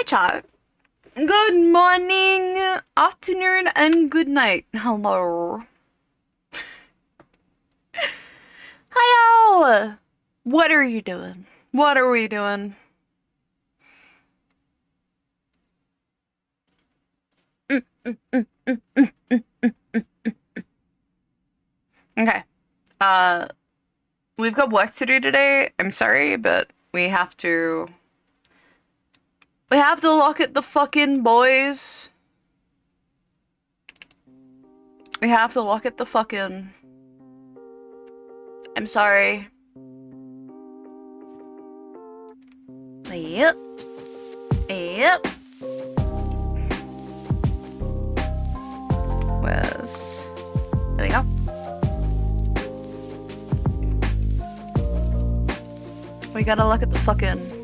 Chat. Good morning, afternoon, and good night. Hello. Hi, what are you doing? What are we doing? Okay. We've got work to do today. I'm sorry, but we have to look at the fucking boys. We have to look at the fucking... I'm sorry. Yep. Yep. Where's... There we go. We gotta look at the fucking...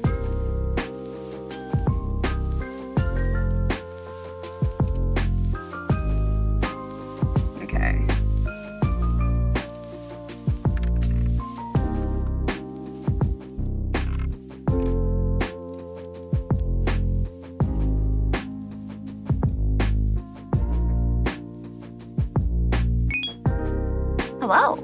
Okay. Hello.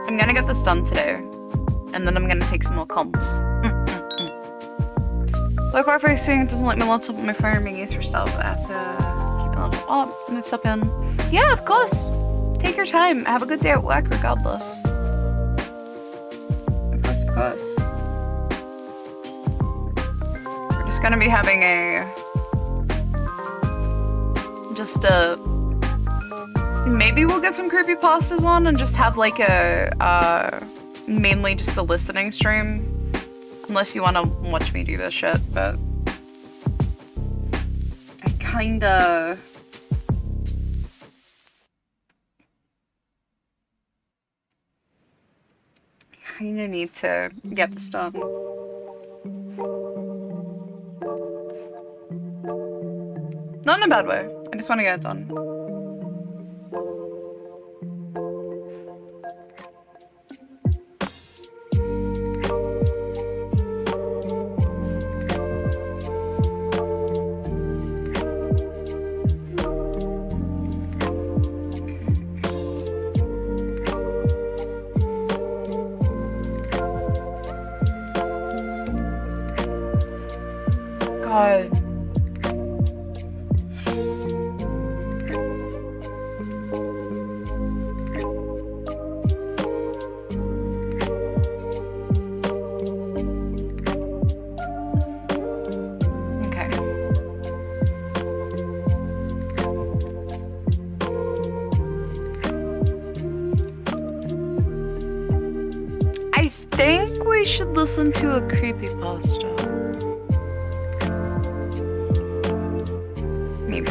I'm gonna get this done today, and then I'm gonna take some more comms. Like Wi-Fi saying it doesn't like my laptop and my phone are being used for stuff. I have to keep my laptop up and step in. Yeah, of course. Take your time. Have a good day at work regardless. Of course, of course. We're just gonna be having maybe we'll get some creepypastas on and just have like mainly just a listening stream. Unless you want to watch me do this shit, but I kinda need to get this done. Not in a bad way. I just want to get it done. we should listen to a creepypasta. Maybe.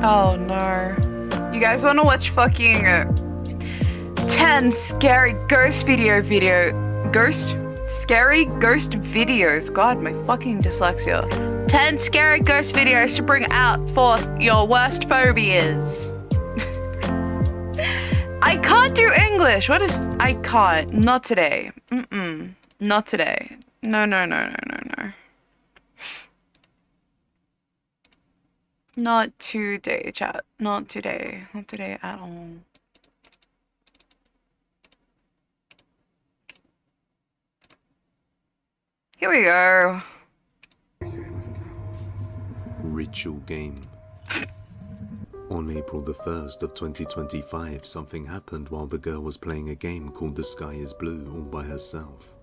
Oh no. You guys wanna watch fucking 10 scary ghost scary ghost videos. God, my fucking dyslexia. 10 scary ghost videos to bring out forth your worst phobias. I can't do English. What is... I can't. Not today. Not today. No. Not today, chat. Not today. Not today at all. Here we go. Ritual game. On April the 1st of 2025, something happened while the girl was playing a game called The Sky is Blue all by herself.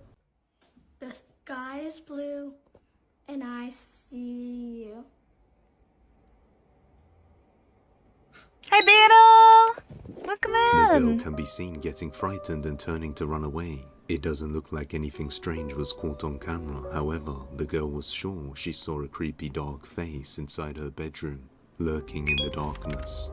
The sky is blue, and I see you. Hi, Beetle! Welcome The in! girl can be seen getting frightened and turning to run away. It doesn't look like anything strange was caught on camera. However, the girl was sure she saw a creepy dark face inside her bedroom, lurking in the darkness.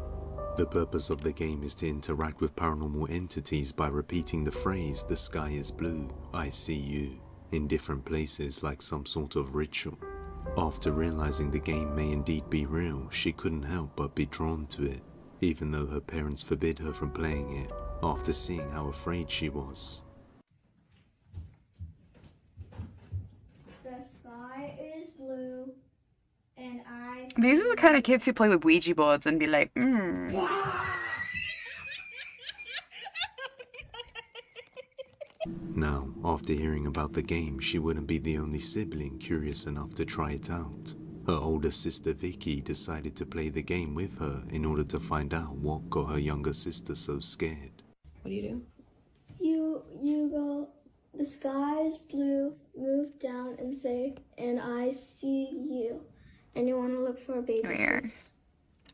The purpose of the game is to interact with paranormal entities by repeating the phrase, "The sky is blue, I see you," in different places like some sort of ritual. After realizing the game may indeed be real, she couldn't help but be drawn to it, even though her parents forbid her from playing it after seeing how afraid she was. The sky is blue, and I see These are the kind of kids who play with Ouija boards and be like, Now, after hearing about the game, she wouldn't be the only sibling curious enough to try it out. Her older sister Vicky decided to play the game with her in order to find out what got her younger sister so scared. What do you do? You go, the sky is blue, move down and say, and I see you. And you want to look for a baby Here. face.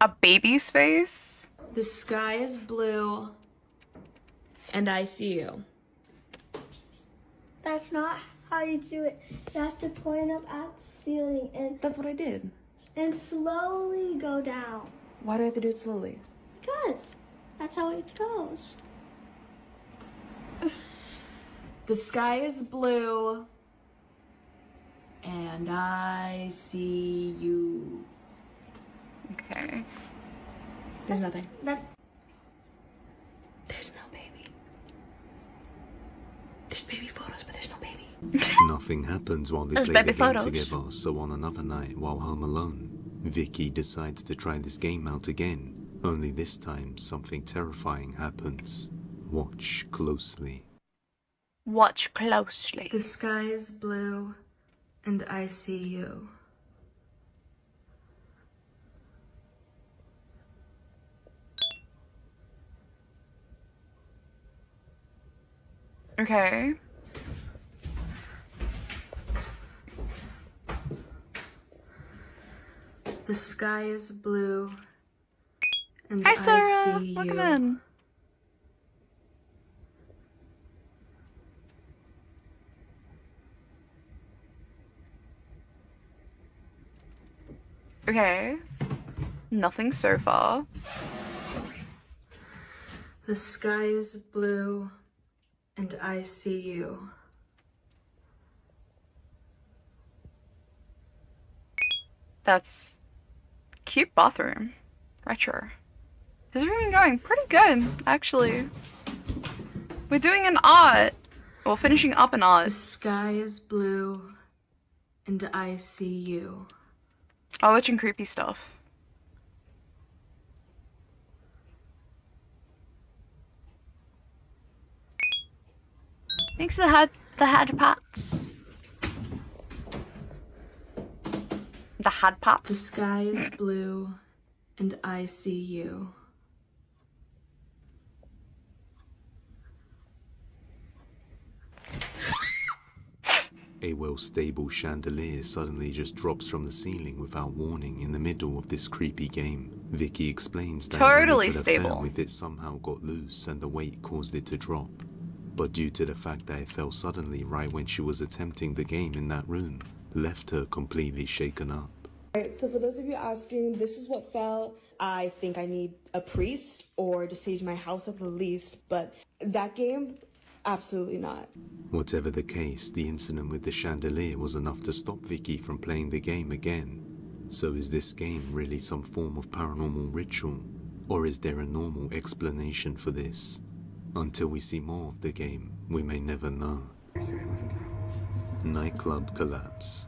a baby's face? The sky is blue, and I see you. That's not how you do it. You have to point up at the ceiling That's what I did. and slowly go down. Why do I have to do it slowly? Because that's how it goes. The sky is blue, and I see you. Okay. There's nothing. That There's no baby. There's baby photos, but there's no baby. Nothing happens while they There's play the baby game photos. together, so on another night while home alone, Vicky decides to try this game out again, only this time something terrifying happens. Watch closely. Watch closely. The sky is blue, and I see you. Okay. The sky is blue, and Hi, I Sarah. see Welcome you. in. Okay. Nothing so far. The sky is blue, and I see you. That's cute bathroom. Retro. This room is going pretty good, actually. We're doing an art. Well, finishing up an The art. sky is blue, and I see you. Oh, watching creepy stuff. Thanks for the had pats. The had The pats. sky is blue, and I see you. A well-stable chandelier suddenly just drops from the ceiling without warning in the middle of this creepy game. Vicky explains that it only Totally could have stable. fell if it somehow got loose and the weight caused it to drop. But due to the fact that it fell suddenly right when she was attempting the game in that room, left her completely shaken up. Alright, so for those of you asking, this is what fell. I think I need a priest or to sage my house at the least, but that game, absolutely not. Whatever the case, the incident with the chandelier was enough to stop Vicky from playing the game again. So is this game really some form of paranormal ritual? Or is there a normal explanation for this? Until we see more of the game, we may never know. Nightclub collapse.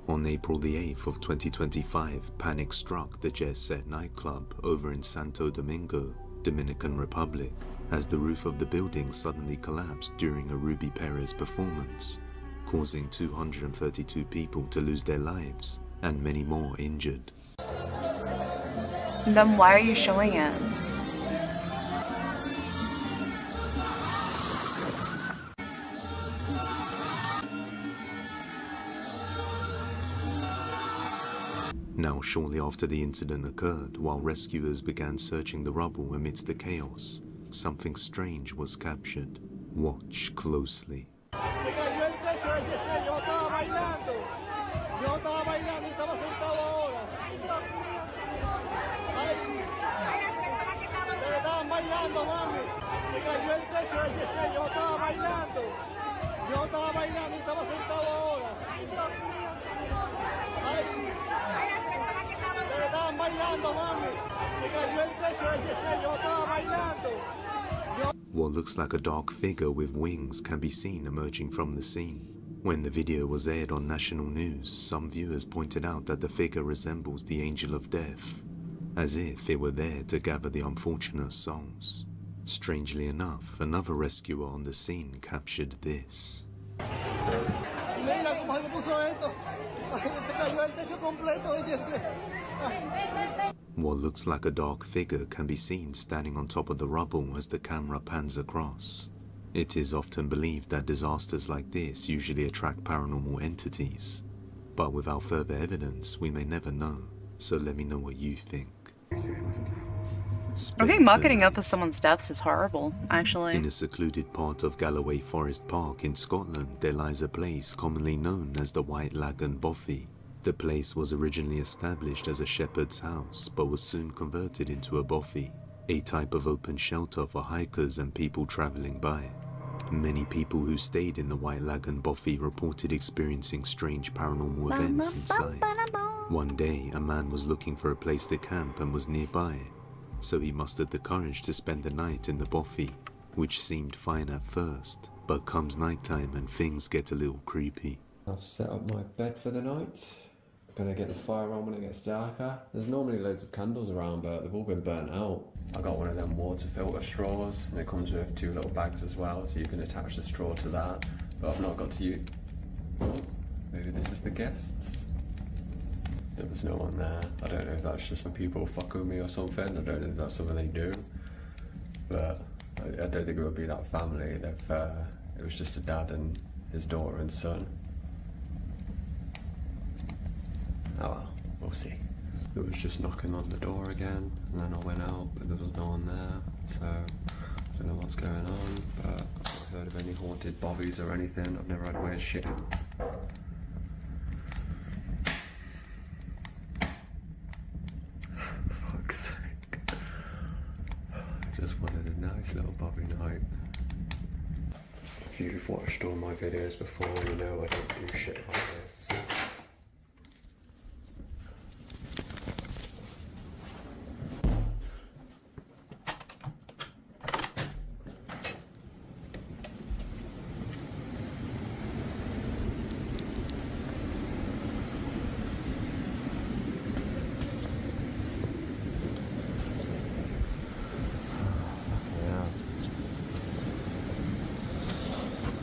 On April the 8th of 2025, panic struck the Jet Set nightclub over in Santo Domingo, Dominican Republic, as the roof of the building suddenly collapsed during a Ruby Perez performance, causing 232 people to lose their lives and many more injured. Then why are you showing it? Now, shortly after the incident occurred, while rescuers began searching the rubble amidst the chaos, something strange was captured. Watch closely. What looks like a dark figure with wings can be seen emerging from the scene. When the video was aired on national news, some viewers pointed out that the figure resembles the Angel of Death, as if it were there to gather the unfortunate souls. Strangely enough, another rescuer on the scene captured this. What looks like a dark figure can be seen standing on top of the rubble as the camera pans across. It is often believed that disasters like this usually attract paranormal entities, but without further evidence, we may never know, so let me know what you think. I think mucking up with someone's deaths is horrible, actually. In a secluded part of Galloway Forest Park in Scotland, there lies a place commonly known as the White Lagoon Bothy. The place was originally established as a shepherd's house, but was soon converted into a bothy, a type of open shelter for hikers and people traveling by. Many people who stayed in the White Lagoon Bothy reported experiencing strange paranormal events inside. One day, a man was looking for a place to camp and was nearby, so he mustered the courage to spend the night in the bothy, which seemed fine at first, but comes nighttime and things get a little creepy. I've set up my bed for the night. Gonna get the fire on when it gets darker. There's normally loads of candles around, but they've all been burnt out. I got one of them water filter straws, and it comes with 2 little bags as well, so you can attach the straw to that. But I've not got to use. Oh, maybe this is the guests. There was no one there. I don't know if that's just the people fuck with me or something. I don't know if that's something they do, but I don't think it would be that family. It was just a dad and his daughter and son. Oh well, we'll see. It was just knocking on the door again, and then I went out, but there was no one there, so I don't know what's going on, but I've not heard of any haunted bobbies or anything. I've never had weird shit. Fuck's sake. I just wanted a nice little bobby night. If you've watched all my videos before, you know I don't do shit like this.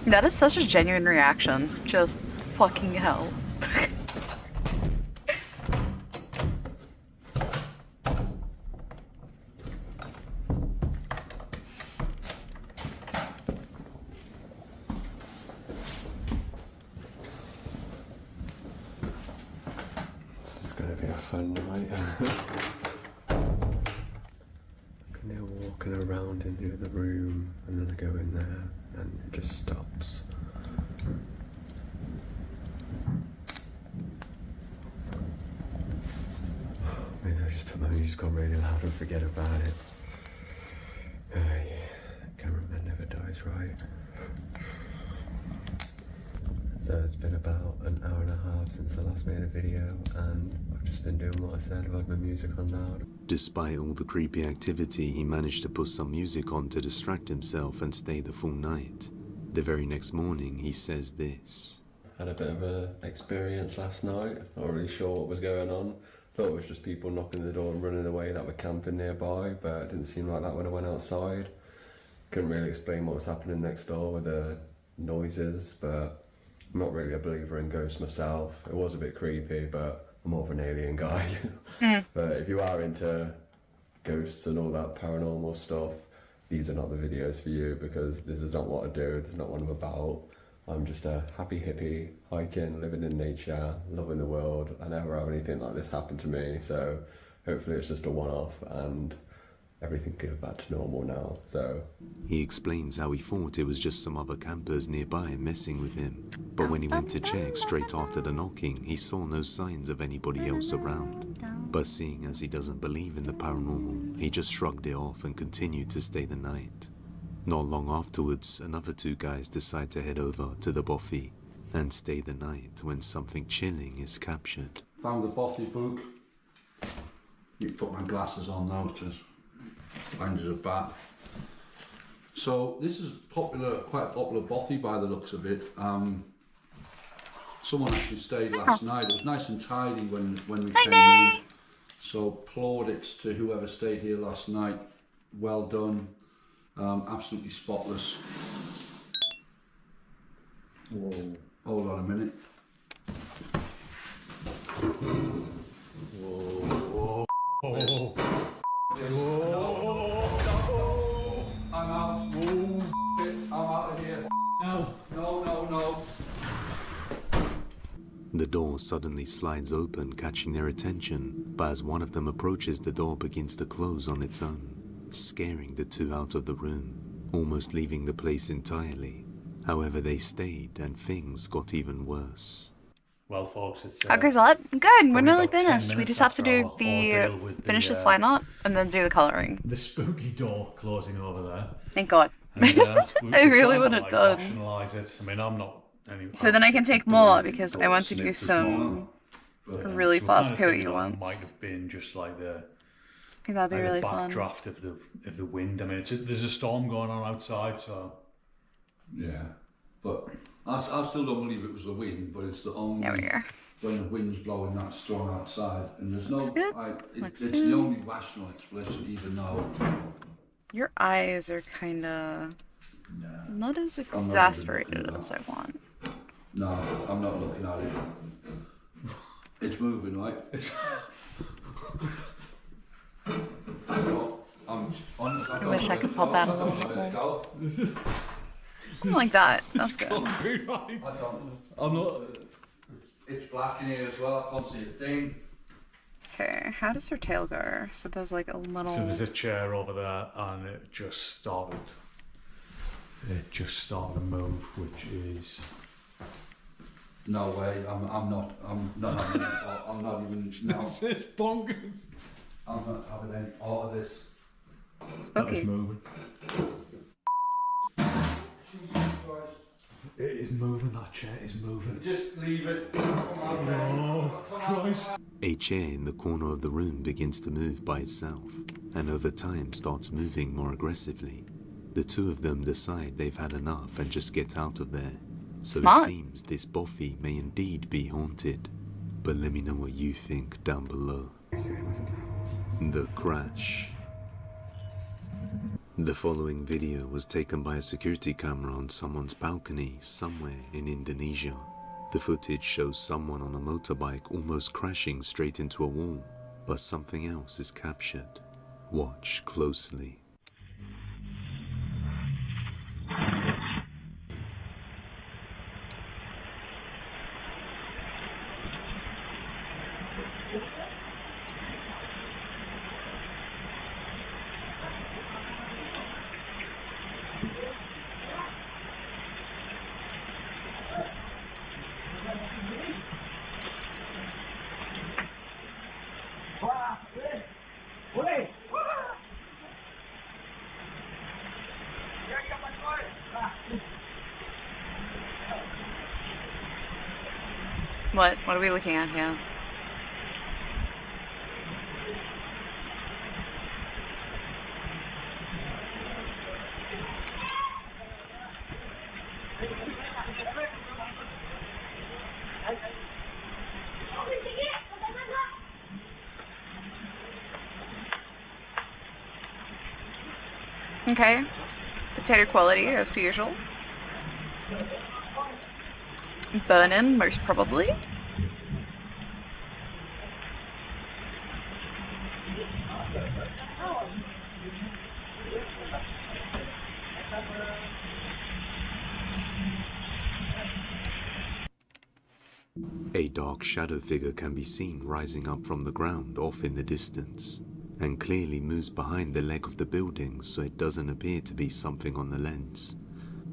That is such a genuine reaction. Just fucking hell. fun night. And they're walking around in the other room, and then they go in there, and it just stops. Maybe I just put my music on really loud and forget about it. Cameraman never dies, right? So it's been about an hour and a half since I last made a video, and I've just been doing what I said about my music on loud. Despite all the creepy activity, he managed to put some music on to distract himself and stay the full night. The very next morning, he says this. Had a bit of an experience last night. Not really sure what was going on. Thought it was just people knocking the door and running away that were camping nearby, but it didn't seem like that when I went outside. Couldn't really explain what was happening next door with the noises, but I'm not really a believer in ghosts myself. It was a bit creepy, but I'm more of an alien guy. But if you are into ghosts and all that paranormal stuff, these are not the videos for you, because this is not what I do, this is not what I'm about. I'm just a happy hippie, hiking, living in nature, loving the world. I never have anything like this happen to me, so hopefully it's just a one-off and everything goes back to normal now, so. He explains how he thought it was just some other campers nearby messing with him. But when he went to check straight after the knocking, he saw no signs of anybody else around. But seeing as he doesn't believe in the paranormal, he just shrugged it off and continued to stay the night. Not long afterwards, another two guys decide to head over to the bothy and stay the night when something chilling is captured. Found the bothy book. You put my glasses on now to find us a bat. So this is popular, quite a popular bothy by the looks of it. Someone actually stayed last night. It was nice and tidy when we came in. So plaudits to whoever stayed here last night. Well done. Absolutely spotless. Whoa. Hold on a minute. Whoa. Whoa. I'm out. I'm out of here. No. The door suddenly slides open, catching their attention, but as one of them approaches, the door begins to close on its own, scaring the two out of the room, almost leaving the place entirely. However, they stayed, and things got even worse. Well, folks, it's How goes that? Good, we're nearly about 10 finished. We minutes just have to after do our ordeal with finish the, this lineup and then do the coloring. the spooky door closing over there. Thank God. And, I really want want it done. Rationalise it. I mean, I'm not. So then I can take more because I want to do some really fast PoE ones. Might have been just like the. I think that'd be really the fun. backdraft of the wind. I mean, there's a storm going on outside, so. Yeah, but I still don't believe it was the wind, but it's the only There we go. when the wind's blowing that strong outside, and there's no. Looks good. It's the only rational explanation, even though. Your eyes are kind of not as exasperated as I want. No, I'm not looking at it. It's moving, right? I wish I could pop out a little bit more. Something like that. That's good. I'm not. It's black in here as well. I can't see a thing. Okay, how does her tail go? So there's like a little. So there's a chair over there, and it just started. It just started to move, which is. No way. I'm not even. No. It's bonkers. I'm not having any part of this. That Spooky. is moving. Jesus Christ. It is moving. That chair is moving. Just leave it. Come on, Oh, Christ. A chair in the corner of the room begins to move by itself, and over time starts moving more aggressively. The two of them decide they've had enough and just get out of there. So Smart. it seems this bothy may indeed be haunted. But let me know what you think down below. The crash. The following video was taken by a security camera on someone's balcony somewhere in Indonesia. The footage shows someone on a motorbike almost crashing straight into a wall, but something else is captured. Watch closely. What are we looking at here? Okay. Potato quality, as per usual. Burn-in, most probably. A dark shadow figure can be seen rising up from the ground off in the distance, and clearly moves behind the leg of the building so it doesn't appear to be something on the lens.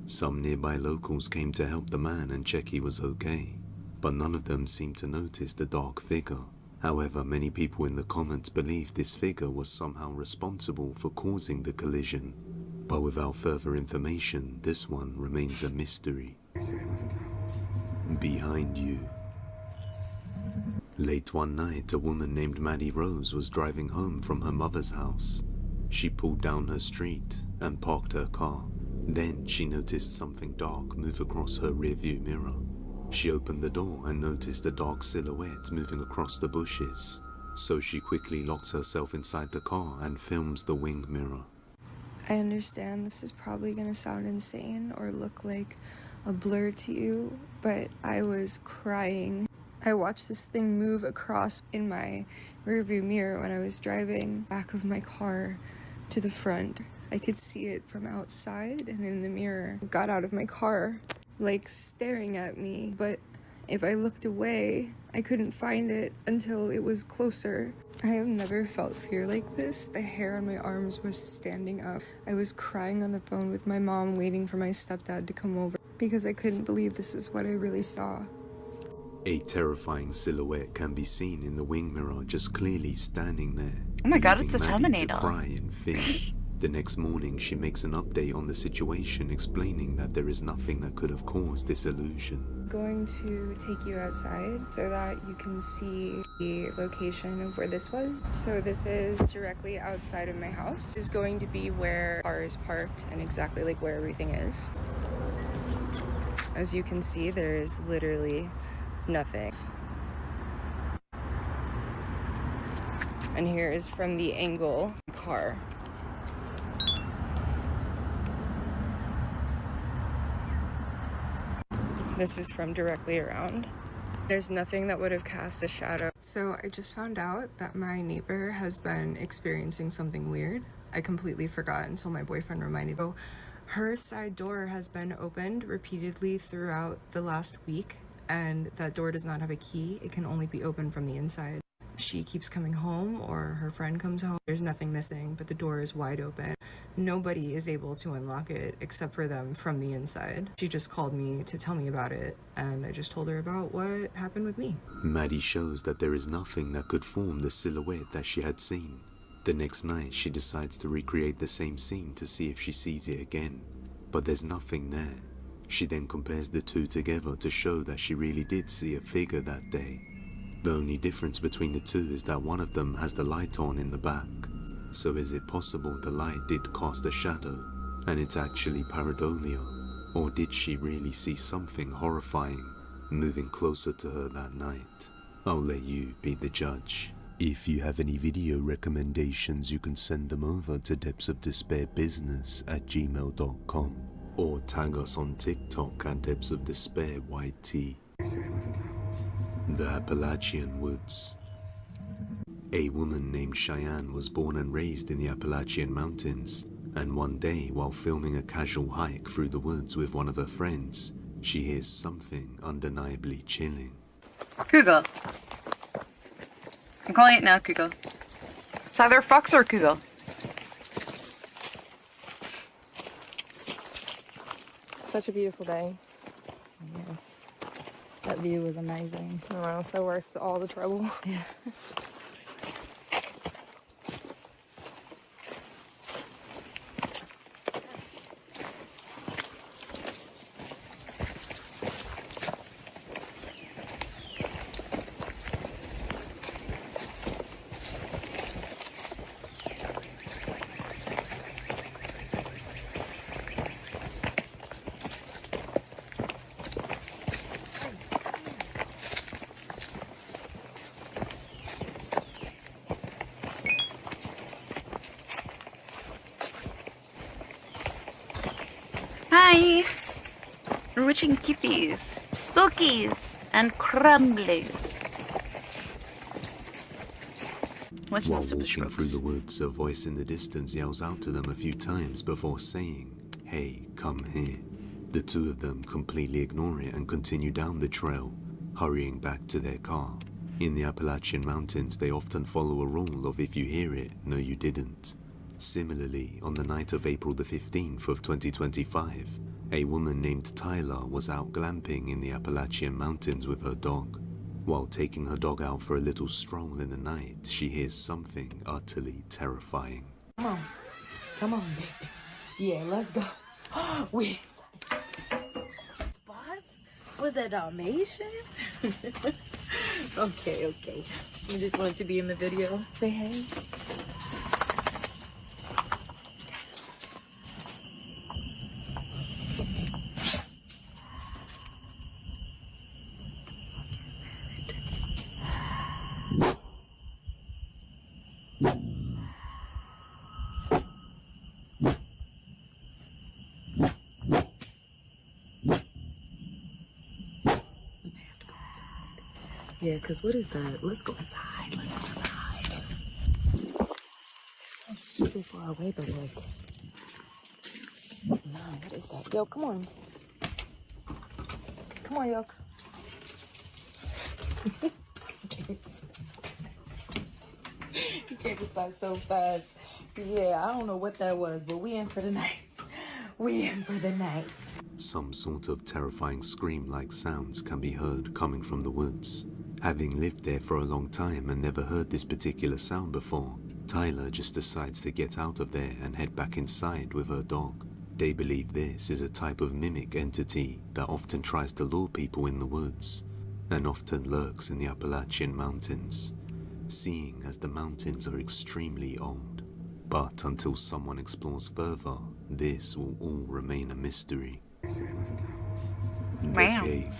Some nearby locals came to help the man and check he was okay, but none of them seemed to notice the dark figure. However, many people in the comments believe this figure was somehow responsible for causing the collision, but without further information, this one remains a mystery. Behind you. Late one night, a woman named Maddie Rose was driving home from her mother's house. She pulled down her street and parked her car. Then she noticed something dark move across her rearview mirror. She opened the door and noticed a dark silhouette moving across the bushes. So she quickly locks herself inside the car and films the wing mirror. I understand this is probably going to sound insane or look like a blur to you, but I was crying. I watched this thing move across in my rearview mirror when I was driving back of my car to the front. I could see it from outside and in the mirror. It got out of my car, like staring at me, but if I looked away, I couldn't find it until it was closer. I have never felt fear like this. The hair on my arms was standing up. I was crying on the phone with my mom, waiting for my stepdad to come over because I couldn't believe this is what I really saw. A terrifying silhouette can be seen in the wing mirror, just clearly standing there. Oh my god, it's a leaving Maddie Terminator. to cry in fear. The next morning, she makes an update on the situation, explaining that there is nothing that could have caused this illusion. I'm going to take you outside so that you can see the location of where this was. So this is directly outside of my house. This is going to be where the car is parked and exactly like where everything is. As you can see, there is literally nothing. And here is from the angle of the car. This is from directly around. There's nothing that would have cast a shadow. So I just found out that my neighbor has been experiencing something weird. I completely forgot until my boyfriend reminded me. Her side door has been opened repeatedly throughout the last week, and that door does not have a key. It can only be opened from the inside. She keeps coming home, or her friend comes home. There's nothing missing, but the door is wide open. Nobody is able to unlock it except for them from the inside. She just called me to tell me about it, and I just told her about what happened with me. Maddie shows that there is nothing that could form the silhouette that she had seen. The next night, she decides to recreate the same scene to see if she sees it again, but there's nothing there. She then compares the two together to show that she really did see a figure that day. The only difference between the two is that one of them has the light on in the back. So is it possible the light did cast a shadow, and it's actually pareidolia? Or did she really see something horrifying moving closer to her that night? I'll let you be the judge. If you have any video recommendations, you can send them over to depthsofdespairbusiness@gmail.com or tag us on TikTok at depthsofdespair.yt. The Appalachian Woods. A woman named Cheyenne was born and raised in the Appalachian Mountains, and one day, while filming a casual hike through the woods with one of her friends, she hears something undeniably chilling. Cougar. I'm calling it now, Cougar. It's either a fox or a cougar. Such a beautiful day. Yes. That view was amazing. I know, so worth all the trouble. Yeah. Hi! We're watching Kippies, Spookies, and Crumblies. Watching While the Super walking through Shrubs. the woods, a voice in the distance yells out to them a few times before saying, "Hey, come here." The two of them completely ignore it and continue down the trail, hurrying back to their car. In the Appalachian Mountains, they often follow a rule of if you hear it, no you didn't. Similarly, on the night of April the 15th of 2025, a woman named Tyler was out glamping in the Appalachian Mountains with her dog. While taking her dog out for a little stroll in the night, she hears something utterly terrifying. Come on, baby. Yeah, let's go. We spots? Was that Dalmatian? Okay. You just wanted to be in the video. Say hey. Yeah, because what is that? Let's go inside. It sounds super far away, but like... No, what is that? Yo, come on. Come on, yo. You came inside so fast. Yeah, I don't know what that was, but we in for the night. Some sort of terrifying scream-like sounds can be heard coming from the woods. Having lived there for a long time and never heard this particular sound before, Tyler just decides to get out of there and head back inside with her dog. They believe this is a type of mimic entity that often tries to lure people in the woods, and often lurks in the Appalachian Mountains, seeing as the mountains are extremely old. But until someone explores further, this will all remain a mystery. The cave.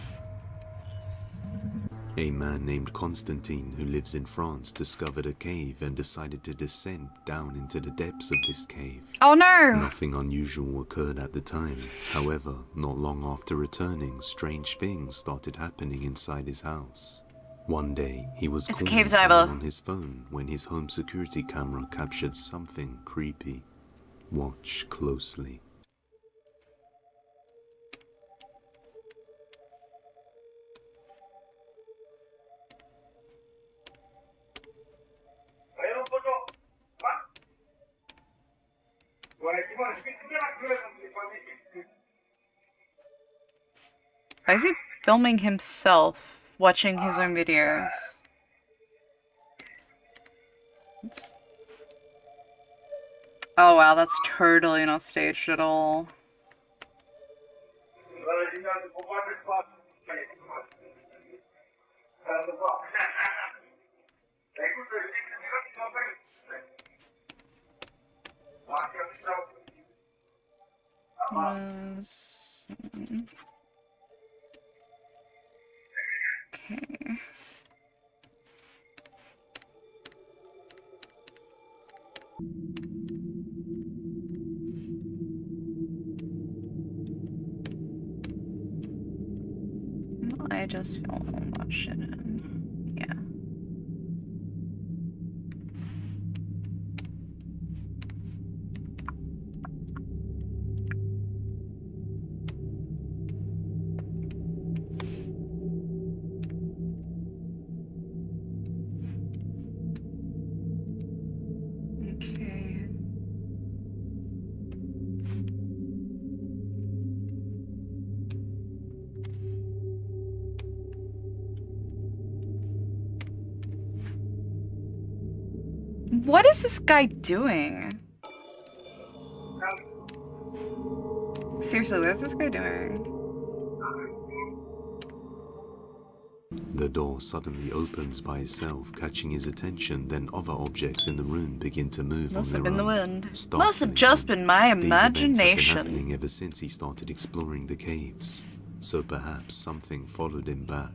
A man named Constantine who lives in France discovered a cave and decided to descend down into the depths of this cave. Oh no! Nothing unusual occurred at the time. However, not long after returning, strange things started happening inside his house. One day, he was It's a calling cave someone diver. on his phone when his home security camera captured something creepy. Watch closely. Why is he filming himself watching his own videos? Oh wow, that's totally not staged at all. Okay. I just feel much in it. Yeah. Okay. What is this guy doing? Seriously, what is this guy doing? The door suddenly opens by itself, catching his attention, then other objects in the room begin to move Must on have their been the own. wind. Must have just been my These events have been imagination. happening ever since he started exploring the caves, so perhaps something followed him back.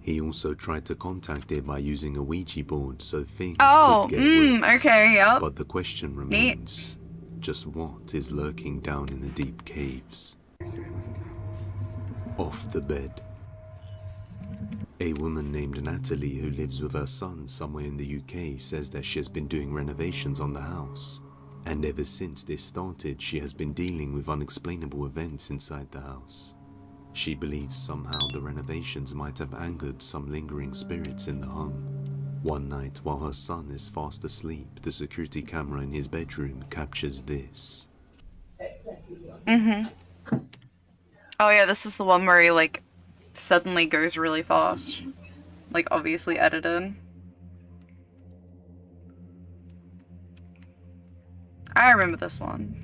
He also tried to contact it by using a Ouija board, so things Oh, could get worse. okay, yep. But the question remains, just what is lurking down in the deep caves? Off the bed. A woman named Natalie who lives with her son somewhere in the UK says that she has been doing renovations on the house. And ever since this started, she has been dealing with unexplainable events inside the house. She believes somehow the renovations might have angered some lingering spirits in the home. One night, while her son is fast asleep, the security camera in his bedroom captures this. Mm-hmm. Oh yeah, this is the one where he, like, suddenly goes really fast. Like, obviously edited. I remember this one.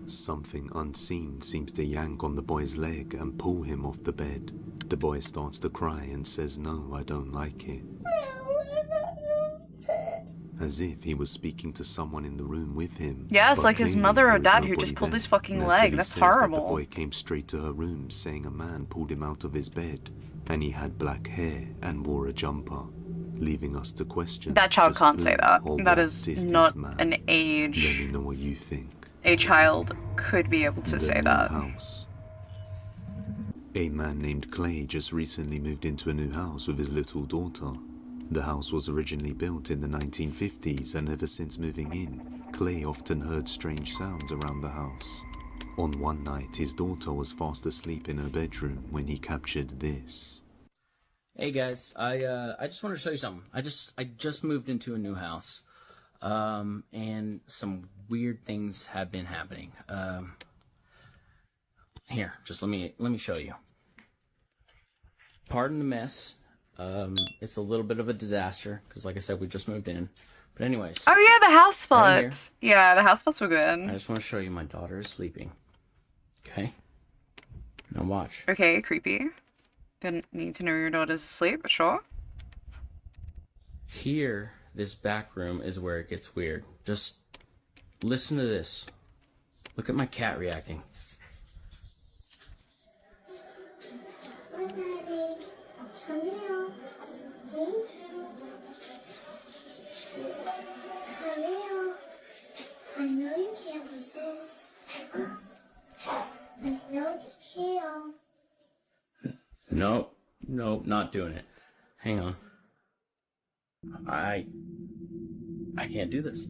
Something unseen seems to yank on the boy's leg and pull him off the bed. The boy starts to cry and says, "No, I don't like it." As if he was speaking to someone in the room with him. Yeah, it's but like his clearly mother or there is dad who nobody just pulled there. his fucking Natalie leg. That's says that horrible. the boy came straight to her room saying a man pulled him out of his bed and he had black hair and wore a jumper, leaving us to question. That child just can't who say that. or That what is this not man. an Let age me know what you think. a child could be able to The say new that. house. A man named Clay just recently moved into a new house with his little daughter. The house was originally built in the 1950s, and ever since moving in, Clay often heard strange sounds around the house. On one night, his daughter was fast asleep in her bedroom when he captured this. Hey guys, I just wanted to show you something. I just moved into a new house, and some weird things have been happening. Here, just let me show you. Pardon the mess. It's a little bit of a disaster because, like I said, we just moved in. But anyways. Oh yeah, the house right spots. Yeah, the house spots were I good. just want to show you my daughter is sleeping. Okay. Now watch. Okay, creepy. Didn't need to know your daughter's asleep, but sure. Here, this back room is where it gets weird. Just listen to this. Look at my cat reacting. I know you can't resist. I know you feel. Nope, not doing it. Hang on. I can't do this.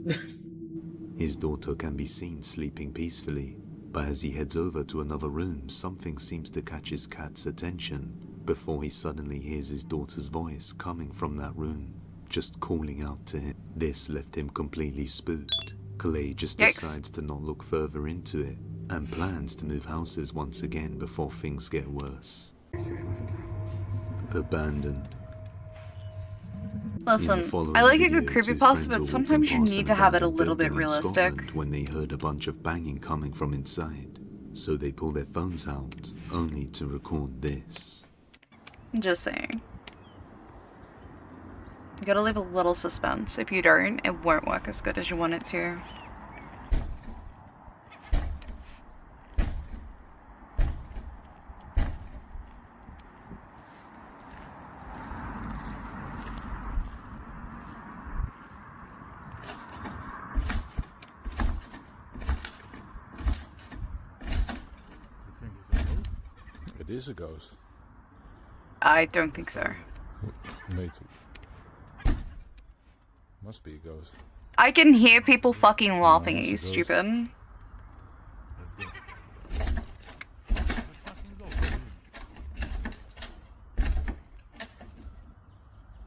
His daughter can be seen sleeping peacefully, but as he heads over to another room, something seems to catch his cat's attention before he suddenly hears his daughter's voice coming from that room, just calling out to him. This left him completely spooked. Clay just decides to not look further into it and plans to move houses once again before things get worse. Abandoned. Listen, I like a good creepypasta, but sometimes you need to have it a little bit realistic. When they heard a bunch of banging coming from inside, so they pull their phones out, only to record this. Just saying. You gotta leave a little suspense. If you don't, it won't work as good as you want it to. It is a ghost. I don't think so. Mate. Must be a ghost. I can hear people fucking laughing at you, stupid.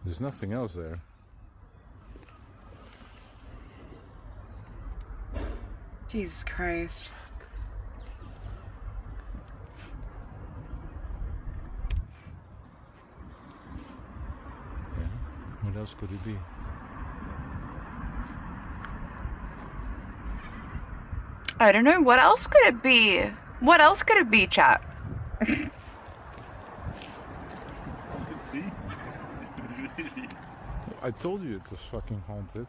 There's nothing else there. Jesus Christ. Yeah. What else could it be? I don't know, what else could it be? What else could it be, chat? See? I told you it was fucking haunted.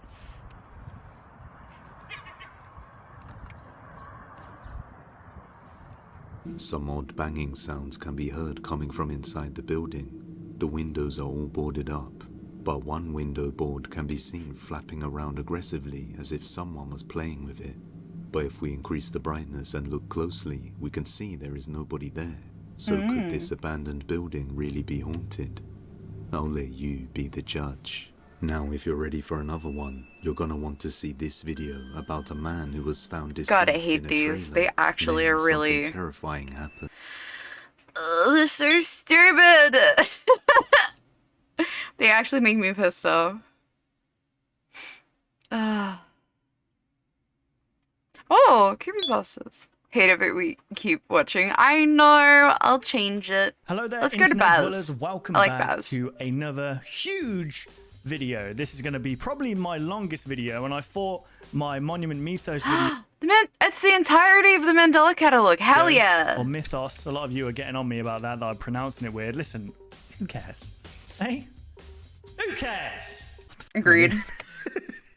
Some odd banging sounds can be heard coming from inside the building. The windows are all boarded up. but one window board can be seen flapping around aggressively as if someone was playing with it. But if we increase the brightness and look closely, we can see there is nobody there. So could this abandoned building really be haunted? I'll let you be the judge. Now, if you're ready for another one, you're gonna want to see this video about a man who was found deceased God, I hate in a these. trailer. They actually Then are really something terrifying happened. Oh, they're so stupid. They actually make me pissed off. Oh, creepypastas. Hate it, but we keep watching. I know. I'll change it. Hello there, Let's go to internet Baz. dwellers. Welcome I like back Baz. to another huge video. This is going to be probably my longest video, and I thought my Monument Mythos video... It's the entirety of the Mandela catalog. Hell yeah. Or Mythos. A lot of you are getting on me about that I'm pronouncing it weird. Listen, who cares? Hey? Who cares? Agreed.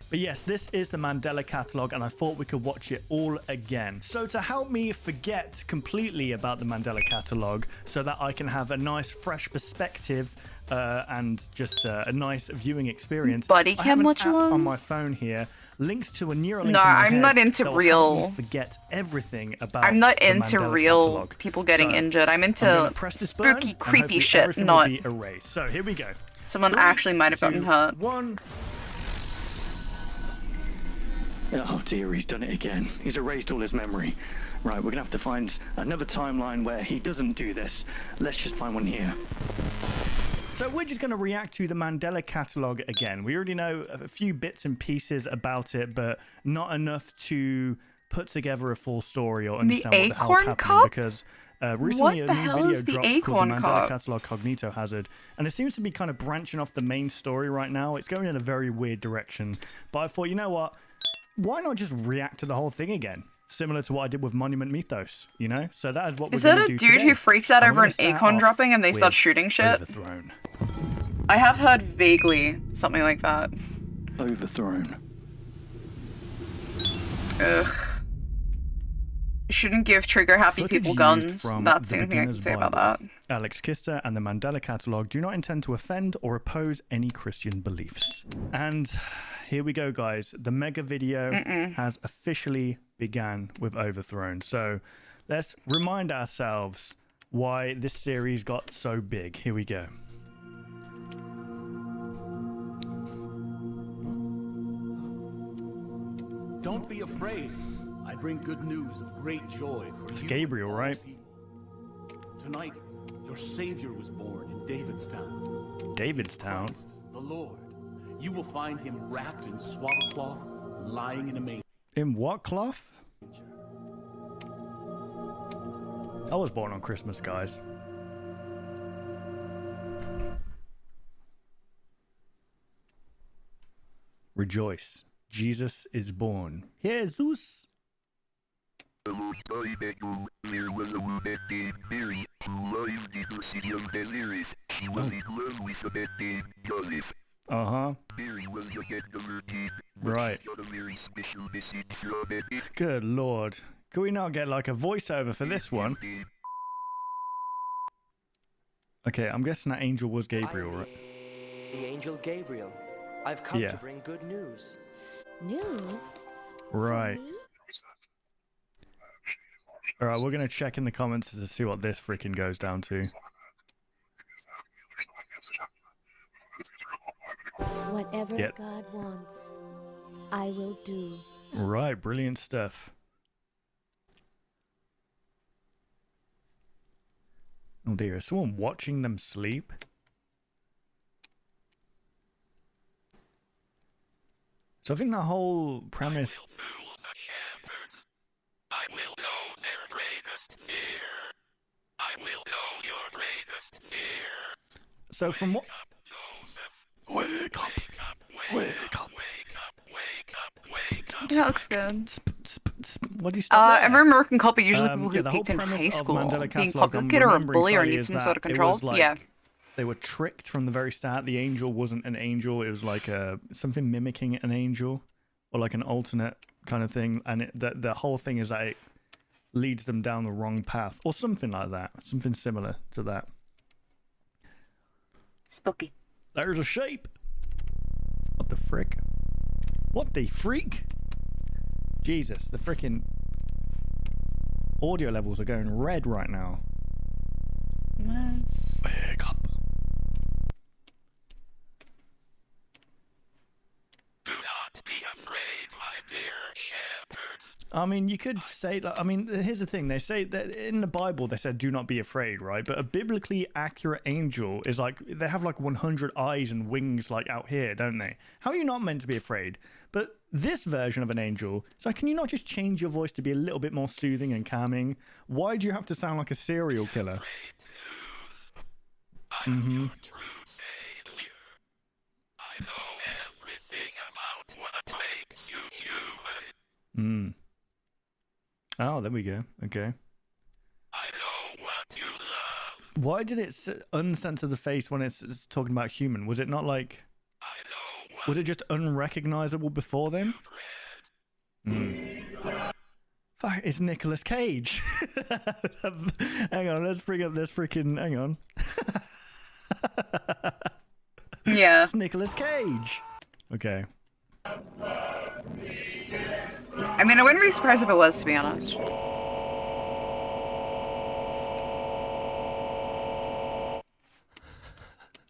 But yes, this is the Mandela catalogue, and I thought we could watch it all again. So to help me forget completely about the Mandela catalogue, so that I can have a nice fresh perspective and just a nice viewing experience, Buddy I have cam an watch app on alongs? my phone here, linked to a Neuralink. No, in my I'm head not into that will real- help me forget everything about. I'm not the into Mandela real catalogue. people getting So, injured. I'm I'm into gonna press this button, spooky, and creepy hopefully shit, everything will not be erased. So here we go. someone actually might have gotten hurt. 1. Oh dear, he's done it again. He's erased all his memory. Right, we're gonna have to find another timeline where he doesn't do this. Let's just find one here. So we're just going to react to the Mandela catalogue again. We already know a few bits and pieces about it, but not enough to put together a full story or understand what the hell's Acorn happening. Cup? Because recently What a the new hell video is the dropped called Acorn the Mandela Cup? Catalog Cognito Hazard, and it seems to be kind of branching off the main story right now. It's going in a very weird direction. But I thought, you know what? Why not just react to the whole thing again? Similar to what I did with Monument Mythos, you know? So that is what Is we're that going a to do dude today. who freaks out And over we're an gonna start acorn off dropping and they start with shooting shit? Overthrown. I have heard vaguely something like that. Overthrown. Ugh. You shouldn't give trigger-happy Footage people used guns. from That's the the only thing I can Beginner's say about Bible. that. Alex Kister and the Mandela Catalogue do not intend to offend or oppose any Christian beliefs. And here we go, guys. The mega video has officially began with Overthrown. So let's remind ourselves why this series got so big. Here we go. Don't be afraid. I bring good news of great joy for It's you Gabriel, and all right? people. Tonight, your Savior was born in Davidstown. Davidstown? Christ, the Lord. You will find him wrapped in swaddle cloth, lying in a manger. In what cloth? I was born on Christmas, guys. Rejoice. Jesus is born. Jesus. The Lord died that there was a woman named Mary who lived in the city of Nazareth. She was in love with a man named Joseph. Uh-huh. Mary was the head of her team. Right. She got a very special message from an angel. Good lord. Can we not get like a voiceover for this one? Okay, I'm guessing that angel was Gabriel, right? The angel Gabriel. I've come Yeah. to bring good news. News? Right. Alright, we're gonna check in the comments to see what this freaking goes down to. Whatever Yep. God wants, I will do. Right, brilliant stuff. Oh dear, is someone watching them sleep? So I think the whole premise... I will know their greatest fear. I will know your greatest fear. So from what... Wake up. Wake up. That looks good. What do you stop there? Every American couple, usually people Yeah, who the whole peaked in premise high of school, Mandela being Catalogue, popular I'm kid or a remembering bully or slightly need is some that sort of it control. was like Yeah. They were tricked from the very start. The angel wasn't an angel. It was like something mimicking an angel or like an alternate kind of thing. And the whole thing is that it leads them down the wrong path or something like that. Something similar to that. Spooky. There's a shape. What the freak? Jesus, the freaking audio levels are going red right now. Yes. Wake up. Do not be afraid, my dear shepherds. I mean, you could say, like, I mean, here's the thing. They say that in the Bible, they said, do not be afraid, right? But a biblically accurate angel is like, they have like 100 eyes and wings like out here, don't they? How are you not meant to be afraid? But this version of an angel, it's like, can you not just change your voice to be a little bit more soothing and calming? Why do you have to sound like a serial killer? Mm-hmm. True savior. I know everything about what makes you human. Oh, there we go. Okay. I know what you love. Why did it uncensor the face when it's talking about human? Was it not like... Was it just unrecognizable before then? Fuck, it's Nicolas Cage. Hang on, let's bring up this freaking... Hang on. Yeah. It's Nicolas Cage. Okay. I mean, I wouldn't be surprised if it was, to be honest.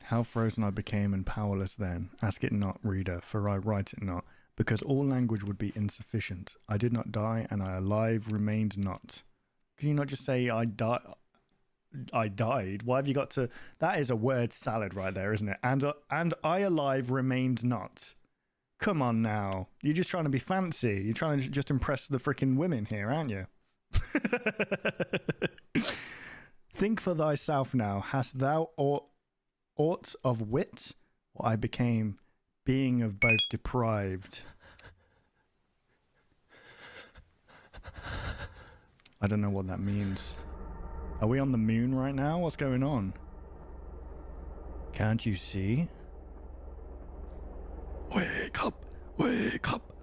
How frozen I became and powerless then. Ask it not, reader, for I write it not, because all language would be insufficient. I did not die, and I alive remained not. Can you not just say I died? Why have you got to... That is a word salad right there, isn't it? And I alive remained not. Come on now. You're just trying to be fancy. You're trying to just impress the freaking women here, aren't you? Think for thyself now. Hast thou aught of wit? Or I became being of both deprived. I don't know what that means. Are we on the moon right now? What's going on? Can't you see? Wake up! Wake up!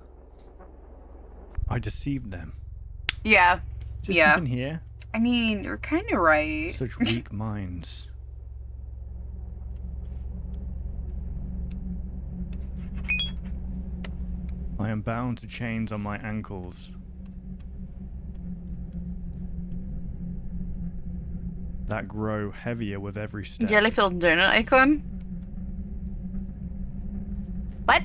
I deceived them. Yeah. Is this Yeah. something here? I mean, you're kind of right. Such weak minds. I am bound to chains on my ankles. That grow heavier with every step. Jellyfilled donut icon? What?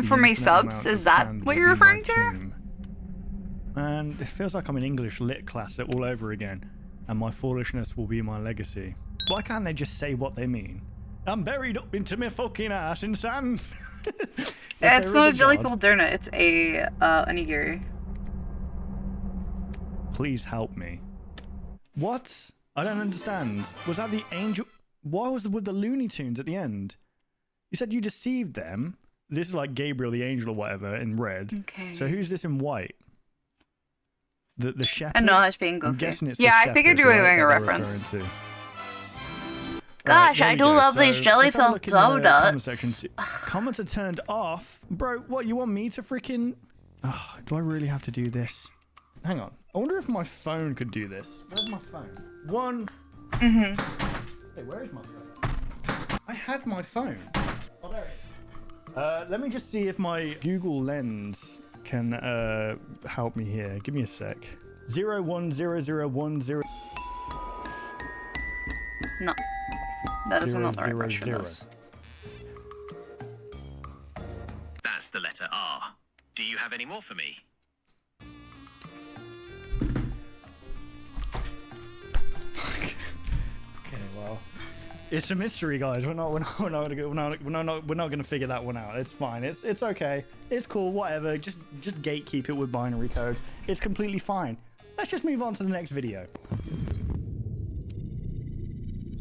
For my subs, is that what you're referring to? And it feels like I'm in English lit class all over again, and my foolishness will be my legacy. Why can't they just say what they mean? I'm buried up into my fucking ass in sand. It's not a jellyfilled donut, it's a onigiri. Please help me. What? I don't understand. Was that the angel? Why was it with the Looney Tunes at the end? You said you deceived them. This is like Gabriel the angel or whatever in red. Okay. So who's this in white? The shepherd? I know it's being goofy. I'm guessing it's yeah, the I figured shepherd, you were right, doing a that they're reference. referring to. Gosh, Right, I there do we go. love these So, jelly let's have a filled look in the comment donuts. section. Comments are turned off. Bro, what, you want me to freaking... Oh, do I really have to do this? Hang on. I wonder if my phone could do this. Where's my phone? One... Hey, where is my phone? I had my phone. Oh, there it is. Let me just see if my Google Lens can help me here. Give me a sec. 010010. No. That is not the right question. That's the letter R. Do you have any more for me? Okay, well, it's a mystery, guys. We're not gonna figure that one out. It's fine. It's okay. It's cool. Whatever. Just gatekeep it with binary code. It's completely fine. Let's just move on to the next video.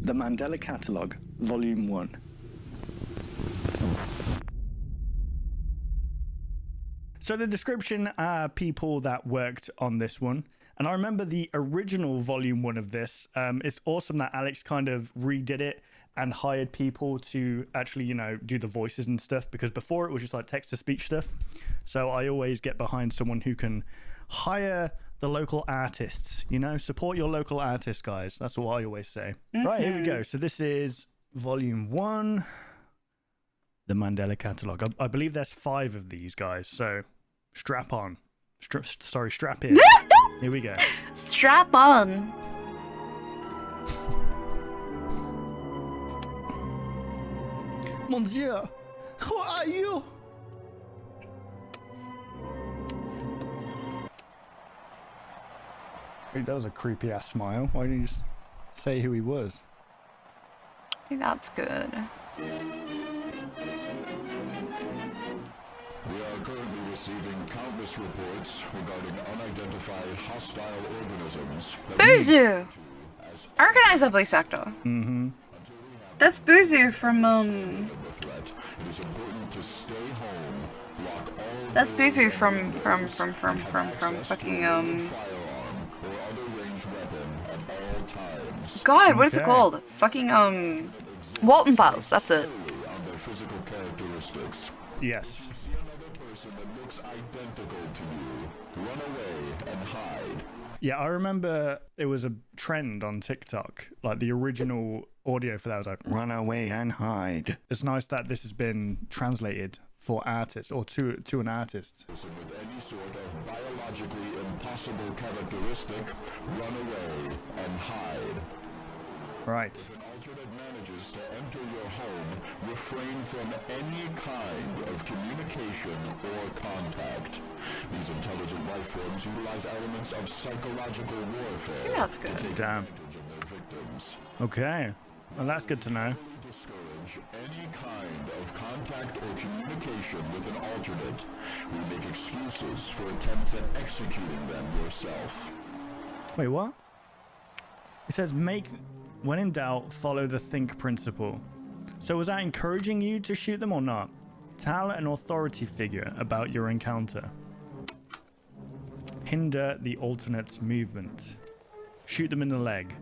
The Mandela Catalogue, Volume 1. So the description are people that worked on this one. And I remember the original volume 1 of this. It's awesome that Alex kind of redid it and hired people to actually, you know, do the voices and stuff, because before it was just like text-to-speech stuff. So I always get behind someone who can hire the local artists, you know, support your local artists, guys. That's what I always say. Right, here we go. So this is volume 1. the Mandela Catalogue. I believe there's 5 of these guys, so strap on. Strap in. Here we go. Strap on. Mon Dieu, who are you? Wait, that was a creepy ass smile. Why didn't you just say who he was? I think that's good. We are currently receiving countless reports regarding unidentified hostile organisms. Buzu! I recognize that voice actor. Mm-hmm. That's Buzu from, It is important to stay home, lock all That's Buzu from fucking, God, what is it called? Fucking, Walton Files, that's it. on their physical characteristics. Yes. See another person that looks identical to you, run away and hide. Yeah, I remember it was a trend on TikTok. Like the original audio for that was like, run away and hide. It's nice that this has been translated for artists or to an artist. With any sort of biologically impossible characteristic, run away and hide. Right. If an alternate manages to enter your home, refrain from any kind of communication or contact. These intelligent life forms utilize elements of psychological warfare That's good. to take Damn. advantage of their victims. Okay. Well, that's good to know. Discourage any kind of contact or communication with an alternate. We make excuses for attempts at executing them yourself. Wait, what? It says when in doubt, follow the think principle. So was that encouraging you to shoot them or not? Tell an authority figure about your encounter. Hinder the alternate's movement. Shoot them in the leg.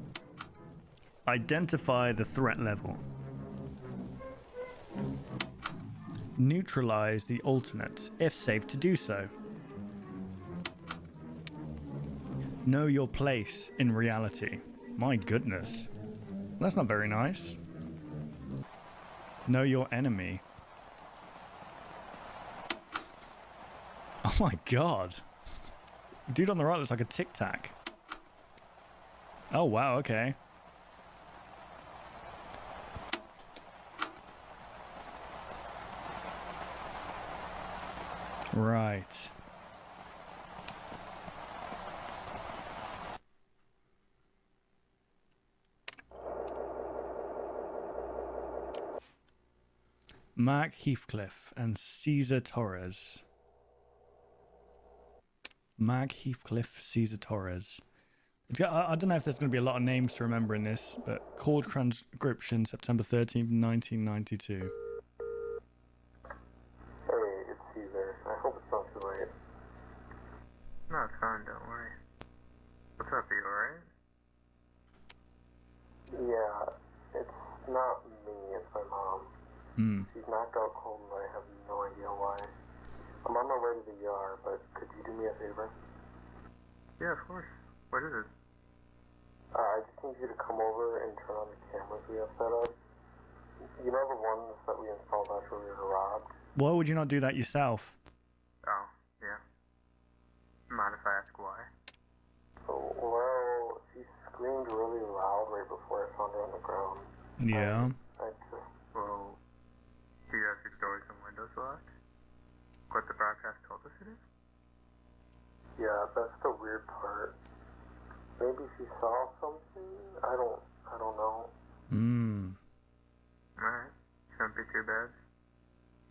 Identify the threat level. Neutralize the alternate, if safe to do so. Know your place in reality. My goodness. That's not very nice. Know your enemy. Oh my god. Dude on the right looks like a Tic Tac. Oh wow, okay. Right. Mark Heathcliff and Cesar Torres. Mark Heathcliff, Cesar Torres. I don't know if there's going to be a lot of names to remember in this, but called transcription September 13th, 1992. Hey, it's Caesar. I hope it's not too late. No, it's fine, don't worry. What's up, are you alright? Yeah, it's not me, it's my mom. She's knocked out cold and I have no idea why. I'm on my way to the ER, but could you do me a favor? Yeah, of course. What is it? I just need you to come over and turn on the cameras we have set up. You know the ones that we installed after we were robbed? Why would you not do that yourself? Oh, yeah. Mind if I ask why? Well, she screamed really loud right before I found her on the ground. Yeah. Well, do you have your doors and windows locked? What the broadcast told us it is? Yeah, that's the weird part. Maybe she saw something? I don't know. Alright, shouldn't be too bad.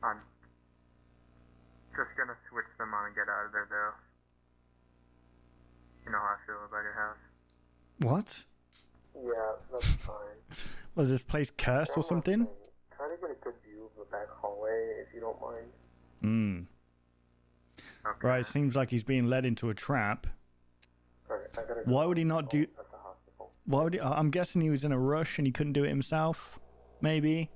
I'm just gonna switch them on and get out of there, though. You know how I feel about your house. What? Yeah, that's fine. Was this place cursed or something? Try to get a good view of the back hallway, if you don't mind. Okay. Right, seems like he's being led into a trap. Alright, I gotta go. Why would he not do... At the hospital. Why would he... I'm guessing he was in a rush and he couldn't do it himself. Maybe.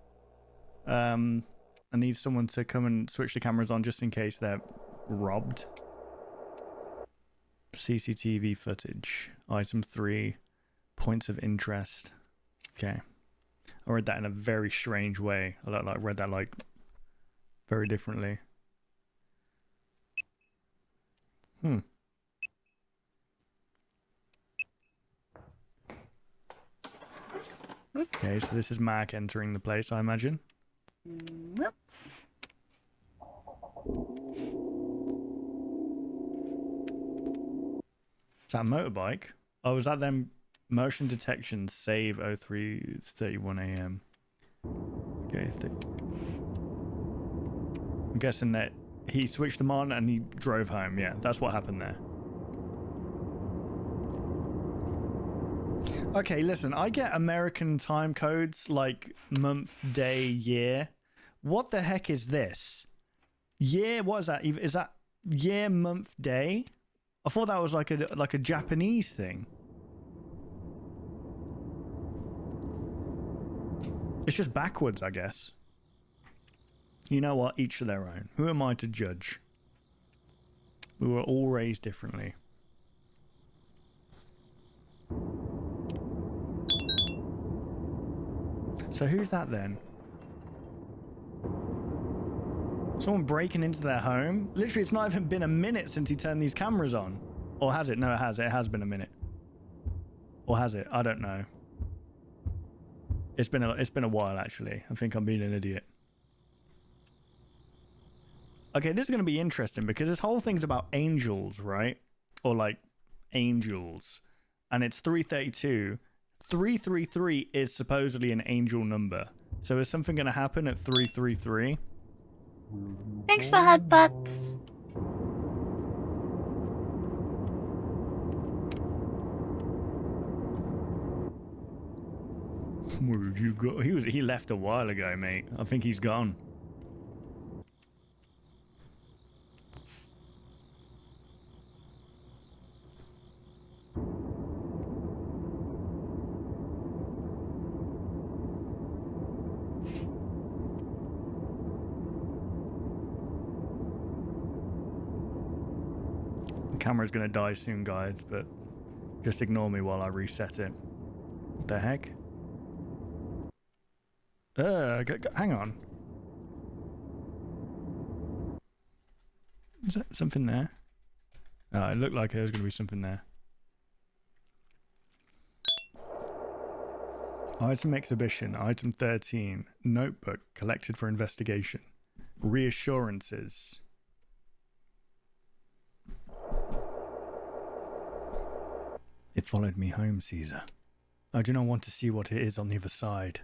And needs someone to come and switch the cameras on just in case they're robbed. CCTV footage. Item 3. Points of interest. Okay. I read that in a very strange way. I read that like very differently. Okay, so this is Mac entering the place, I imagine. Whoop. Is that a motorbike? Oh, is that them motion detection save 03:31 a.m. Okay, I'm guessing that he switched them on and he drove home. Yeah, that's what happened there. Okay, listen, I get American time codes like month, day, year. What the heck is this? Year, what is that? Is that year, month, day? I thought that was like a Japanese thing. It's just backwards, I guess. You know what? Each to their own. Who am I to judge? We were all raised differently. So who's that then? Someone breaking into their home? Literally, it's not even been a minute since he turned these cameras on. Or has it? No, it has. It has been a minute. Or has it? I don't know. It's been a while, actually. I think I'm being an idiot. Okay, this is going to be interesting because this whole thing's about angels, right? Or like angels. And it's 332. 333 is supposedly an angel number. So is something going to happen at 333? Thanks for headbutts. Where'd you go? He left a while ago, mate. I think he's gone. The camera's gonna die soon, guys, but just ignore me while I reset it. What the heck? Hang on. Is that something there? Oh, it looked like there was going to be something there. Item exhibition, item 13. Notebook collected for investigation. Reassurances. It followed me home, Caesar. I do not want to see what it is on the other side.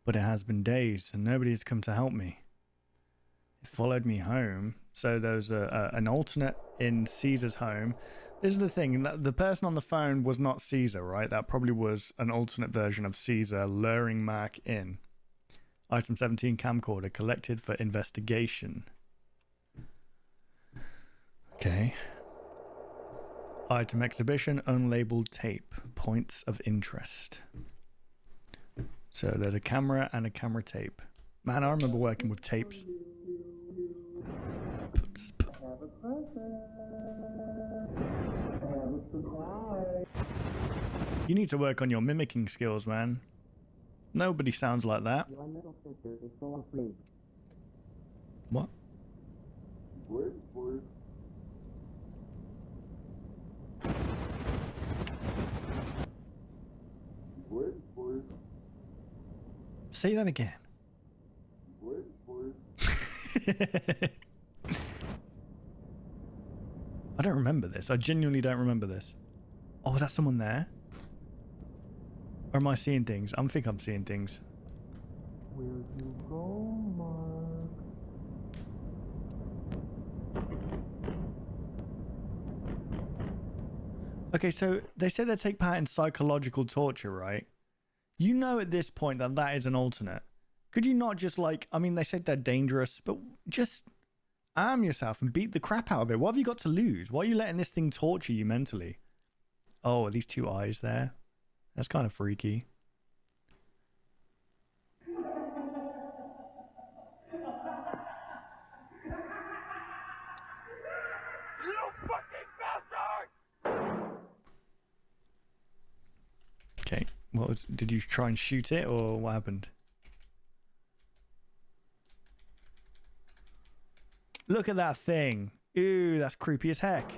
But it has been days and nobody has come to help me. It followed me home. So there's an alternate in Caesar's home. This is the thing. The person on the phone was not Caesar, right? That probably was an alternate version of Caesar luring Mac in. Item 17 camcorder collected for investigation. Okay. Item exhibition unlabeled tape. Points of interest. So there's a camera and a camera tape. Man, I remember working with tapes. You need to work on your mimicking skills, man. Nobody sounds like that. What? Say that again. I don't remember this. I genuinely don't remember this. Oh, is that someone there? Or am I seeing things? I think I'm seeing things. Where'd you go, Mark? Okay, so they say they take part in psychological torture, right? You know at this point that that is an alternate. Could you not just like, I mean, they said they're dangerous, but just arm yourself and beat the crap out of it. What have you got to lose? Why are you letting this thing torture you mentally? Oh, are these two eyes there? That's kind of freaky. Okay, what was, did you try and shoot it or what happened? Look at that thing. Ooh, that's creepy as heck.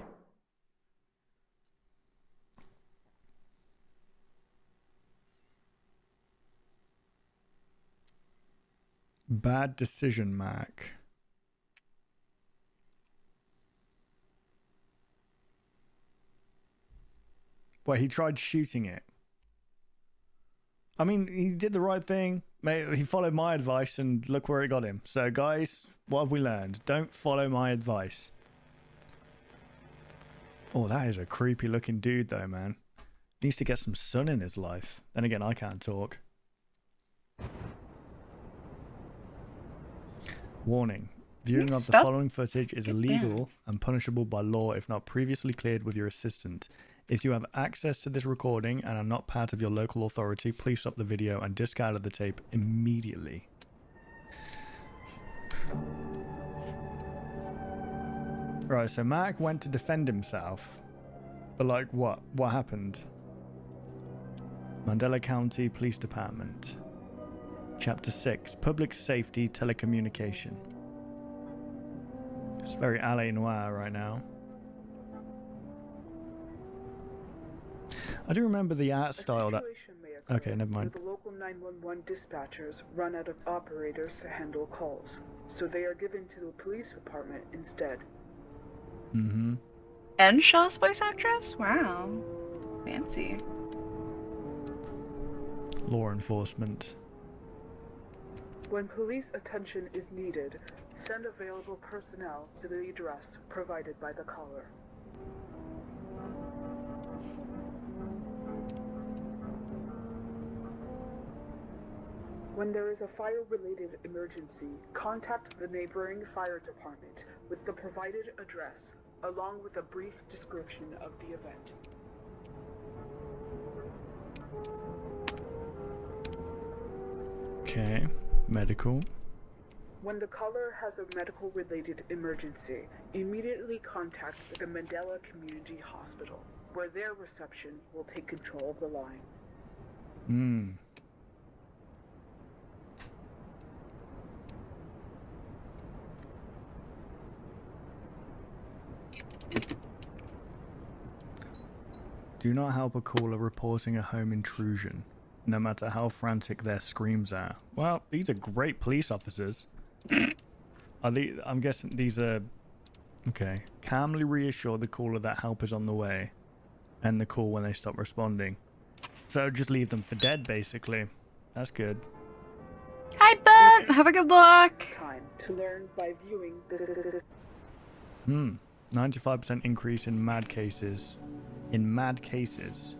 Bad decision, Mac. Well, he tried shooting it. I mean, he did the right thing. He followed my advice, and look where it got him. So, guys, what have we learned? Don't follow my advice. Oh, that is a creepy looking dude, though, man. Needs to get some sun in his life. Then again, I can't talk. Warning. Viewing of the following footage is illegal and punishable by law if not previously cleared with your assistant. If you have access to this recording and are not part of your local authority, please stop the video and discard the tape immediately. Right, so Mac went to defend himself. But like what? What happened? Mandela County Police Department. Chapter 6, Public Safety Telecommunication. It's very LA Noire right now. I do remember the art style that... Okay, never mind. The local 911 dispatchers run out of operators to handle calls, so they are given to the police department instead. Mm-hmm. And Shaw's voice actress? Wow. Fancy. Law enforcement. When police attention is needed, send available personnel to the address provided by the caller. When there is a fire-related emergency, contact the neighboring fire department with the provided address, along with a brief description of the event. Okay. Medical. When the caller has a medical-related emergency, immediately contact the Mandela Community Hospital, where their reception will take control of the line. Hmm. Do not help a caller reporting a home intrusion, no matter how frantic their screams are. Well, these are great police officers. I'm guessing these are... Okay. Calmly reassure the caller that help is on the way. End the call when they stop responding. So just leave them for dead, basically. That's good. Hi, Ben! Have a good luck! Time to learn by viewing the... 95% increase in mad cases. In mad cases.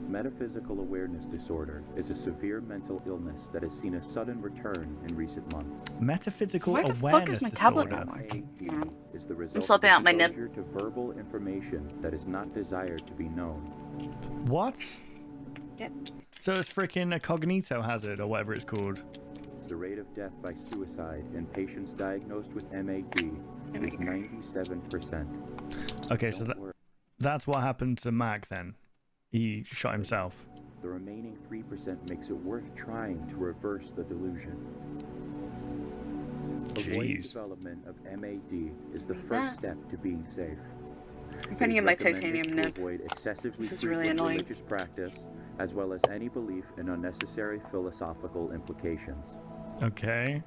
Metaphysical awareness disorder is a severe mental illness that has seen a sudden return in recent months. Metaphysical Where the awareness fuck is my disorder. tablet now? Is the result I'm swapping out my nib. exposure to verbal information that is not desired to be known. What? Yep. So it's freaking a cognito hazard or whatever it's called. The rate of death by suicide in patients diagnosed with MAD is 97%. Okay, so that's what happened to Mac then. He shot himself. The remaining 3% makes it worth trying to reverse the delusion. Avoiding development of MAD is the first step to being safe. I'm putting in my Recommended titanium to nib. avoid excessively This is really frequent annoying. religious practice, as well as any belief in unnecessary philosophical implications. Okay.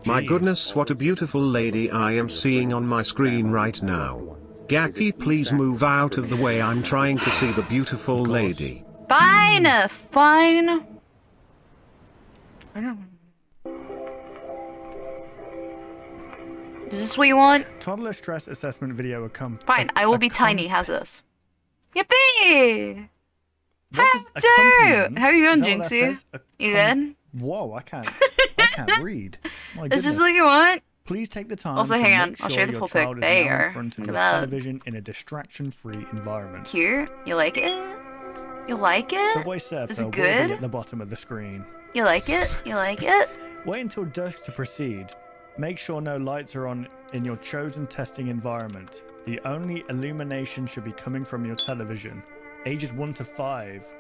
My goodness, what a beautiful lady I am seeing on my screen right now. Gaki, please move out of the way. I'm trying to see the beautiful lady. Fine! Fine! I don't know. Is this what you want? Toddler stress assessment video Fine, I will be tiny. How's this? Yippee! What does Dude! How are you doing, Is that what that Jinxie? says? You good? Whoa, I can't read. My Is goodness. this what you want? Please take the time Also, to hang on. make I'll sure show you the your full pic. child is now in There. front of Look your at that. television in a distraction-free environment. Here? You like it? You like it? Subway Is Surfer it will be good? at the bottom of the screen. You like it? You like it? Wait until dusk to proceed. Make sure no lights are on in your chosen testing environment. The only illumination should be coming from your television. Ages 1 to 5.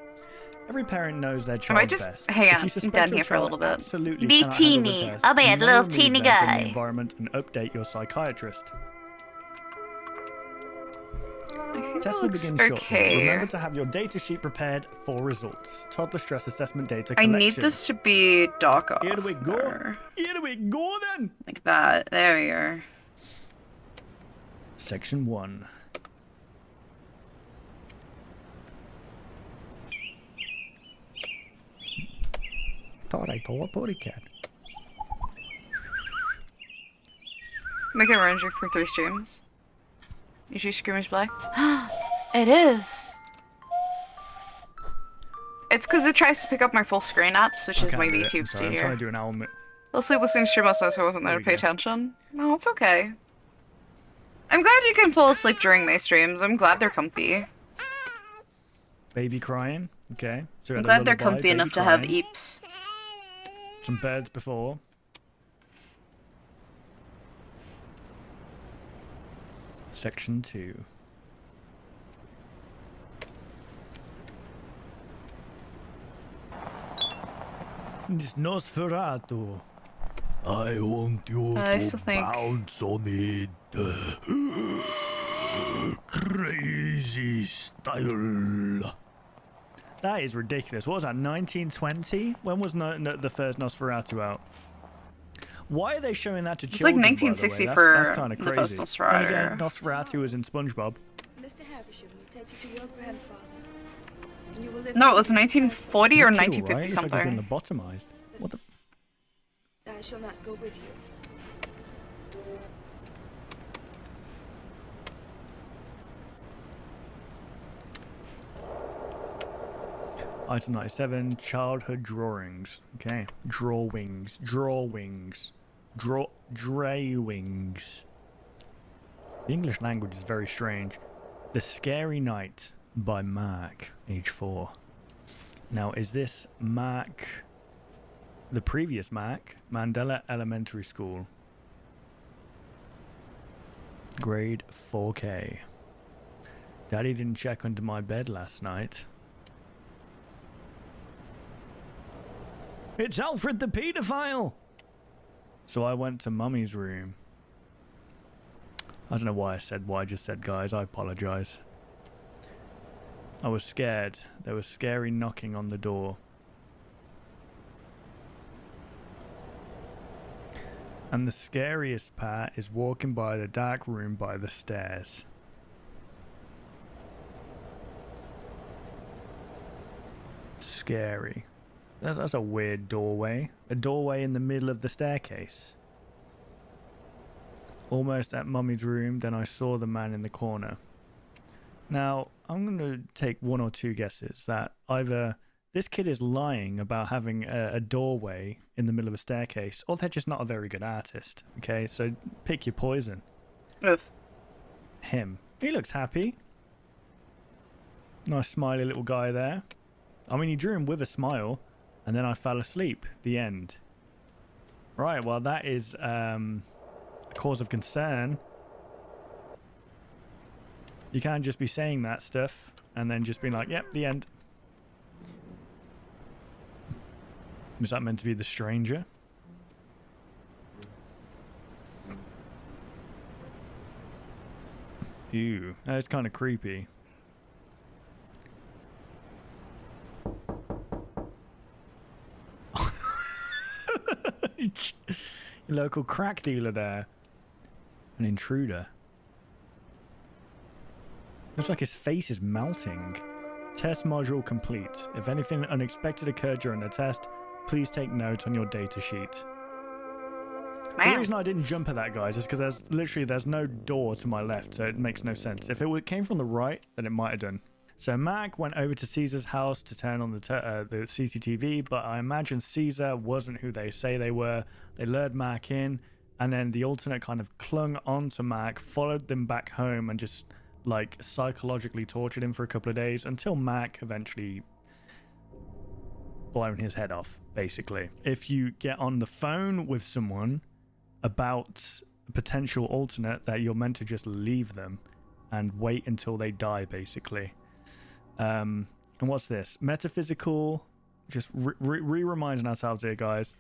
Every parent knows their I child might just best. hang If out you suspect down your here for a child little bit. absolutely Be cannot handle the teeny. test, I'll be you a may little remove teeny them from the guy. environment and update your psychiatrist. Test will begin shortly. Remember to have your data sheet prepared for results. Toddler stress assessment data I collection. need this to be darker. Here we go. Here we go then. Like that. There we are. Section 1. I thought potty cat. Make it ranger for 3 streams. Usually Screamers Black. It is. It's because it tries to pick up my full screen apps, which is my YouTube Sorry, I'm studio. trying to do an element. I'll sleep listening to stream also, so I wasn't there to pay attention. No, it's okay. I'm glad you can fall asleep during my streams. I'm glad they're comfy. Baby crying. Okay. So I'm glad they're comfy enough to have eeps. Some birds before. Section 2. It's Nosferatu. I want you to bounce on it. Crazy style. That is ridiculous. What was that, 1920? When was the first Nosferatu out? Why are they showing that to It's like children, 1960 by the way? for That's kind of the crazy. first And Nosferatu. again, Nosferatu was in SpongeBob. Mr. Havisham will take you to your grandfather. And you will live No, it was 1940 or This kid 1950 alright? Looks like he's something. been lobotomized. What the? I shall not go with you. Item 97, childhood drawings. Okay. Drawings. Drawings. Drawings. The English language is very strange. The Scary Night by Mac, age 4. Now, is this Mac, the previous Mac, Mandela Elementary School? Grade 4K. Daddy didn't check under my bed last night. It's Alfred the paedophile! So I went to Mummy's room. I don't know why I just said, guys. I apologize. I was scared. There was scary knocking on the door. And the scariest part is walking by the dark room by the stairs. Scary. That's a weird doorway. A doorway in the middle of the staircase. Almost at Mummy's room, then I saw the man in the corner. Now, I'm going to take 1 or 2 guesses that either this kid is lying about having a doorway in the middle of a staircase, or they're just not a very good artist. Okay, so pick your poison. Oof. Him. He looks happy. Nice smiley little guy there. I mean, he drew him with a smile. And then I fell asleep. The end. Right, well, that is a cause of concern. You can't just be saying that stuff and then just being like, yep, the end. Was that meant to be the stranger? Ew, that is kind of creepy. Your local crack dealer there. An intruder. Looks like his face is melting. Test module complete. If anything unexpected occurred during the test, please take note on your data sheet. The reason I didn't jump at that, guys, is because there's no door to my left, so it makes no sense. If it came from the right, then it might have done. So Mac went over to Caesar's house to turn on the CCTV, but I imagine Caesar wasn't who they say they were. They lured Mac in, and then the alternate kind of clung onto Mac, followed them back home, and just like psychologically tortured him for a couple of days until Mac eventually blown his head off, basically. If you get on the phone with someone about a potential alternate, that you're meant to just leave them and wait until they die, basically. And what's this? Metaphysical. Just reminding ourselves here, guys.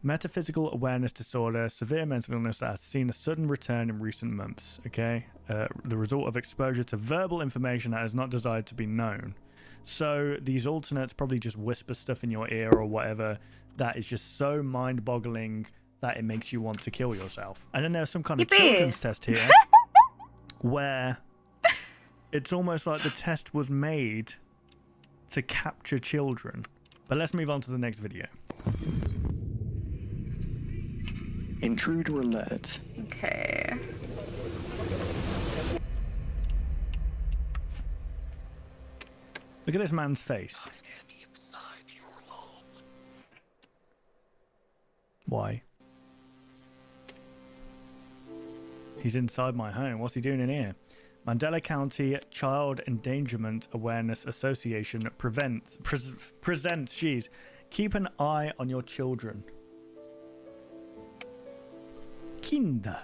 Metaphysical awareness disorder, severe mental illness that has seen a sudden return in recent months. Okay, the result of exposure to verbal information that is not desired to be known. So these alternates probably just whisper stuff in your ear or whatever that is just so mind-boggling that it makes you want to kill yourself. And then there's some kind of children's test here where it's almost like the test was made to capture children. But let's move on to the next video. Intruder alert. Okay. Look at this man's face. Why? He's inside my home. What's he doing in here? Mandela County Child Endangerment Awareness Association presents, jeez, keep an eye on your children. Kinder.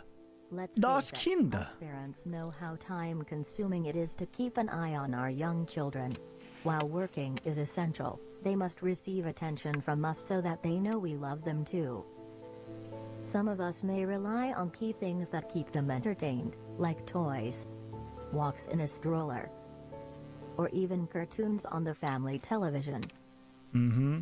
Das Kinder. Us parents know how time-consuming it is to keep an eye on our young children. While working is essential, they must receive attention from us so that they know we love them too. Some of us may rely on key things that keep them entertained, like toys, walks in a stroller, or even cartoons on the family television. Mm-hmm.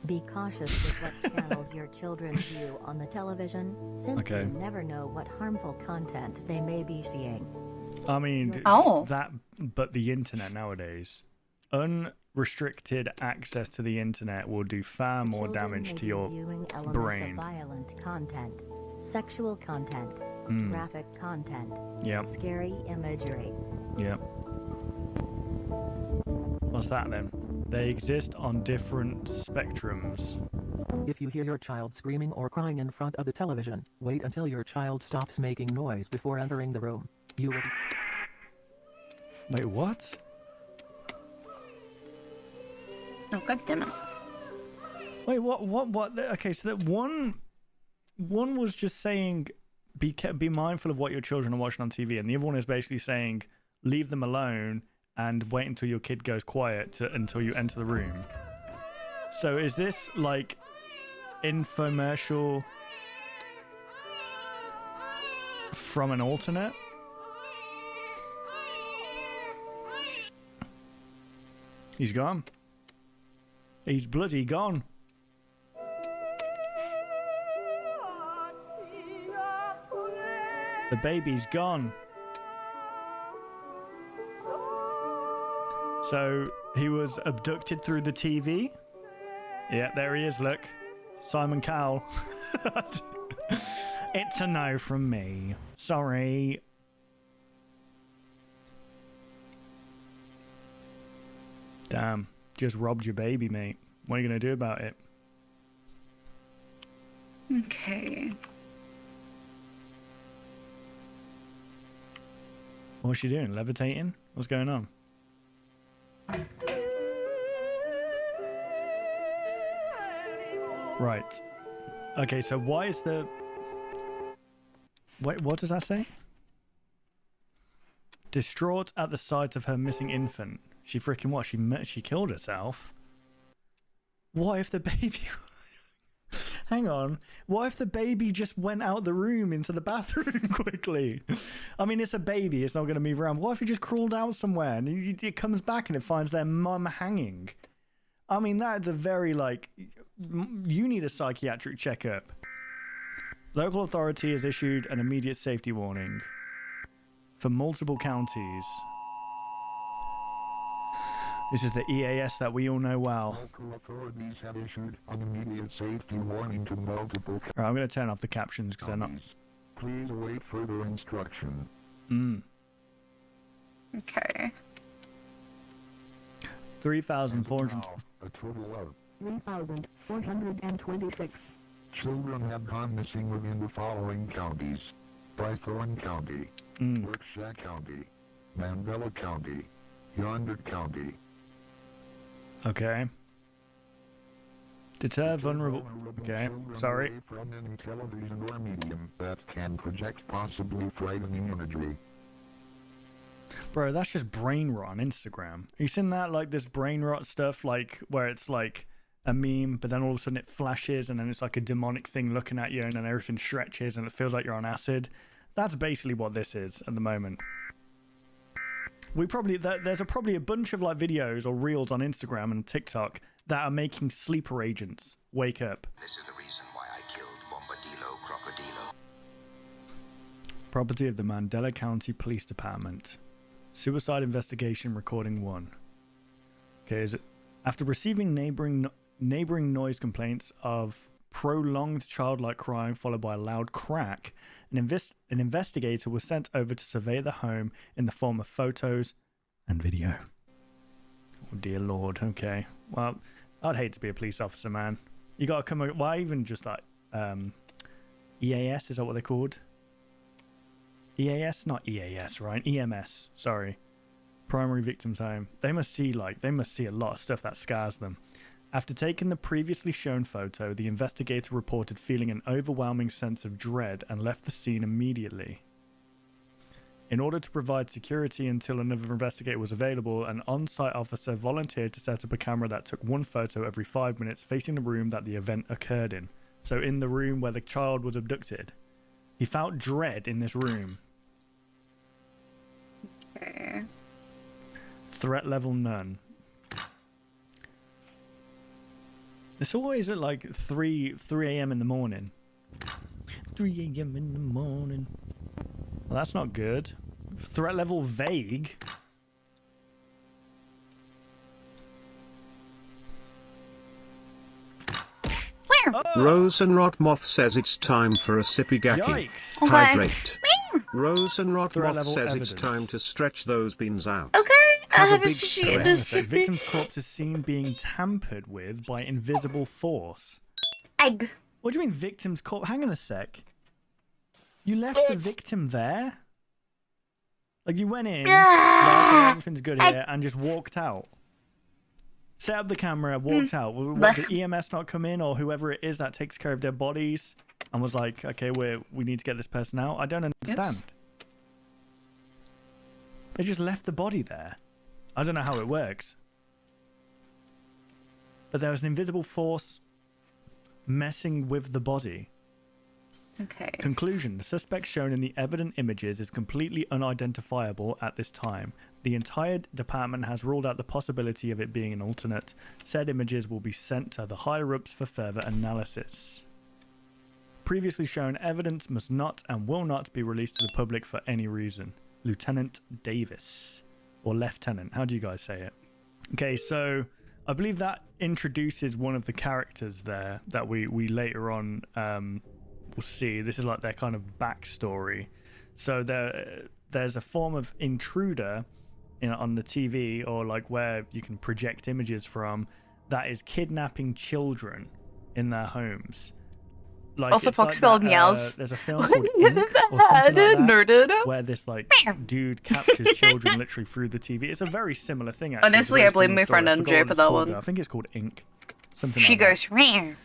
Be cautious with what channels your children view on the television, since you never know what harmful content they may be seeing. I mean, that, but the internet nowadays, unrestricted access to the internet will do far more damage to your brain. Of violent content, sexual content, graphic content, scary imagery. Yep. What's that then? They exist on different spectrums. If you hear your child screaming or crying in front of the television, wait until your child stops making noise before entering the room. You will... Wait, what? Oh, God damn it. Wait, what? Okay, so that one was just saying, be mindful of what your children are watching on TV, and the other one is basically saying, leave them alone and wait until your kid goes quiet until you enter the room. So is this like infomercial from an alternate? He's gone. He's bloody gone. The baby's gone. So he was abducted through the TV. Yeah, there he is, look. Simon Cowell. It's a no from me. Sorry. Damn. Just robbed your baby, mate. What are you going to do about it? Okay. What's she doing? Levitating? What's going on? Right. Okay, so why is the... Wait, what does that say? Distraught at the sight of her missing infant. She freaking what? She killed herself? What if the baby... Hang on. What if the baby just went out the room into the bathroom quickly? I mean, it's a baby. It's not going to move around. What if it just crawled out somewhere and it comes back and it finds their mum hanging? I mean, that's a very, like... You need a psychiatric checkup. Local authority has issued an immediate safety warning for multiple counties. This is the EAS that we all know well. Local authorities have issued an immediate safety warning to multiple. Right, I'm going to turn off the captions because they're not. Please await further instruction. Okay. 3,400. A total of 3,426 children have gone missing within the following counties: Bythorn County, Berkshire County, Mandela County, Yonder County. Okay. Deter vulnerable. Okay, sorry. From any television or medium that can project possibly frightening imagery. Bro, that's just brain rot on Instagram. You seen that, like this brain rot stuff, like where it's like a meme, but then all of a sudden it flashes and then it's like a demonic thing looking at you and then everything stretches and it feels like you're on acid. That's basically what this is at the moment. We probably, there's probably a bunch of like videos or reels on Instagram and TikTok that are making sleeper agents wake up. This is the reason why I killed Bombadillo Crocodilo. Property of the Mandela County Police Department. Suicide investigation recording 1. Okay, after receiving neighboring noise complaints of prolonged childlike crying followed by a loud crack, an investigator was sent over to survey the home in the form of photos and video. Oh dear Lord. Okay. Well, I'd hate to be a police officer, man. You gotta come. Why even just like EAS? Is that what they're called? EAS, not EAS, right? EMS. Sorry. Primary Victims Home. They must see a lot of stuff that scars them. After taking the previously shown photo, the investigator reported feeling an overwhelming sense of dread and left the scene immediately. In order to provide security until another investigator was available, an on-site officer volunteered to set up a camera that took one photo every 5 minutes facing the room that the event occurred in. So in the room where the child was abducted. He felt dread in this room. Okay. Threat level none. It's always at like 3 a.m. in the morning. 3 a.m. in the morning. Well, that's not good. Threat level vague. Rose and Rotmoth says it's time for a sippy gaki. Yikes. Hydrate. Rose and Threat Rotmoth level says evidence. it's time to stretch those beans out. Okay, I have a big sushi stretch. in this. Victim's corpse is seen being tampered with by invisible force. Egg. What do you mean victim's corpse? Hang on a sec. You left the victim there? Like you went in, like, okay, everything's good here, and just walked out. Set up the camera, walked out. What, did EMS not come in, or whoever it is that takes care of dead bodies, and was like, okay, we need to get this person out? I don't understand. Oops. They just left the body there. I don't know how it works. But there was an invisible force messing with the body. Okay. Conclusion. The suspect shown in the evident images is completely unidentifiable at this time. The entire department has ruled out the possibility of it being an alternate. Said images will be sent to the higher-ups for further analysis. Previously shown evidence must not and will not be released to the public for any reason. Lieutenant Davis. Or Lieutenant. How do you guys say it? Okay, so I believe that introduces one of the characters there that we later on will see. This is like their kind of backstory. So there's a form of intruder on the TV, or like where you can project images from, that is kidnapping children in their homes. Like, Also, it's Fox like called that, meows. There's a film called Ink or something like that, Nerded. where this like dude captures children literally through the TV. It's a very similar thing, actually. Honestly, I blame my friend MJ for that one. I think it's called Ink. Something She like that. goes rare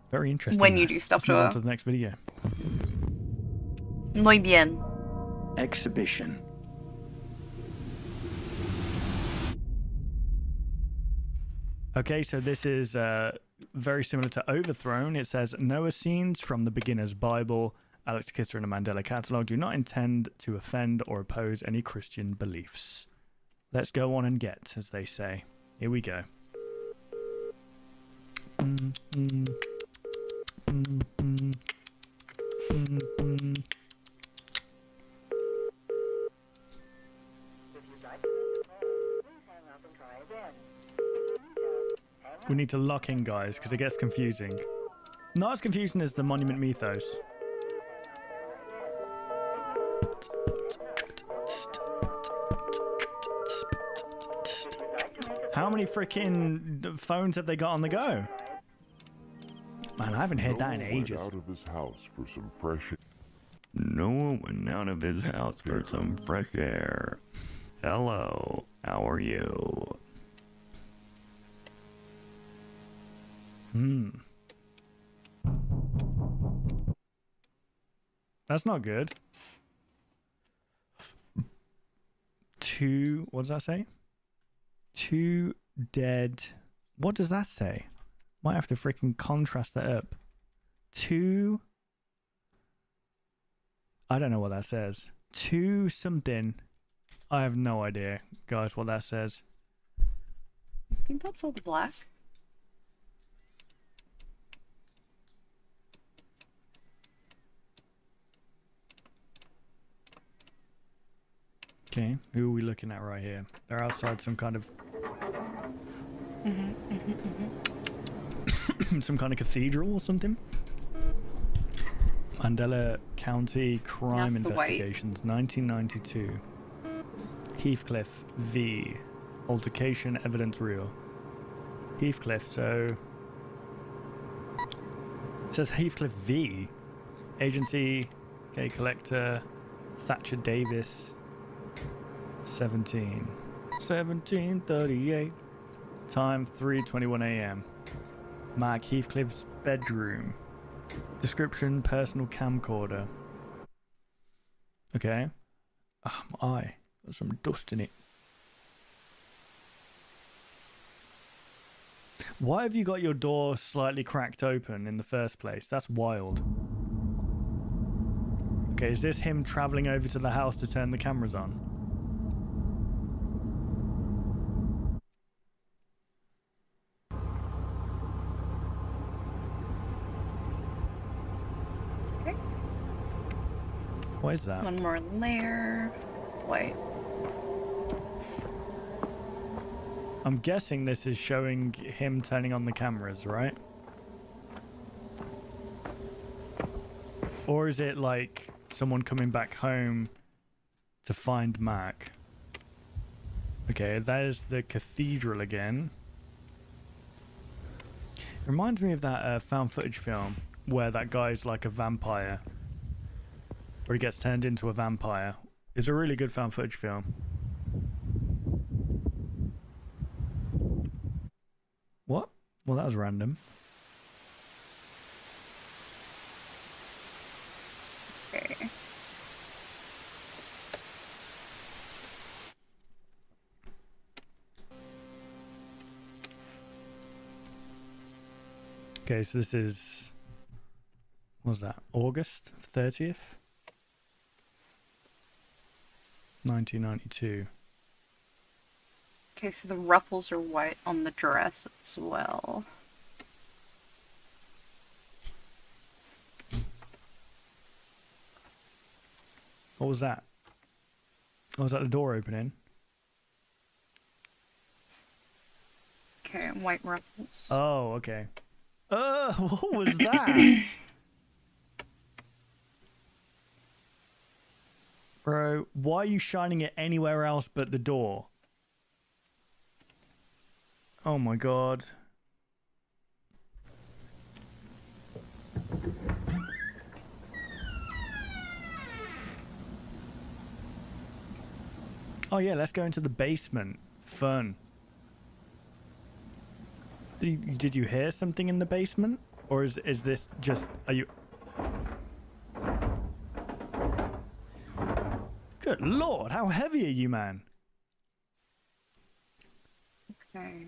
Very interesting. when you do stuff to Let's move her. on to the next video. Muy bien. Exhibition. Okay, so this is very similar to Overthrown. It says, Noah scenes from the beginner's Bible. Alex Kisser and the Mandela Catalogue do not intend to offend or oppose any Christian beliefs. Let's go on and get, as they say. Here we go. We need to lock in, guys, because it gets confusing. Not as confusing as the Monument Mythos. How many freaking phones have they got on the go? Man, I haven't heard that in ages. Out of his house for some fresh air. Noah went out of his house for some fresh air. Hello, how are you? That's not good. two, what does that say? 2 dead. What does that say? Might have to freaking contrast that up. 2. I don't know what that says. 2 something. I have no idea, guys, what that says. I think that's all the black. Okay, who are we looking at right here? They're outside some kind of some kind of cathedral or something. Mandela County Crime Investigations, 1992. Heathcliff v. Altercation Evidence Real. Heathcliff, so it says Heathcliff v. Agency, okay, collector, Thatcher Davis, 1738. Time 3:21 a.m. Mark Heathcliff's bedroom. Description: personal camcorder. Okay. Oh, my eye. There's some dust in it. Why have you got your door slightly cracked open in the first place? That's wild. Okay, is this him traveling over to the house to turn the cameras on? What is that? One more layer. White. I'm guessing this is showing him turning on the cameras, right? Or is it like someone coming back home to find Mac? Okay, there's the cathedral again. It reminds me of that found footage film where that guy's like a vampire. Where he gets turned into a vampire. It's a really good found footage film. What? Well, that was random. Okay. Okay, so this is... what was that? August 30th? 1992. Okay, so the ruffles are white on the dress as well. What was that? Oh, was that the door opening? Okay, white ruffles. Oh, okay. What was that? Bro, why are you shining it anywhere else but the door? Oh my god. Oh yeah, let's go into the basement. Fun. Did you hear something in the basement? Or is this just... are you... Good lord, how heavy are you, man? Okay.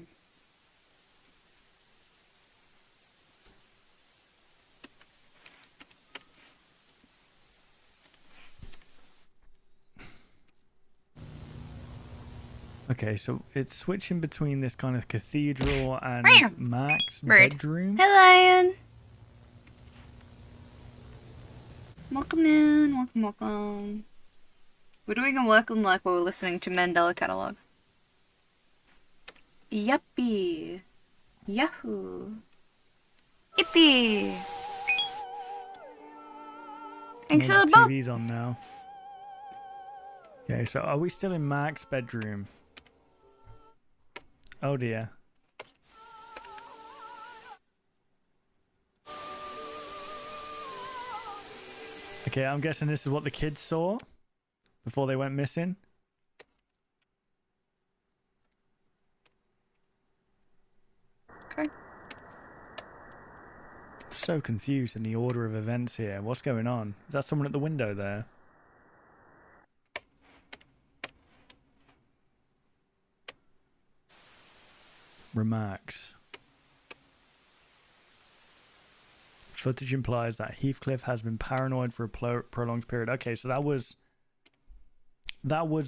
Okay, so it's switching between this kind of cathedral and Mac's Bird. bedroom. Hey, Lion. Welcome in. Welcome, welcome. We're doing a welcome like while we're listening to Mandela Catalog. Yuppie. Yahoo. Yippee. Thanks Oh, for the the boat. TV's on now. Okay, so are we still in Mac's bedroom? Oh dear. Okay, I'm guessing this is what the kids saw before they went missing. Okay. So confused in the order of events here. What's going on? Is that someone at the window there? remarks. Footage implies that Heathcliff has been paranoid for a prolonged period. Okay, so that was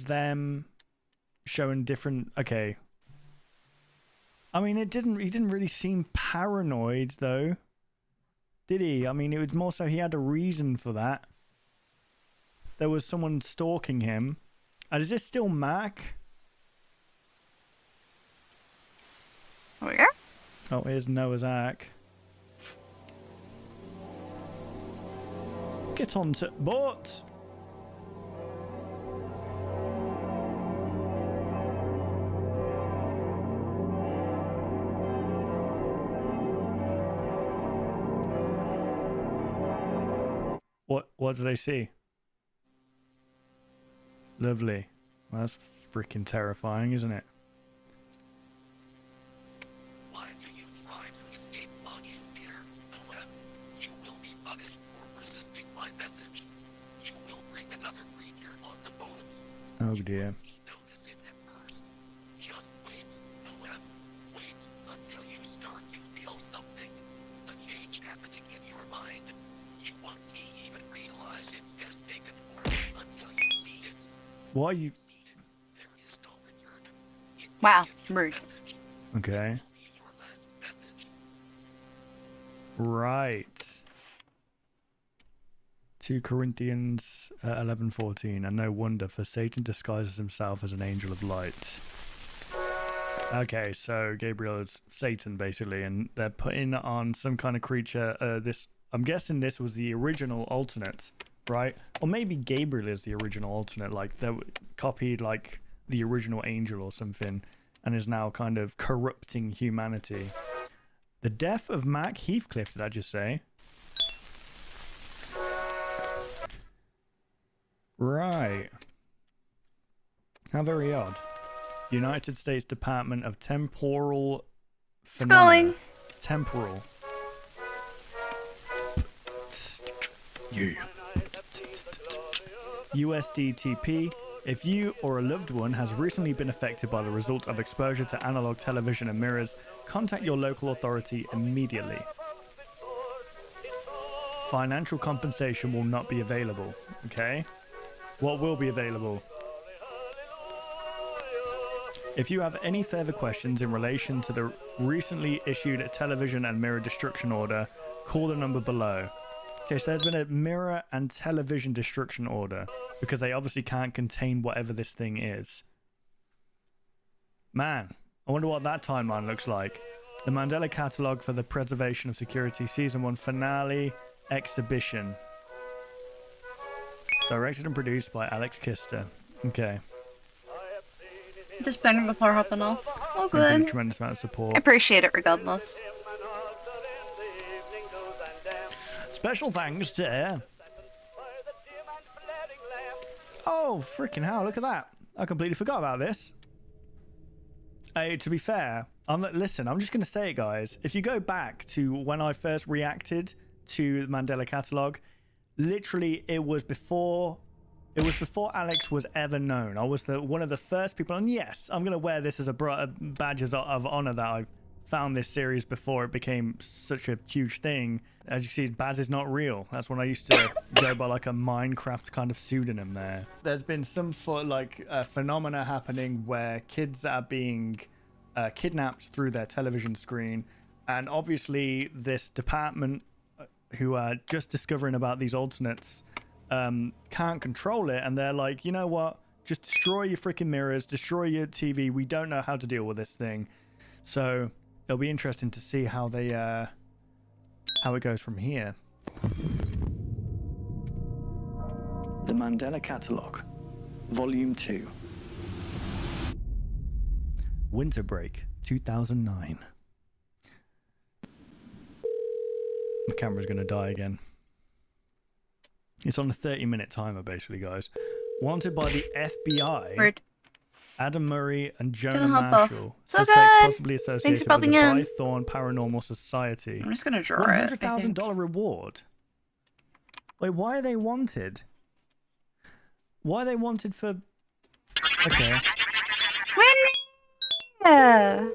them showing different. Okay. I mean, he didn't really seem paranoid though, did he? I mean, it was more so he had a reason for that. There was someone stalking him. And is this still Mac? Where? Oh, here's Noah's Ark. Get on to boat. What do they see? Lovely. Well, that's freaking terrifying, isn't it? Why do you try to escape Lockheed Fear? Noah, you will be punished for resisting my message. You will bring another creature on the boat. Oh dear. Notice it at first. Just wait, Noah. Wait until you start to feel something. A change happening in your mind. You won't even realize it has taken form until you see it. Why are you... There is no return. Wow, rude. Okay. Right. 2 Corinthians 11:14, and no wonder, for Satan disguises himself as an angel of light. Okay, so Gabriel is Satan basically, and they're putting on some kind of creature. I'm guessing this was the original alternate, right? Or maybe Gabriel is the original alternate, like they copied like the original angel or something, and is now kind of corrupting humanity. The death of Mac Heathcliff, did I just say? Right. How very odd. United States Department of Temporal Phenomena. Temporal. Yeah. USDTP. If you or a loved one has recently been affected by the result of exposure to analog television and mirrors, contact your local authority immediately. Financial compensation will not be available. Okay? What will be available? If you have any further questions in relation to the recently issued television and mirror destruction order, call the number below. Okay, so there's been a mirror and television destruction order because they obviously can't contain whatever this thing is. Man, I wonder what that timeline looks like. The Mandela Catalogue for the Preservation of Security Season 1 Finale Exhibition. Directed and produced by Alex Kister. Okay. Just banging before hopping off. All Been a good. tremendous amount of support. I appreciate it regardless. Special thanks to... Oh, freaking hell, look at that. I completely forgot about this. To be fair, listen, I'm just going to say it, guys. If you go back to when I first reacted to the Mandela Catalogue, literally it was before Alex was ever known. I was one of the first people, and yes, I'm going to wear this as a badge of honor that I found this series before it became such a huge thing. As you see, Baz is not real. That's when I used to go by like a Minecraft kind of pseudonym there. There's been some sort of like phenomena happening where kids are being kidnapped through their television screen, and obviously this department who are just discovering about these alternates can't control it, and they're like, you know what, just destroy your freaking mirrors, destroy your TV. We don't know how to deal with this thing. So it'll be interesting to see how they how it goes from here. The Mandela Catalogue, Volume 2. Winter Break 2009. The camera's going to die again. It's on a 30-minute timer, basically, guys. Wanted by the FBI. Rude. Adam Murray and Jonah Gonna hop off. Marshall. So Suspects good. possibly Thanks associated for with the popping in. Bythorn Paranormal Society. I'm just gonna draw it. $100,000 reward. Wait, why are they wanted? Why are they wanted for... Okay. Yeah.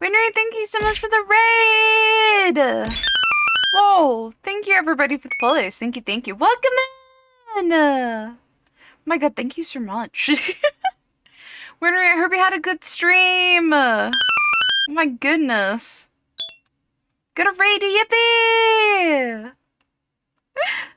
Winry, thank you so much for the raid! Whoa, thank you everybody for the follows. Thank you, thank you. Welcome in! Oh my god, thank you so much. Winry, I hope you had a good stream! Oh my goodness. Got a raid, yippee!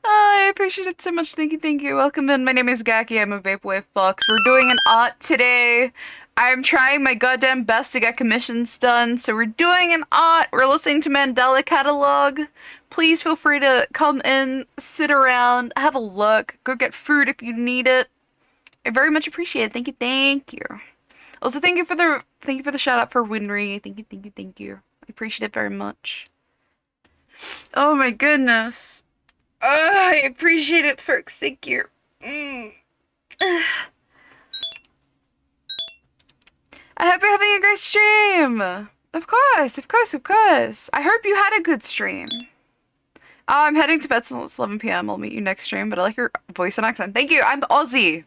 Oh, I appreciate it so much. Thank you, thank you. Welcome in. My name is Gaki. I'm a Vaporwave Fox. We're doing an art today. I'm trying my goddamn best to get commissions done. So we're doing an art. We're listening to Mandela Catalog. Please feel free to come in, sit around, have a look, go get food if you need it. I very much appreciate it. Thank you, thank you. Also, thank you for the shout out for Winry. Thank you, thank you, thank you. I appreciate it very much. Oh my goodness. I appreciate it, folks. Thank you. I hope you're having a great stream. Of course, of course, of course. I hope you had a good stream. I'm heading to bed till it's 11 p.m. I'll meet you next stream, but I like your voice and accent. Thank you. I'm Aussie.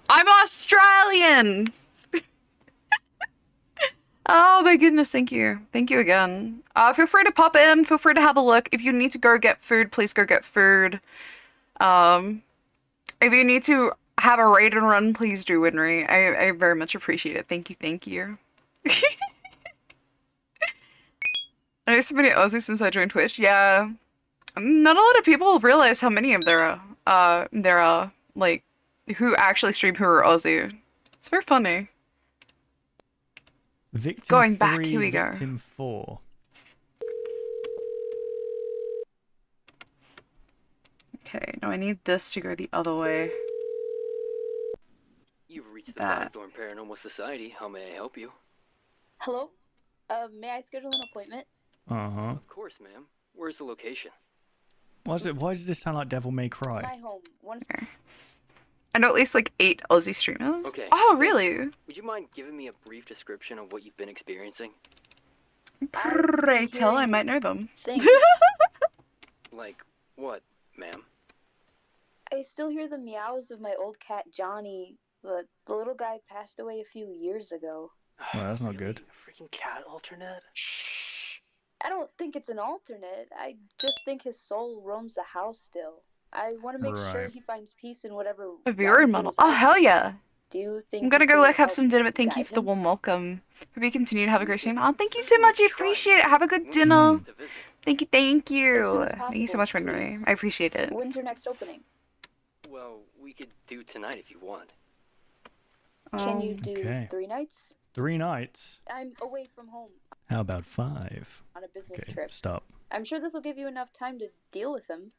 I'm Australian. Oh my goodness, thank you. Thank you again. Feel free to pop in, feel free to have a look. If you need to go get food, please go get food. If you need to have a raid and run, please do, Winry. I very much appreciate it. Thank you, thank you. I know so many Aussies since I joined Twitch. Yeah. Not a lot of people realize how many of there are, like, who actually stream who are Aussie. It's very funny. Victim Going 3, back, here we go. Victim 4. Okay, now I need this to go the other way. You've reached the Blackthorn Paranormal Society. How may I help you? Hello? May I schedule an appointment? Uh-huh. Of course, ma'am. Where's the location? Why does this sound like Devil May Cry? My home. Okay. I know at least like 8 Aussie streamers. Okay. Oh, really? Would you mind giving me a brief description of what you've been experiencing? Pray tell, I might know them. Like what, ma'am? I still hear the meows of my old cat Johnny, but the little guy passed away a few years ago. Well, that's not good. Freaking cat alternate? I don't think it's an alternate. I just think his soul roams the house still. I want to make sure he finds peace in whatever. A viewer model. Oh, hell yeah. Do you think I'm gonna you go could like have help some dinner, but thank you guide for the him? warm welcome. Hope you continue to have a great stream. Oh, thank you so much. I appreciate it. Have a good dinner. Thank you, thank you. Thank you so much, Winry. I appreciate it. When's your next opening? Well, we could do tonight if you want. Can you do Okay. 3 nights? 3 nights? I'm away from home How about 5? on a business Okay, trip. stop. I'm sure this will give you enough time to deal with him.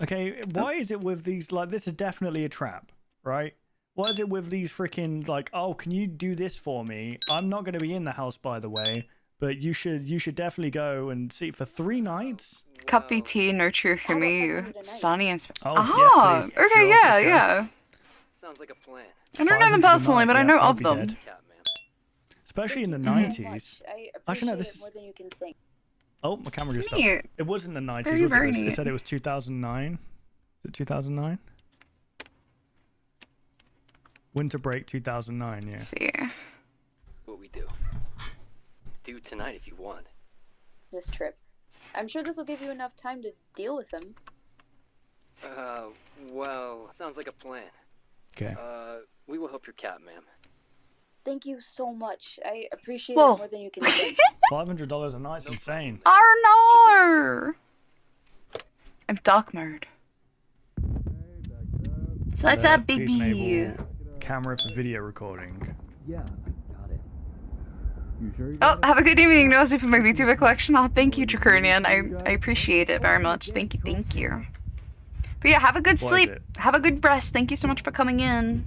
Okay, why is it with these, like, this is definitely a trap, right? Why is it with these freaking, like, oh, can you do this for me? I'm not going to be in the house, by the way, but you should definitely go and see for 3 nights? Cup BT, Nurture, Himi, Stani, and Oh, ah, yes, please. okay, Sure, yeah, let's go. yeah. Sounds like a plan. I don't know them 500 a personally, night, but I yeah, know I'll of be them. dead. Especially in the Thank 90s. you so much. I Actually, appreciate no, this it is... more than you can think. Oh, my camera just stopped. Neat. It was in the 90s, Very, wasn't very it? It neat. said it was 2009. Is it 2009? Winter break 2009, yeah. Let's see. What we do. Do tonight if you want. This trip. I'm sure this will give you enough time to deal with him. Well, sounds like a plan. Okay. We will help your cat, ma'am. Thank you so much. I appreciate Whoa. it more than you can think. $500 a night's insane. Oh no! I'm dark mode. So what's up, Please baby? enable camera for video recording. Yeah, I got it. You sure? Oh, have a good evening, Nosy, for my VTuber collection. Oh, thank you, Draconian. I appreciate it very much. Thank you, thank you. But yeah, have a good What is sleep. it? Have a good rest. Thank you so much for coming in.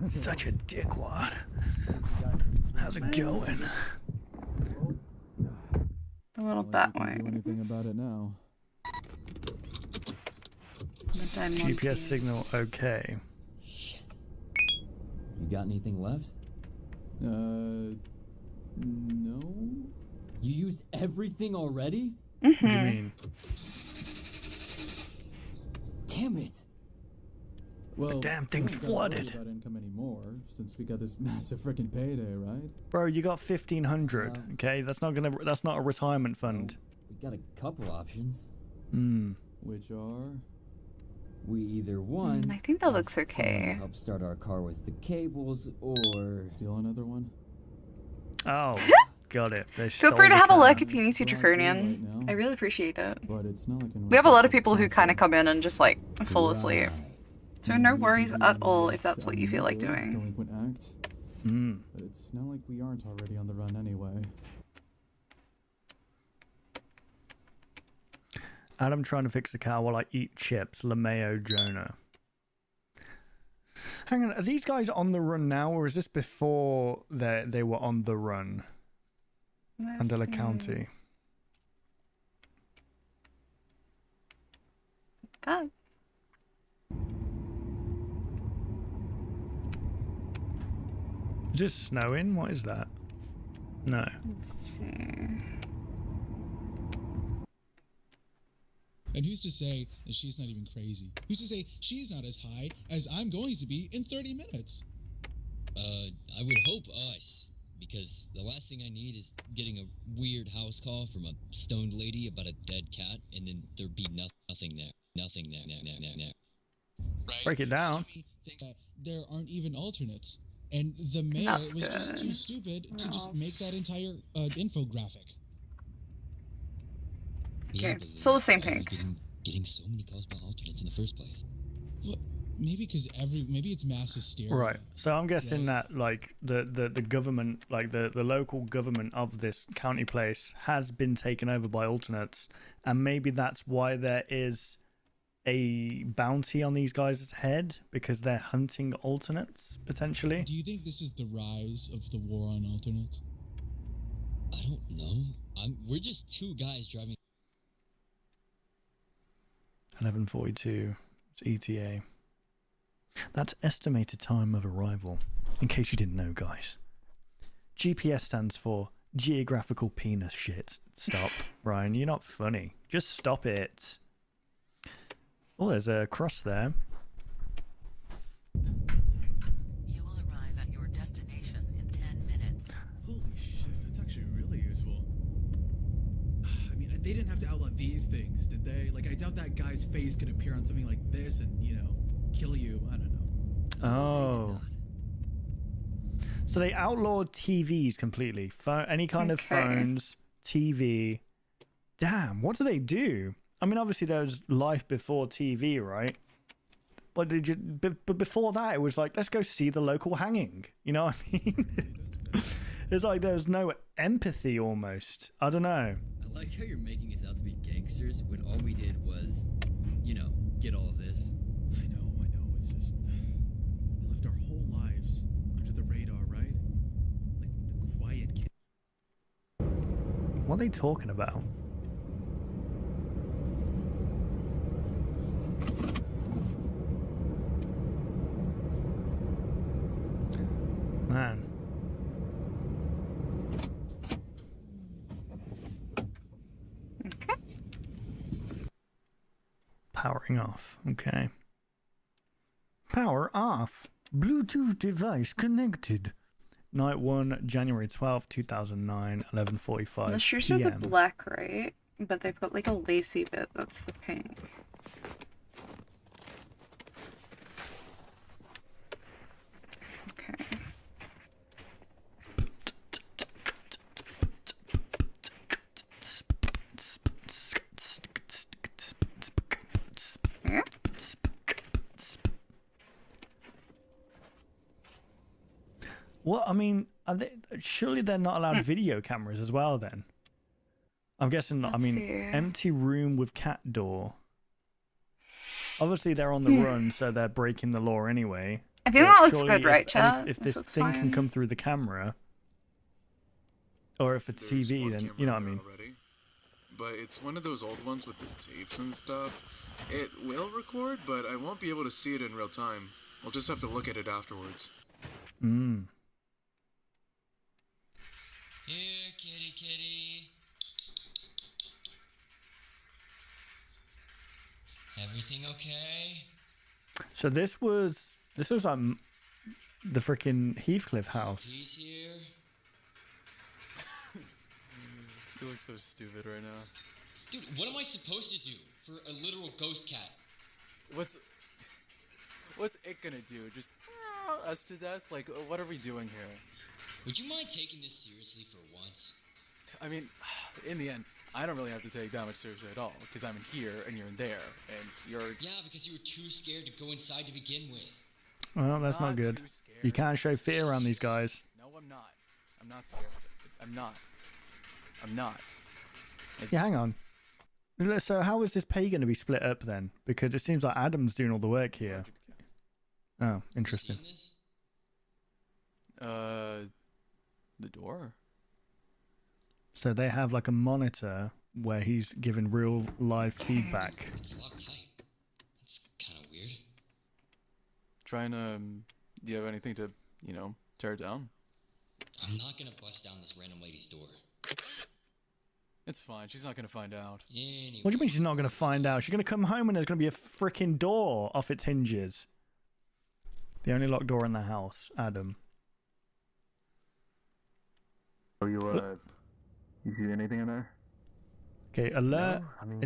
Such a dickwad. How's it going? A little bat Do anything about it now? GPS signal okay. You got anything left? No. You used everything already? What do you mean? Damn it! Well, damn thing's we don't gotta flooded. worry about income anymore since we got this massive freaking payday, right? Bro, you got 1,500. Okay, that's not a retirement fund. We got a couple options. Which are? We either one. I think that looks someone to okay. help start our car with the cables, or steal another one. Oh, got it. Feel free to have a look if you need to, Draconian. I really appreciate it. But it's not like We have a lot of people who kind of come in and just like fall asleep. So no worries at all if that's what you feel like doing. Delinquent act. But it's not like we aren't already on the run anyway. Adam trying to fix the car while I eat chips. LeMayo Jonah. Hang on, are these guys on the run now, or is this before they were on the run? Andela County. That. Is it snowing? What is that? No. Let's see. And who's to say that she's not even crazy? Who's to say she's not as high as I'm going to be in 30 minutes? I would hope us, because the last thing I need is getting a weird house call from a stoned lady about a dead cat, and then there'd be nothing there. Nothing there. Right? Break it down. Think that there aren't even alternates. And the mayor was just too stupid to just make that entire infographic. Okay, still the same pink. Getting so many calls about alternates in the first place. Well, maybe because maybe it's mass hysteria. Right. So I'm guessing that like the government, like the local government of this county place has been taken over by alternates, and maybe that's why there is a bounty on these guys' head, because they're hunting alternates potentially. Do you think this is the rise of the war on alternates? I don't know. We're just two guys driving. 11:42. It's ETA. That's estimated time of arrival. In case you didn't know, guys. GPS stands for geographical penis shit. Stop, Ryan. You're not funny. Just stop it. Oh, there's a cross there. You will arrive at your destination in 10 minutes. Holy shit, that's actually really useful. I mean, they didn't have to outlaw these things, did they? Like, I doubt that guy's face could appear on something like this and, you know, kill you. I don't know. Oh. So they outlawed TVs completely. Any kind of phones, TV. Damn, what do they do? I mean, obviously there's life before TV, right? But but before that, it was like, let's go see the local hanging. You know what I mean? It's like there's no empathy almost. I don't know. I like how you're making us out to be gangsters when all we did was, you know, get all of this. I know. It's just we lived our whole lives under the radar, right? Like the quiet kid. What are they talking about? Man. Okay. Powering off. Okay. Power off. Bluetooth device connected. Night 1, January 12th, 2009, 11:45 The shoes PM. are the black, right? But they've got like a lacy bit. That's the pink. Okay. Yeah. Well, I mean, surely they're not allowed video cameras as well then? I'm guessing not. I Let's mean, see. empty room with cat door. Obviously, they're on the run, so they're breaking the law anyway. I think But that looks surely good, right, chat? If This this looks thing can fine. come through the camera, or if it's TV, then you know what I mean. Already, but it's one of those old ones with the tapes and stuff. It will record, but I won't be able to see it in real time. I'll just have to look at it afterwards. Mm. Here, kitty, kitty. Everything okay? So this was like the freaking Heathcliff house. He's here. You look so stupid right now. Dude, what am I supposed to do for a literal ghost cat? What's it gonna do? Just us to death? Like, what are we doing here? Would you mind taking this seriously for once? I mean, in the end, I don't really have to take that much seriously at all, because I'm in here and you're in there, and you're... Yeah, because you were too scared to go inside to begin with. Well, that's not good. You can't show fear around these guys. No, I'm not. I'm not scared. I'm not. I'm not. Yeah, hang on. So how is this pay going to be split up then? Because it seems like Adam's doing all the work here. Oh, interesting. The door? So they have like a monitor where he's giving real live feedback. It's locked tight. That's kind of weird. Trying to... do you have anything to, tear it down? I'm not gonna bust down this random lady's door. It's fine. She's not gonna find out. Anyway. What do you mean she's not going to find out? She's going to come home and there's going to be a freaking door off its hinges. The only locked door in the house, Adam. Are you, you see anything in there? Okay, alert. No, I mean,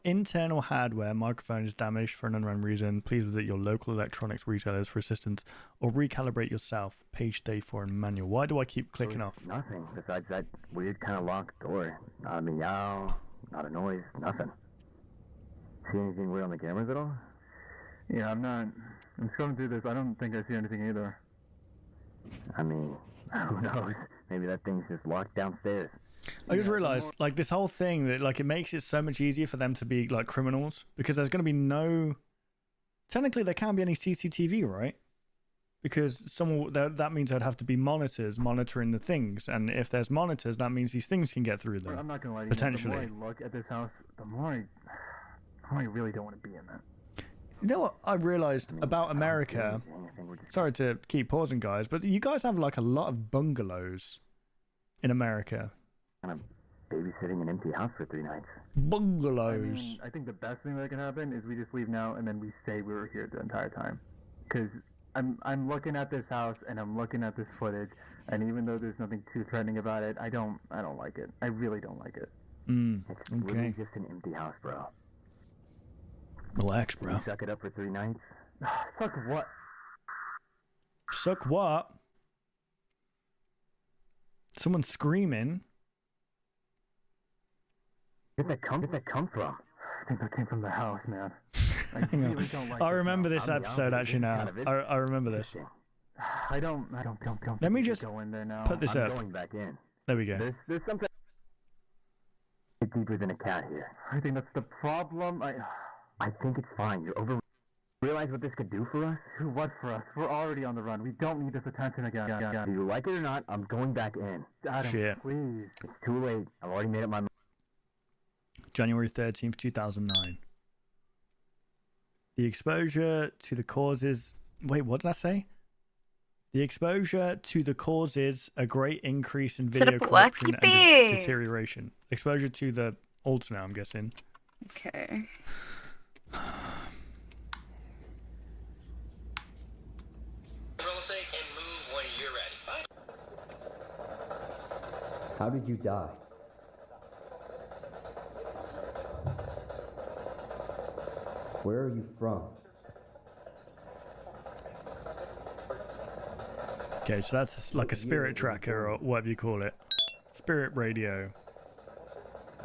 internal hardware microphone is damaged for an unknown reason. Please visit your local electronics retailers for assistance or recalibrate yourself. Page 34 in manual. Why do I keep clicking off? Nothing besides that weird kind of locked door. Not a meow, not a noise, nothing. See anything weird on the cameras at all? Yeah, I'm scrolling through this. I don't think I see anything either. I mean, who knows? Maybe that thing's just locked downstairs. I just realized, like, this whole thing, that, like, it makes it so much easier for them to be, like, criminals, because there's going to be no... Technically, there can't be any CCTV, right? Because that means there'd have to be monitors monitoring the things, and if there's monitors, that means these things can get through them. I'm not going to lie to you. Potentially. The more I look at this house, the more I really don't want to be in that. You know what I realized about America? Sorry to keep pausing, guys, but you guys have, like, a lot of bungalows in America. Kind of babysitting an empty house for 3 nights. Bungalows. I think the best thing that can happen is we just leave now and then we say we were here the entire time. Because I'm looking at this house and I'm looking at this footage, and even though there's nothing too threatening about it, I don't like it. I really don't like it. It's really just an empty house, bro. Relax, bro. You suck it up for 3 nights. Suck what? Suck what? Someone's screaming. Where'd that come from? I think that came from the house, man. I really don't like I remember this episode actually now. I remember this. I don't Let me just go in there now. put this I'm up. going back in. There we go. There's something deeper than a cat here. I think that's the problem. I think it's fine. You're over. Realize what this could do for us? What for us? We're already on the run. We don't need this attention again. Do you like it or not? I'm going back in. Adam, Shit. please. It's too late. I've already made up my mind. January 13th, 2009. The exposure to the causes... Wait, what did I say? The exposure to the causes a great increase in video corruption and deterioration. Exposure to the alternate, I'm guessing. Okay. How did you die? Where are you from? Okay, so that's like a spirit tracker or whatever you call it. Spirit radio.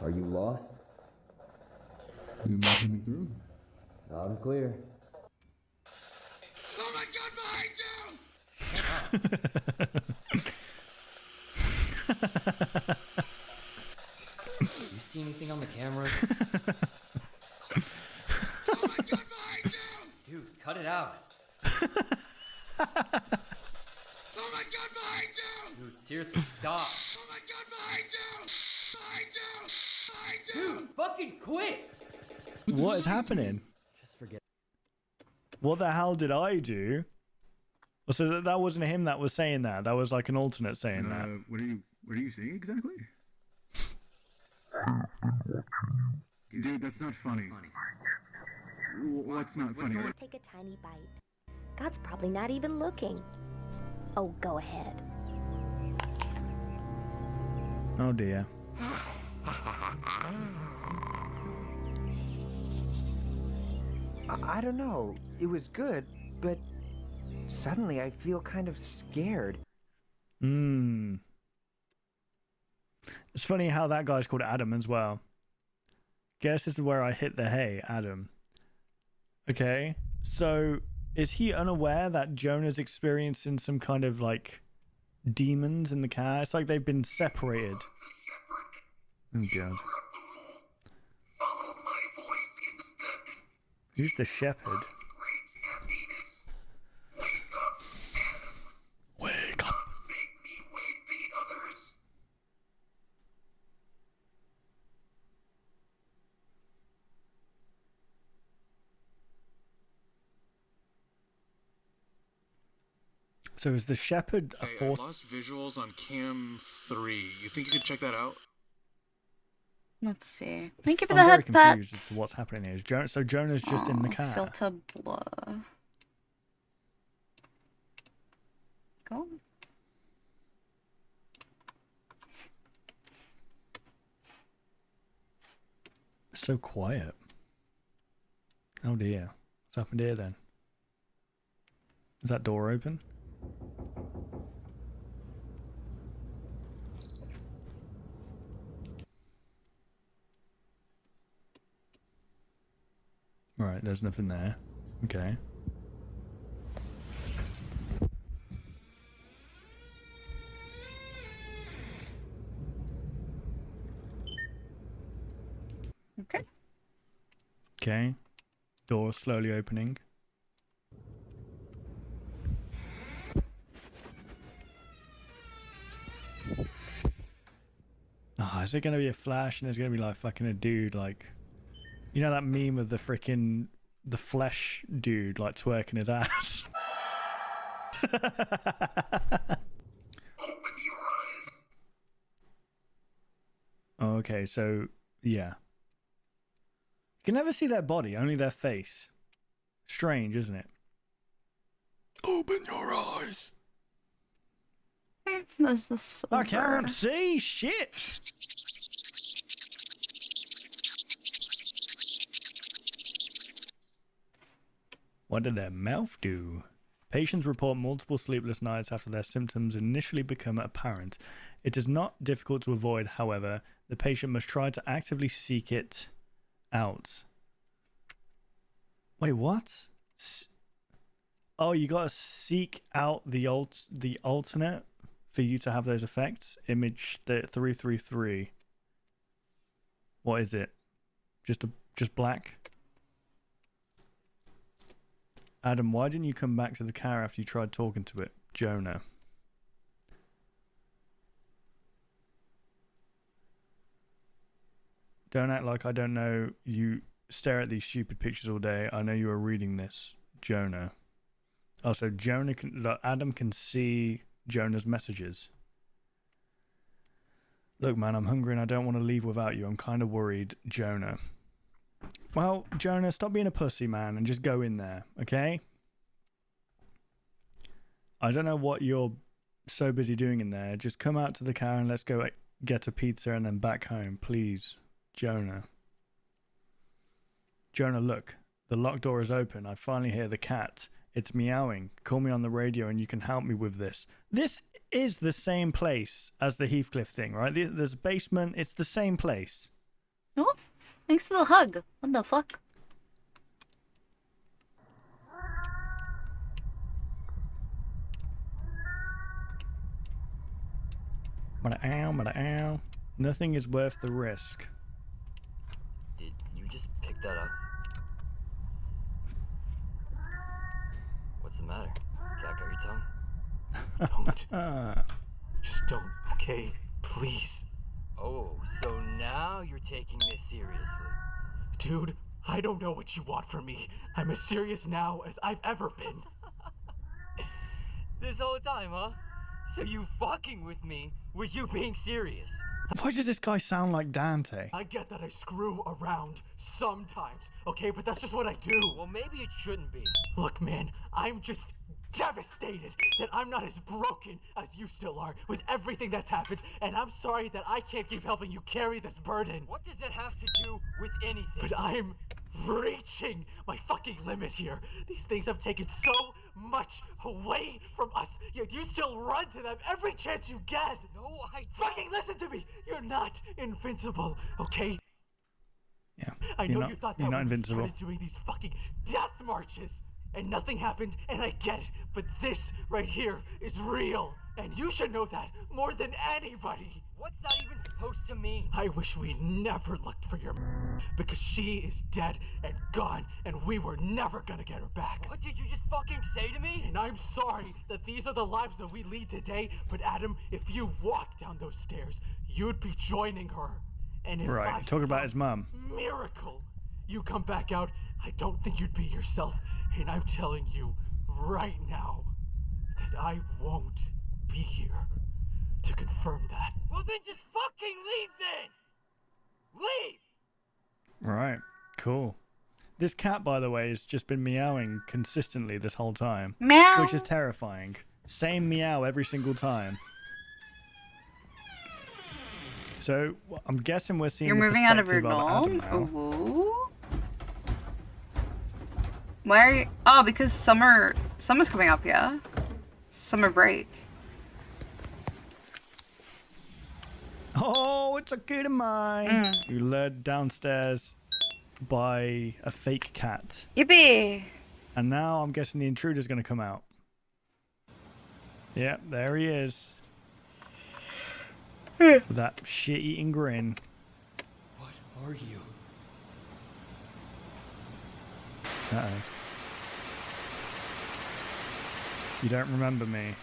Are you lost? You not coming through? Loud and clear. Oh my God, behind you! You see anything on the cameras? Oh my God, behind you! Dude, cut it out. Oh my God, behind you! Dude, seriously, stop. Oh my God, behind you! Behind you! Behind you! Dude, fucking quit! What is happening? Just forget. What the hell did I do? Well, so that wasn't him that was saying that. That was like an alternate saying that. What are you saying exactly? Dude, that's not funny. What's not funny? Take a tiny bite. God's probably not even looking. Oh, go ahead. Oh dear. I don't know. It was good, but suddenly I feel kind of scared. It's funny how that guy's called Adam as well. Guess this is where I hit the hay, Adam. Okay, so is he unaware that Jonah's experiencing some kind of like demons in the car? It's like they've been separated. Oh god. Who's the shepherd? Wake up. So is the shepherd a force? I lost visuals on cam 3. You think you could check that out? Let's see. Thank you for I'm the very head pet. confused as to what's happening here. So Jonah's just in the car. Filter blur. Go. So quiet. Oh dear. What's happened here then? Is that door open? Right, there's nothing there. Okay. Okay. Okay. Door slowly opening. Ah, is it gonna be a flash and there's gonna be like fucking a dude like, you know that meme of the flesh dude like twerking his ass? Okay, so yeah. You can never see their body, only their face. Strange, isn't it? Open your eyes. There's the silver. I can't see shit. What did their mouth do? Patients report multiple sleepless nights after their symptoms initially become apparent. It is not difficult to avoid, however. The patient must try to actively seek it out. Wait, what? Oh, you gotta seek out the alternate for you to have those effects? Image 333. What is it? Just black? Adam, why didn't you come back to the car after you tried talking to it? Jonah. Don't act like I don't know. You stare at these stupid pictures all day. I know you are reading this. Jonah. Also, Adam can see Jonah's messages. Look, man, I'm hungry and I don't want to leave without you. I'm kind of worried, Jonah. Well, Jonah, stop being a pussy, man, and just go in there, okay? I don't know what you're so busy doing in there. Just come out to the car and let's go get a pizza and then back home, please, Jonah. Jonah, look. The locked door is open. I finally hear the cat. It's meowing. Call me on the radio and you can help me with this. This is the same place as the Heathcliff thing, right? There's a basement. It's the same place. Oh, thanks for the hug. What the fuck? Ow. Nothing is worth the risk. Did you just pick that up? What's the matter? Cat got your tongue? Don't. Just don't, okay? Please. Oh, so now you're taking this seriously. Dude, I don't know what you want from me. I'm as serious now as I've ever been. This whole time, huh? So you fucking with me was you being serious? Why does this guy sound like Dante? I get that I screw around sometimes, okay? But that's just what I do. Well, maybe it shouldn't be. Look, man, I'm just devastated that I'm not as broken as you still are with everything that's happened, and I'm sorry that I can't keep helping you carry this burden. What does that have to do with anything? But I'm reaching my fucking limit here. These things have taken so much away from us, yet you still run to them every chance you get. No, I fucking listen to me. You're not invincible, okay? Yeah. I You're know not, you thought you're that not when you invincible. started doing these fucking death marches and nothing happened, and I get it, but this right here is real, and you should know that more than anybody. What's that even supposed to mean? I wish we never looked for your because she is dead and gone, and we were never gonna get her back. What did you just fucking say to me? And I'm sorry that these are the lives that we lead today, but Adam, if you walked down those stairs, you'd be joining her. And if Right, by talk about his mum. miracle you come back out, I don't think you'd be yourself, and I'm telling you right now that I won't be here to confirm that. Well, then just fucking leave then! Leave! Right, cool. This cat, by the way, has just been meowing consistently this whole time. Meow. Which is terrifying. Same meow every single time. So, I'm guessing we're seeing You're the moving out of your perspective dome? Adam now. Ooh. Why are you... Oh, because summer's coming up, yeah? Summer break. Oh, it's a kid of mine. You led downstairs by a fake cat. Yippee! And now I'm guessing the intruder's going to come out. Yep, there he is. With that shit-eating grin. What are you? Uh-oh. You don't remember me.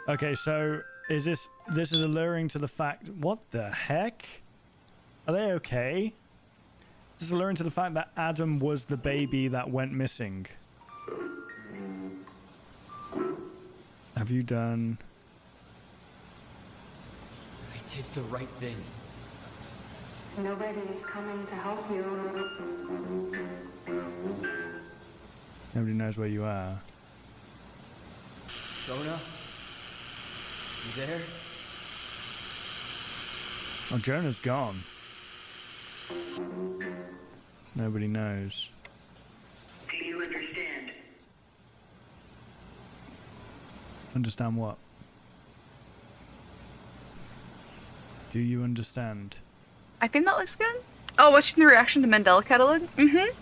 Okay, so is this is alluring to the fact... What the heck? Are they okay? This is alluring to the fact that Adam was the baby that went missing. Have you done... I did the right thing. Nobody's coming to help you. Nobody knows where you are. Jonah? You there? Oh, Jonah's gone. Nobody knows. Do you understand? Understand what? Do you understand? I think that looks good. Oh, watching the reaction to Mandela Catalog? Mm-hmm.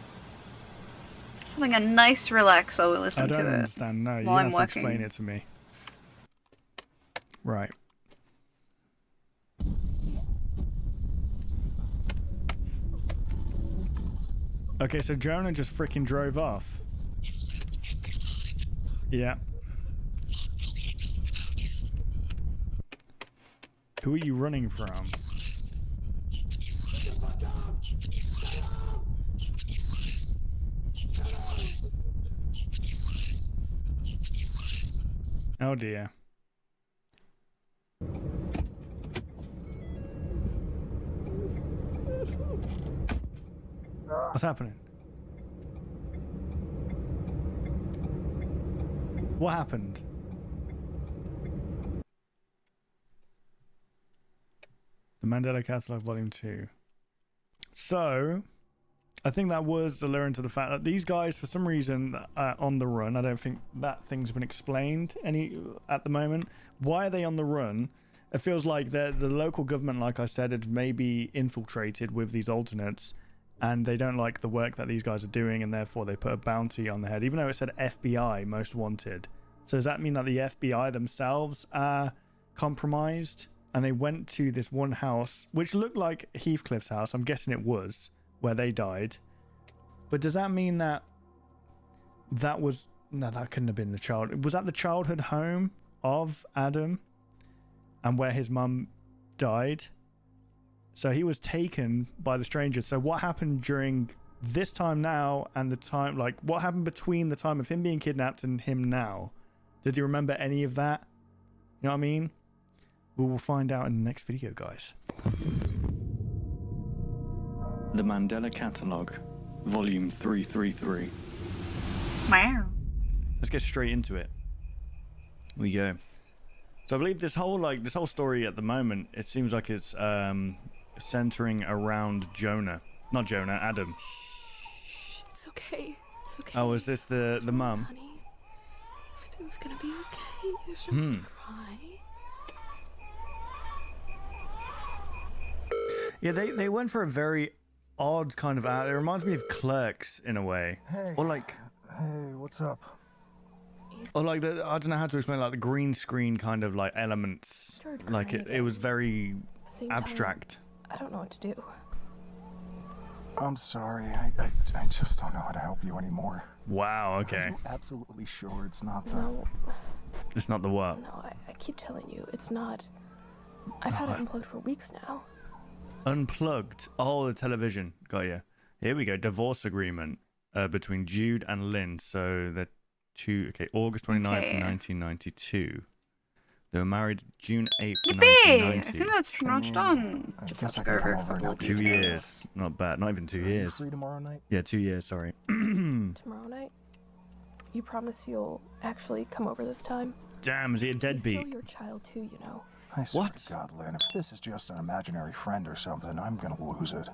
Something a nice relax while we listen I to it. don't understand, no. You while have I'm to working. explain it to me. Right. Okay, so Jonah just freaking drove off. Yeah. Who are you running from? Oh dear. What's happening? What happened? The Mandela Catalog Volume 2. So, I think that was alluring to the fact that these guys, for some reason, are on the run. I don't think that thing's been explained any at the moment. Why are they on the run? It feels like the local government, like I said, had maybe infiltrated with these alternates, and they don't like the work that these guys are doing, and therefore they put a bounty on their head, even though it said FBI most wanted. So does that mean that the FBI themselves are compromised? And they went to this one house, which looked like Heathcliff's house. I'm guessing it was, where they died. But does that mean that that was... No, that couldn't have been the child. Was that the childhood home of Adam? And where his mum died? So he was taken by the strangers. So what happened during this time now and the time, like what happened between the time of him being kidnapped and him now? Does he remember any of that? You know what I mean? We will find out in the next video, guys. The Mandela Catalogue, Volume 333. Wow. Let's get straight into it. Here we go. So I believe this whole story at the moment, it seems like it's centering around Jonah. Not Jonah, Adam. It's okay. It's okay. Oh, is this the mum? Honey, everything's gonna be okay. You just don't have to cry. Yeah, they went for a very odd kind of ad. It reminds me of Clerks in a way. Hey. Or like, Hey, what's up? or like I don't know how to explain, like the green screen kind of like elements. Like it was very abstract. I don't know what to do. I'm sorry. I just don't know how to help you anymore. Wow. Okay. Are you absolutely sure it's not the... No. It's not the what? No, I keep telling you, it's not. I've had it unplugged for weeks now. Unplugged. Oh, the television. Got you. Here we go. Divorce agreement between Jude and Lynn. So they're August 29th, 1992. They were married June 8th, Yippee! 1990. I think that's pretty much done. Just have to go over a couple of 2 years. Not bad. Not even 2 years. Free tomorrow night? Yeah, 2 years, sorry. Tomorrow night? You promise you'll actually come over this time? Damn, is he a He's deadbeat? still your child too, you know. I swear to God, Lynn, if this is just an imaginary friend or something, I'm gonna lose it.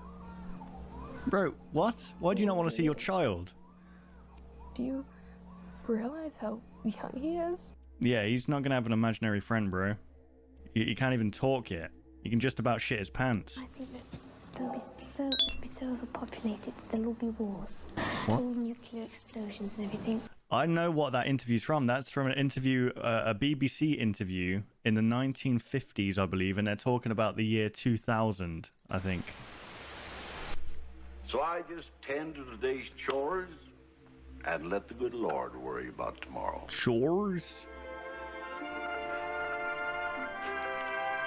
Bro, what? Why do you not want to see your child? Do you realize how young he is? Yeah, he's not going to have an imaginary friend, bro. He can't even talk yet. He can just about shit his pants. I think that it'll be so overpopulated. There'll be wars, What? all nuclear explosions and everything. I know what that interview's from. That's from an interview, a BBC interview in the 1950s, I believe, and they're talking about the year 2000, I think. So I just tend to today's chores and let the good Lord worry about tomorrow. Chores?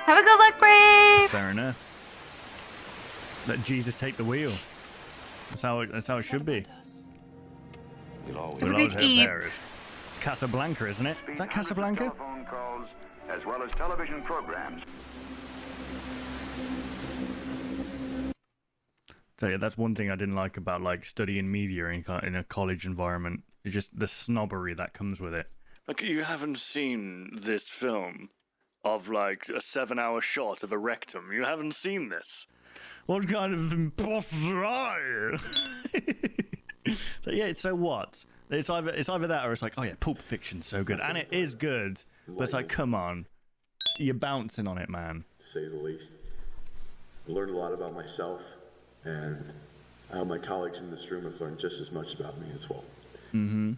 Have a good luck, Brave! Fair enough. Let Jesus take the wheel. That's how it should be. We'll always have Paris. It's Casablanca, isn't it? Is that Casablanca? Telephone calls as well as television programs. So yeah, that's one thing I didn't like about like studying media in a college environment. It's just the snobbery that comes with it. Like, you haven't seen this film of like a 7-hour shot of a rectum. You haven't seen this. What kind of imposter are you? So yeah, so what? It's either that or it's like, oh yeah, Pulp Fiction's so good, and it is good, but it's like, come on, you're bouncing on it, man. To say the least. I learned a lot about myself, and I hope my colleagues in this room have learned just as much about me as well. Mm-hmm.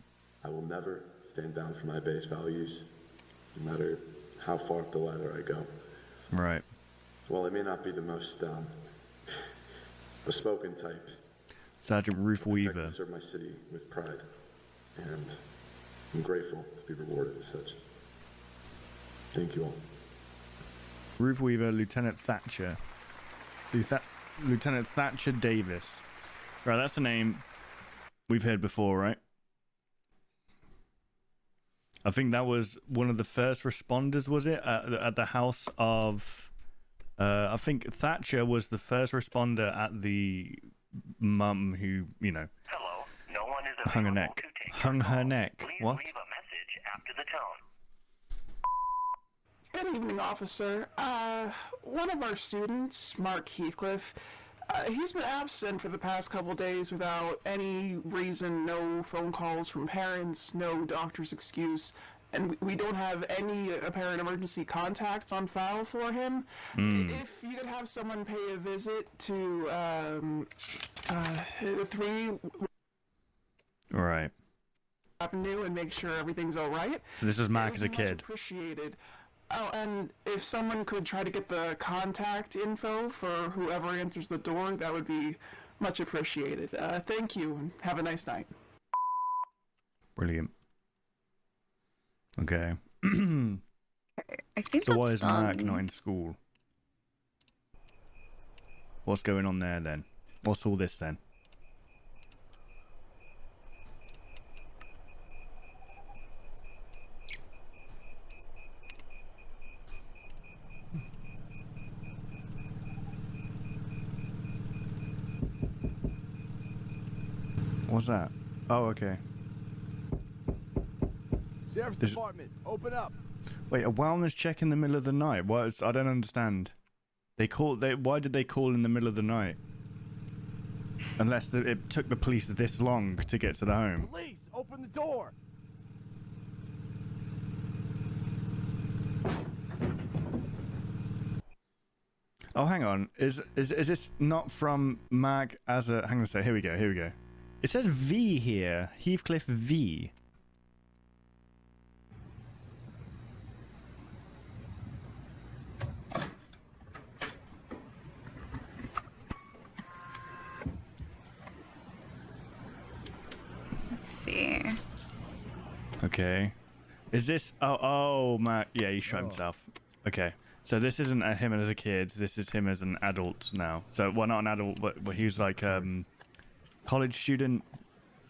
I will never stand down for my base values, no matter how far up the ladder I go. Right. While I may not be the most bespoken type, Sergeant Ruth I Weaver. serve my city with pride, and I'm grateful to be rewarded as such. Thank you all. Ruth Weaver, Lieutenant Thatcher. Lieutenant Thatcher Davis. Right, that's a name we've heard before, right? I think that was one of the first responders, was it? At the house of... I think Thatcher was the first responder at the mum who, you know, Hello, no one is hung her neck. Hung her neck. What? leave a message after the tone. Good evening, officer. One of our students, Mark Heathcliff, he's been absent for the past couple days without any reason, no phone calls from parents, no doctor's excuse, and we don't have any apparent emergency contacts on file for him. If you could have someone pay a visit to 3 Right. Avenue and make sure everything's all right. So this was Mark it as a would be much kid. Appreciated. Oh, and if someone could try to get the contact info for whoever answers the door, that would be much appreciated. Thank you, and have a nice night. Brilliant. Okay. I think so why that's is Mark done. not in school? What's going on there then? What's all this then? What's that? Oh, okay. Sheriff's Department, open up. Wait, a wellness check in the middle of the night? What? I don't understand. Why did they call in the middle of the night? Unless it took the police this long to get to the home. Police, open the door. Oh, hang on. Is this not from Mag as a... Hang on a sec. Here we go. It says V here. Heathcliff V. Let's see. Okay. Is this... Oh, Mac. Yeah, he shot himself. Okay. So this isn't him as a kid. This is him as an adult now. So, well, not an adult, but he was like college student.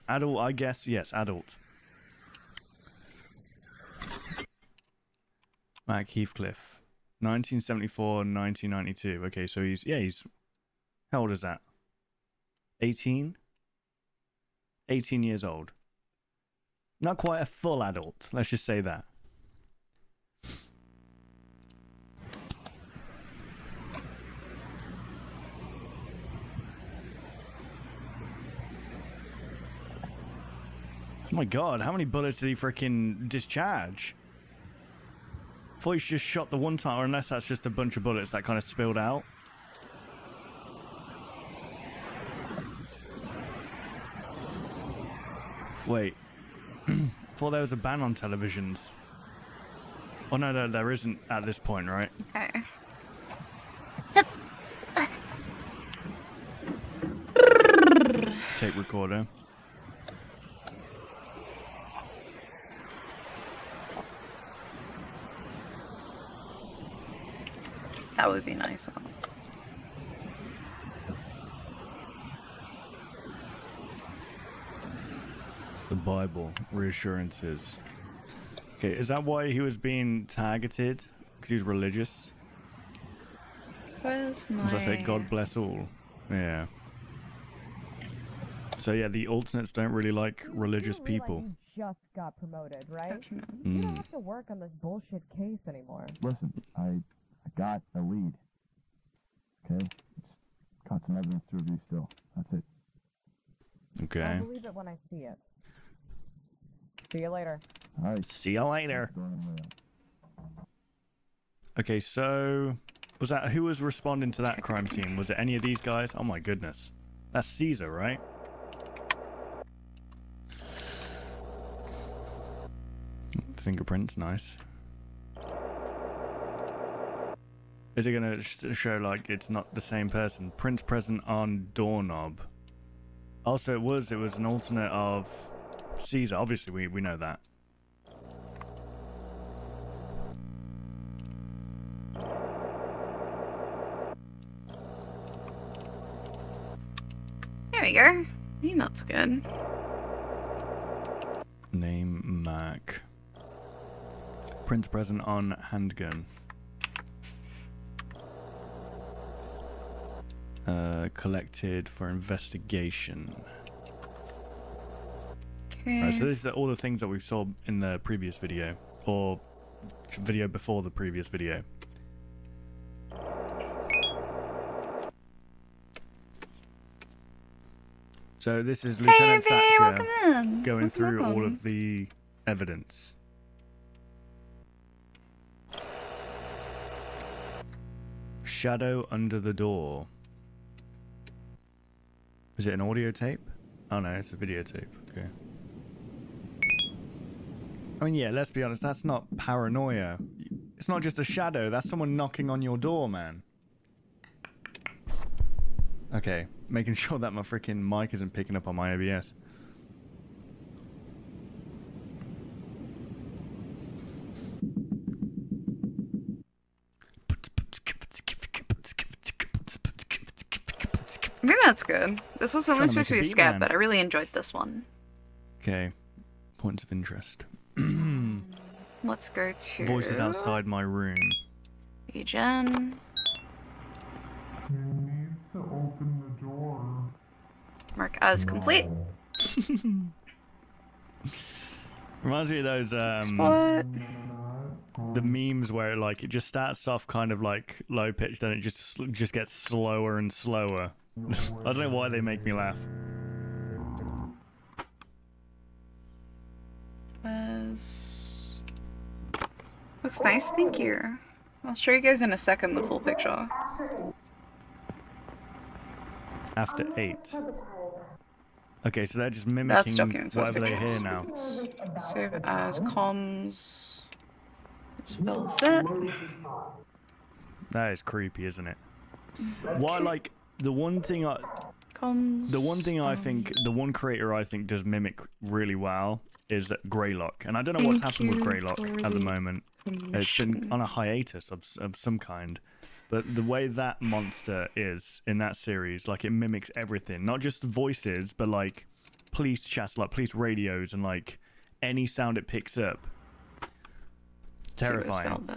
Adult, I guess. Yes, adult. Mac Heathcliff. 1974, 1992. Okay, so he's... How old is that? 18? 18 years old. Not quite a full adult. Let's just say that. Oh my god, how many bullets did he freaking discharge? I thought he just shot the one time, or unless that's just a bunch of bullets that kind of spilled out. Wait. Thought there was a ban on televisions. Oh no, there isn't at this point, right? Okay. Tape recorder. That would be nice. The Bible, reassurances. Okay, is that why he was being targeted? Because he was religious? Where's my... As I say, God bless all. Yeah. So yeah, the alternates don't really like religious people. You just got promoted, right? Mm. You don't have to work on this bullshit case anymore. Listen, I got a lead. Okay? Just got some evidence to review still. That's it. Okay. I'll believe it when I see it. See you later. All right. See you later. Okay, so was that who was responding to that crime scene? Was it any of these guys? Oh my goodness. That's Caesar, right? Fingerprints, nice. Is it gonna show like it's not the same person? Prints present on doorknob. Also, it was an alternate of Caesar. Obviously, we know that. There we go. I think that's good. Name Mac. Prints present on handgun. Collected for investigation. Okay. Right, so this is all the things that we saw in the previous video, or video before the previous video. So this is Lieutenant Thatcher going through all of the evidence. Shadow under the door. Is it an audio tape? Oh no, it's a videotape. Okay. I mean, yeah, let's be honest, that's not paranoia. It's not just a shadow, that's someone knocking on your door, man. Okay, making sure that my freaking mic isn't picking up on my OBS. Maybe that's good. This was only Trying to supposed to be make a a beat, scab, man. but I really enjoyed this one. Okay. Points of interest. Let's go to Voices outside my room. Jen. You need to open the door. Mark as complete. Reminds me of those Spot. the memes where like it just starts off kind of like low pitched, then it just gets slower and slower. I don't know why they make me laugh. Looks nice, thank you. I'll show you guys in a second the full picture. After 8. Okay, so they're just That's mimicking documents. whatever they hear now. Save as comms. It's velvet. That is creepy, isn't it? Why, like, the one thing I think, the one creator I think does mimic really well is Greylock. And I don't know what's happened with Greylock at the moment. It's been on a hiatus of some kind. But the way that monster is in that series, like, it mimics everything. Not just voices, but, like, police chats, like, police radios, and, like, any sound it picks up. It's terrifying.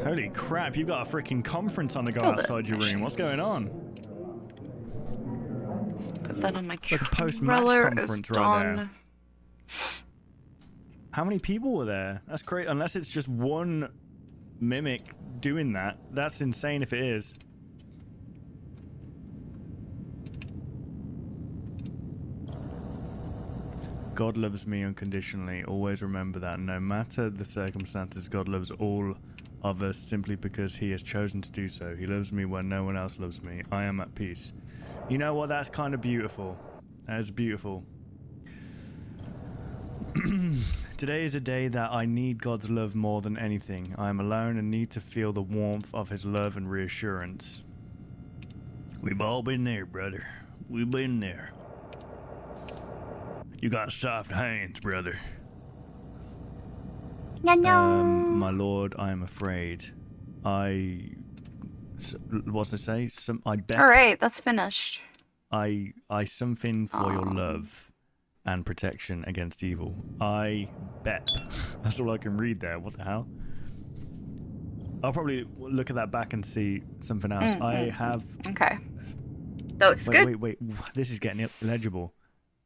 Holy crap, you've got a freaking conference on the go outside your room. What's going on? Put that on my It's like a post-match conference right there. How many people were there? That's great. Unless it's just one mimic doing that. That's insane if it is. God loves me unconditionally. Always remember that. No matter the circumstances, God loves all of us simply because he has chosen to do so. He loves me when no one else loves me. I am at peace. You know what? That's kind of beautiful. That is beautiful. Today is a day that I need God's love more than anything. I am alone and need to feel the warmth of his love and reassurance. We've all been there, brother. We've been there. You got soft hands, brother. My lord, I am afraid. What's it say? I bet. All right, that's finished. I something for your love and protection against evil. I bet. That's all I can read there. What the hell? I'll probably look at that back and see something else. I have. Okay. That looks good. Wait. This is getting illegible.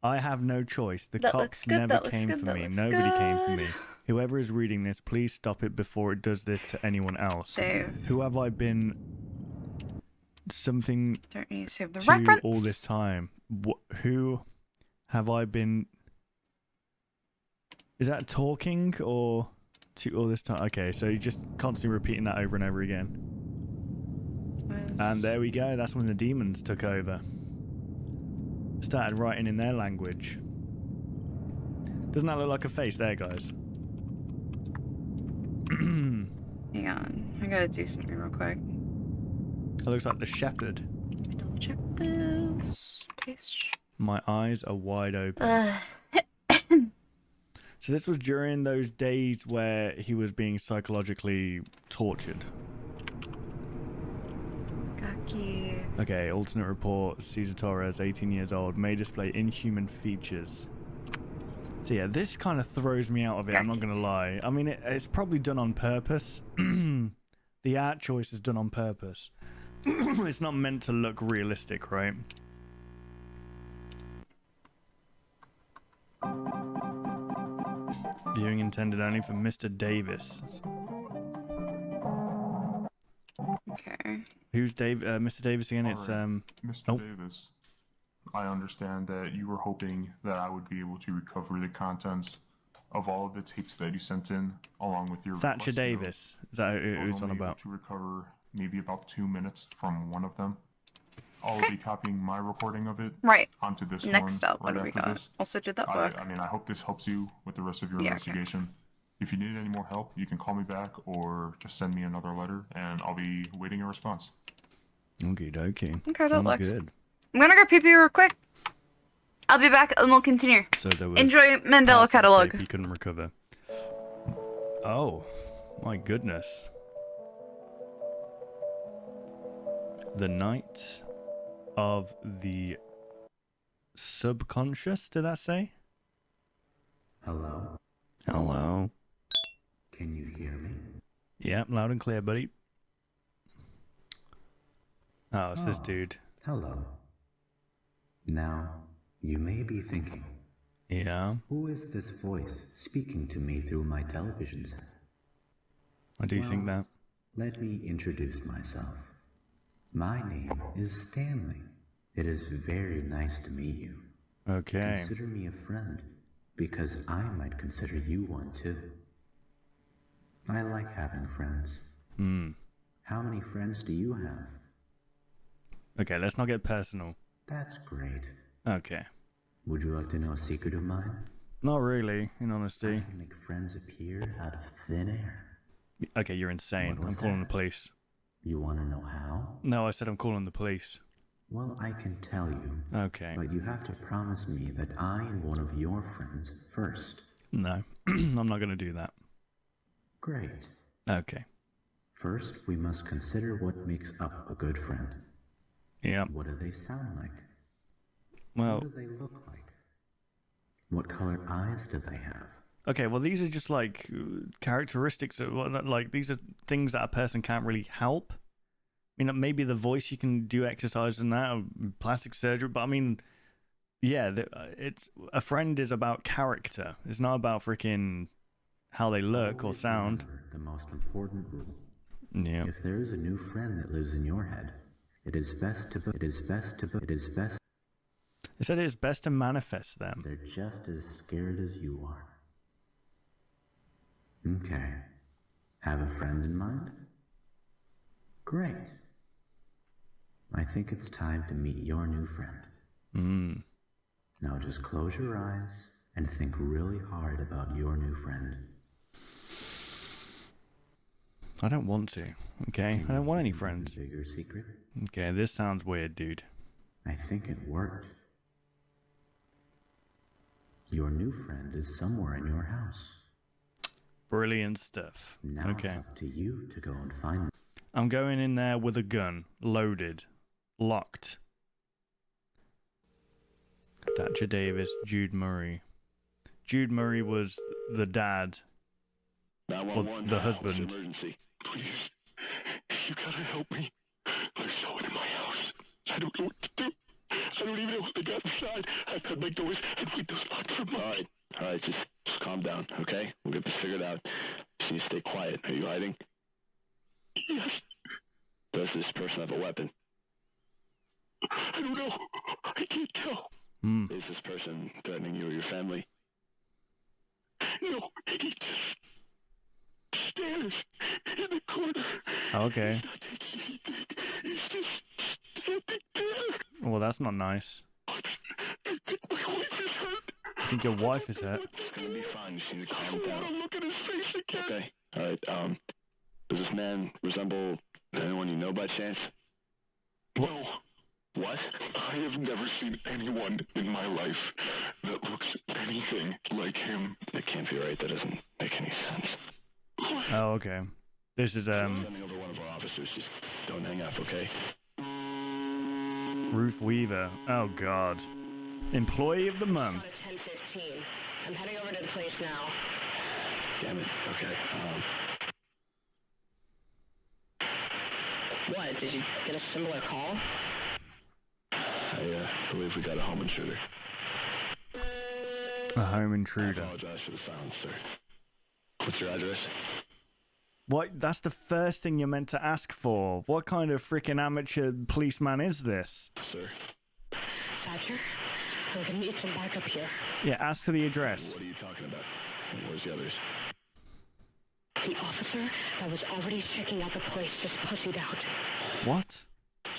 I have no choice. The cops never came for me. Nobody came for me. Whoever is reading this, please stop it before it does this to anyone else. Save. Who have I been something Don't need to save the to reference. all this time? Who have I been? Is that talking or to all this time? Okay, so you're just constantly repeating that over and over again. And there we go. That's when the demons took over. Started writing in their language. Doesn't that look like a face there, guys? Hang on. I gotta do something real quick. It looks like the shepherd. Double check this. Paste. My eyes are wide open. So this was during those days where he was being psychologically tortured. RAKUGAKI. Okay, alternate report. Cesar Torres, 18 years old, may display inhuman features. So yeah, this kind of throws me out of it, I'm not going to lie. I mean, it's probably done on purpose. The art choice is done on purpose. It's not meant to look realistic, right? Viewing intended only for Mr. Davis. Okay. Who's Mr. Davis again? It's Mr. Davis, I understand that you were hoping that I would be able to recover the contents of all of the tapes that you sent in, along with your Thatcher Davis. Is that who it's on about? To recover maybe about 2 minutes from one of them. I'll be copying my recording of it onto this Next one up, what right do we after got? this. Also did that work? I mean, I hope this helps you with the rest of your investigation. If you need any more help, you can call me back or just send me another letter, and I'll be waiting a response. Okie dokie. Okay, that Sounds works. good. I'm gonna go pee-pee real quick. I'll be back and we'll continue. So there was Enjoy Mandela catalog. He couldn't recover. Oh, my goodness. The night of the subconscious, did that say? Hello? Hello. Can you hear me? Yep, loud and clear, buddy. Oh, it's this dude. Hello. Now, you may be thinking, Yeah. who is this voice speaking to me through my television set? I do think that. Let me introduce myself. My name is Stanley. It is very nice to meet you. Okay. Consider me a friend, because I might consider you one too. I like having friends. How many friends do you have? Okay, let's not get personal. That's great. Okay. Would you like to know a secret of mine? Not really, in honesty. I can make friends appear out of thin air. Okay, you're insane. I'm calling the police. You want to know how? No, I said I'm calling the police. Well, I can tell you. Okay. But you have to promise me that I am one of your friends first. No, I'm not going to do that. Great. Okay. First, we must consider what makes up a good friend. Yeah. What do they sound like? Well. What do they look like? What colored eyes do they have? Okay, well, these are just like characteristics of, like, these are things that a person can't really help. I mean, maybe the voice, you can do exercise and that, or plastic surgery, but I mean, yeah, it's a friend is about character. It's not about freaking how they look or sound. The most important rule. Yeah. If there is a new friend that lives in your head, it is best to It said it's best to manifest them. They're just as scared as you are. Okay. Have a friend in mind? Great. I think it's time to meet your new friend. Now just close your eyes and think really hard about your new friend. I don't want to, okay? I don't want any friends. Bigger secret? Okay, this sounds weird, dude. I think it worked. Your new friend is somewhere in your house. Brilliant stuff. Now Okay. it's up to you to go and find them. I'm going in there with a gun, loaded, locked. Thatcher Davis, Jude Murray. Jude Murray was the dad. Well, the husband. Emergency. Please, you gotta help me. There's someone in my house. I don't know what to do. I don't even know what they got inside. I've had my doors and windows locked for months. All right, just calm down, okay? We'll get this figured out. Just need to stay quiet. Are you hiding? Yes. Does this person have a weapon? I don't know. I can't tell. Is this person threatening you or your family? No, he just stares in the corner. Okay. He's just standing there. Well, that's not nice. I think my wife is hurt. I think your wife is hurt. It's gonna be fine. You just need to calm down. I want to look at his face again. Okay. All right. Does this man resemble anyone you know by chance? No. What? I have never seen anyone in my life that looks anything like him. That can't be right. That doesn't make any sense. Oh, okay. This is I'm sending over one of our officers. Just don't hang up, okay? Ruth Weaver. Oh God. Employee of the month. 10:15. I'm heading over to the place now. Damn it. Okay. What? Did you get a similar call? I believe we got a home intruder. A home I intruder. apologize for the silence, sir. What's your address? What? That's the first thing you're meant to ask for. What kind of freaking amateur policeman is this? Sir. Thatcher? I'm gonna need some backup here. Yeah, ask for the address. What are you talking about? Where's the others? The officer that was already checking out the place just pussied out. What?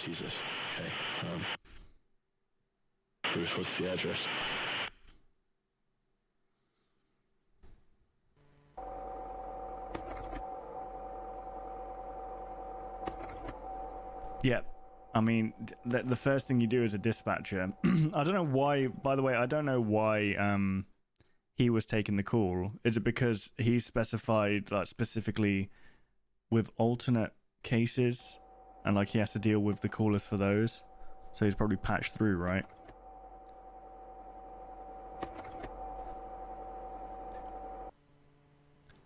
Jesus. Okay. Bruce, what's the address? Yeah. I mean, the first thing you do as a dispatcher, I don't know why, by the way, I don't know why he was taking the call. Is it because he specified, like, specifically with alternate cases and like he has to deal with the callers for those. So he's probably patched through, right?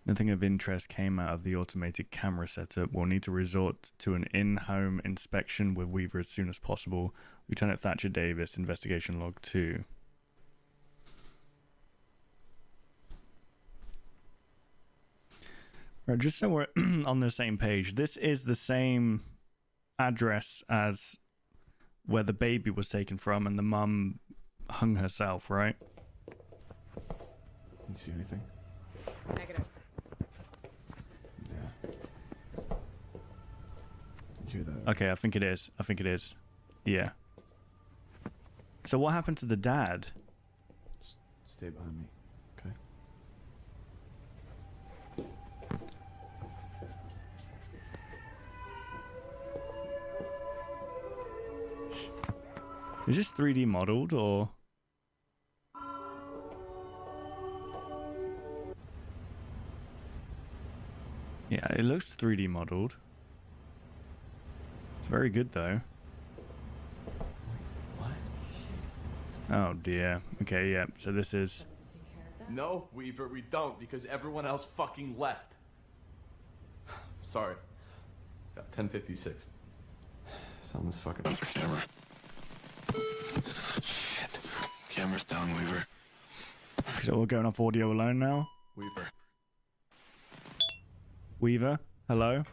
Nothing of interest came out of the automated camera setup. We'll need to resort to an in-home inspection with Weaver as soon as possible. Lieutenant Thatcher Davis, investigation log 2. Right, just so we're on the same page, this is the same address as where the baby was taken from and the mum hung herself, right? You see anything? Negative. Yeah. You hear that? Okay, I think it is. I think it is. Yeah. So what happened to the dad? Just stay behind me, okay? Is this 3D modeled or? Yeah, it looks 3D modeled. It's very good though. What? Oh dear. Okay, yeah. So this is. No, Weaver, we don't, because everyone else fucking left. Sorry. Yeah, 10:56. Something's fucking up the camera. Shit. Camera's down, Weaver. So we're going off audio alone now? Weaver. Weaver? Hello?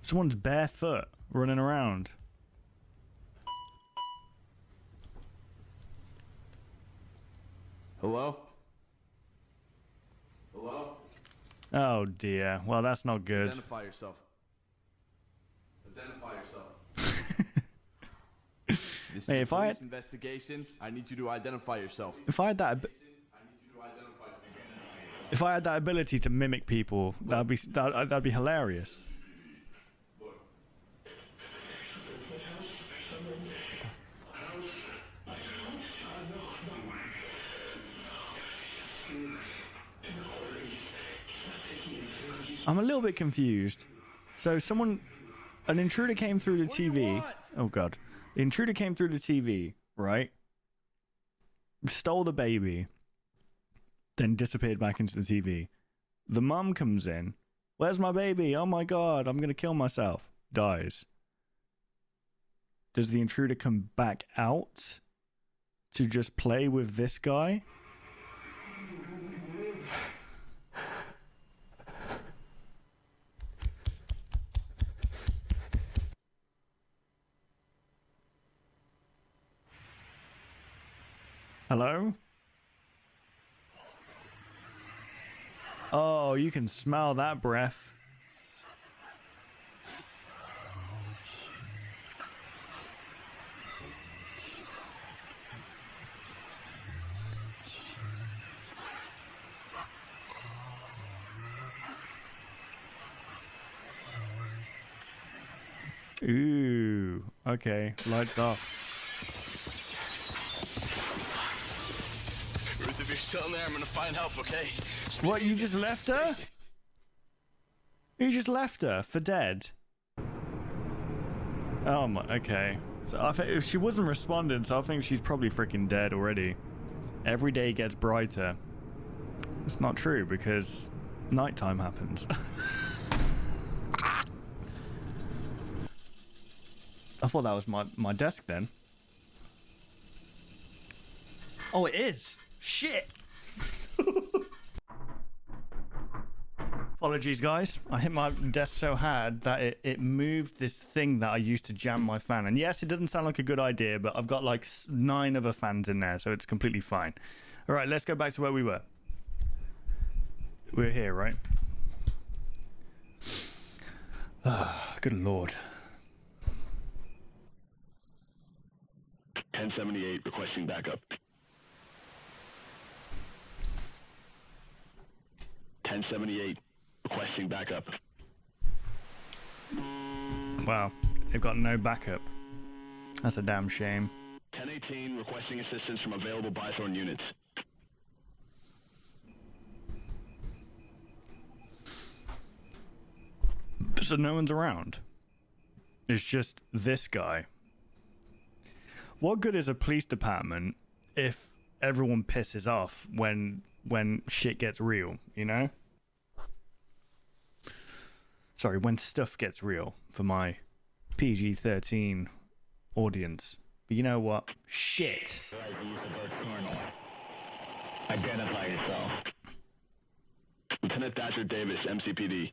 Someone's barefoot running around. Hello? Hello? Oh dear. Well, that's not good. Identify yourself. Identify yourself. This Hey, is if a I police had- investigation. I need you to identify yourself. If I had that, if I had that ability to mimic people, that'd be hilarious. I'm a little bit confused. So an intruder came through the TV. Oh god. The intruder came through the TV, right? Stole the baby. Then disappeared back into the TV. The mum comes in. Where's my baby? Oh my god, I'm gonna kill myself. Dies. Does the intruder come back out to just play with this guy? Hello? Oh, you can smell that breath. Ooh, okay, lights off. Ruth, if you're still in there, I'm gonna find help, okay? What, you just left her? You just left her for dead? Oh my, okay. So I think if she wasn't responding, so I think she's probably freaking dead already. Every day gets brighter. It's not true because nighttime happens. I thought that was my desk then. Oh, it is. Shit. Apologies, guys. I hit my desk so hard that it moved this thing that I used to jam my fan. And yes, it doesn't sound like a good idea, but I've got like 9 other fans in there, so it's completely fine. All right, let's go back to where we were. We're here, right? Good lord. 1078 requesting backup. 1078 requesting backup. Wow, they've got no backup. That's a damn shame. 1018 requesting assistance from available Bythorn units. So no one's around. It's just this guy. What good is a police department if everyone pisses off when shit gets real, you know? Sorry, when stuff gets real for my PG-13 audience. But you know what? Shit. Identify yourself. Lieutenant Thatcher Davis, MCPD.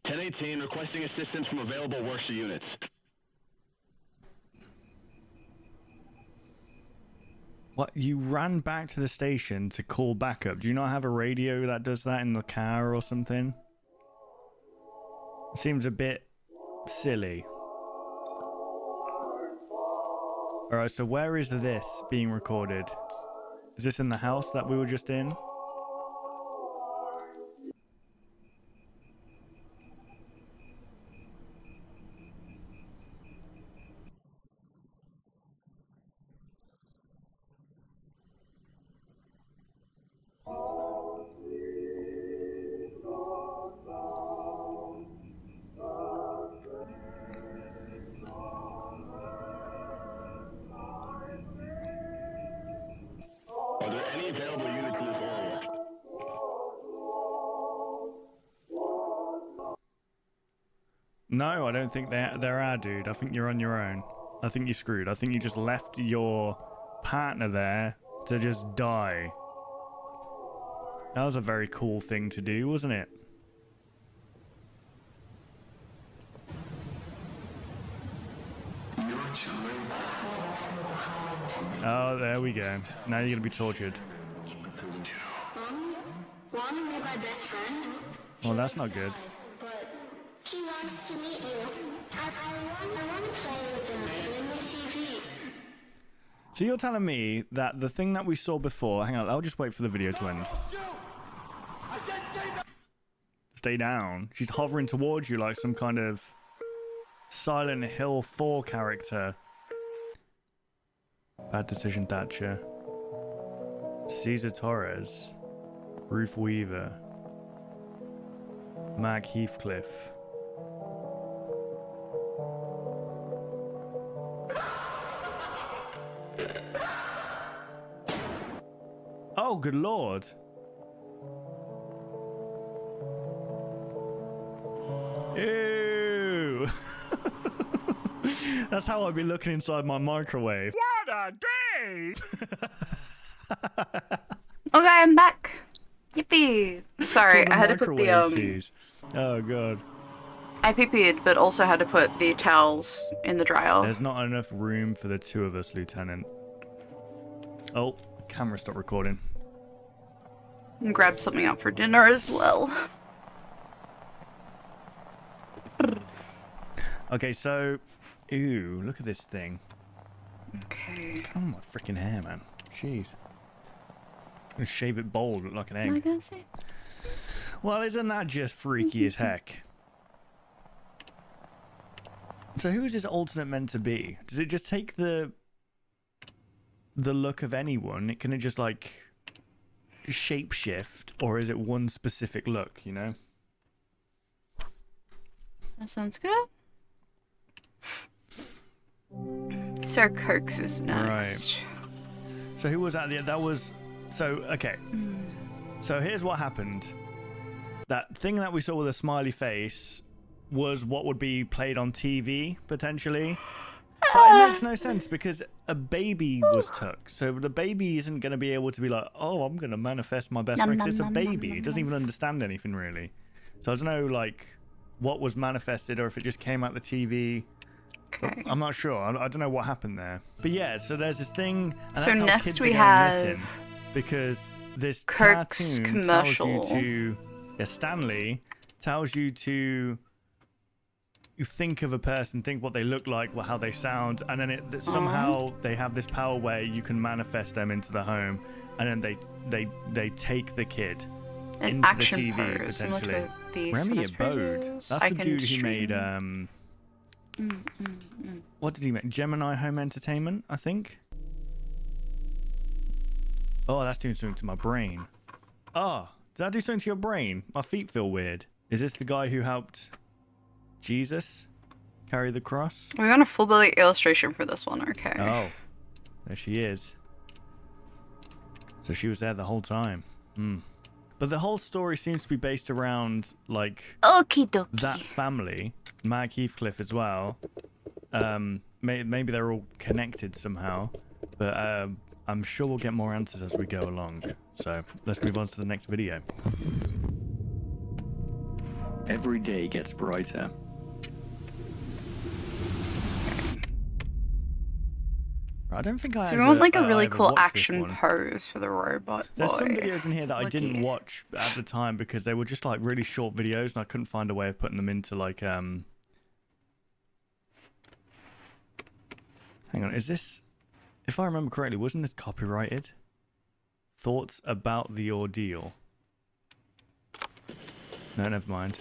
1018, requesting assistance from available worksheet units. What? You ran back to the station to call backup? Do you not have a radio that does that in the car or something? It seems a bit silly. Alright, so where is this being recorded? Is this in the house that we were just in? Are there any available units in this area? No, I don't think there are, dude. I think you're on your own. I think you're screwed. I think you just left your partner there to just die. That was a very cool thing to do, wasn't it? Oh, there we go. Now you're gonna be tortured. Wanna be my best friend? Well, that's not good. But he wants to meet you. I want to play with him in the TV. So you're telling me that the thing that we saw before... Hang on, I'll just wait for the video to end. Stay down. She's hovering towards you like some kind of Silent Hill 4 character. Bad decision, Thatcher. Cesar Torres. Ruth Weaver. Mac Heathcliff. Oh, good lord. Ew. That's how I'd be looking inside my microwave. What a day! Okay, I'm back. Yippee. Sorry, I had to put the Oh god. I pee-peed, but also had to put the towels in the dryer. There's not enough room for the two of us, Lieutenant. Oh, camera stopped recording. And grab something up for dinner as well. Okay, so... Ew, look at this thing. Okay. What's going on with my freaking hair, man? Jeez. I'm gonna shave it bald, look like an Am I egg. gonna say? Well, isn't that just freaky as heck? So who is this alternate meant to be? Does it just take the look of anyone? Can it just like shapeshift, or is it one specific look, you know? That sounds good. Sir Kirk's is next. Right. So who was that? That was... So, okay. So here's what happened. That thing that we saw with a smiley face was what would be played on TV, potentially. But it makes no sense because a baby was took. So the baby isn't going to be able to be like, oh, I'm going to manifest my best friend. 'Cause it's a baby. It doesn't even understand anything, really. So I don't know, like, what was manifested or if it just came out the TV. Okay. I'm not sure. I don't know what happened there. But yeah, so there's this thing. And So that's how next kids we are going have missing. Because this Kirk's cartoon commercial. tells you to... Yeah, Stanley tells you to... You think of a person, think what they look like, how they sound, and then somehow they have this power where you can manifest them into the home, and then they take the kid An into action the TV pose, and look potentially. at these Remy tennis Abode. poses. That's I the can dude who stream. made what did he make? Gemini Home Entertainment, I think. Oh, that's doing something to my brain. Oh, Did that do something to your brain? My feet feel weird. Is this the guy who helped Jesus carry the cross? We want a full belly illustration for this one, okay. Oh, there she is. So she was there the whole time. But the whole story seems to be based around, like, okie dokie. That family, Mag Heathcliff as well. Maybe they're all connected somehow, but I'm sure we'll get more answers as we go along. So let's move on to the next video. Every day gets brighter. I don't think I. So we want like a really cool action pose for the robot. There's boy. some videos in here that I didn't watch at the time because they were just like really short videos, and I couldn't find a way of putting them into like Hang on, is this? If I remember correctly, wasn't this copyrighted? Thoughts about the ordeal. No, never mind.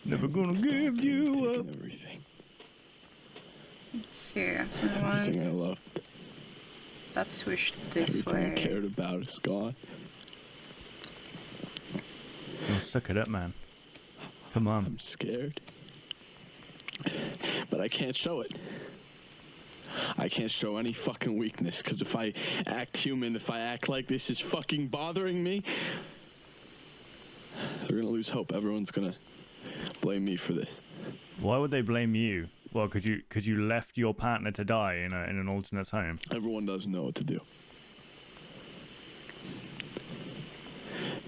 Never gonna give you up. Everything. Let's see. So Everything I loved. That's swooshed this Everything way. I cared about is gone. Oh, suck it up, man. Come on. I'm scared. But I can't show it. I can't show any fucking weakness, because if I act human, if I act like this is fucking bothering me, they're gonna lose hope. Everyone's gonna blame me for this. Why would they blame you? Well, because you left your partner to die in an alternate home. Everyone doesn't know what to do.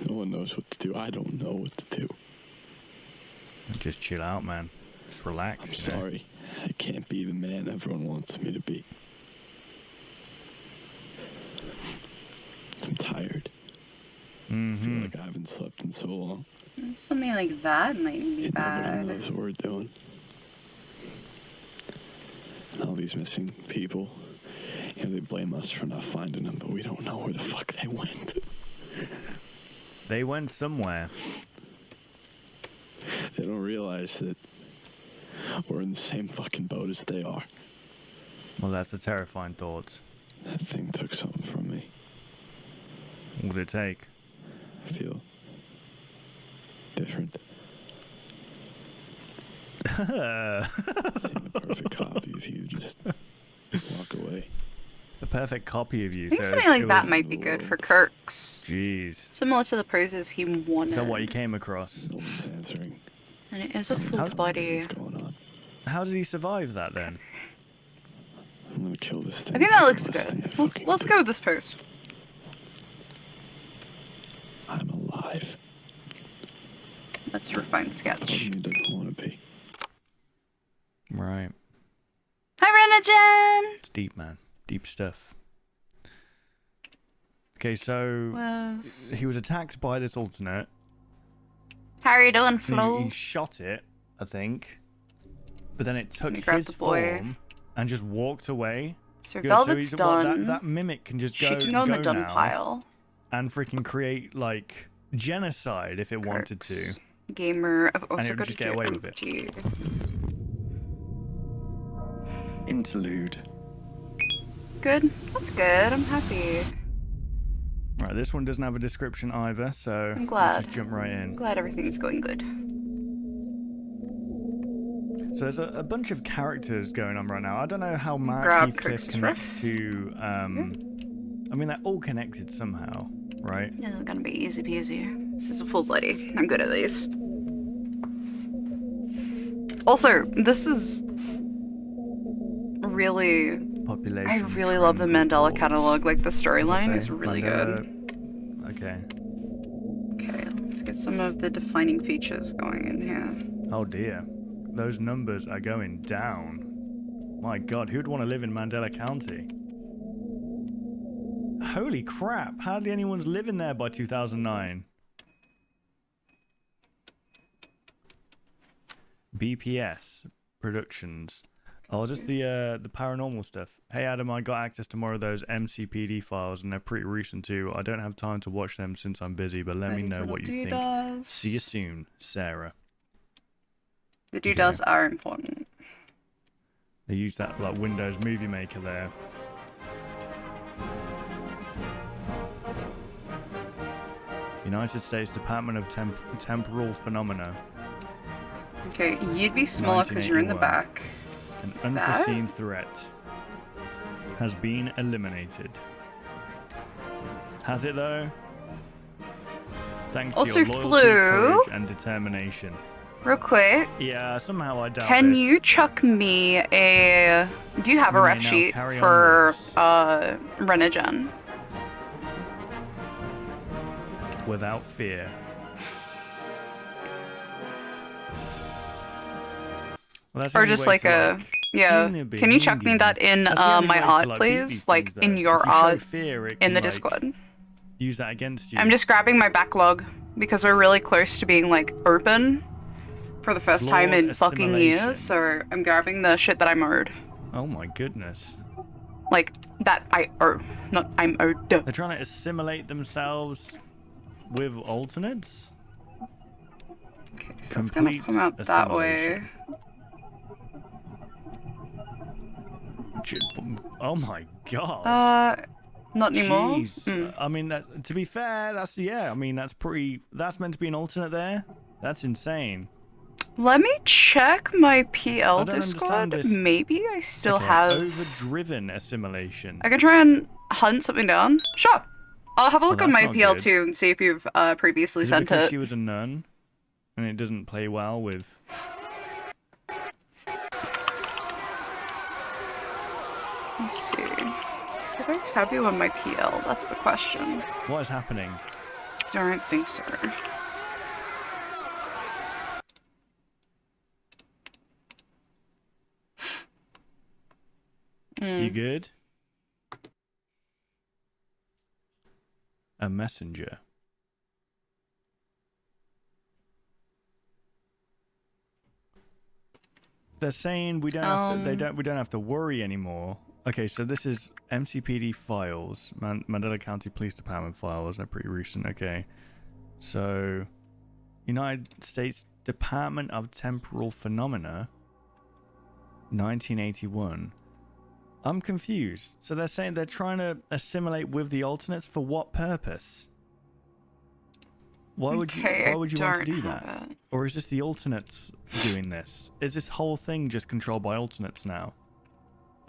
No one knows what to do. I don't know what to do. Just chill out, man. Just relax. I'm sorry. I can't be the man everyone wants me to be. I'm tired. I feel like I haven't slept in so long. Something like that might be Nobody bad. knows what we're doing. All these missing people, they blame us for not finding them, but we don't know where the fuck they went. They went somewhere. They don't realize that we're in the same fucking boat as they are. Well, that's a terrifying thought. That thing took something from me. What did it take? I feel different. Seeing the perfect copy of you just walk away. The perfect copy of you. I think so something like that might be good for Kirk's. Jeez. Similar to the poses he wanted. Is that what he came across? No one's answering. And it is a full body. What's going on? How did he survive that then? I'm gonna kill this thing. I think that looks good. Let's go with this pose. I'm alive. Let's refine sketch. Part of me doesn't want to be. Right. Hi, Renagen! It's deep, man. Deep stuff. Okay, so he was attacked by this alternate. How are you doing, Flo? He shot it, I think. But then it took grab his the boy. form and just walked away. So Good, Velvet's so done. that mimic can just She go, can go in the go done now pile. and freaking create, like, genocide if it wanted to. Gamer. I've And also it would got just to get do away with it. empty. Interlude. Good. That's good. I'm happy. Right, this one doesn't have a description either, so I'm glad. let's just jump right in. I'm glad everything's going good. So there's a bunch of characters going on right now. I don't know how Mark Grab Heathcliff Kirk's connects to. I mean, they're all connected somehow, right? Yeah, it's gonna be easy peasy. This is a full bloody. I'm good at these. Also, this is really. Population. I really love the Mandela catalog. Like the storyline is really good. Okay. Okay, let's get some of the defining features going in here. Oh dear, those numbers are going down. My God, who'd want to live in Mandela County? Holy crap! Hardly anyone's living there by 2009. BPS Productions. Oh, just the paranormal stuff. Hey Adam, I got access to more of those MCPD files, and they're pretty recent too. I don't have time to watch them since I'm busy, but let me know what you think. See you soon, Sarah. The doodles are important. They use that like Windows Movie Maker there. United States Department of Temporal Phenomena. Okay, you'd be smaller because you're in the 1981. back. An unforeseen threat has been eliminated. Has it though? Thanks Also to your loyalty, flew. courage, and determination. Real quick, Yeah, somehow I doubt can this. you chuck me a... Do you have a We ref may now sheet carry for onwards. Renogen? Without fear. Well, that's the Or only just way like to, a... Yeah. Inhibi, Can you chuck me that in That's the only my way to, art, like, beat these please? Like, things, in though. your If you show art fear, it in can, the like, Discord. use that against you. I'm just grabbing my backlog because we're really close to being, like, open for the first time Flawed in fucking assimilation. years. So I'm grabbing the shit that I'm owed. Oh my goodness. Like, that I owe. Not I'm owed. They're trying to assimilate themselves with alternates? Okay, so it's gonna come out that way. Oh my god. Not anymore. Jeez. I mean, that, to be fair, that's, yeah, I mean, that's that's meant to be an alternate there. That's insane. Let me check my PL I don't Discord. understand this. Maybe I still Okay, have... overdriven assimilation. I can try and hunt something down. Sure. I'll have a look Well, on my that's not PL good. too and see if you've previously Is it sent because it. she was a nun and it doesn't play well with... Let's see. Did I have you on my PL? That's the question. What is happening? Don't think so. You good? A messenger. They're saying we don't have to, we don't have to worry anymore. Okay, so this is MCPD files, Mandela County Police Department files. They're pretty recent. Okay, so United States Department of Temporal Phenomena, 1981. I'm confused. So they're saying they're trying to assimilate with the alternates for what purpose? Why would you want to do that? Or is just the alternates doing this? Is this whole thing just controlled by alternates now?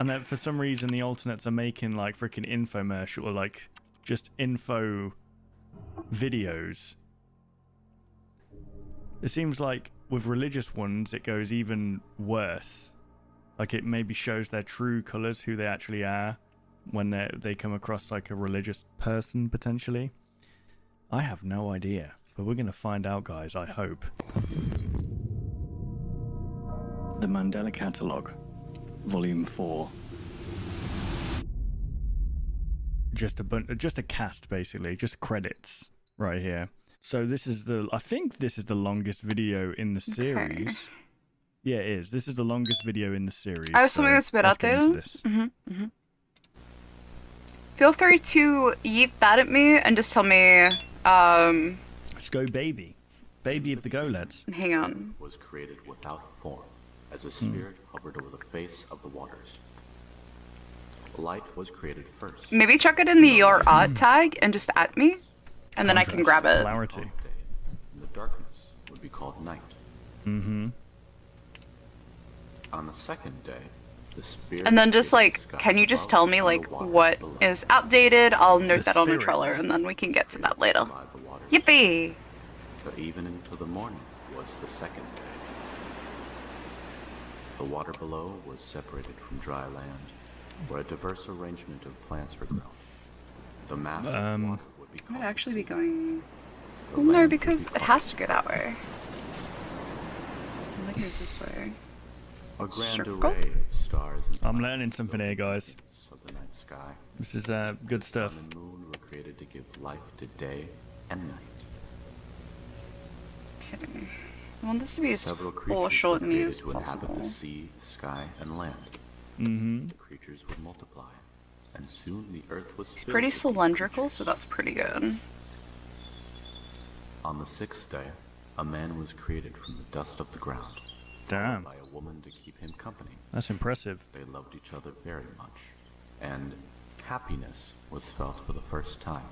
And then for some reason the alternates are making like freaking infomercial or like just info videos. It seems like with religious ones it goes even worse. Like it maybe shows their true colors, who they actually are, when they come across like a religious person potentially. I have no idea, but we're going to find out, guys, I hope. The Mandela Catalogue, Volume 4. Just a cast, basically, just credits right here. So this is I think this is the longest video in the series. Okay. Yeah, it is. This is the longest video in the series. I have something that's a bit outdated. Feel free to yeet that at me and just tell me, Let's go, baby. Baby of the Goleds. Hang on. Was created without form, as a spirit hovered over the face of the waters. Light was created first. Maybe chuck it in the your art tag and just at me, and then I can grab it. Clarity. And the darkness would be called night. Mm-hmm. On the second day, the spirit. And then just like, can you just tell me like what is outdated? I'll note that on the Trello, and then we can get to that later. Yippee! The evening to the morning was the second day. The water below was separated from dry land, where a diverse arrangement of plants were grown. The mass of water would be It called might actually be going. The Well, no, land because would be it has to go that way. I think it goes this way. a grand Circle? array of stars and I'm learning something here, guys. of the night sky. This is good stuff. Sun and moon were created to give life to day and night. Okay. I want this to be as Several full creatures short were and created as to inhabit possible. the sea, sky, and land. Mm-hmm. The creatures would multiply, and soon the earth was It's filled pretty with cylindrical, so that's pretty good. On the sixth day, a man was created from the dust of the ground. Damn. By a woman to keep him company. That's impressive. They loved each other very much, and happiness was felt for the first time.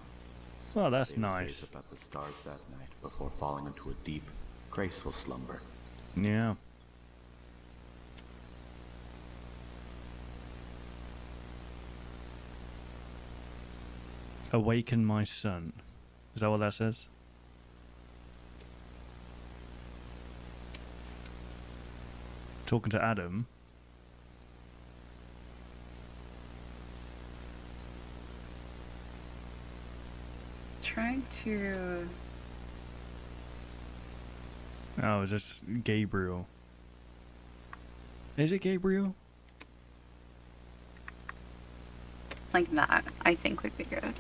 Oh, that's they would nice. gaze up at the stars that night before falling into a deep, graceful slumber. Yeah. Awaken my son. Is that what that says? Talking to Adam. Trying to. Oh, is this Gabriel? Is it Gabriel? Like that, I think would be good.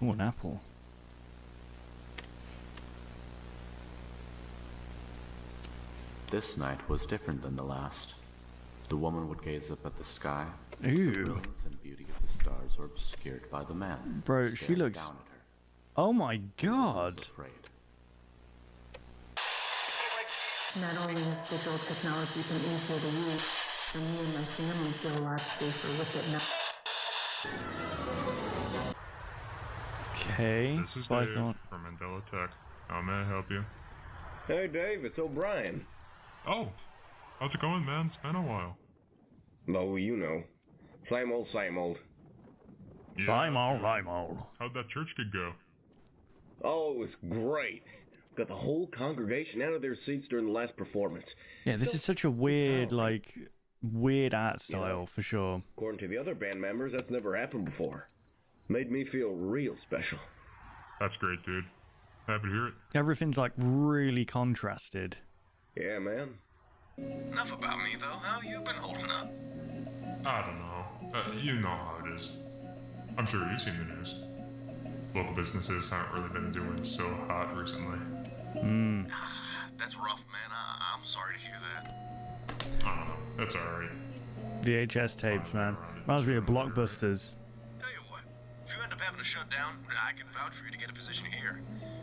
Oh, an apple. This night was different than the last. The woman would gaze up at the sky. Ew. The brilliance and beauty of the stars were obscured by the man. Bro, she staring looks... down at her. Oh my god. Afraid. Not only has digital technology been easier to use, but me and my family feel a lot safer with it now. Okay. This is Python. Dave from Mandela Tech. How may I help you? Hey Dave, it's O'Brien. Oh, how's it going, man? It's been a while. Oh, you know. Same old, same old. Yeah, Same old. How'd that church gig go? Oh, it was great. Got the whole congregation out of their seats during the last performance. Yeah, this is such a weird, like, weird art style, for sure. According to the other band members, that's never happened before. Made me feel real special. That's great, dude. Happy to hear it. Everything's, like, really contrasted. Yeah, man. Enough about me, though. How you been holding up? I don't know. You know how it is. I'm sure you've seen the news. Local businesses haven't really been doing so hot recently. That's rough, man. I'm sorry to hear that. I don't know. That's alright. VHS tapes, man. Reminds me of Blockbusters. Tell you what, if you end up having to shut down, I can vouch for you to get a position here.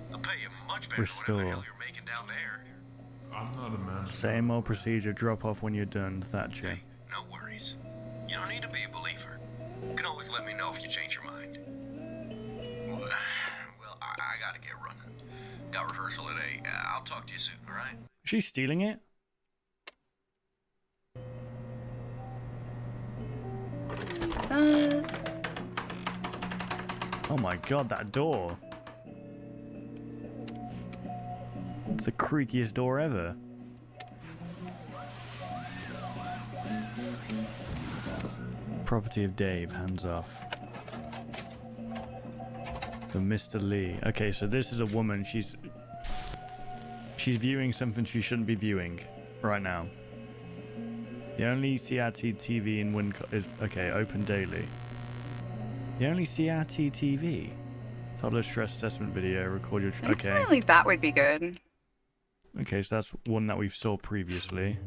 They'll pay you much better than whatever the hell you're making down there. I'm not a man. Same old procedure, drop off when you're done, Thatcher. No worries. You don't need to be a believer. You can always let me know if you change your mind. Well, I gotta get running. Got rehearsal at 8. I'll talk to you soon, alright? She's stealing it? Oh my god, that door. It's the creakiest door ever. Property of Dave, hands off. For Mr. Lee. Okay, so this is a woman. She's viewing something she shouldn't be viewing right now. The only CRT TV in Winco is okay. Open daily. The only CRT TV. Toddler stress assessment video. Record your. I think something like that would be good. Okay, so that's one that we've saw previously.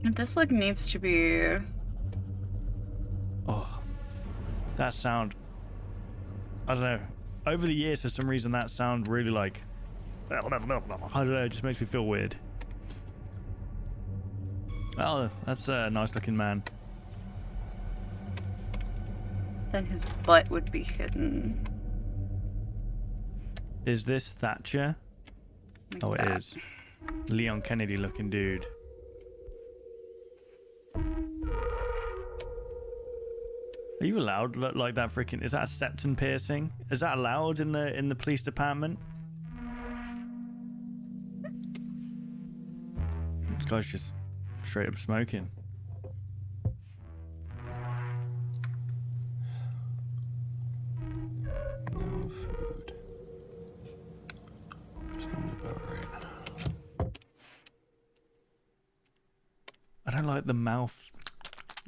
This look needs to be. Oh, that sound. I don't know. Over the years, for some reason, that sound really like. I don't know. It just makes me feel weird. Oh, that's a nice looking man. Then his butt would be hidden. Is this Thatcher? Like oh, it that. is. Leon Kennedy looking dude. Are you allowed look like that freaking? Is that a septum piercing? Is that allowed in the police department? This guy's just straight up smoking. No food. Seems about right. I don't like the mouth.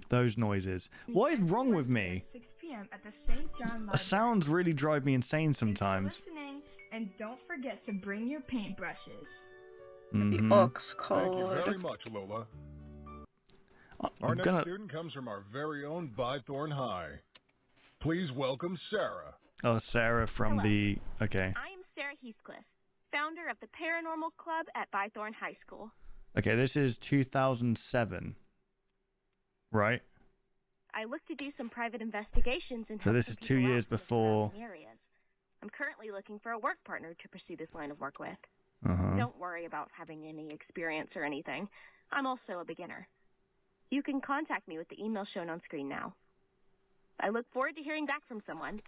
Those noises. What is wrong with me? 6 p.m. at the St. John Library. Sounds really drive me insane sometimes. Listening, and don't forget to bring your paintbrushes. Mm-hmm. The Ox Thank you called. very much, Lola. I'm Our next gonna. student comes from our very own Bythorn High. Please welcome Sarah. Oh, Sarah from Hello. the. Okay. I am Sarah Heathcliff, founder of the Paranormal Club at Bythorn High School. Okay, this is 2007. Right? I look to do some private investigations and So this is 2 years before. areas. I'm currently looking for a work partner to pursue this line of work with. Uh-huh. Don't worry about having any experience or anything. I'm also a beginner. You can contact me with the email shown on screen now. I look forward to hearing back from someone.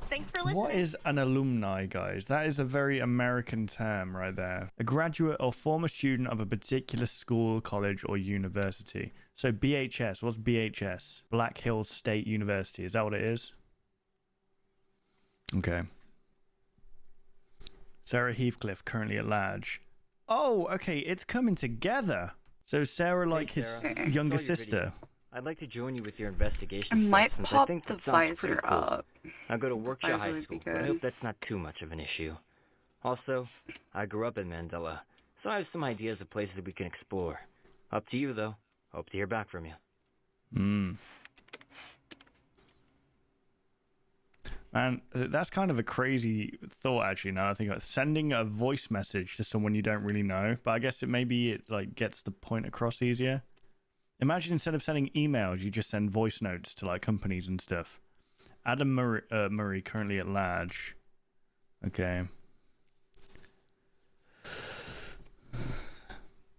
Thanks for listening. What is an alumni, guys? That is a very American term right there. A graduate or former student of a particular school, college, or university. So BHS, what's BHS? Black Hills State University. Is that what it is? Okay. Sarah Heathcliff, currently at large. Oh, okay, it's coming together. So Sarah, like Hey, his Sarah. younger I saw your sister. video. I'd like to join you with your investigation. I might since pop I think the that sounds visor pretty cool. up. I go to The Workshop visor High would be School, but I good. hope that's not too much of an issue. Also, I grew up in Mandela, so I have some ideas of places we can explore. Up to you, though. Hope to hear back from you. Man, that's kind of a crazy thought, actually. Now I think about sending a voice message to someone you don't really know, but I guess it like gets the point across easier. Imagine instead of sending emails, you just send voice notes to like companies and stuff. Adam Murray, currently at large. Okay.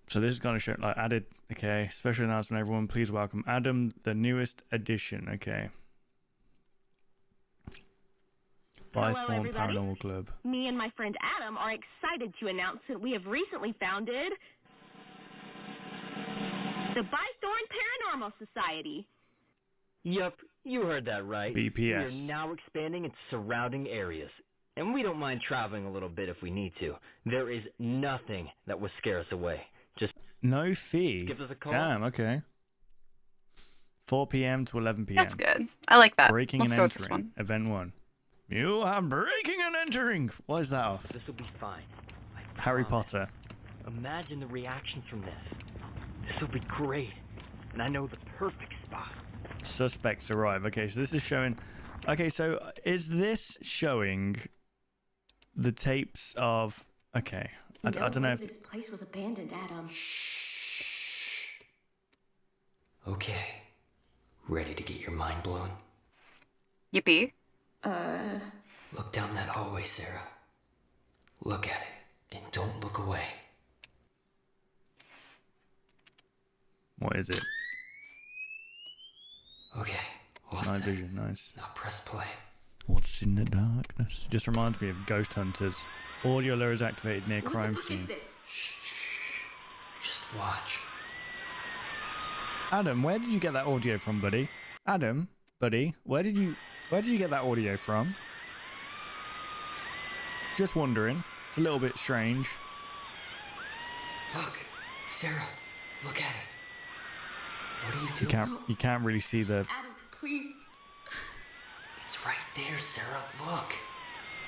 So this is going to show like added. Okay, special announcement, everyone. Please welcome Adam, the newest addition. Okay. Hello, Bythorn everybody. Paranormal Club. Me and my friend Adam are excited to announce that we have recently founded the Bythorn Paranormal Society. Yup, you heard that right. BPS. We are now expanding into surrounding areas. And we don't mind traveling a little bit if we need to. There is nothing that will scare us away. Just no fee. give us a call. Damn, okay. 4 p.m. to 11 p.m. That's good. I like that. Breaking Let's and go with this entering. one. Event 1. You are breaking and entering. What is that off? This will be fine. Harry Potter. Imagine the reactions from this. This will be great. And I know the perfect spot. Suspects arrive. Okay, so this is showing. Okay, so is this showing the tapes of. Okay. I don't know if. This place was abandoned, Adam. Okay. Ready to get your mind blown? Yippee. Look down that hallway, Sarah. Look at it, and don't look away. What is it? Okay. Night vision, nice. Now press play. What's in the darkness? Just reminds me of Ghost Hunters. Audio lure is activated near crime scene. Just watch. Adam, where did you get that audio from, buddy? Adam, buddy, where did you get that audio from? Just wondering. It's a little bit strange. Look, Sarah, look at it. What are you doing? You can't really see the. Adam, please. It's right there, Sarah. Look.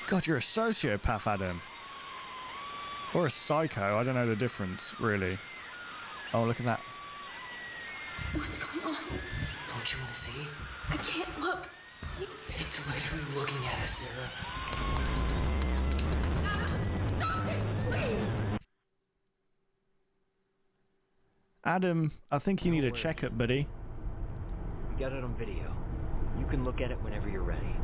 God, you're a sociopath, Adam. Or a psycho. I don't know the difference, really. Oh, look at that. What's going on? Don't you want to see? I can't look. Please. It's literally looking at us, Sarah. Stop it, please. Adam, I think you need a checkup, buddy. We got it on video. You can look at it whenever you're ready.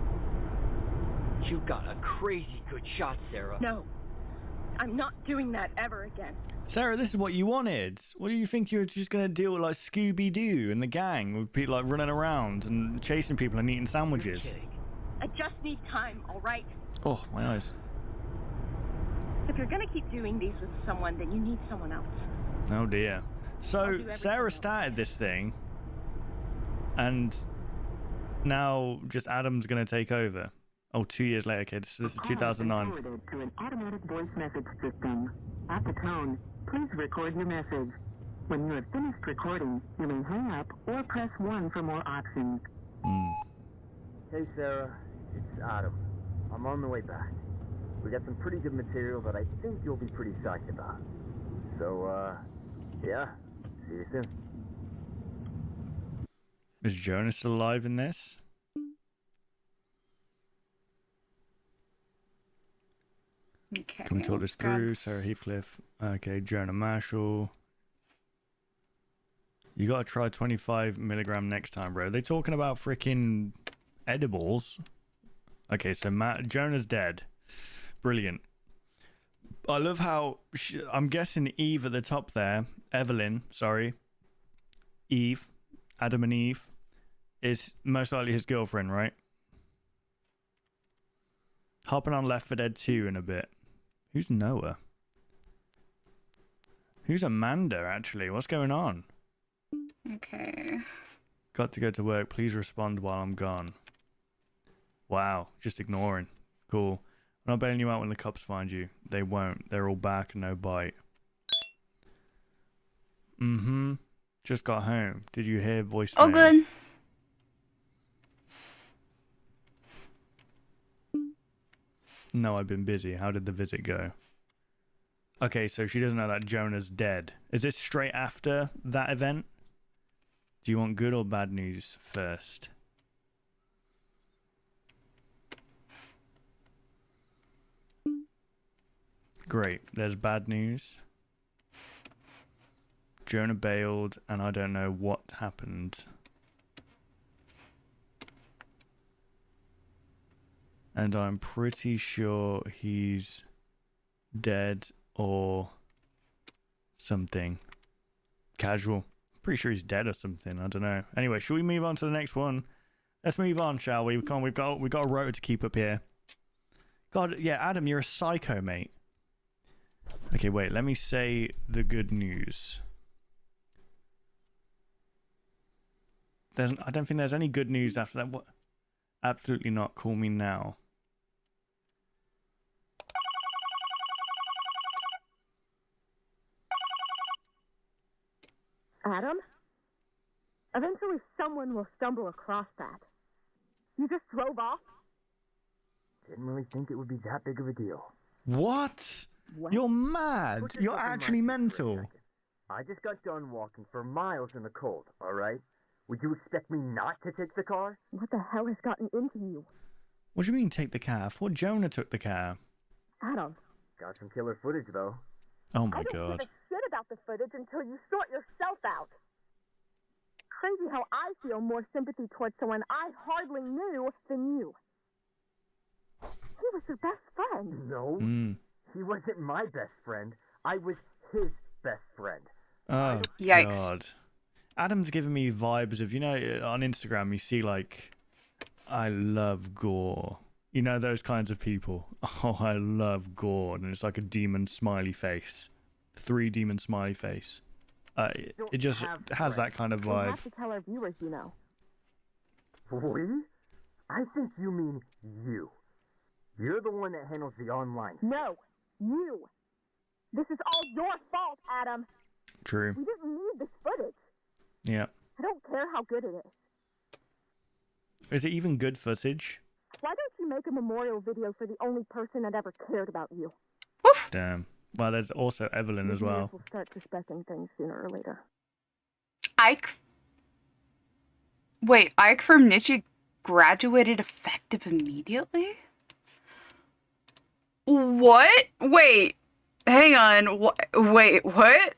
You got a crazy good shot, Sarah. No. I'm not doing that ever again. Sarah, this is what you wanted. What do you think you were just going to deal with, like Scooby-Doo and the gang with people like running around and chasing people and eating sandwiches? I just need time, all right? Oh, my eyes. If you're gonna keep doing these with someone, then you need someone else. Oh dear. So Sarah started this thing, and now just Adam's going to take over. Oh, 2 years later, kids. So this is 2009. Forwarded to an automatic voice message system. At the tone, please record your message. When you have finished recording, you may hang up or press 1 for more options. Hey Sarah, it's Adam. I'm on the way back. We got some pretty good material that I think you'll be pretty psyched about. So, yeah, see you soon. Is Jonas still alive in this? Okay. Can we talk this through? Sarah Heathcliff. Okay, Jonah Marshall. You gotta try 25 milligram next time, bro. They talking about freaking edibles. Okay, so Jonah's dead. Brilliant. I love how I'm guessing Eve at the top there, Evelyn, sorry, Eve, Adam and Eve, is most likely his girlfriend, right? Hopping on Left 4 Dead 2 in a bit. Who's Noah? Who's Amanda, actually? What's going on? Okay. Got to go to work. Please respond while I'm gone. Wow, just ignoring. Cool. I'm not bailing you out when the cops find you. They won't. They're all back and no bite. Mm-hmm. Just got home. Did you hear voicemail? Oh, good. No, I've been busy. How did the visit go? Okay, so she doesn't know that Jonah's dead. Is this straight after that event? Do you want good or bad news first? Great. There's bad news. Jonah bailed, and I don't know what happened. And I'm pretty sure he's dead or something. Casual. Pretty sure he's dead or something. I don't know. Anyway, should we move on to the next one? Let's move on, shall we? We've got a rotor to keep up here. God, yeah, Adam, you're a psycho, mate. Okay, wait. Let me say the good news. I don't think there's any good news after that. What? Absolutely not. Call me now. Adam? Eventually someone will stumble across that. You just drove off? Didn't really think it would be that big of a deal. What? You're mad. Put You're yourself in my actually shoes for a mental. second. I just got done walking for miles in the cold, alright? Would you expect me not to take the car? What the hell has gotten into you? What do you mean take the car? I thought Jonah took the car. Adam. Got some killer footage, though. Oh my I don't god. give a shit about the footage until you sort yourself out. Crazy how I feel more sympathy towards someone I hardly knew than you. He was your best friend. No. He wasn't my best friend. I was his best friend. Oh, Yikes. God. Adam's giving me vibes of, you know, on Instagram you see like, I love gore. You know those kinds of people. Oh, I love gore. And it's like a demon smiley face. 3 demon smiley face. It just has that kind of We'll vibe. have to tell our viewers, you know. We? I think you mean you. You're the one that handles the online. No, you. This is all your fault, Adam. True. We didn't need this footage. Yeah. I don't care how good it is. Is it even good footage? Why don't you make a memorial video for the only person that ever cared about you? Damn. Well, there's also Evelyn as well. We'll start suspecting things sooner or later. Ike from Nietzsche graduated effective immediately? What? Wait. Hang on. Wait, what?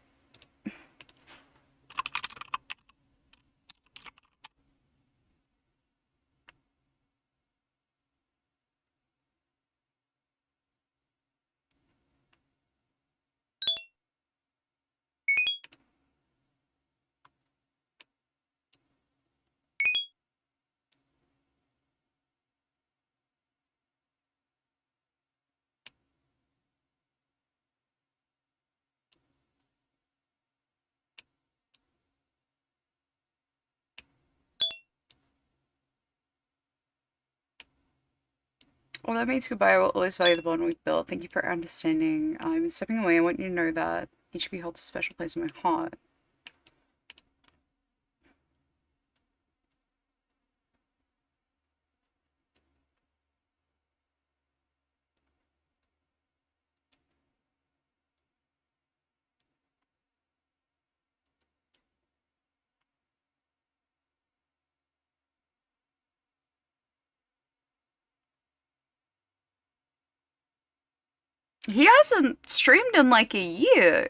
Well, that means goodbye. I will always value the bond we've built. Thank you for understanding. I'm stepping away. I want you to know that each of you holds a special place in my heart. He hasn't streamed in like a year.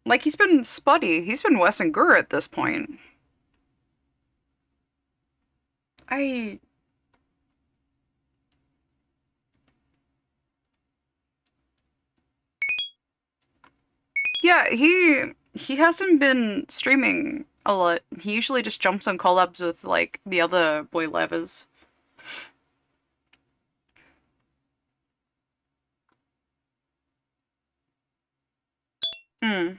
Like, he's been spotty. He's been worse than Guru at this point. Yeah, he hasn't been streaming a lot. He usually just jumps on collabs with like the other boy levers. Hmm.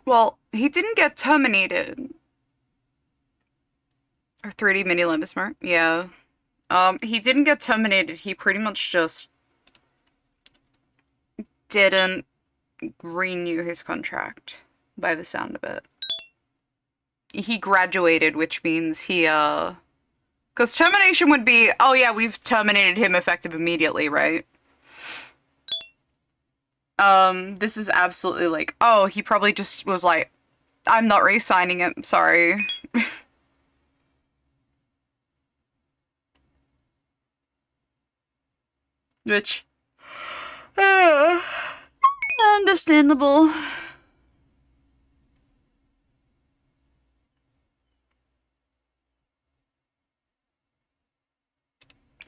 Well, he didn't get terminated. Or 3D mini limit smart? Yeah. He didn't get terminated. He pretty much just didn't renew his contract, by the sound of it. He graduated, which means he, because termination would be, oh yeah, we've terminated him effective immediately, right? This is absolutely like, oh, he probably just was like, I'm not re-signing it, sorry. Which, understandable.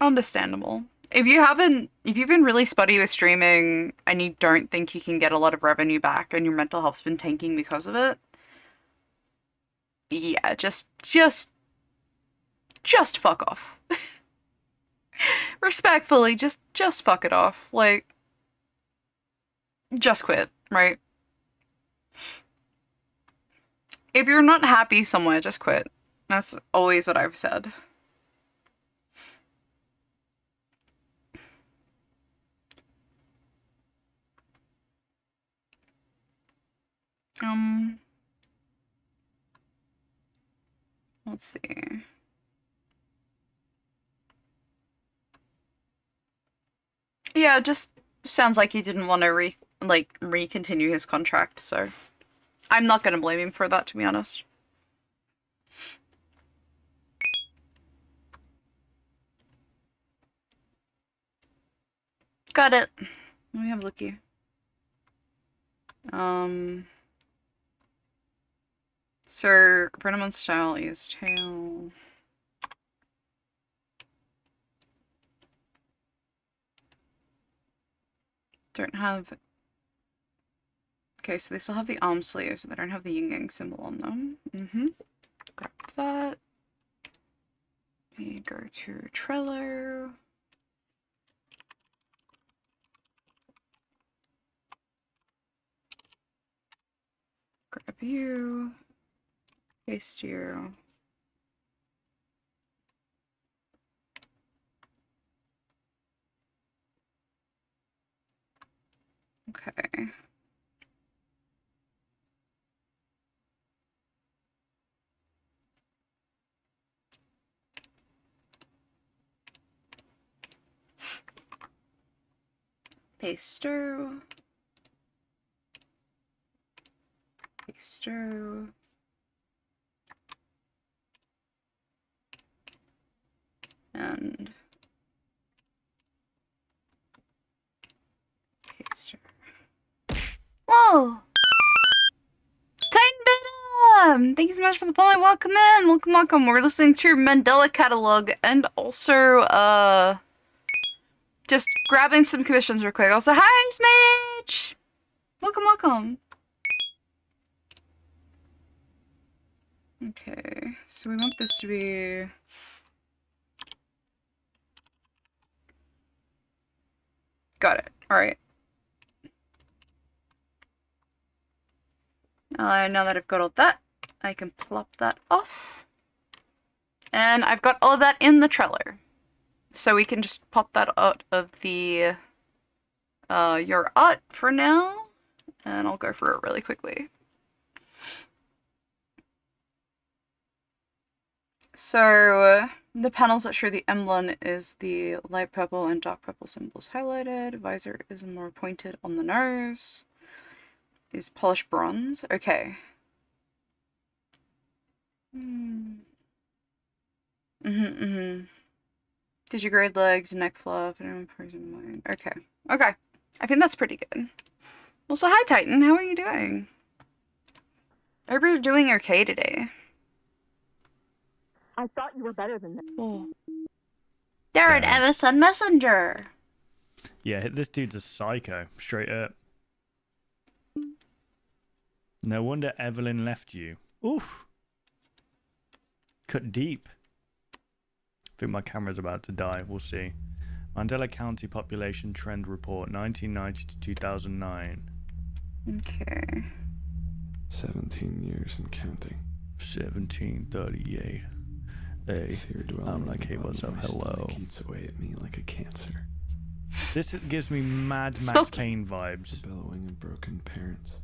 Understandable. If you've been really spotty with streaming and you don't think you can get a lot of revenue back and your mental health's been tanking because of it, yeah, just fuck off. Respectfully, just fuck it off. Like, just quit, right? If you're not happy somewhere, just quit. That's always what I've said. Let's see. Yeah, just sounds like he didn't want to re-continue his contract, so I'm not gonna blame him for that, to be honest. Got it. Let me have a looky. Sir, Brenneman's style is tail. Don't have. Okay, so they still have the arm sleeves, they don't have the yin yang symbol on them. Grab that. We go to Trello. Grab you. Paste you. Okay. Paste-o. Paste-o. And paste-o. Whoa! Titan Thank you so much for the follow. Welcome in. Welcome, welcome. We're listening to your Mandela catalog and also, just grabbing some commissions real quick. Also, hi, Snitch! Welcome, welcome. Okay, so we want this to be... Got it. Alright. Now that I've got all that, I can plop that off. And I've got all of that in the Trello. So we can just pop that out of the your art for now. And I'll go through it really quickly. So the panels that show the emblem is the light purple and dark purple symbols highlighted. Visor is more pointed on the nose. Is polished bronze. Okay. Digigrade legs, neck fluff, and person mind. Okay. Okay. I think that's pretty good. Well, so hi Titan, how are you doing? I hope you're doing okay today. I thought you were better than this. Oh. Darren Everson Messenger. Yeah, this dude's a psycho, straight up. No wonder Evelyn left you. Oof. Cut deep. I think my camera's about to die. We'll see. Mandela County Population Trend Report, 1990 to 2009. Okay. 17 years and counting. 1738. Hey, I'm like, hey, what's up? Hello. Eats away at me like a cancer. This gives me Mad Max Payne vibes. The bellowing of broken parents.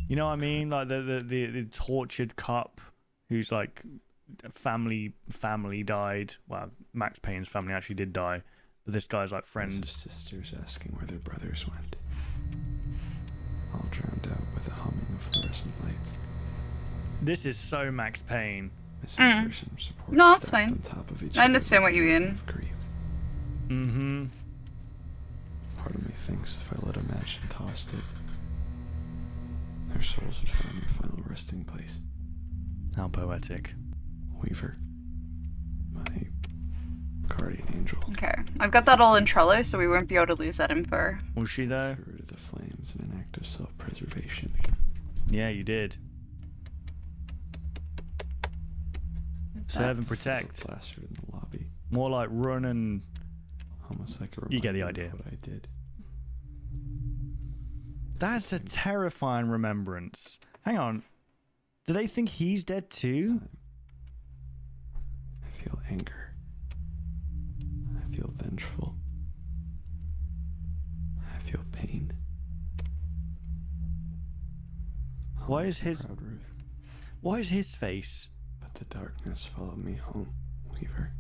You know what I mean? Like the tortured cop who's like family died. Well, Max Payne's family actually did die, but this guy's like friends. Sisters asking where their brothers went. All drowned out by the humming of fluorescent lights. This is so Max Payne. No, that's fine. I understand what you mean. Mm-hmm. Part of me thinks if I let a match and tossed it, their souls would find their final resting place. How poetic. Weaver, my guardian angel. Okay, I've got that all in Trello, so we won't be able to lose that info. Was she though? Threw her to the flames in an act of self-preservation. Yeah, you did. Serve and protect. Plastered in the lobby. More like run and. Almost like a you get the idea. What I did. That's a terrifying remembrance. Hang on. Do they think he's dead too? I feel anger. I feel vengeful. I feel pain. Why is his? Proud, Ruth. Why is his face? But the darkness followed me home, Weaver.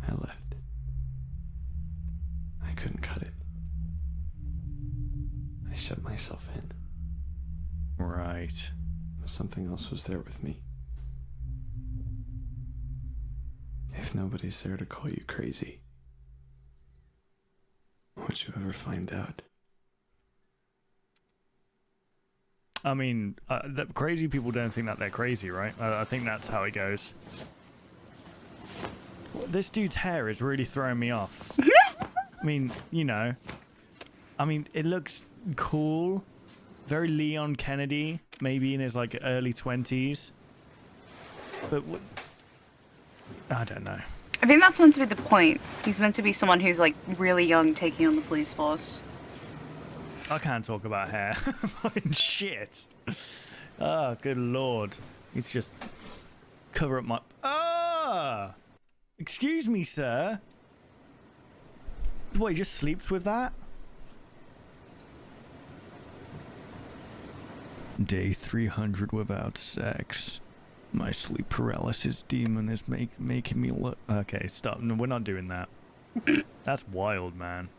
I left. I couldn't cut it. I shut myself in. Right. But something else was there with me. If nobody's there to call you crazy, would you ever find out? I mean, the crazy people don't think that they're crazy, right? I think that's how it goes. This dude's hair is really throwing me off. I mean, you know. I mean, it looks cool. Very Leon Kennedy, maybe in his like early 20s. But what? I don't know. I think that's meant to be the point. He's meant to be someone who's like really young taking on the police force. I can't talk about hair. Fucking shit. Oh, good lord. It's just cover up my... Ah! Excuse me, sir. What, he just sleeps with that? Day 300 without sex. My sleep paralysis demon is making me look... Okay, stop. No, we're not doing that. That's wild, man.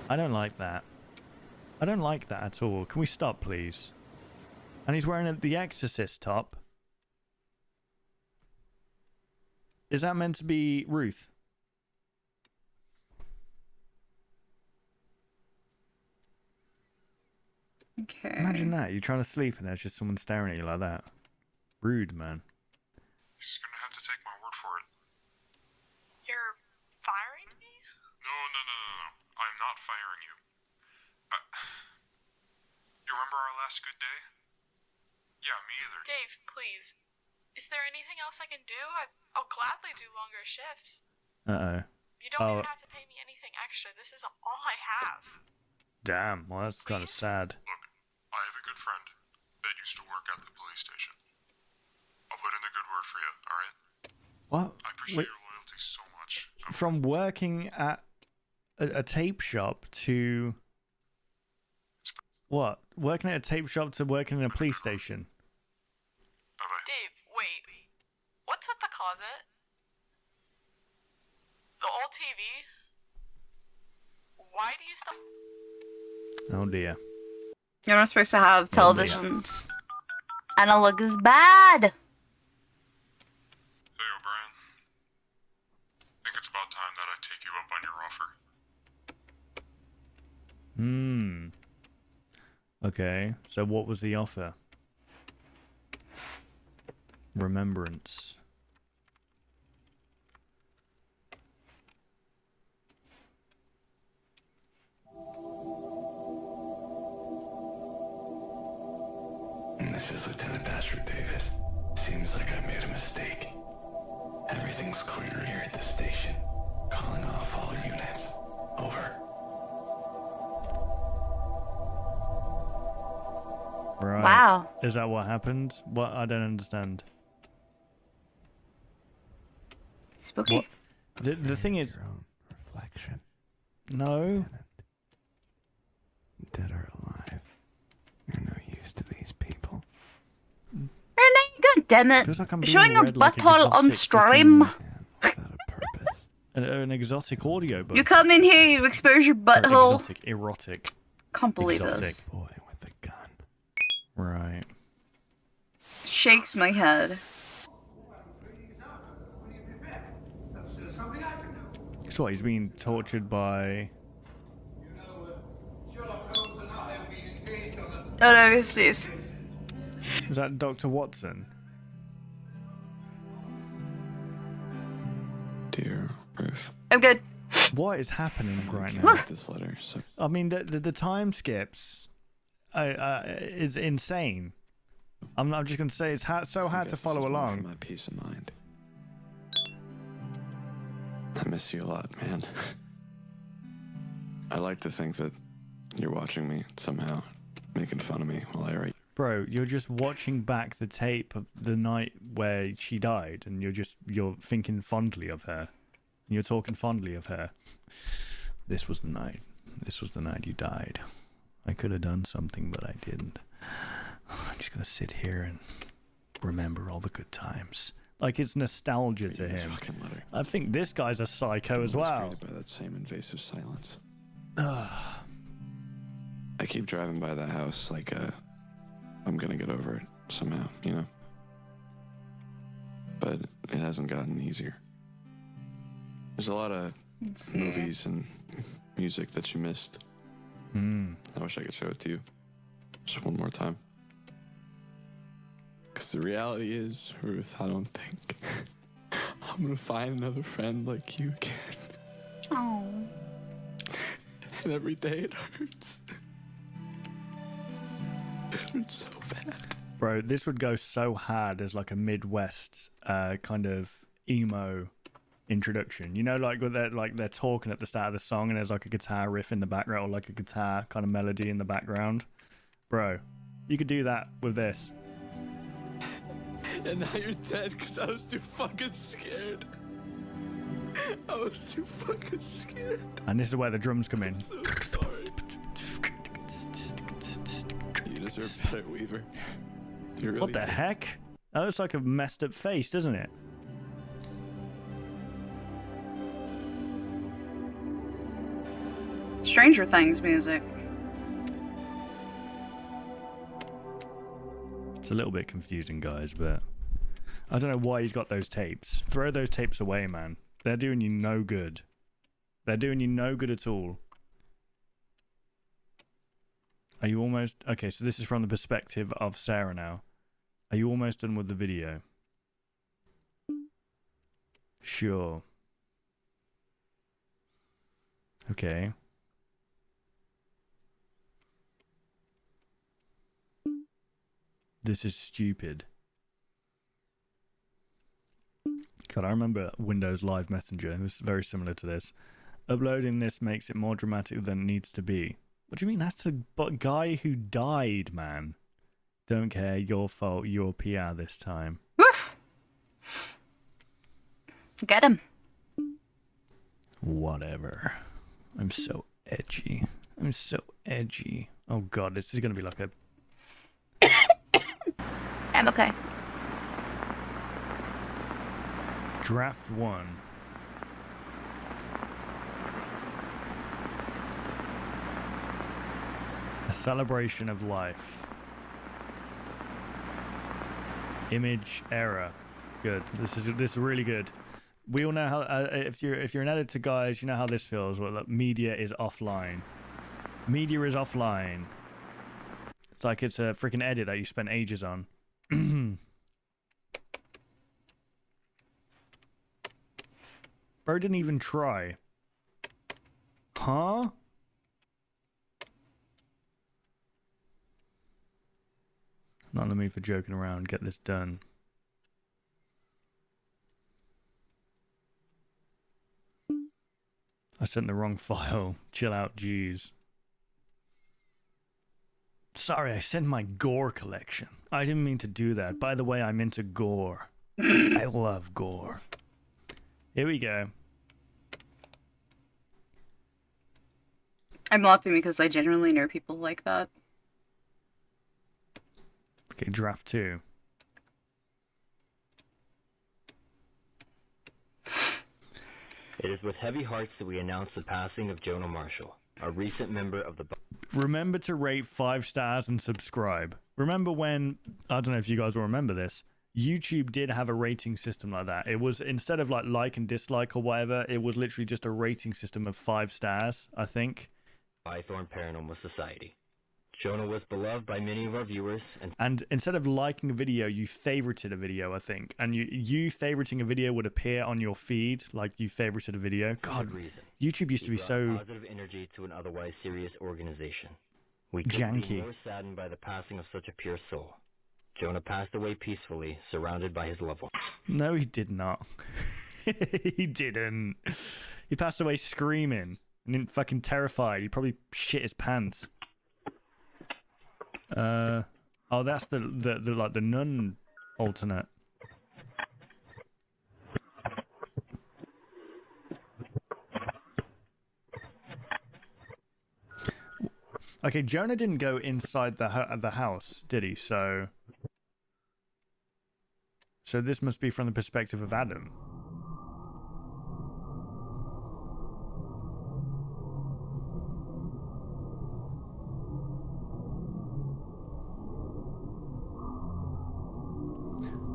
I don't like that. I don't like that at all. Can we stop, please? And he's wearing the Exorcist top. Is that meant to be Ruth? Okay. Imagine that. You're trying to sleep and there's just someone staring at you like that. Rude, man. You're just gonna have to take my word for it. You're firing me? No. I'm not firing you. You remember our last good day? Yeah, me either. Dave, please. Is there anything else I can do? I'll gladly do longer shifts. Uh-oh. You don't even have to pay me anything extra. This is all I have. Damn, well, that's kind of sad. Look, I have a good friend that used to work at the police station. I'll put in a good word for you, alright? What? I appreciate Wait, your loyalty so much. from working at a tape shop to... What? Working at a tape shop to working in a police station? Dave, wait. What's with the closet? The old TV? Why do you still... Oh dear. You're not supposed to have Oh, dear. televisions. Analog is bad. Hey, O'Brien. Think it's about time that I take you up on your offer. Okay, so what was the offer? Remembrance. This is Lieutenant Patrick Davis. Seems like I made a mistake. Everything's clear here at the station. Calling off all units. Over. Right. Wow. Is that what happened? What? I don't understand. Spooky. What? The thing is... Reflection. No. Dead or alive. You're no use to these people. Renee, god damn it. Feels like I'm being Showing a read like butthole on exotic stream. An exotic audio book. You come in here, you expose your butthole. Exotic, erotic. Can't believe exotic. this. Boy with a gun. Right. Shakes my head. So what, he's being tortured by... Oh no, it's these. Is that Dr. Watson? Dear Ruth. I'm good. What is happening right Can't now? get this letter, so I mean, the time skips is insane. I'm just going to say it's so hard to guess this follow is one for along. my peace of mind. I miss you a lot, man. I like to think that you're watching me somehow, making fun of me while I write. Bro, you're just watching back the tape of the night where she died, and you're thinking fondly of her. You're talking fondly of her. This was the night. This was the night you died. I could have done something, but I didn't. I'm just gonna sit here and remember all the good times. Like it's nostalgia to him. Fucking letter. I think this guy's a psycho as well. By that same invasive silence. I keep driving by the house like I'm gonna get over it somehow, you know? But it hasn't gotten easier. There's a lot of movies and music that you missed. I wish I could show it to you. Just one more time. Because the reality is, Ruth, I don't think I'm gonna find another friend like you again. Oh. And every day it hurts. It hurts so bad. Bro, this would go so hard as like a Midwest kind of emo introduction. You know, like with they're talking at the start of the song and there's like a guitar riff in the background or like a guitar kind of melody in the background. Bro, you could do that with this. And now you're dead because I was too fucking scared. I was too fucking scared. And this is where the drums come in. I'm so sorry. You deserve better, Weaver. You really What the do. heck? That looks like a messed up face, doesn't it? Stranger Things music. It's a little bit confusing, guys, but I don't know why he's got those tapes. Throw those tapes away, man. They're doing you no good. They're doing you no good at all. Are you almost... Okay, so this is from the perspective of Sarah now. Are you almost done with the video? Sure. Okay. This is stupid. God, I remember Windows Live Messenger. It was very similar to this. Uploading this makes it more dramatic than it needs to be. What do you mean? That's the guy who died, man. Don't care. Your fault. Your PR this time. Woof! Get him. Whatever. I'm so edgy. I'm so edgy. Oh god, this is gonna be like a... I'm okay. Draft 1. A celebration of life. Image error. Good. This is really good. We all know how if you're an editor, guys, you know how this feels. Well, look, media is offline. Media is offline. It's like it's a freaking edit that you spent ages on. Bro didn't even try. Huh? Not in the mood for joking around. Get this done. I sent the wrong file. Chill out, jeez. Sorry, I sent my gore collection. I didn't mean to do that. By the way, I'm into gore. I love gore. Here we go. I'm laughing because I genuinely know people like that. Okay, draft 2. It is with heavy hearts that we announce the passing of Jonah Marshall, a recent member of the... Remember to rate 5 stars and subscribe. Remember when, I don't know if you guys will remember this, YouTube did have a rating system like that. It was, instead of like and dislike or whatever, it was literally just a rating system of 5 stars, I think. Bythorn Paranormal Society. Jonah was beloved by many of our viewers, and instead of liking a video, you favorited a video, I think. And you favoriting a video would appear on your feed, like you favorited a video. God, YouTube used to be so positive energy to an otherwise serious organization. We couldn't be janky. more saddened by the passing of such a pure soul. Jonah passed away peacefully, surrounded by his loved ones. No, he did not. He didn't. He passed away screaming and fucking terrified. He probably shit his pants. Oh, that's the like the nun alternate. Okay, Jonah didn't go inside the house, did he? So this must be from the perspective of Adam.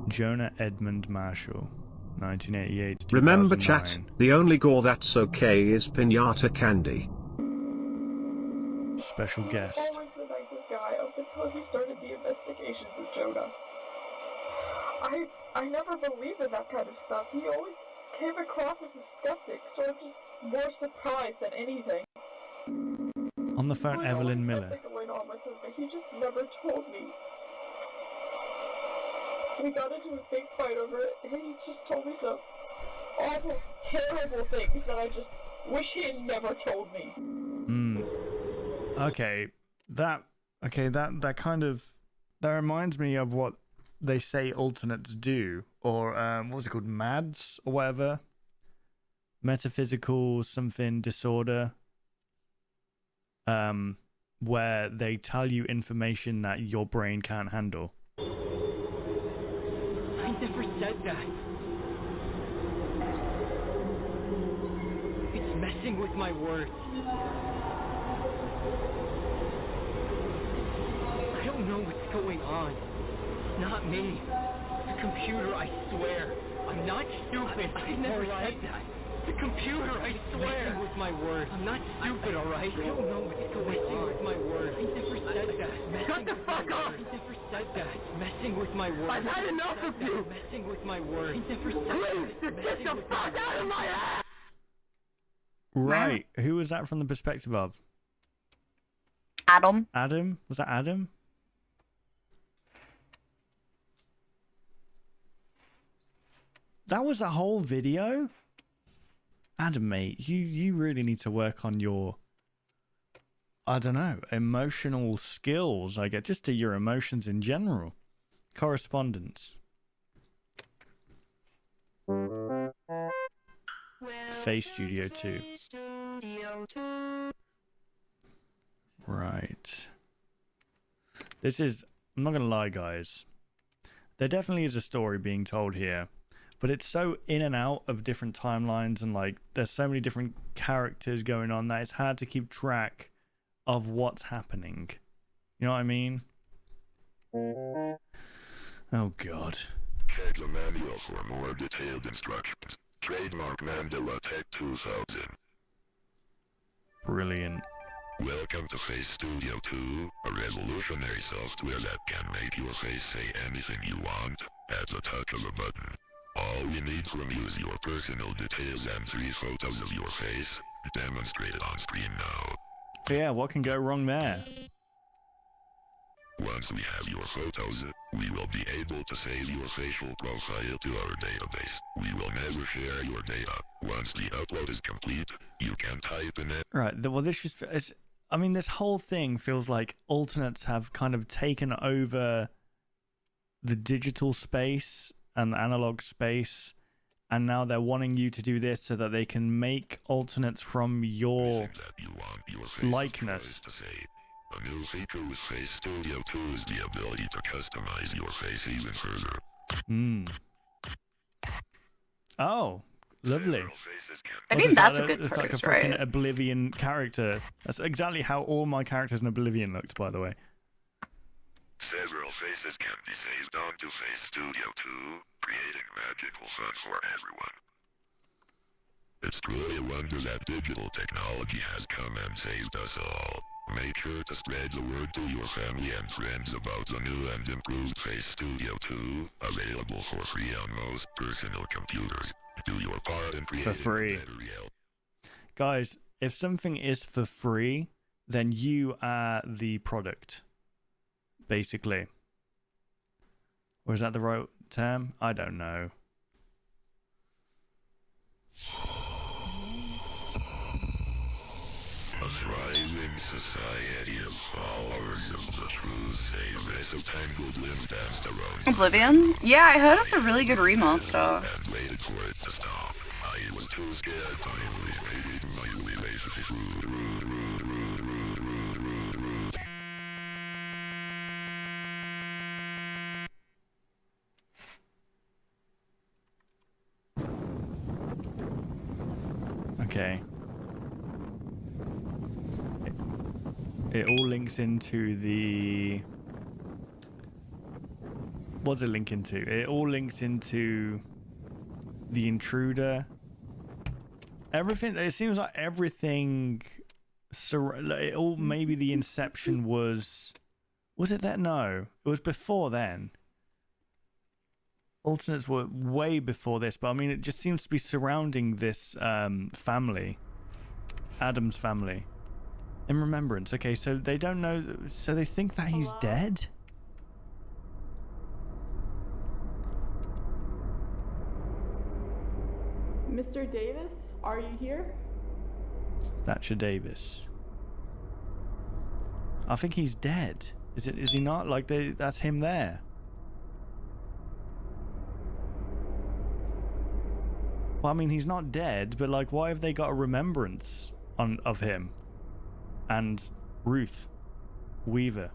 Jonah Edmund Marshall, 1988 to 2009. Remember, chat, the only gore that's okay is pinata candy. Special guest. Always the nicest guy up until he started the investigations of Jonah. I never believed in that kind of stuff. He always came across as a skeptic, sort of just more surprised than anything. On the phone, Evelyn Miller. Something going on with him, but he just never told me. We got into a big fight over it, and he just told me some awful, terrible things that I just wish he had never told me. Okay, that kind of reminds me of what they say alternates do, or what's it called, MADS or whatever, metaphysical something disorder, where they tell you information that your brain can't handle. I never said that. It's messing with my words. I don't know what's going on. It's not me. The computer, I swear. I'm not stupid. I never said that. The computer, I swear. Messing with my words. I'm not stupid, alright? I don't know what's going on. Messing with my words. I never said that. Shut the fuck up! I never said that. Messing with my words. I've had enough of you! Messing with my words. I never said that. Please, get the fuck out of my ass! Right, who was that from the perspective of? Adam. Adam? Was that Adam? That was a whole video? Adam, mate, you really need to work on your... I don't know, emotional skills, I get, just to your emotions in general. Correspondence. Face Studio 2. Right. This is, I'm not gonna lie, guys. There definitely is a story being told here, but it's so in and out of different timelines, and like there's so many different characters going on that it's hard to keep track of what's happening. You know what I mean? Oh god. Check the manual for more detailed instructions. Trademark Mandela Tech 2000. Brilliant. Welcome to Face Studio 2, a revolutionary software that can make your face say anything you want at the touch of a button. All we need from you is your personal details and 3 photos of your face, demonstrated on screen now. Yeah, what can go wrong there? Once we have your photos, we will be able to save your facial profile to our database. We will never share your data. Once the upload is complete, you can type in it. Right, well this just, I mean, this whole thing feels like alternates have kind of taken over the digital space and the analog space, and now they're wanting you to do this so that they can make alternates from your likeness. A new feature with Face Studio 2 is the ability to customize your face even further. Oh, lovely. I mean, that's a good It's like a choice, fucking right? Oblivion character. That's exactly how all my characters in Oblivion looked, by the way. Several faces can be saved onto Face Studio 2, creating magical fun for everyone. It's truly a wonder that digital technology has come and saved us all. Make sure to spread the word to your family and friends about the new and improved Face Studio 2, available for free on most personal computers. Do your part in creating For free. Guys, if something is for free, then you are the product, basically. Or is that the right term? I don't know. A thriving society of followers of the truth save as a tangled limbs danced around. Oblivion? Yeah, I heard it's a really good remaster. And waited for it to stop. I was too scared to manually basically rude. Okay. It all links into the... What's it link into? It all links into the intruder. Everything, it seems like everything... It all, maybe the inception was... Was it that? No. It was before then. Alternates were way before this, but I mean, it just seems to be surrounding this family. Adam's family. In remembrance. Okay, so they don't know... So they think that he's dead? Mr. Davis, are you here? Thatcher Davis. I think he's dead. Is he not? Like, that's him there. Well, I mean, he's not dead, but like, why have they got a remembrance of him? And Ruth Weaver.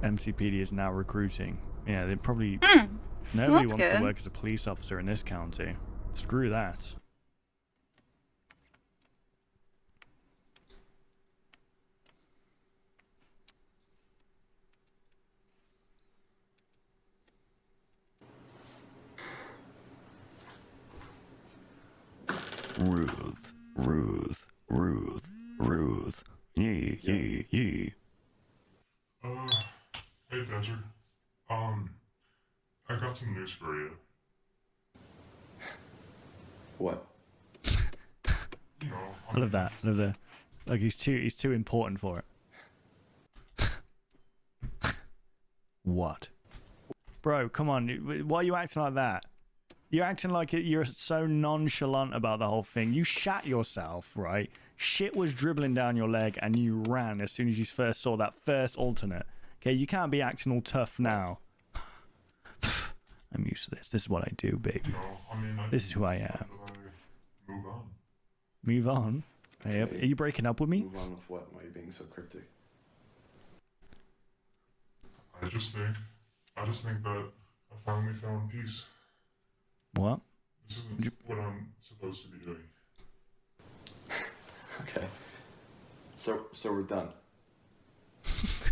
MCPD is now recruiting. Yeah, they probably... Nobody wants to work as a police officer in this county. Screw that. Ruth. Yee. Hey, Thatcher. I got some news for you. What? You know, I love that. I love the... Like, he's too important for it. What? Bro, come on. Why are you acting like that? You're acting like you're so nonchalant about the whole thing. You shat yourself, right? Shit was dribbling down your leg and you ran as soon as you first saw that first alternate. Okay, you can't be acting all tough now. I'm used to this. This is what I do, baby. This is who I am. Move on. Move on? Hey, Okay. are you breaking up with me? Move on with what? Why are you being so cryptic? I just think that I finally found peace. What? This isn't what I'm supposed to be doing. Okay. So we're done.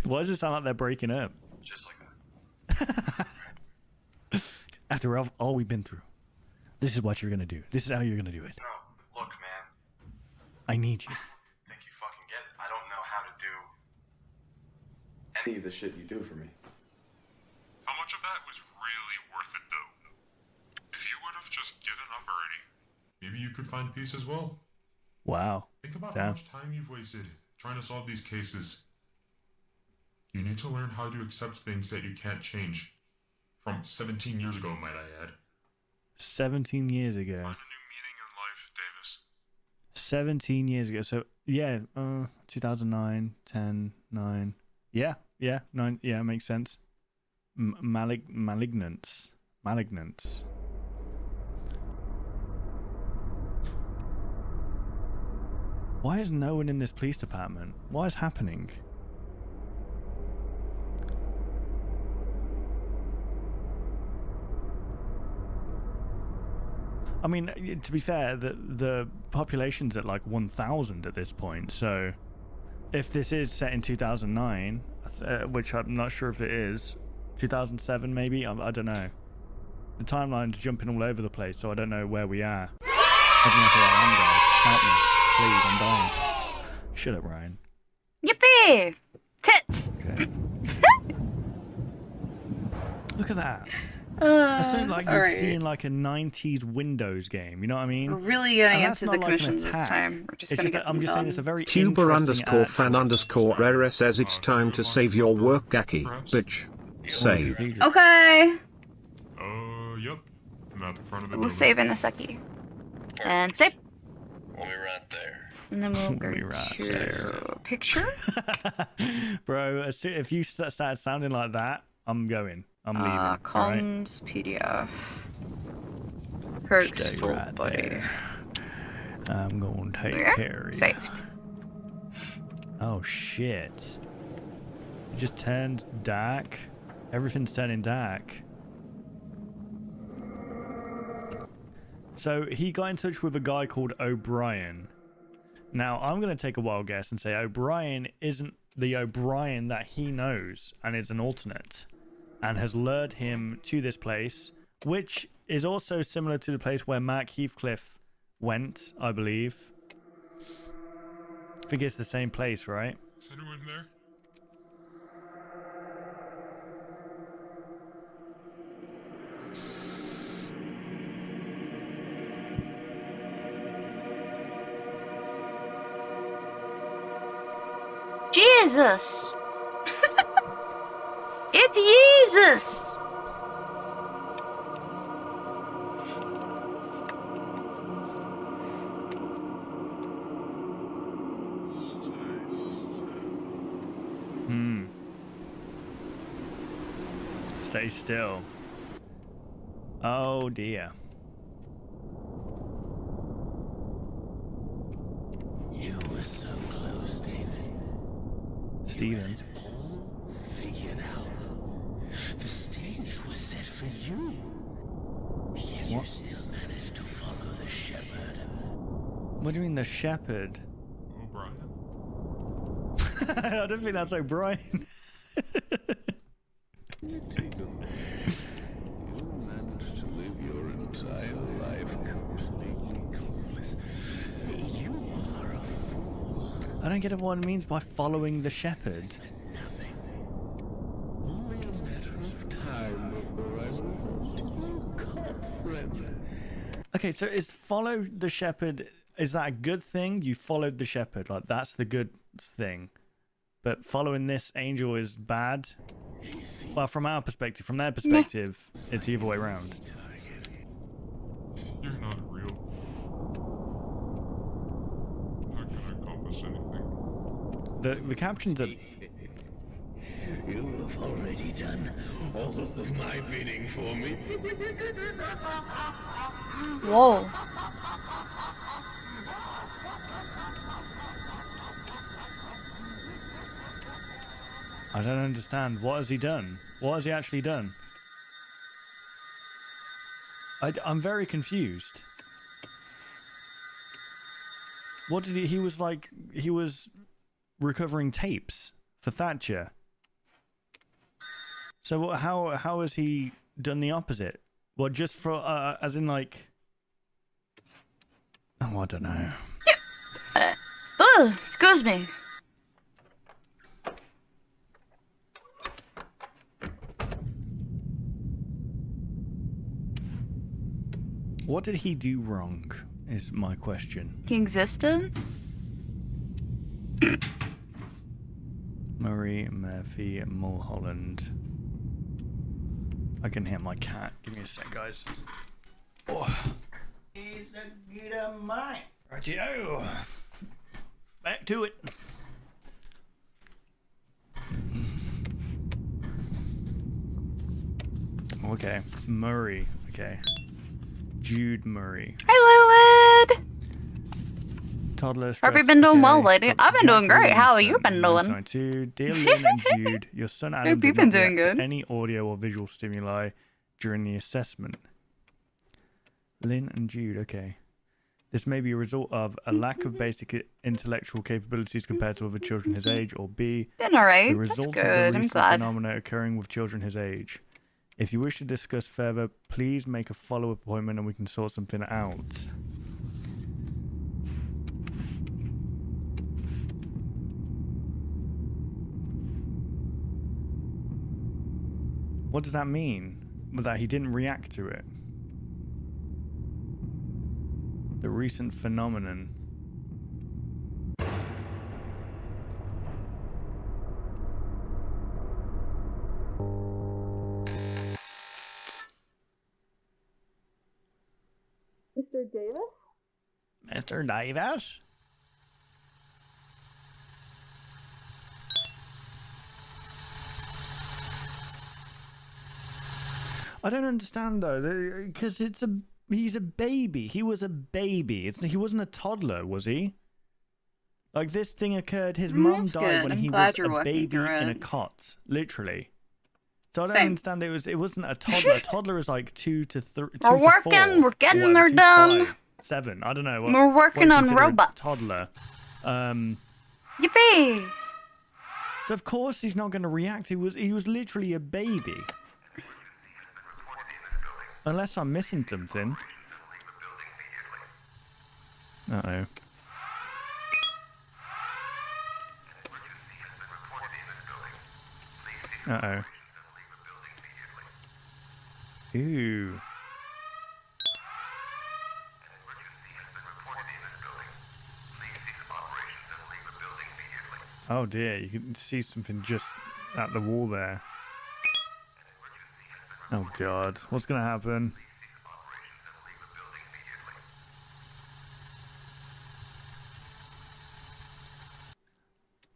Why does it sound like they're breaking up? Just like that. After all we've been through, this is what you're gonna do. This is how you're gonna do it. No, look, man. I need you. Think you fucking get it? I don't know how to do any of the shit you do for me. How much of that was really worth it, though? If you would have just given up already, maybe you could find peace as well. Wow. Think about Damn. how much time you've wasted trying to solve these cases. You need to learn how to accept things that you can't change. From 17 years ago, might I add. 17 years ago. Find a new meaning in life, Davis. 17 years ago. So, yeah, 2009, 10, 9. Yeah, 9. Yeah, makes sense. Malignance. Why is no one in this police department? What is happening? I mean, to be fair, the population's at like 1,000 at this point. So, if this is set in 2009, which I'm not sure if it is, 2007 maybe, I don't know. The timeline's jumping all over the place, so I don't know where we are. I don't know where I am, guys. Help me, please. I'm dying. Shut up, Ryan. Yippee! Tits! Okay. Look at that. That sounds like you'd see in like a 90s Windows game, you know what I mean? We're really getting And that's into the not like an commissions this attack. time. We're just It's gonna just get I'm them just saying done. it's a very Tuber interesting underscore ad fan choice. underscore rare says it's time to save your work, Gaki. Bitch. Save. Okay. Yep. I'm at the front of the We'll building. save in a second. And save. We'll be right there. And then we'll go We'll be right to there. picture. Bro, if you started sounding like that, I'm going. I'm leaving. alright? Comms PDF. Perks Stay full right body. there. I'm going to take Yeah, care of you. saved. Oh shit. It just turned dark. Everything's turning dark. So he got in touch with a guy called O'Brien. Now I'm going to take a wild guess and say O'Brien isn't the O'Brien that he knows and is an alternate and has lured him to this place, which is also similar to the place where Mark Heathcliff went, I believe. I think it's the same place, right? Is anyone there? Jesus! It's Jesus! Stay still. Oh dear. You were so close, David. Steven. All figured out. The stage was set for you. Yet you still managed to follow the shepherd. What do you mean the shepherd? O'Brien? I don't think that's O'Brien. You managed to live your entire life completely clueless. You are a fool. I don't get what it means by following the shepherd. Only a matter of time before I move to you, cop friend. Okay, so is follow the shepherd, is that a good thing? You followed the shepherd, like that's the good thing. But following this angel is bad? Well, from our perspective, from their perspective, it's the other way around. You're not real. Not gonna accomplish anything. The captions are... You have already done all of my bidding for me. Whoa. I don't understand. What has he done? What has he actually done? I'm very confused. What did he was like, he was recovering tapes for Thatcher. So how has he done the opposite? Well, just for, as in like... Oh, I don't know. Excuse me. What did he do wrong, is my question. He existed? Murray, Murphy, Mulholland. I can hear my cat. Give me a sec, guys. Oh. It's a good of mine. Righty-o. Back to it. Okay. Murray. Okay. Jude Murray. Hi, Lilith! Toddler. Have you been doing well, lady? I've been doing great. How have you been doing? Dear Lynn and Jude, your son Adam Hope did you've been not doing react to good. any audio or visual stimuli during the assessment. Lynn and Jude, okay. This may be a result of a lack of basic intellectual capabilities compared to other children his age, or B, Been alright. the That's result of good. the I'm recent glad. phenomena occurring with children his age. If you wish to discuss further, please make a follow-up appointment and we can sort something out. What does that mean? That he didn't react to it? The recent phenomenon. Mr. Davis? Mr. Davis? I don't understand though, because he's a baby. He was a baby. He wasn't a toddler, was he? Like this thing occurred. His mum that's died good. when I'm he glad was you're a working baby through in a it. cot, literally. So I don't Same. understand. It wasn't a toddler. A toddler is like 2 to 3. We're working. We're getting there done. 7. I don't know. We're working what on you consider a robots. Toddler. Yippee! So of course he's not going to react. He was literally a baby. Unless I'm missing something. Uh-oh. Uh-oh. Ooh. Oh dear, you can see something just at the wall there. Oh god, what's gonna happen?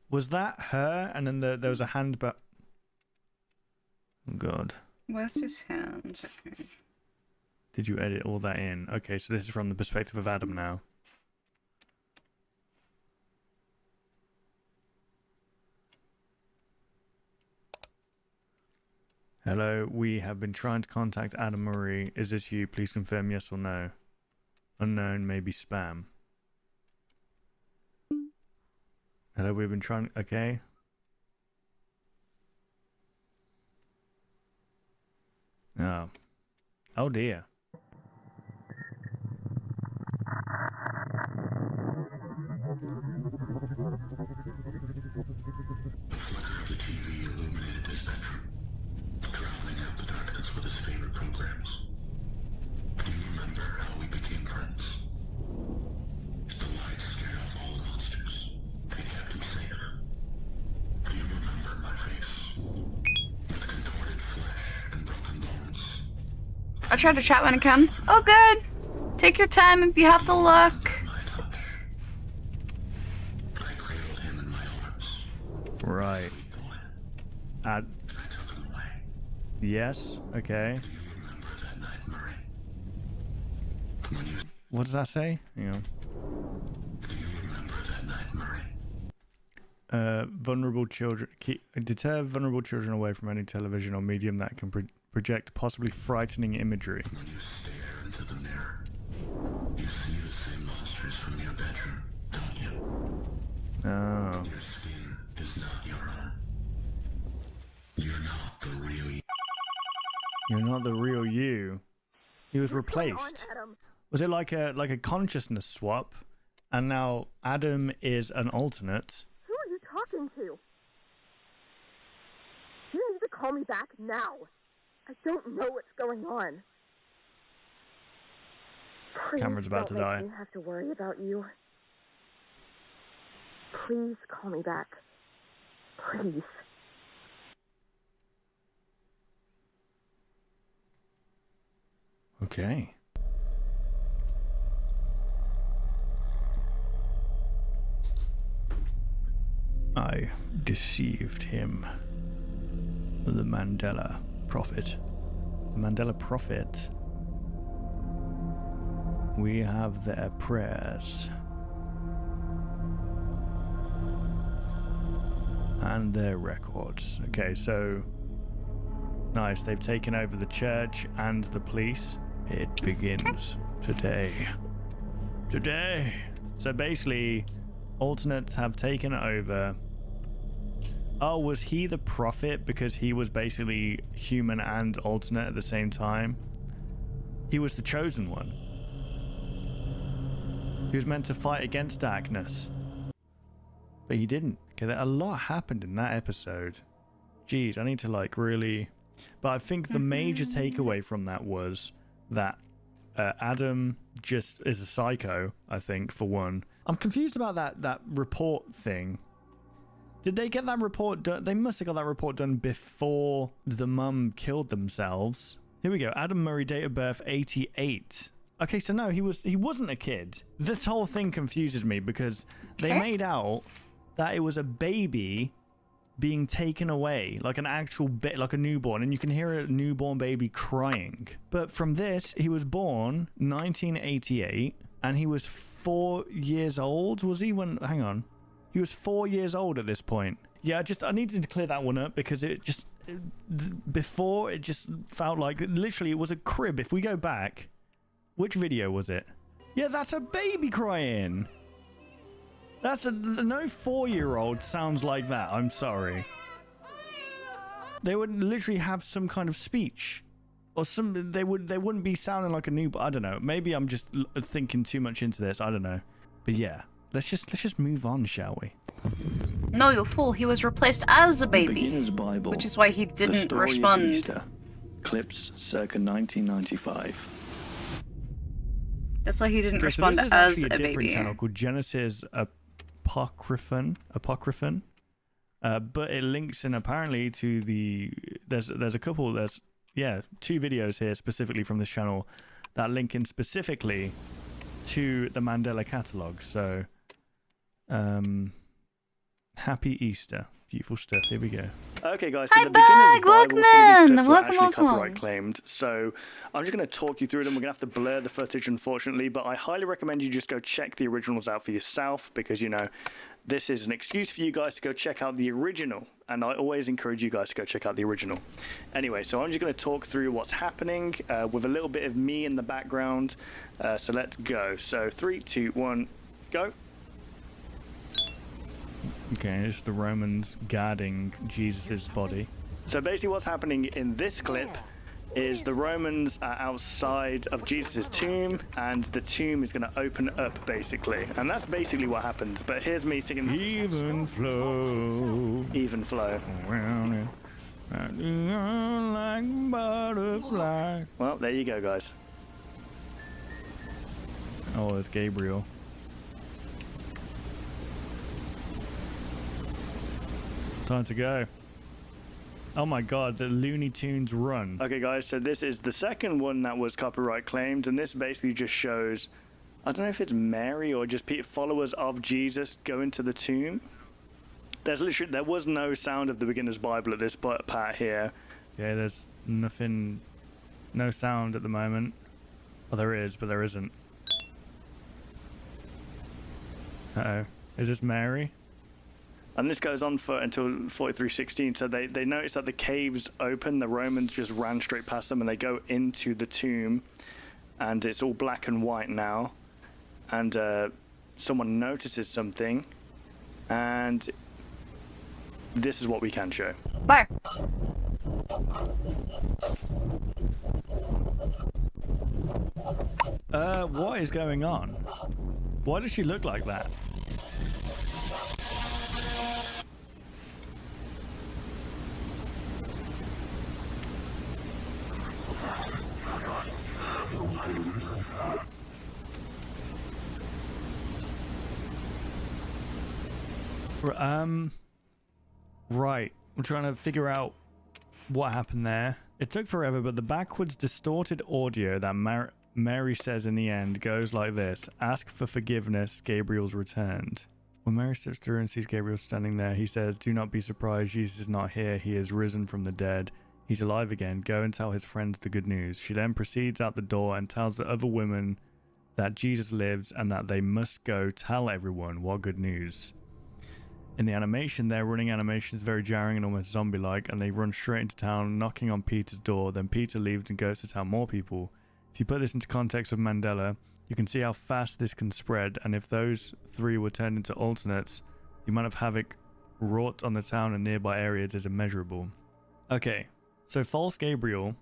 Was that her? And then there was a hand, but oh god. Where's his hands? Okay. Did you edit all that in? Okay, so this is from the perspective of Adam now. Hello, we have been trying to contact Adam Murray. Is this you? Please confirm yes or no. Unknown, maybe spam. Hello, we've been trying... Okay. Oh. Oh dear. I'll try to chat when I can. Oh, good. Take your time if you have to look. Right. Yes. Okay. What does that say? Hang on. Vulnerable children. Deter vulnerable children away from any television or medium that can project possibly frightening imagery. Oh. You're not the real you. He was replaced. Was it like a consciousness swap, and now Adam is an alternate? Who are you talking to? You need to call me back now. I don't know what's going on. Please Cameron's about to die. Don't make me have to worry about you. Please call me back. Please. Okay. I deceived him. The Mandela Prophet. The Mandela Prophet. We have their prayers. And their records. Okay, so... Nice, they've taken over the church and the police. It begins today. Today! So basically, alternates have taken over. Oh, was he the prophet because he was basically human and alternate at the same time? He was the chosen one. He was meant to fight against darkness. But he didn't. Okay, a lot happened in that episode. Jeez, I need to like really... But I think the major takeaway from that was that Adam just is a psycho, I think, for one. I'm confused about that report thing. Did they get that report done? They must have got that report done before the mum killed themselves. Here we go. Adam Murray, date of birth 88. Okay, so no, he wasn't a kid. This whole thing confuses me because they made out that it was a baby being taken away, like an actual bit, like a newborn, and you can hear a newborn baby crying. But from this, he was born 1988, and he was 4 years old. Was he when? Hang on, he was 4 years old at this point. Yeah, I needed to clear that one up because before it just felt like literally it was a crib. If we go back, which video was it? Yeah, that's a baby crying. No 4-year-old sounds like that. I'm sorry. They would literally have some kind of speech, or they wouldn't be sounding like a newborn. I don't know. Maybe I'm just thinking too much into this. I don't know. But yeah, let's just move on, shall we? No, you fool. He was replaced as a baby, Beginner's Bible, which is why he didn't the story respond. Of Easter. Clips circa 1995. That's why he didn't Okay, respond so this is as actually a different baby. channel called Genesis Apocryphon. But it links in apparently to the there's a couple two videos here specifically from this channel that link in specifically to the Mandela catalog. So happy Easter. Beautiful stuff. Here we go. Okay, guys. So Hi, the Beginner's Bible, welcome some of these clips in. were Welcome, actually welcome. copyright claimed. So I'm just going to talk you through them. We're going to have to blur the footage, unfortunately, but I highly recommend you just go check the originals out for yourself because, you know, this is an excuse for you guys to go check out the original, and I always encourage you guys to go check out the original. Anyway, so I'm just going to talk through what's happening with a little bit of me in the background. So let's go. So 3, 2, 1, go. Okay, it's the Romans guarding Jesus' body. So basically what's happening in this clip is the Romans are outside of Jesus' tomb, and the tomb is going to open up, basically. And that's basically what happens. But here's me singing... Even flow. Even flow. Like butterfly. Well, there you go, guys. Oh, it's Gabriel. Time to go. Oh my god, the Looney Tunes run. Okay guys, so this is the second one that was copyright claimed, and this basically just shows, I don't know if it's Mary or just followers of Jesus going to the tomb. There was no sound of the beginner's Bible at this part here. Yeah, there's nothing, no sound at the moment. Well, there is, but there isn't. Uh-oh. Is this Mary? And this goes on for until 4316. So they notice that the caves open. The Romans just ran straight past them, and they go into the tomb, and it's all black and white now. And someone notices something, and this is what we can show. Bye. What is going on? Why does she look like that? Right. I'm trying to figure out what happened there. It took forever, but the backwards distorted audio that Mary says in the end goes like this. Ask for forgiveness, Gabriel's returned. When Mary steps through and sees Gabriel standing there, he says, do not be surprised, Jesus is not here, he is risen from the dead. He's alive again, go and tell his friends the good news. She then proceeds out the door and tells the other women that Jesus lives and that they must go tell everyone. What good news. In the animation, their running animation is very jarring and almost zombie-like, and they run straight into town, knocking on Peter's door. Then Peter leaves and goes to tell more people. If you put this into context of Mandela, you can see how fast this can spread, and if those three were turned into alternates, the amount of havoc wrought on the town and nearby areas is immeasurable. Okay, so false Gabriel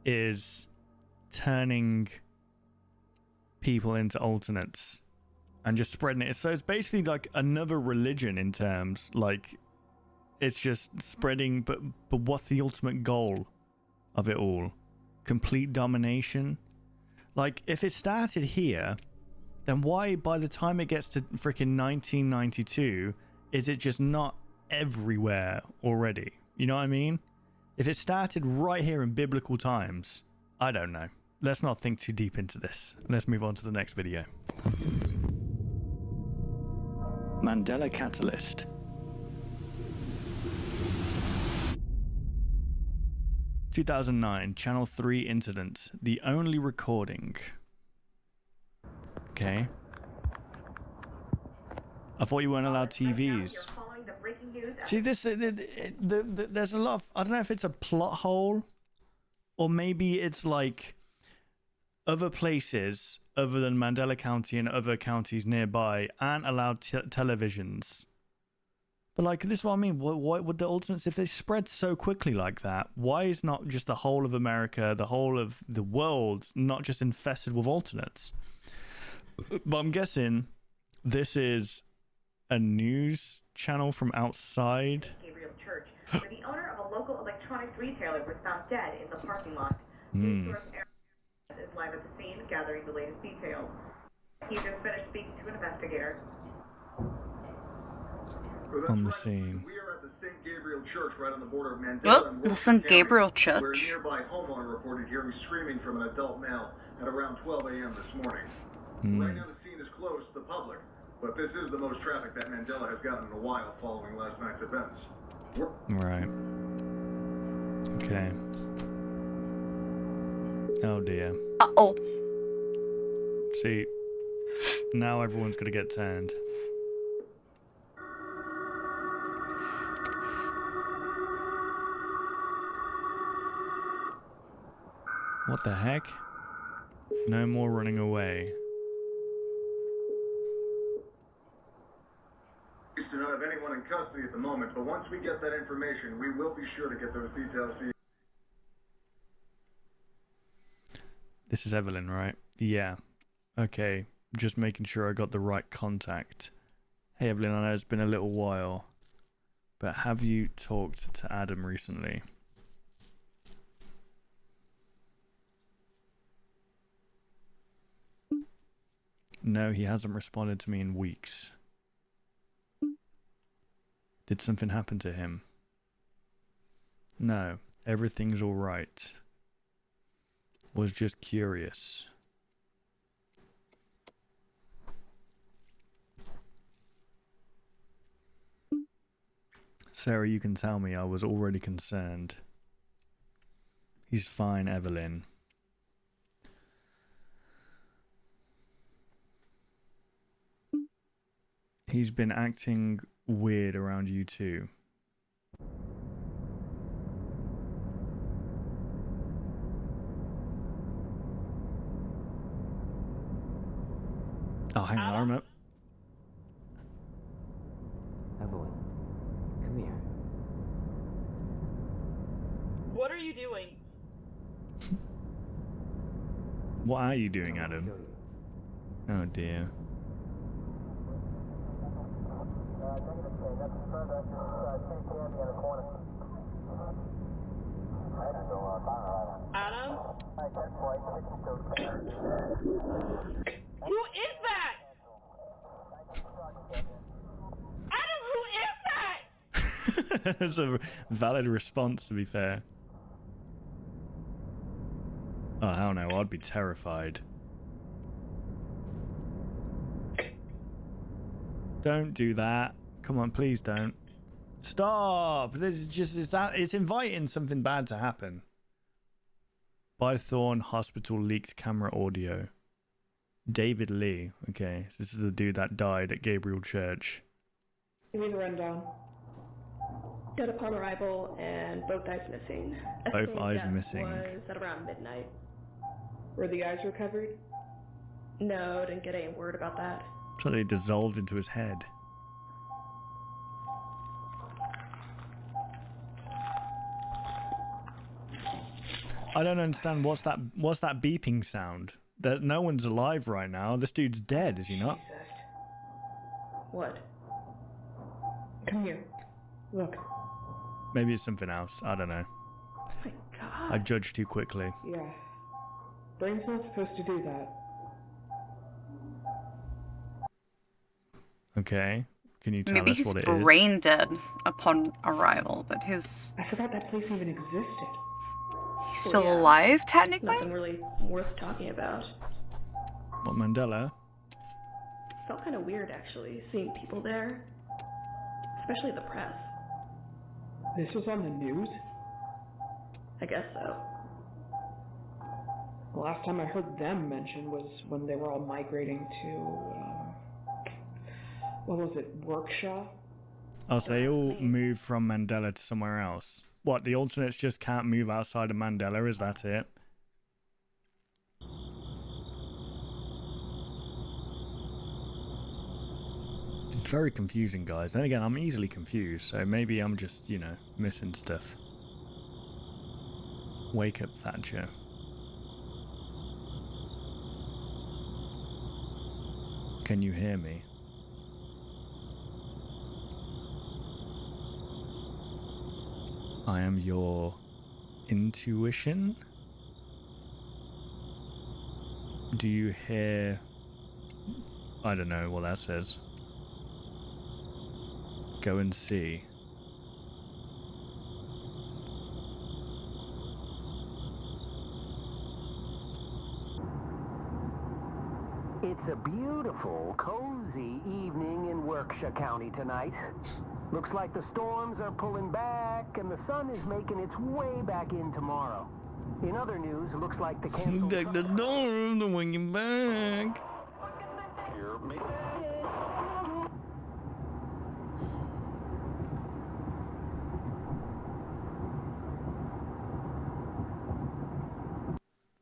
is turning people into alternates and just spreading it. So it's basically like another religion in terms, like it's just spreading, but what's the ultimate goal of it all? Complete domination? Like, if it started here, then why by the time it gets to freaking 1992 is it just not everywhere already? You know what I mean? If it started right here in biblical times, I don't know. Let's not think too deep into this. Let's move on to the next video. Mandela Catalyst. 2009, Channel 3 incident. The only recording. Okay. I thought you weren't allowed TVs. See, there's a lot of, I don't know if it's a plot hole, or maybe it's like other places other than Mandela County and other counties nearby aren't allowed televisions. But like, this is what I mean. Why would the alternates, if they spread so quickly like that, why is not just the whole of America, the whole of the world, not just infested with alternates? But I'm guessing this is a news channel from outside. Gabriel Church, where the owner of a local electronics retailer was found dead in the parking lot. News source Aaron is live at the scene, gathering the latest details. He just finished speaking to an investigator. On the scene. We are at the St. Gabriel Church right on the border of Mandela Well, and the Wilson St. County, Gabriel where a Church. nearby homeowner reported hearing screaming from an adult male at around 12 a.m. this morning. Right now the scene is closed to the public, but this is the most traffic that Mandela has gotten in a while following last night's events. Right. Okay. Oh dear. Uh-oh. See, now everyone's gonna get turned. What the heck? No more running away. We do not have anyone in custody at the moment, but once we get that information, we will be sure to get those details to you. This is Evelyn, right? Yeah. Okay. Just making sure I got the right contact. Hey Evelyn, I know it's been a little while, but have you talked to Adam recently? No, he hasn't responded to me in weeks. Did something happen to him? No, everything's all right. Was just curious. Sarah, you can tell me I was already concerned. He's fine, Evelyn. He's been acting weird around you too. Oh, hang on, I remember. Evelyn, come here. What are you doing? What are you doing, Adam? Oh dear. Adam? Who is that? Adam, who is that? That's a valid response, to be fair. Oh, hell no, I'd be terrified. Don't do that. Come on, please don't. Stop! This is just, it's inviting something bad to happen. Bythorn Hospital leaked camera audio. David Lee. Okay, so this is the dude that died at Gabriel Church. Give me the rundown. Dead upon arrival and both eyes missing. Both Estimated eyes death missing. Was at around midnight. Were the eyes recovered? No, didn't get any word about that. So they dissolved into his head. I don't understand. What's that beeping sound? That no one's alive right now. This dude's dead, is he not? What? Come here. Look. Maybe it's something else. I don't know. Oh my god. I judged too quickly. Yeah. Brain's not supposed to do that. Okay. Can you tell Maybe us he's what it is? brain dead upon arrival, but his... I forgot that place even existed. He's still alive, technically? Nothing really worth talking about. What, Mandela? Felt kind of weird, actually, seeing people there. Especially the press. This was on the news? I guess so. The last time I heard them mentioned was when they were all migrating to, what was it, Workshop? Oh, so they all moved from Mandela to somewhere else. What, the alternates just can't move outside of Mandela, is that it? It's very confusing, guys. And again, I'm easily confused, so maybe I'm just, you know, missing stuff. Wake up, Thatcher. Can you hear me? I am your intuition? Do you hear... I don't know what that says. Go and see. It's a beautiful, cozy evening in Workshop County tonight. Looks like the storms are pulling back and the sun is making its way back in tomorrow. In other news, it looks like the canceled... Deck the door, the winging back.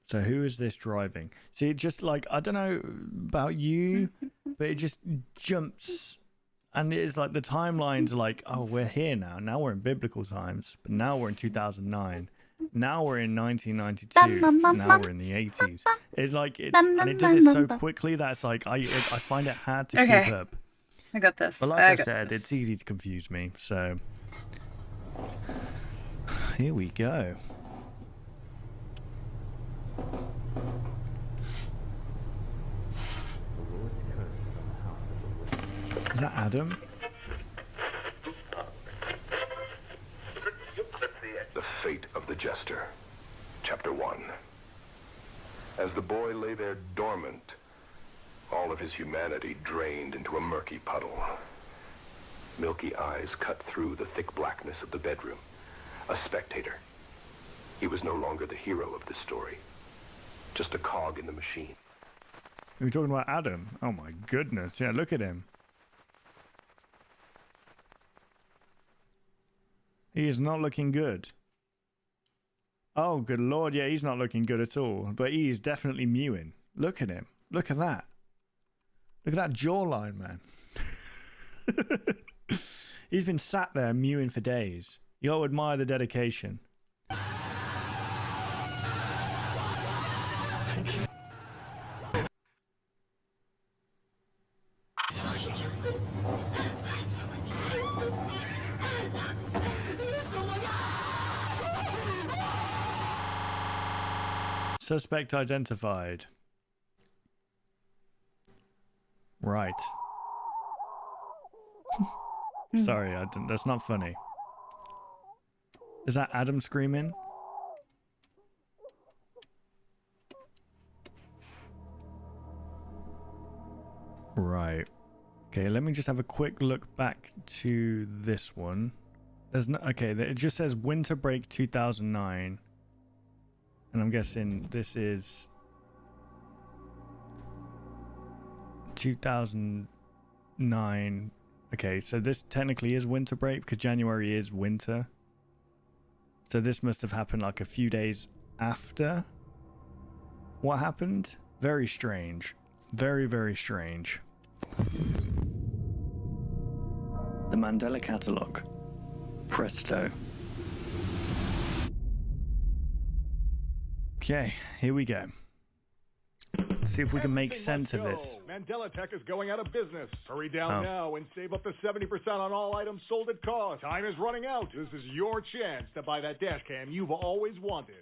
So who is this driving? See, it just like, I don't know about you, but it just jumps. And it's like the timeline's like, oh, we're here now. Now we're in biblical times. But now we're in 2009. Now we're in 1992. Now we're in the 80s. It's like, and it does it so quickly that it's like, I find it hard to keep up. I got this. But like I said, it's easy to confuse me. So here we go. Is that Adam? The gone. As the boy lay there dormant, all of his humanity drained into a murky puddle. Milky eyes cut through the thick blackness of the bedroom. A spectator. He was no longer the hero of the story. Just a cog in the machine. Are we talking about Adam? Oh my goodness. Yeah, look at him. He is not looking good. Oh, good lord. Yeah, he's not looking good at all. But he is definitely mewing. Look at him. Look at that. Look at that jawline, man. He's been sat there mewing for days. You got to admire the dedication. Suspect identified. Right. Sorry, I didn't, that's not funny. Is that Adam screaming? Right. Okay, let me just have a quick look back to this one. There's no, okay, it just says Winter Break 2009. And I'm guessing this is 2009. Okay, so this technically is winter break because January is winter. So this must have happened like a few days after what happened. Very strange. Very, very strange. The Mandela Catalogue. Presto. Okay, here we go. Let's see if we can make sense of this. Mandela Tech is going out of business. Hurry down now and save up to 70% on all items sold at cost. Time is running out. This is your chance to buy that dash cam you've always wanted.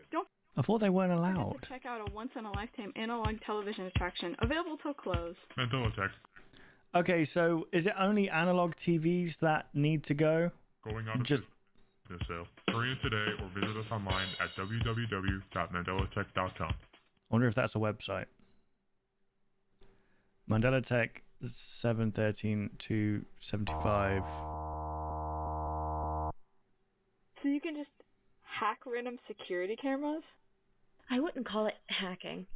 I thought they weren't allowed. Check out a once-in-a-lifetime analog television attraction available till close. Mandela Tech. Okay, so is it only analog TVs that need to go? Going out of business sale. Hurry in today or visit us online at www.mandelatech.com. I wonder if that's a website. Mandela Tech 713 to 75. So you can just hack random security cameras? I wouldn't call it hacking.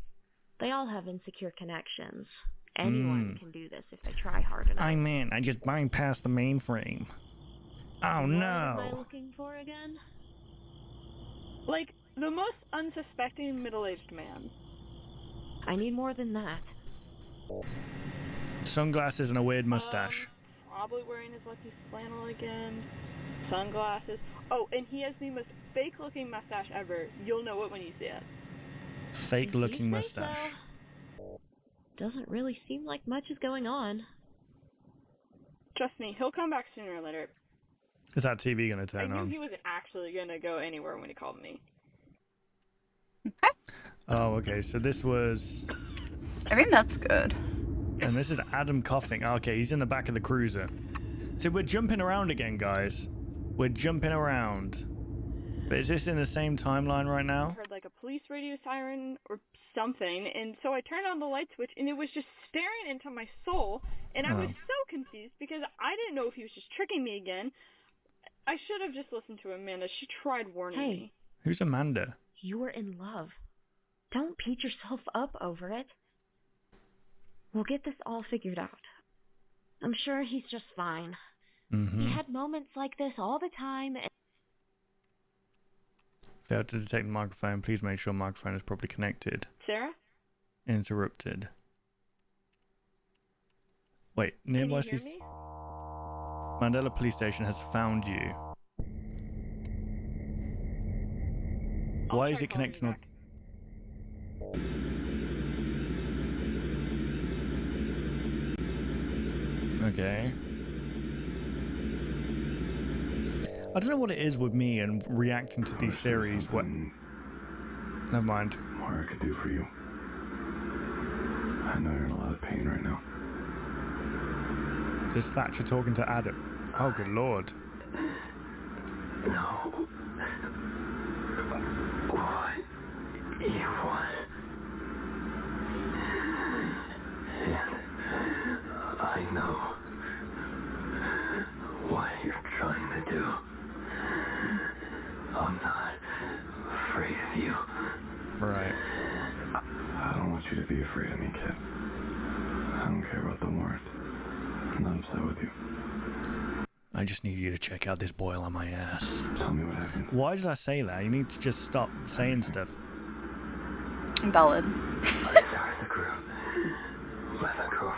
They all have insecure connections. Anyone can do this if they try hard enough. I mean, I just bypassed the mainframe. Oh What am I no. looking for again? Like, the most unsuspecting middle-aged man. I need more than that. Sunglasses and a weird mustache. Probably wearing his lucky flannel again. Sunglasses. Oh, and he has the most fake-looking mustache ever. You'll know it when you see it. Fake looking mustache. Doesn't really seem like much is going on. Trust me, he'll come back sooner or later. Is that TV going to I turn knew on? he wasn't actually going to go anywhere when he called me. Oh, okay. So this was... I think that's good. And this is Adam coughing. Okay, he's in the back of the cruiser. So we're jumping around again, guys. We're jumping around. But is this in the same timeline right I now? heard like a police radio siren or something, and so I turned on the light switch, and it was just staring into my soul, and I was so confused because I didn't know if he was just tricking me again. I should have just listened to Amanda. She tried warning me. Who's Amanda? You were in love. Don't beat yourself up over it. We'll get this all figured out. I'm sure he's just fine. He had moments like this all the time. Failed to detect the microphone. Please make sure microphone is properly connected. Sarah? Interrupted. Wait, nearby Can you hear me? Mandela Police Station has found you. Why is it connecting on... Okay. I don't know what it is with me and reacting to these series. What? Never mind. More I could do for you. I know you're in a lot of pain right now. Is Thatcher talking to Adam? Oh, good lord. No. What? You won. And I know what you're trying to do. I'm not afraid of you. Right. I don't want you to be afraid of me, kid. I don't care about the warrant. I'm not upset with you. I just need you to check out this boil on my ass. Tell me what happened. Why did I say that? You need to just stop saying stuff. Valid.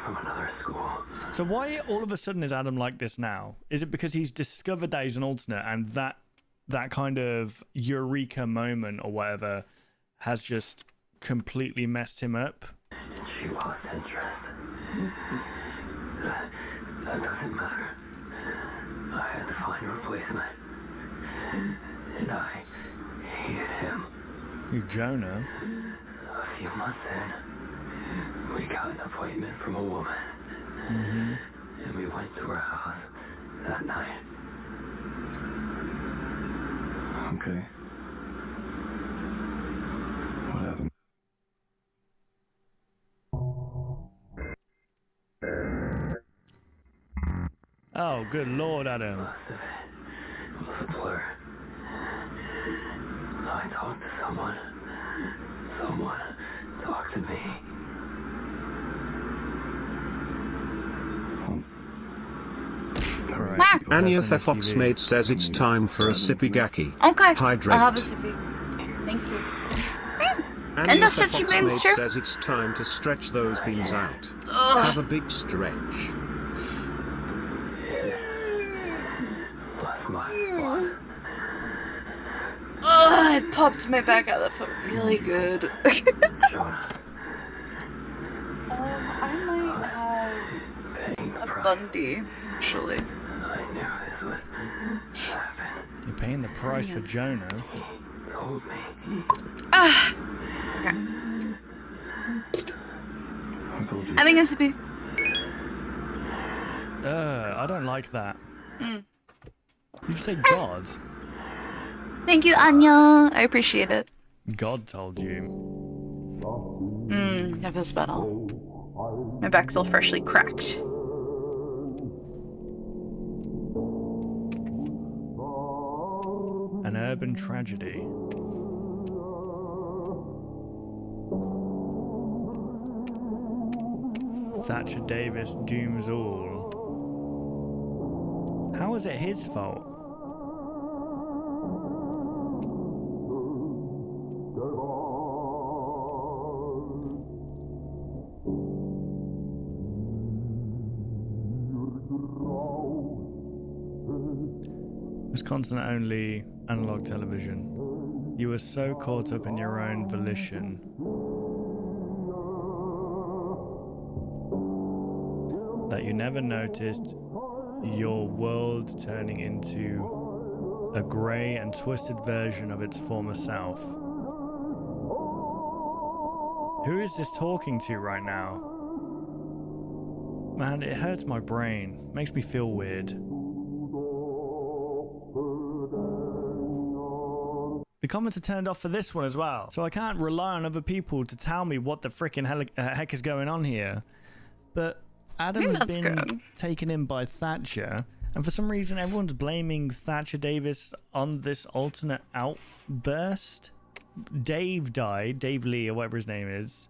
From another school. So why all of a sudden is Adam like this now? Is it because he's discovered that he's an alternate and that kind of eureka moment or whatever has just completely messed him up? She lost interest. That doesn't matter. I had to find a replacement. And I hated him. You Jonah? A few months in, we got an appointment from a woman. Mm-hmm. And we went to her house that night. Okay. What happened? Oh, good Lord, Adam. Most of it was a blur. I talked to someone. Someone talked to me. Right. Anya the Foxmaid says it's time for a sippy gaki. Okay, Hydrate. I'll have a sippy. Thank you. And Anya the the stretchy beans Foxmaid too. says it's time to stretch those beans out. Ugh. Have a big stretch. It popped my back out. That felt really good. I might have a Bundy, actually. You're paying the price for Jonah. Ah. Okay. Having a sippy. I don't like that. Mm. Did you say God? Thank you, Anya. I appreciate it. God told you. That feels better. My back's all freshly cracked. An urban tragedy. Thatcher Davis dooms all. How is it his fault? Wisconsin only analog television. You were so caught up in your own volition. That you never noticed your world turning into a grey and twisted version of its former self. Who is this talking to right now? Man, it hurts my brain. Makes me feel weird. The comments are turned off for this one as well, so I can't rely on other people to tell me what the freaking heck is going on here. But Adam has been taken in by Thatcher, and for some reason everyone's blaming Thatcher Davis on this alternate outburst. Dave died, Dave Lee or whatever his name is.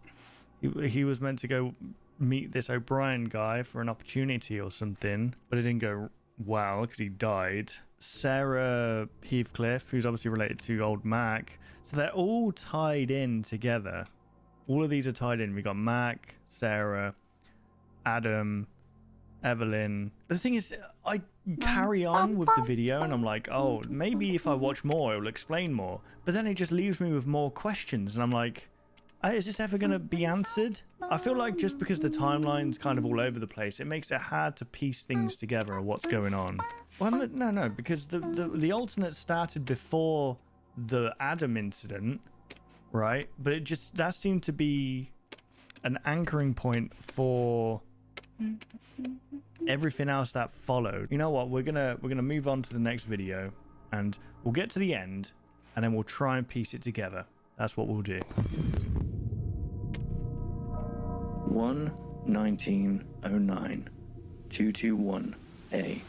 He was meant to go meet this O'Brien guy for an opportunity or something, but it didn't go well because he died. Sarah Heathcliff, who's obviously related to old Mac, so they're all tied in together. All of these are tied in. We got Mac, Sarah, Adam, Evelyn. The thing is, I carry on with the video and I'm like, oh, maybe if I watch more it will explain more, but then it just leaves me with more questions and I'm like, is this ever going to be answered? I feel like just because the timeline's kind of all over the place, it makes it hard to piece things together of what's going on. Well, no, because the alternate started before the Adam incident, right? But it just, that seemed to be an anchoring point for everything else that followed. You know what? We're gonna move on to the next video, and we'll get to the end, and then we'll try and piece it together. That's what we'll do. 1-1909 221A.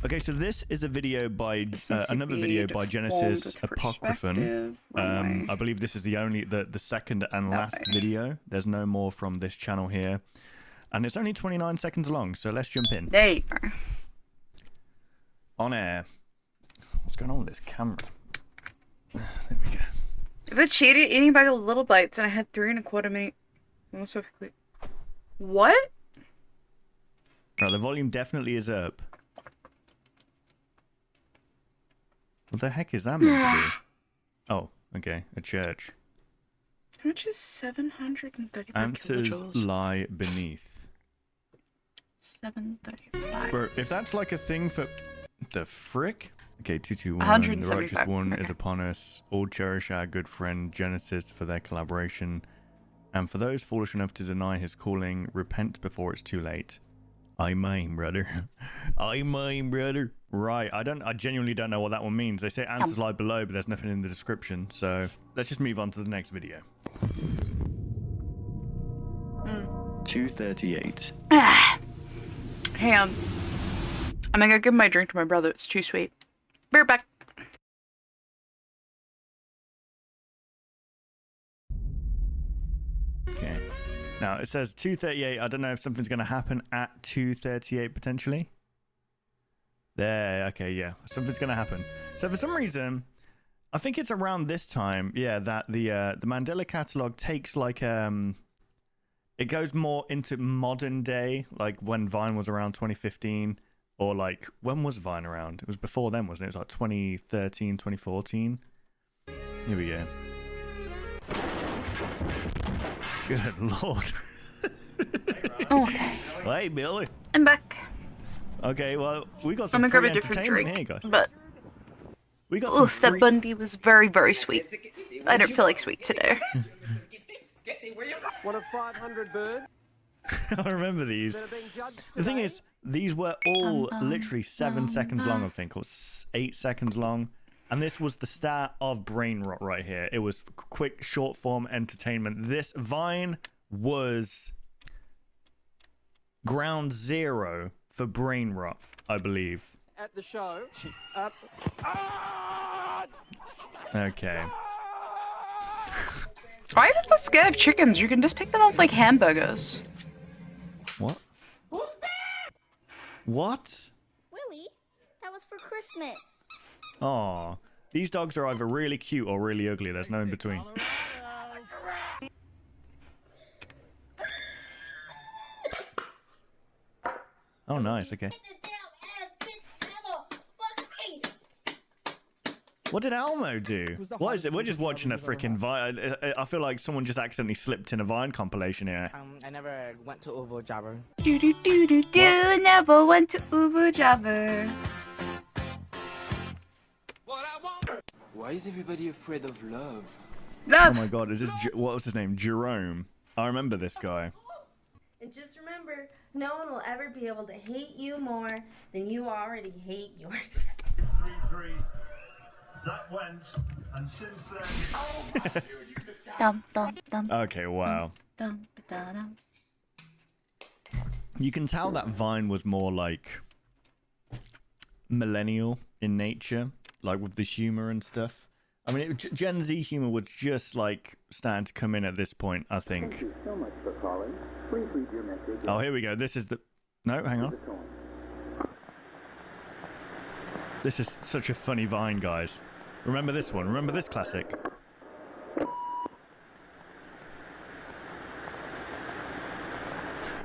Okay, so this is a video by another video by Genesis Apocryphon. I believe this is the second and last video. There's no more from this channel here, and it's only 29 seconds long. So let's jump in. There you go. On air. What's going on with this camera? There we go. If it's shaded, eating a bag of little bites, and I had 3 1/4 minute. Most perfectly. What? Right, the volume definitely is up. What the heck is that meant to be? Oh, okay, a church. How much is 735 Answers kilojoules? lie beneath. 735. Bro, if that's like a thing for the frick? Okay, 221. The righteous one is upon us. All cherish our good friend Genesis for their collaboration. And for those foolish enough to deny his calling, repent before it's too late. I mean, brother. I mean, brother. Right, I genuinely don't know what that one means. They say answers lie below, but there's nothing in the description. So let's just move on to the next video. 238. Hang on. I'm gonna go give my drink to my brother. It's too sweet. Be right back. Okay. Now it says 238. I don't know if something's going to happen at 238 potentially. There. Okay. Yeah. Something's going to happen. So for some reason, I think it's around this time. Yeah. That the Mandela catalog takes like it goes more into modern day, like when Vine was around 2015, or like when was Vine around? It was before then, wasn't it? It was like 2013, 2014. Here we go. Good lord. Oh, okay. Hey, Billy. I'm back. Okay, well, we got some I'm gonna free grab a different entertainment drink, here, guys. but We got some oof, that free... Bundy was very, very sweet. I don't feel like sweet today. One of 500 birds. I remember these. The thing is, these were all literally 7 seconds long, I think, or 8 seconds long. And this was the start of brain rot right here. It was quick, short form entertainment. This Vine was ground zero for brain rot, I believe. At the show. Okay. Why are people scared of chickens? You can just pick them up like hamburgers. What? Who's that? What? Willie, that was for Christmas. Aw. These dogs are either really cute or really ugly. There's no in between. Oh, nice. Okay. What did Elmo do? What is it? We're just watching a freaking Vine. I feel like someone just accidentally slipped in a Vine compilation here. I never went to Uvo Jabber. Do do do do do. Never went to Uber Jabber. Why is everybody afraid of love? Oh my god, is this... what was his name? Jerome. I remember this guy. And just remember, no one will ever be able to hate you more than you already hate yours. 3-3. That went, and since then... Dum, dum, dum, Okay, wow. dum, da, dum. You can tell that Vine was more like millennial in nature, like with the humor and stuff. I mean, Gen Z humor was just like starting to come in at this point, I think. Thank you so much for calling. Please leave your message. Oh, here we go. This is the... No, hang on. This is such a funny Vine, guys. Remember this one. Remember this classic.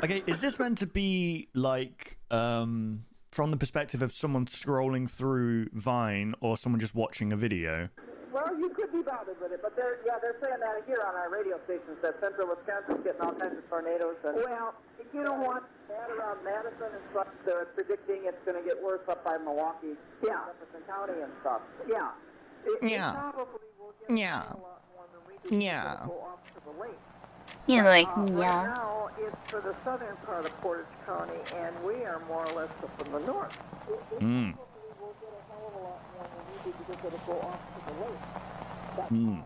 Okay, is this meant to be like from the perspective of someone scrolling through Vine or someone just watching a video? Well, you could be bothered with it, but they're saying that here on our radio stations that central Wisconsin's getting all kinds of tornadoes. And well, you know what? That around Madison and stuff, they're predicting it's going to get worse up by Milwaukee, Jefferson County and stuff. Yeah. It probably will get a lot more than we do. Yeah. Go off to the lake. You're like, Right yeah. now, it's for the southern part of Portage County, and we are more or less up in the north. Mm. lucky because it'll go off to the lake. But right now,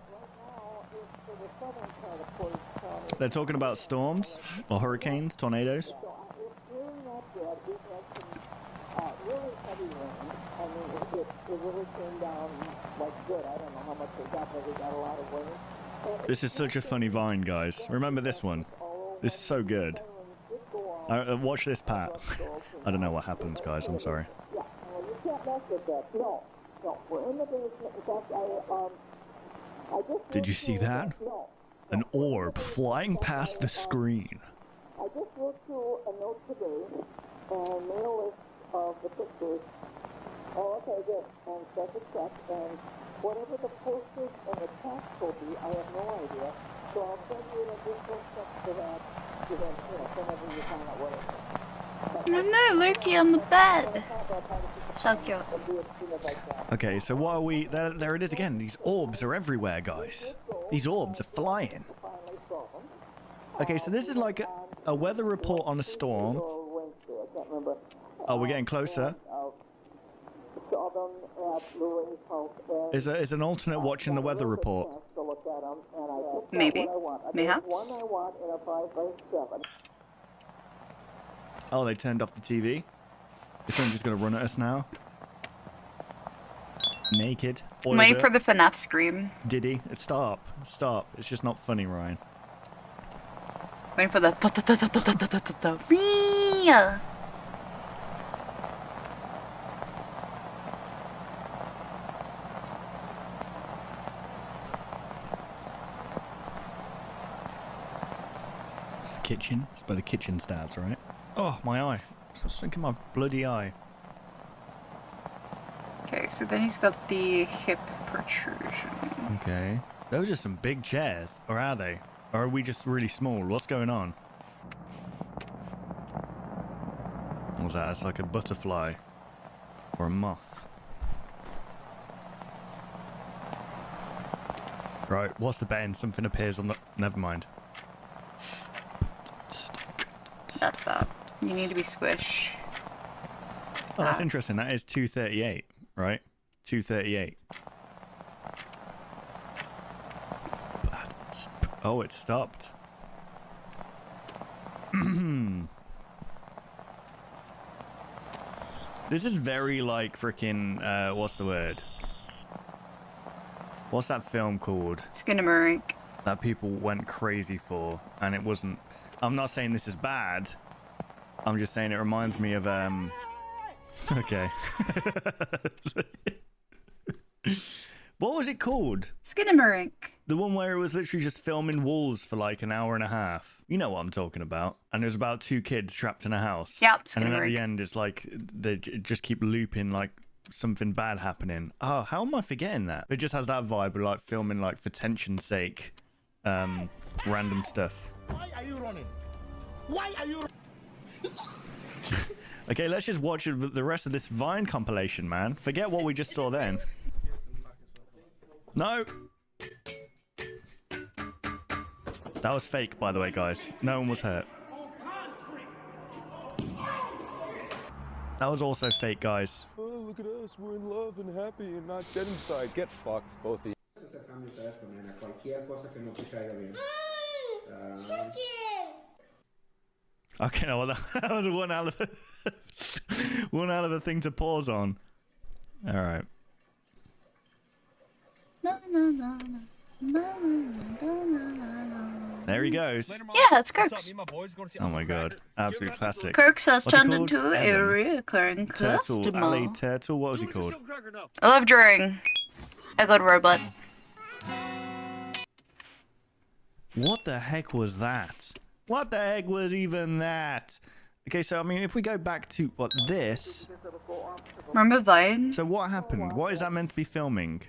it's for the southern part of Portage County. They're talking about storms or hurricanes, tornadoes. So it's really not bad. We've had some really heavy rain. I mean, it really came down like good. I don't know how much we got, but we got a lot of rain. This is such a funny vine, guys. Remember this one? This is so good. Watch this, Pat. I don't know what happens, guys. I'm sorry. Yeah, well, you can't mess with that. No, we're in the basement. In fact, I just... Did you see that? No. An orb flying past the screen. I just wrote you a note today and made a list of the pictures. Oh, okay, good. And check it check. And whatever the postage and the tax will be, I have no idea. So I'll send you an additional check for that. You know, whenever you find out what it is. Oh no, Loki on the bed. So cute. Okay, so what are we... There it is again. These orbs are everywhere, guys. These orbs are flying. Okay, so this is like a weather report on a storm. Oh, we're getting closer. Is an alternate watching the weather report? Maybe. Mayhaps. Oh, they turned off the TV. Is someone just going to run at us now? Naked. I'm waiting for the FNAF scream. Did he? Stop. Stop. It's just not funny, Ryan. Waiting for the It's the kitchen. It's by the kitchen stabs, right? Oh, my eye. I was thinking my bloody eye. Okay, so then he's got the hip protrusion. Okay. Those are some big chairs. Or are they? Or are we just really small? What's going on? What was that? It's like a butterfly. Or a moth. Right, what's the betting? Something appears on the... Never mind. That's bad. You need to be squished. Oh, that's interesting. That is 238, right? 238. Oh, it stopped. This is very like freaking, what's the word? What's that film called? Skinamarink. That people went crazy for, and it wasn't... I'm not saying this is bad. I'm just saying it reminds me of, Okay. What was it called? Skinamarink. The one where it was literally just filming walls for like an hour and a half. You know what I'm talking about. And there's about 2 kids trapped in a house. Yep, and then at Skinamarink. the end, it's like they just keep looping like something bad happening. Oh, how am I forgetting that? It just has that vibe of like filming like for tension's sake, random stuff. Why are you running? Why are you? Okay, let's just watch the rest of this Vine compilation, man. Forget what we just saw then. No. That was fake, by the way, guys. No one was hurt. That was also fake, guys. Oh, look at us. We're in love and happy and not dead inside. Get fucked, both of you. Okay, no, well, that was one hell of a one hell of a thing to pause on. All right. There he goes. Yeah, it's Kirk's. Oh my god, absolute classic. Kirk's has What's he turned called? into a Evan. recurring Turtle, customer. Ali Turtle. What was he called? I love drawing. I got robot. What the heck was that? What the heck was even that? Okay, so I mean, if we go back to what this. Remember Vine? So what happened? What is that meant to be filming?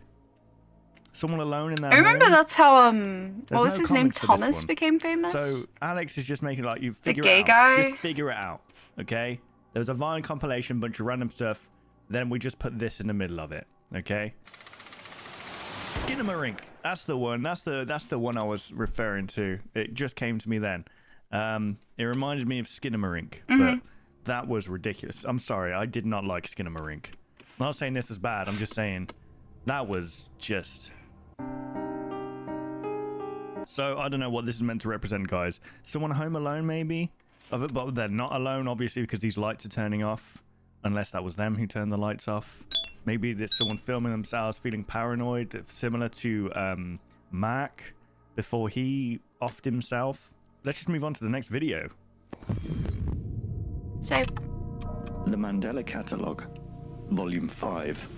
Someone alone in their I remember home? that's how There's what was no his name? comments for this Thomas one. became famous. So Alex is just making like you The figure gay it out. guy? Just figure it out, okay? There's a Vine compilation, bunch of random stuff. Then we just put this in the middle of it, okay? Skinamarink. That's the one. That's the one I was referring to. It just came to me then. It reminded me of Skinamarink, but that was ridiculous. I'm sorry, I did not like Skinamarink. I'm not saying this is bad. I'm just saying That was just... So, I don't know what this is meant to represent, guys. Someone home alone, maybe? But they're not alone, obviously, because these lights are turning off. Unless that was them who turned the lights off. Maybe there's someone filming themselves, feeling paranoid, similar to Mac before he offed himself. Let's just move on to the next video. So... The Mandela Catalogue, Volume 5.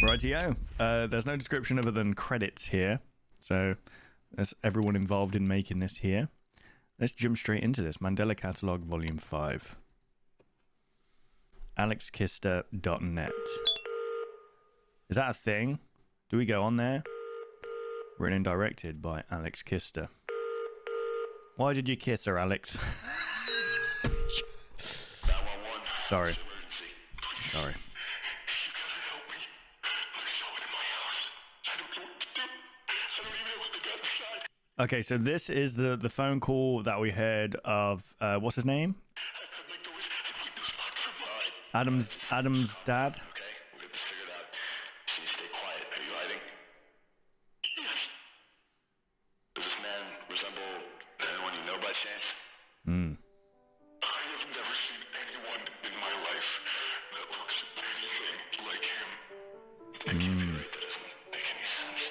Rightio. There's no description other than credits here. So there's everyone involved in making this here. Let's jump straight into this. Mandela Catalogue Volume 5. AlexKister.net. Is that a thing? Do we go on there? Written and directed by Alex Kister. Why did you kiss her, Alex? Sorry. Sorry. Okay, so this is the phone call that we heard of what's his name? Adam's dad. Okay, we'll get this figured out. So you stay quiet. Are you hiding? Yes. Does this man resemble anyone you know by chance? Hmm. I have never seen anyone in my life that looks anything like him. I can't be right. That doesn't make any sense.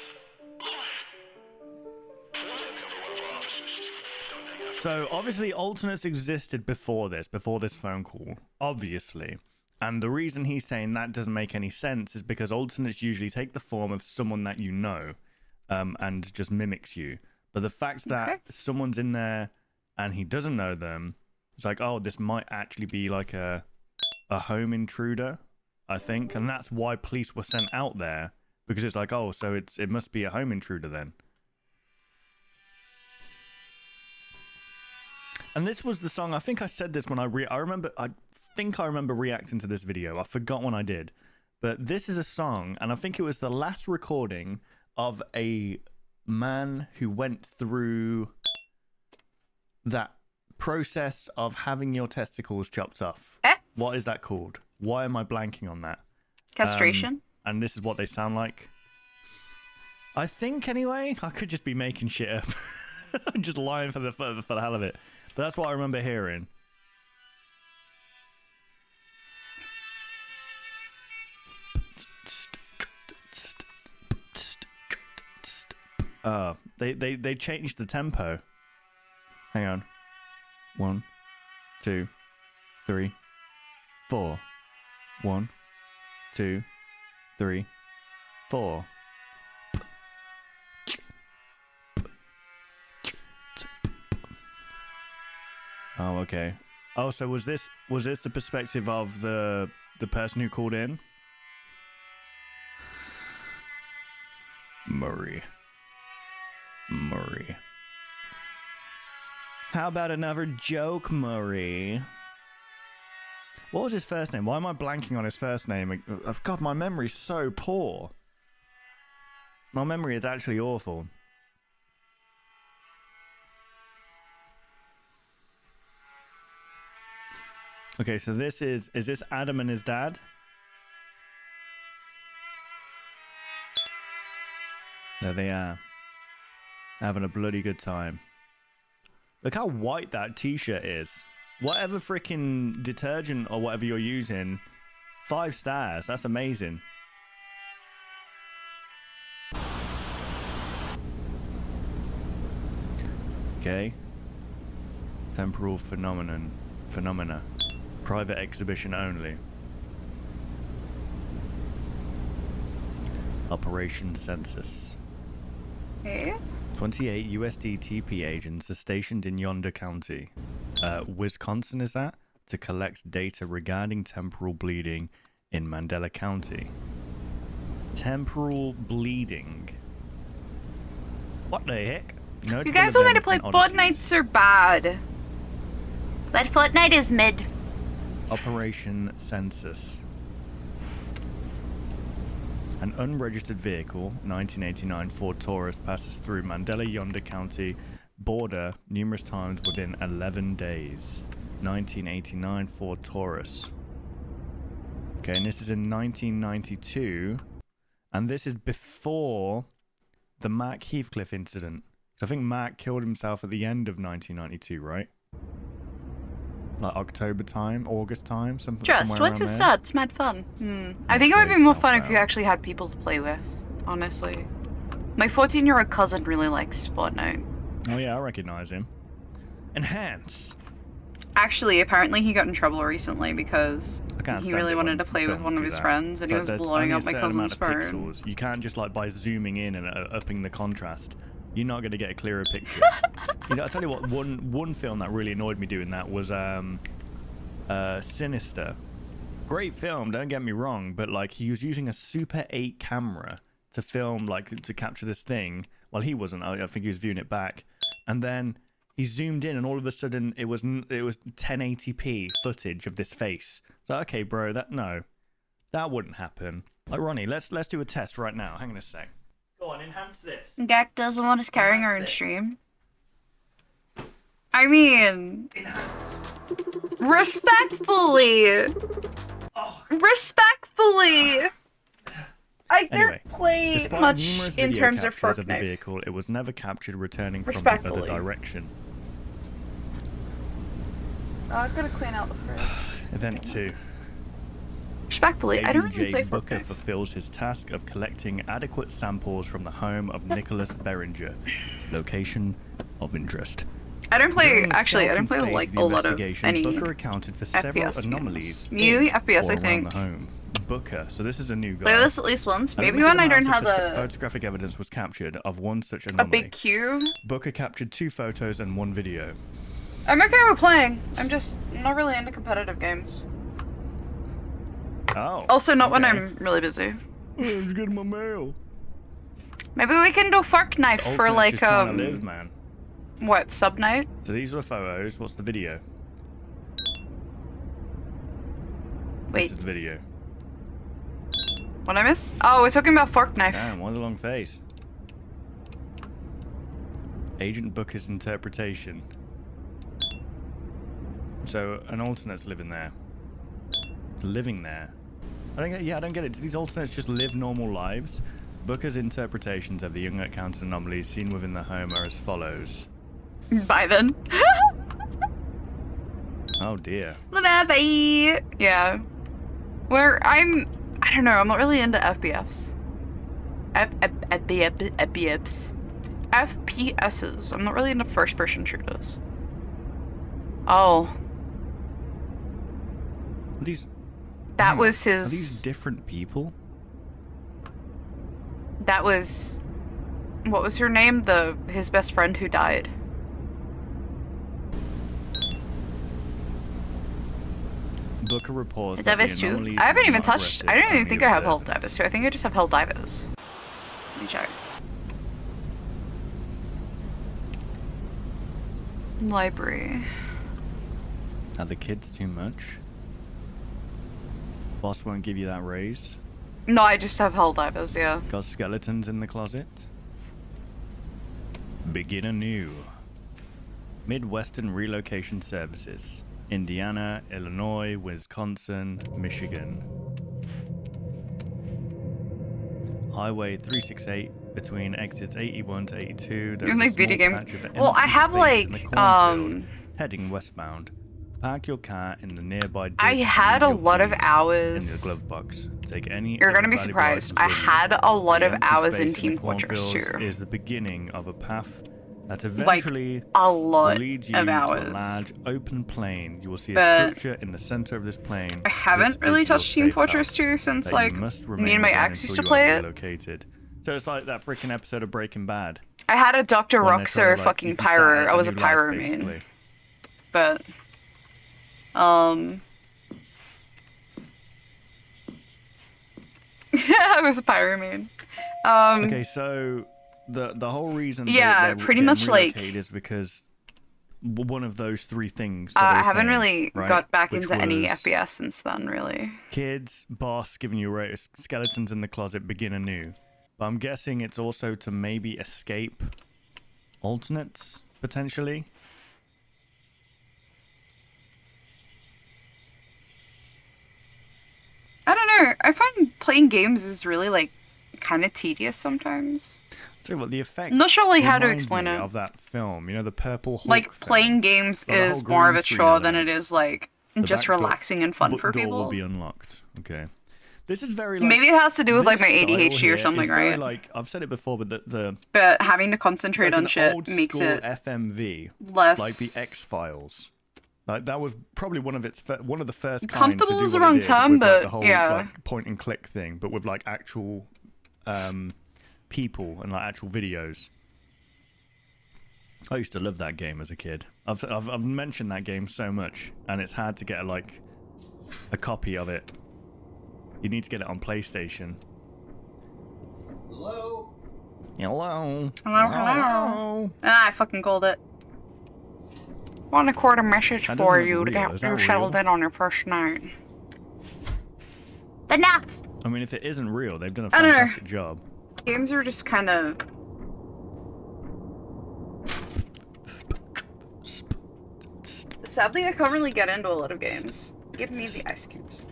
So obviously alternates existed before this phone call, obviously. And the reason he's saying that doesn't make any sense is because alternates usually take the form of someone that you know, and just mimics you. But the fact that someone's in there and he doesn't know them, it's like, oh, this might actually be like a home intruder, I think. And that's why police were sent out there, because it's like, oh, so it must be a home intruder then. And this was the song, I think I said this when I think I remember reacting to this video. I forgot when I did. But this is a song, and I think it was the last recording of a man who went through that process of having your testicles chopped off. What is that called? Why am I blanking on that? Castration. And this is what they sound like. I think, anyway. I could just be making shit up. I'm just lying for the hell of it. But that's what I remember hearing. They changed the tempo. Hang on. 1, 2, 3, 4. 1, 2, 3, 4. Oh, okay. Oh, so was this the perspective of the person who called in? Murray. How about another joke, Murray? What was his first name? Why am I blanking on his first name? God, my memory's so poor. My memory is actually awful. Okay, so this is this Adam and his dad? There they are. Having a bloody good time. Look how white that t-shirt is. Whatever freaking detergent or whatever you're using, 5 stars. That's amazing. Okay. Temporal phenomena. Private exhibition only. Operation Census. Okay. 28 USDTP agents are stationed in Yonder County, Wisconsin, is that? To collect data regarding temporal bleeding in Mandela County. Temporal bleeding. What the heck? You guys want me to play Fortnite or bad? But Fortnite is mid. Operation Census. An unregistered vehicle, 1989 Ford Taurus, passes through Mandela Yonder County border numerous times within 11 days. 1989 Ford Taurus. Okay, and this is in 1992, and this is before the Mac Heathcliff incident. I think Mac killed himself at the end of 1992, right? Like October time, August time, Just, what's your stats? Mad fun. I think it would be more fun if you actually had people to play with, honestly. My 14-year-old cousin really likes Fortnite. Oh yeah, I recognize him. Enhance! Actually, apparently he got in trouble recently because he really wanted to play with one of his friends and he was blowing up my cousin's phone. You can't just like by zooming in and upping the contrast. You're not going to get a clearer picture. You know, I'll tell you what, one film that really annoyed me doing that was Sinister. Great film, don't get me wrong, but like he was using a Super 8 camera to film, like to capture this thing. Well, he wasn't, I think he was viewing it back. And then he zoomed in and all of a sudden it was 1080p footage of this face. So, okay, bro, that wouldn't happen. Like, Ronnie, let's do a test right now. Hang on a sec. Go on, enhance this. Gak doesn't want us carrying her in stream. I mean, respectfully, I don't play much in terms of Fortnite. Of the vehicle, it was never captured returning from the other direction. Oh, I've got to clean out the fridge. Event 2. Respectfully, I don't really play Booker Fortnite. fulfills his task of collecting adequate samples from the home of Nicholas Beringer. Location of interest. I don't play, actually, I don't play like a lot of any Booker accounted for several FPS anomalies. Mainly FPS, I think. The home. Booker, so this is a new guy. Play this at least once. Maybe when I don't have the photographic evidence was captured of one such anomaly. A big queue. Booker captured 2 photos and 1 video. I'm okay with playing. I'm just not really into competitive games. Oh. Also, not when I'm really busy. I'm just getting my mail. Maybe we can do Fortnite for like live, man. What, sub night? So these are the photos. What's the video? Wait. This is the video. What I miss? Oh, we're talking about Fortnite. Damn, what a long face. Agent Booker's interpretation. So an alternate's living there. Living there. I don't get it. Do these alternates just live normal lives? Booker's interpretations of the young accounted anomalies seen within the home are as follows. Bye then. Oh dear. Bye. Yeah. I don't know, I'm not really into FPFs. FPSs. I'm not really into first person shooters. Oh. That was his... Are these different people? That was... What was her name? His best friend who died. Booker reports Divers 2? I haven't even touched... I don't even think I have Hell Divers 2. I think I just have Hell Divers. Let me check. Library. Are the kids too much? Boss won't give you that raise? No, I just have Hell Divers, yeah. Got skeletons in the closet? Begin anew. Midwestern Relocation Services. Indiana, Illinois, Wisconsin, Michigan. Highway 368 between exits 81 to 82. You like video game? Well, I have like heading westbound. Park your car in the nearby. I had a lot of hours. In the glove box. Take any. You're gonna be surprised. I had a lot of hours in Team Fortress 2. Is the beginning of a path that eventually like a lot leads you of to hours. a large open plain. You will see a structure in the center of this plain. I haven't really touched Team Fortress 2 since like me and my ex used to play it. Located. So it's like that freaking episode of Breaking Bad. I had a Dr. Roxer fucking pyro. I was a pyro main. But I was a pyro main. Okay, so the whole reason they're pretty much like is because one of those 3 things. I haven't really got back into any FPS since then, really. Kids, boss giving you a raise, skeletons in the closet, begin anew. But I'm guessing it's also to maybe escape alternates, potentially. playing games is really like kind of tedious sometimes. So what the effect? Not sure really how to remind explain me it. Of that film, you know, the Purple Hulk Like film. playing games Like the is whole more of green a screen chore than it elements. is like The just back door- relaxing and fun for door people. will be unlocked. Okay. This is very like, Maybe it has to do with like my this style ADHD here or something, is very, right? like I've said it before, but the But having to it's concentrate like on an shit old makes school it FMV, less like the X-Files. Like that was probably one of the first kind to comfortable do is what the wrong it did term, with like but the whole yeah. like point and click thing, but with like actual people and like actual videos. I used to love that game as a kid. I've mentioned that game so much, and it's hard to get a copy of it. You need to get it on PlayStation. Hello? Hello. Hello. Ah, I fucking called it. Want to record a message That for doesn't you look to real. get Is that you settled real? in on your first night. Enough! I mean, if it isn't real, they've done a I don't know. fantastic job. Games are just kind of... Sadly, I can't really get into a lot of games. Give me the ice cubes.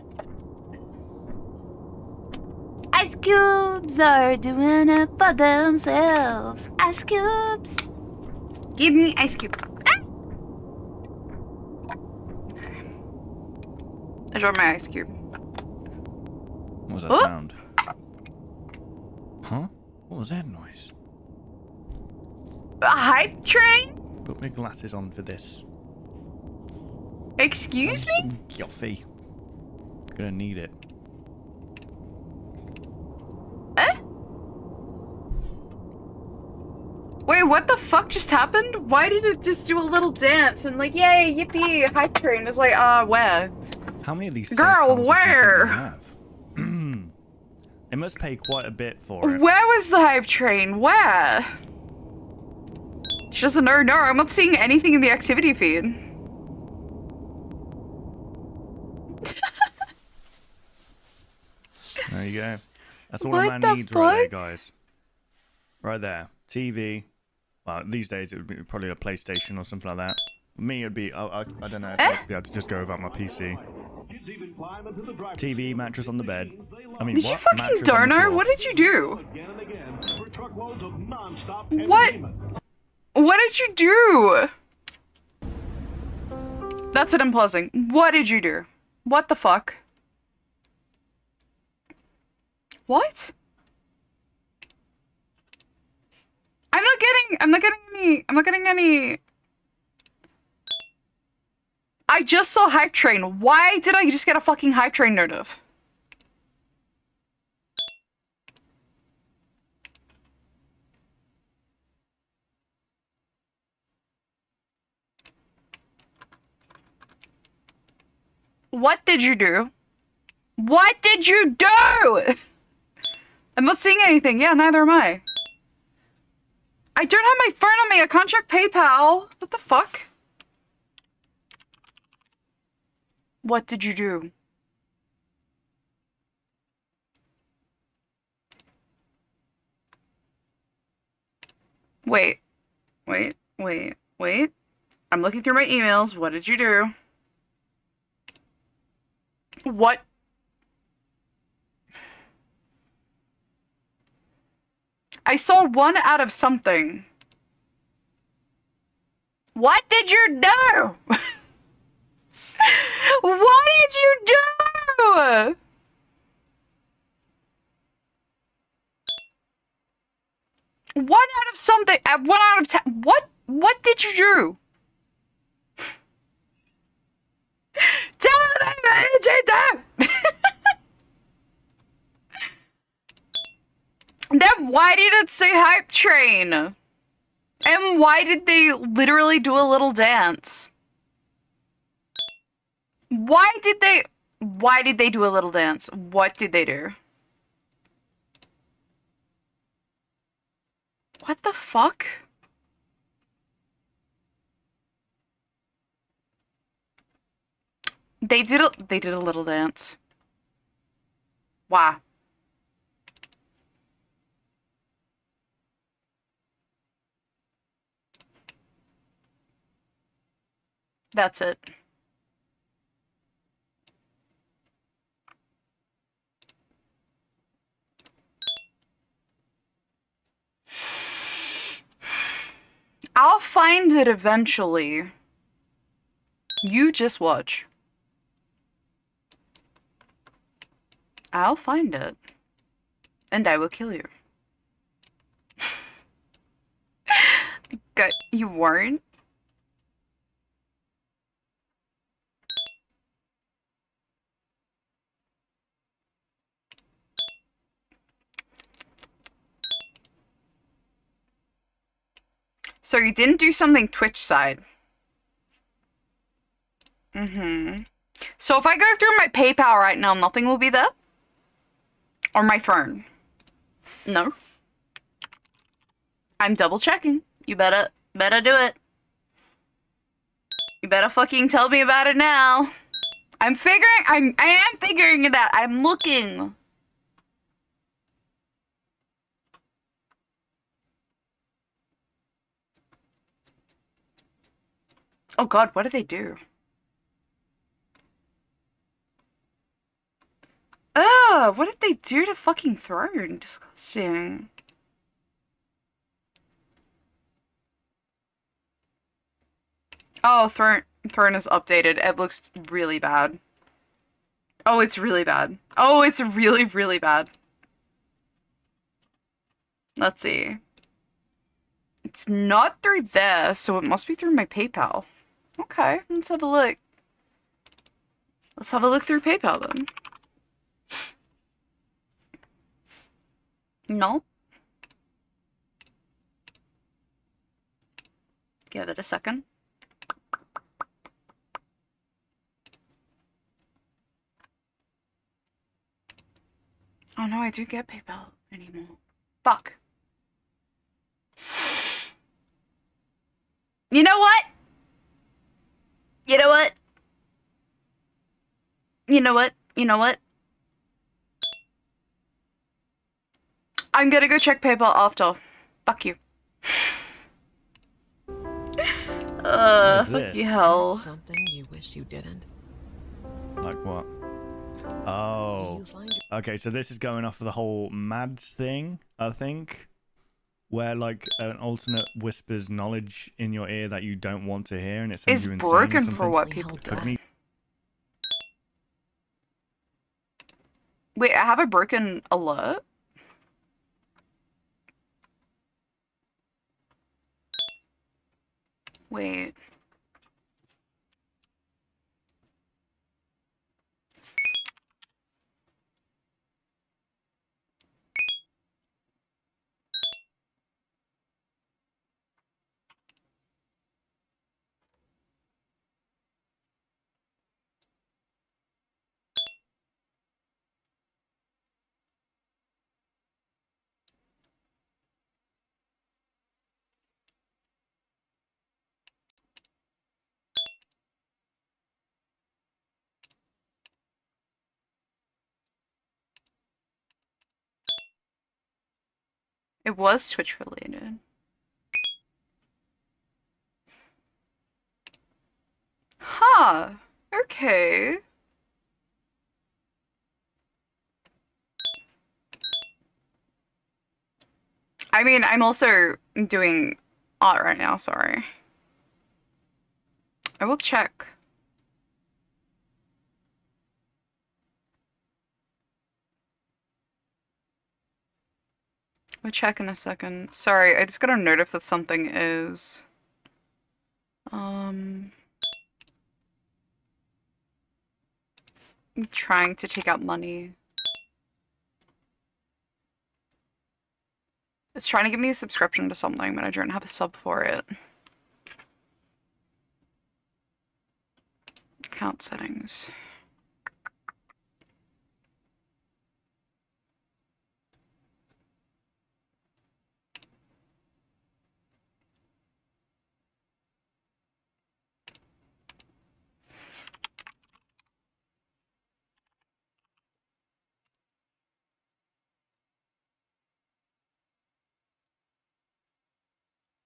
Ice cubes are doing it for themselves. Ice cubes. Give me ice cube. Ah! I dropped my ice cube. What was that Oh! sound? Huh? What was that noise? A hype train? Put my glasses on for this. Excuse me? Some coffee. Gonna need it. Wait, what the fuck just happened? Why did it just do a little dance and like, yay, yippee, hype train? It's like, where? How many of these Girl, safe consoles do you think where? they have? They must pay quite a bit for it. Where was the hype train? Where? She doesn't know. No, I'm not seeing anything in the activity feed. There you go. That's all What a man the needs right there, fuck? guys. Right there. TV. Well, these days it would be probably a PlayStation or something like that. Me, it'd be, I don't know if I'd be able to just go without my PC. TV, mattress on the bed. I mean, Did what? you fucking Mattress on the Darno? floor. What did you do? What? What did you do? That's it, I'm pausing. What did you do? What the fuck? What? I'm not getting any. I just saw hype train. Why did I just get a fucking hype train notif? What did you do? What did you do? I'm not seeing anything. Yeah, neither am I. I don't have my phone on me. I can't check PayPal. What the fuck? What did you do? Wait. Wait. I'm looking through my emails. What did you do? What? I saw one out of something. What did you do? What did you do? One out of something. 1 out of 10. What did you do? Tell me what did you do? Then why did it say hype train? And why did they literally do a little dance? Why did they do a little dance? What did they do? What the fuck? They did a little dance. Wow. That's it. I'll find it eventually. You just watch. I'll find it. And I will kill you. Good. You weren't? So you didn't do something Twitch side. So if I go through my PayPal right now, nothing will be there? Or my phone? No. I'm double checking. You better do it. You better fucking tell me about it now. I am figuring it out. I'm looking. Oh god, what do they do? Ugh, what did they do to fucking Throne? Disgusting. Oh, Throne is updated. It looks really bad. Oh, it's really bad. Oh, it's really, really bad. Let's see. It's not through there, so it must be through my PayPal. Okay, let's have a look. Let's have a look through PayPal then. No. Give it a second. Oh no, I do get PayPal anymore. Fuck. You know what? You know what? You know what? You know what? I'm gonna go check PayPal after. Fuck you. Fuck you hell. Something you wish you didn't? Like what? Oh. Okay, so this is going off of the whole MADS thing, I think. Where, like, an alternate whispers knowledge in your ear that you don't want to hear, and it sends you insane or broken something. for what people Wait, I have a broken alert? Wait. It was Twitch related. Huh. Okay. I mean, I'm also doing art right now, sorry. I will check. We'll check in a second. Sorry, I just got a note if that something is... I'm trying to take out money. It's trying to give me a subscription to something, but I don't have a sub for it. Account settings.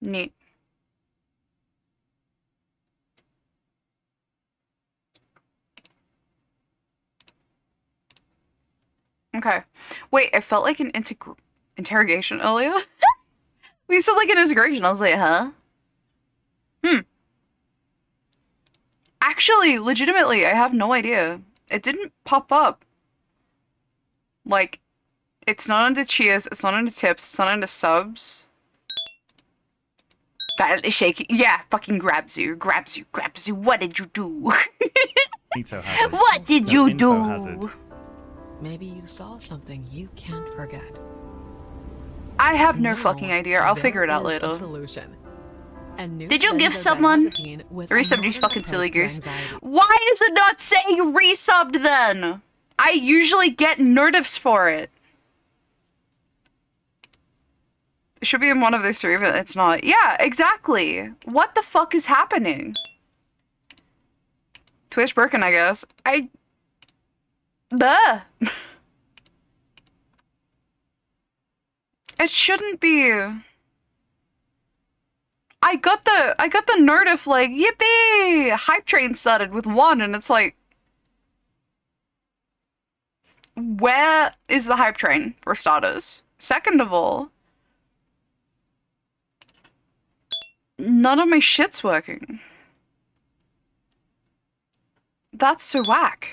Neat. Okay. Wait, I felt like an interrogation earlier. We said like an integration. I was like, huh? Actually, legitimately, I have no idea. It didn't pop up. Like, it's not under cheers, it's not under tips, it's not under subs. That is shaking. Yeah, fucking grabs you. What did you do? What did you do? Maybe you saw something you can't forget. I have no fucking idea. I'll figure it out later. Solution. Did you give someone? Resubbed, you fucking silly goose. Why does it not say resubbed then? I usually get nerfs for it. It should be in one of those three, but it's not. Yeah, exactly. What the fuck is happening? Twitch broken, I guess. Duh. It shouldn't be. I got the nerf like, yippee! Hype train started with 1 and it's like, where is the hype train, for starters? Second of all, none of my shit's working. That's so whack.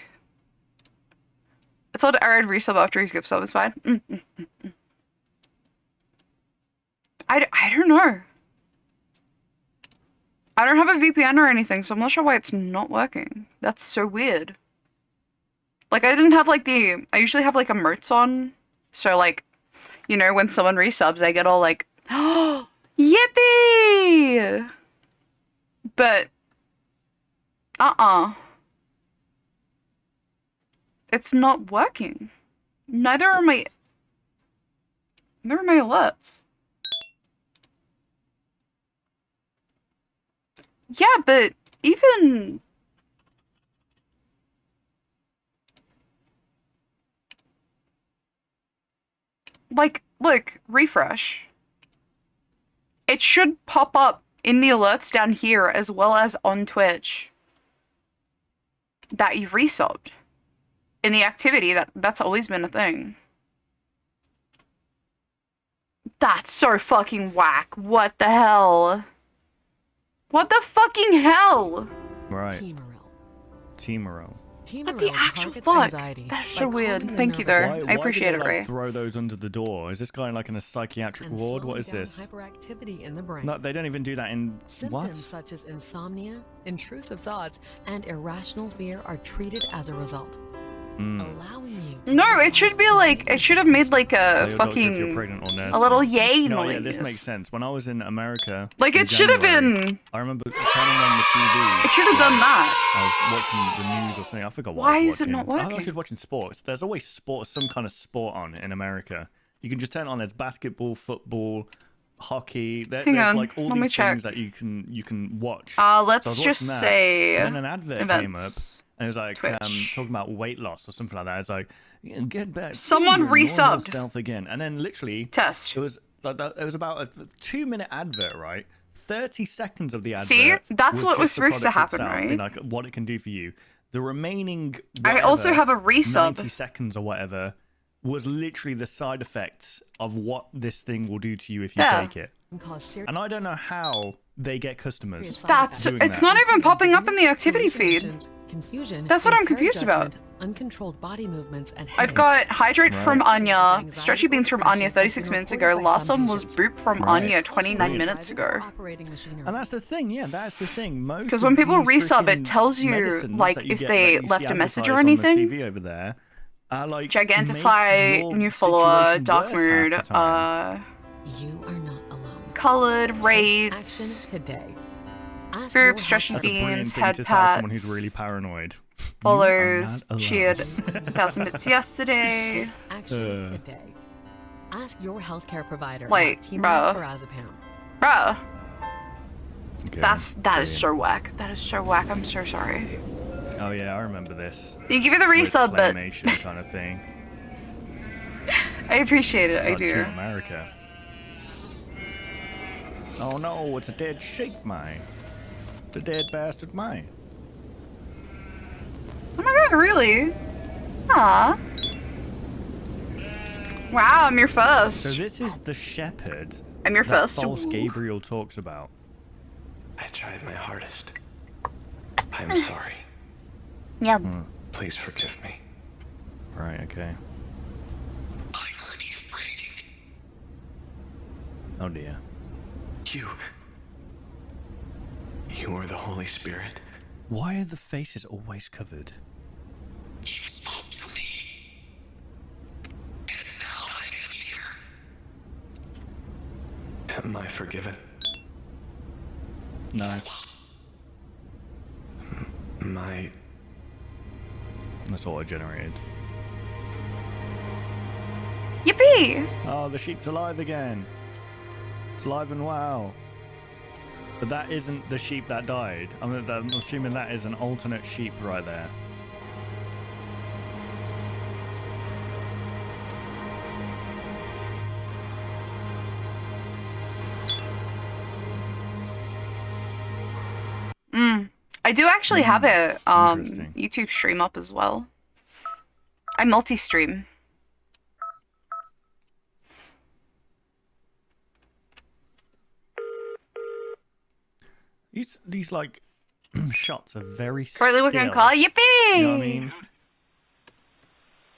I told Arid resub after he skipped sub, it's fine. I don't know. I don't have a VPN or anything, so I'm not sure why it's not working. That's so weird. Like, I didn't have, like, I usually have, like, emotes on. So, like, you know, when someone resubs, I get all, like, oh, yippee! But, it's not working. Neither are my alerts. Yeah, but even... Like, look, refresh. It should pop up in the alerts down here as well as on Twitch that you've resubbed. In the activity, that's always been a thing. That's so fucking whack. What the hell? What the fucking hell? Right. Teamero. What the actual fuck? That's so weird. Thank you, though. I appreciate it, Ray. Throw those under the door. Is this guy like in a psychiatric ward? What is this? Hyperactivity in the brain. No, they don't even do that in Symptoms such as insomnia, intrusive thoughts, and irrational fear are treated as a result. Allowing you. No, it should be like, it should have made like a fucking, a little yay no, noise. Yeah, this makes sense. When I was in America, like it should have been. I remember turning on the TV. It should have done that. I was watching the news or something. I forgot what Why I was is it not working? I was just watching sports. There's always some kind of sport on in America. You can just turn it on. There's basketball, football, hockey. There's like all these things that you can watch. Let's just say. Then an advert came up. And it was like talking about weight loss or something like that. It's like, get back. Someone resubbed. Self again, and then literally test. It was like that. It was about a 2-minute advert, right? 30 seconds of the advert. See, that's what was supposed to happen, itself, right? And like what it can do for you. The remaining, I also have a resub. 90 seconds or whatever was literally the side effects of what this thing will do to you if you take it. And I don't know how they get customers. It's not even popping up in the activity feed. Confusion. That's what I'm confused about. Uncontrolled body movements and I've got Hydrate from Anya, Stretchy Beans from Anya 36 minutes ago, last one was Boop from Anya 29 minutes ago. And that's the thing, yeah, that's the thing. Because when people resub, it tells you, like, if they left a message or anything. TV over there, like, Gigantify, new follower, dark mood, you are not alone. Colored, rates. Action today. Group, Stretchy Beans, head pats. Someone who's really paranoid. Follows, cheered 1,000 bits yesterday. Action today. Ask your healthcare provider. Wait, bruh. Bruh. Okay, that is so whack. That is so whack. I'm so sorry. Oh yeah, I remember this. You give it the resub, but claymation kind of thing. I appreciate it. I It's like do. Team America. Oh no, it's a dead sheep, mate. The dead bastard mine. Oh my god, really? Aw. Wow, I'm your first. So this is the shepherd I'm your that first. false Gabriel talks about. I tried my hardest. I'm sorry. Yeah. Please forgive me. Right, okay. Oh dear. You are the Holy Spirit? Why are the faces always covered? You spoke to me. And now I am here. Am I forgiven? No. That's auto-generated. Yippee! Oh, the sheep's alive again. It's alive and well. But that isn't the sheep that died. I'm assuming that is an alternate sheep right there. I do actually have a YouTube stream up as well. I multi-stream. These like shots are very Shortly we can call yippee! You know what I mean?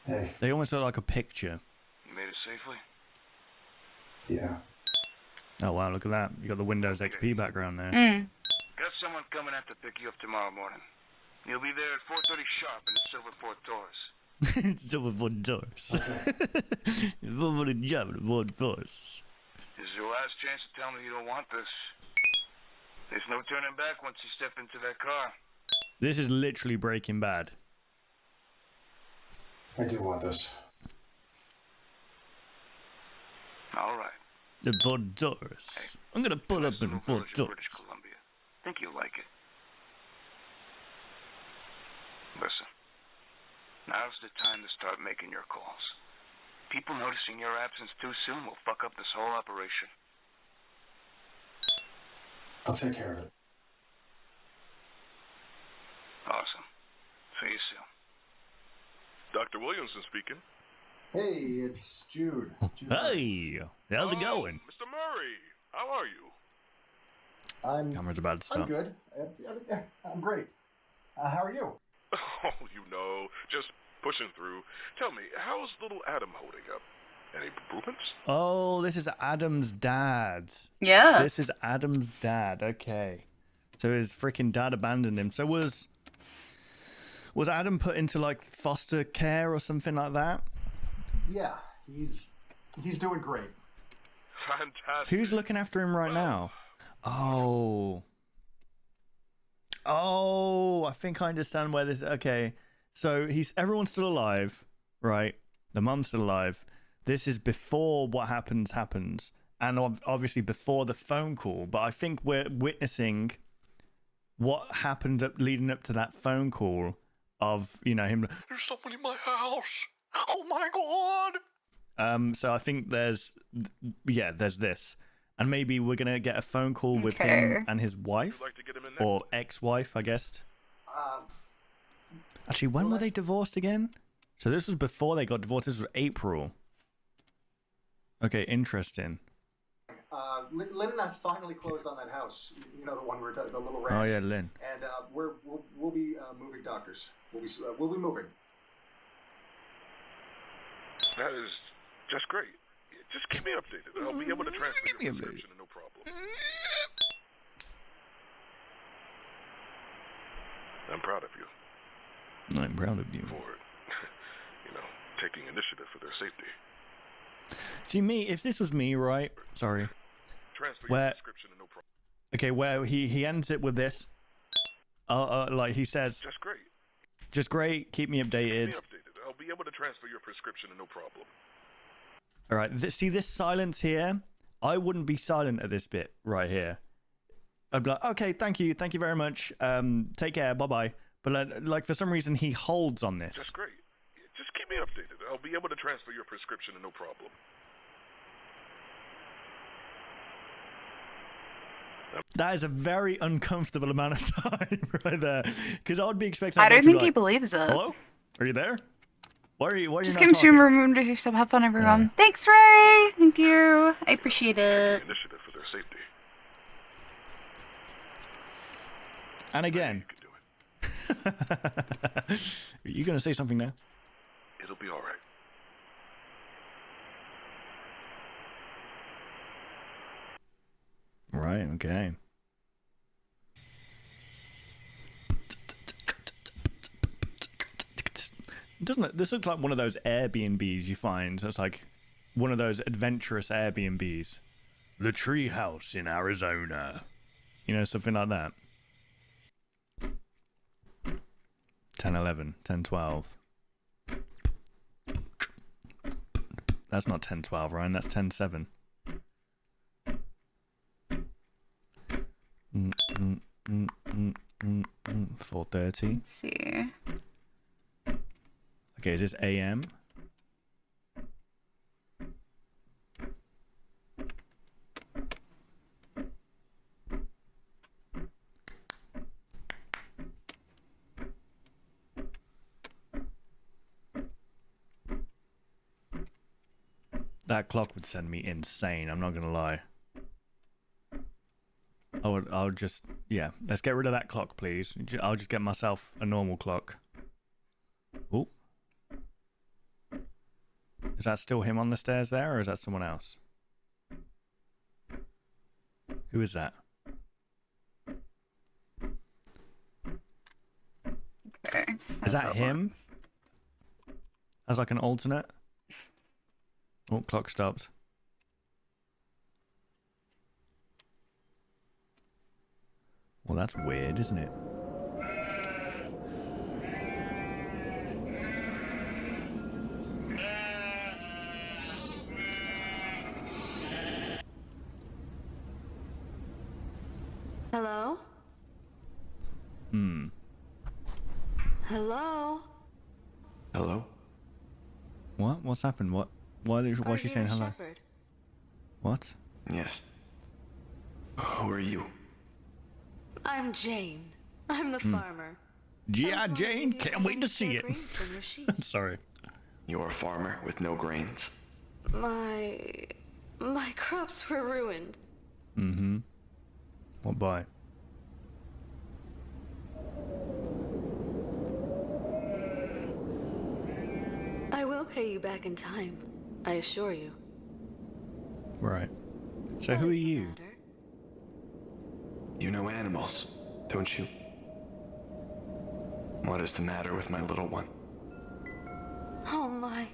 Hey. They almost look like a picture. You made it safely? Yeah. Oh wow, look at that. You got the Windows XP background there. Got someone coming out to pick you up tomorrow morning. You'll be there at 4:30 sharp in the Silverport Taurus. Silverport Taurus. Silverport job at Silverport Taurus. This is your last chance to tell me you don't want this. There's no turning back once you step into that car. This is literally Breaking Bad. I do want this. All right. The Ford Taurus. Hey, I'm gonna pull up in the Ford Taurus. British Columbia. Think you'll like it. Listen. Now's the time to start making your calls. People noticing your absence too soon will fuck up this whole operation. I'll take care of it. Awesome. See you soon. Dr. Williamson speaking. Hey, it's Jude. Hey, how's it going? Mr. Murray, how are you? Camera's about to stop. I'm good. I'm great. How are you? Oh, you know, just pushing through. Tell me, how's little Adam holding up? Any improvements? Oh, this is Adam's dad. Yeah. This is Adam's dad. Okay. So his freaking dad abandoned him. So was Adam put into like foster care or something like that? Yeah, he's doing great. Fantastic. Who's looking after him right now? Oh, I think I understand where this. Okay, so everyone's still alive, right? The mum's still alive. This is before what happens, and obviously before the phone call. But I think we're witnessing what happened leading up to that phone call of him. There's someone in my house. Oh my god. So I think there's this. And maybe we're going to get a phone call with him and his wife. Or ex-wife, I guess. Actually, when were they divorced again? So this was before they got divorced. This was April. Okay, interesting. Lynn and I finally closed on that house. You know, the one where the little ranch. Oh yeah, Lynn. And we'll be moving doctors. We'll be moving. That is just great. Just keep me updated. I'll be able to transfer your prescription, no problem. I'm proud of you. I'm proud of you. For, taking initiative for their safety. See, if this was me, right? Sorry. Transfer your prescription, no problem. Okay, where he ends it with this. Like he says. Just great. Just great. Keep me updated. Keep me updated. I'll be able to transfer your prescription, no problem. All right. See this silence here? I wouldn't be silent at this bit right here. I'd be like, okay, thank you very much. Take care, bye bye. But like for some reason he holds on this. Just great. Just keep me updated. I'll be able to transfer your prescription, no problem. That is a very uncomfortable amount of time right there, because I would be expecting. I don't think he believes it. Hello, are you there? Why are you? Just came to remember to do some. Have fun, everyone. Yeah. Thanks, Ray. Thank you. I appreciate it. Initiative for their safety. And again, Are you going to say something now? It'll be all right. Right, okay. Doesn't it? This looks like one of those Airbnbs you find. It's like one of those adventurous Airbnbs. The tree house in Arizona. You know, something like that. 10-11, 10-12. That's not 10-12, Ryan. That's 10-7. 4:30. Let's see. Okay, is this AM? That clock would send me insane, I'm not gonna lie. I'll just, yeah, let's get rid of that clock, please. I'll just get myself a normal clock. Oh. Is that still him on the stairs there, or is that someone else? Who is that? Okay. Is that him? As like an alternate? Oh, clock stopped. Well, that's weird, isn't it? Hello? Hello? Hello? What? What's happened? What? Why is she saying hello? Shepherd? What? Yes. Who are you? I'm Jane. I'm the farmer. G.I. Jane? Can't wait to see it. Sorry. You're a farmer with no grains. My crops were ruined. Mm-hmm. What by? I will pay you back in time, I assure you. Right. So who are you? You know animals, don't you? What is the matter with my little one? Oh my.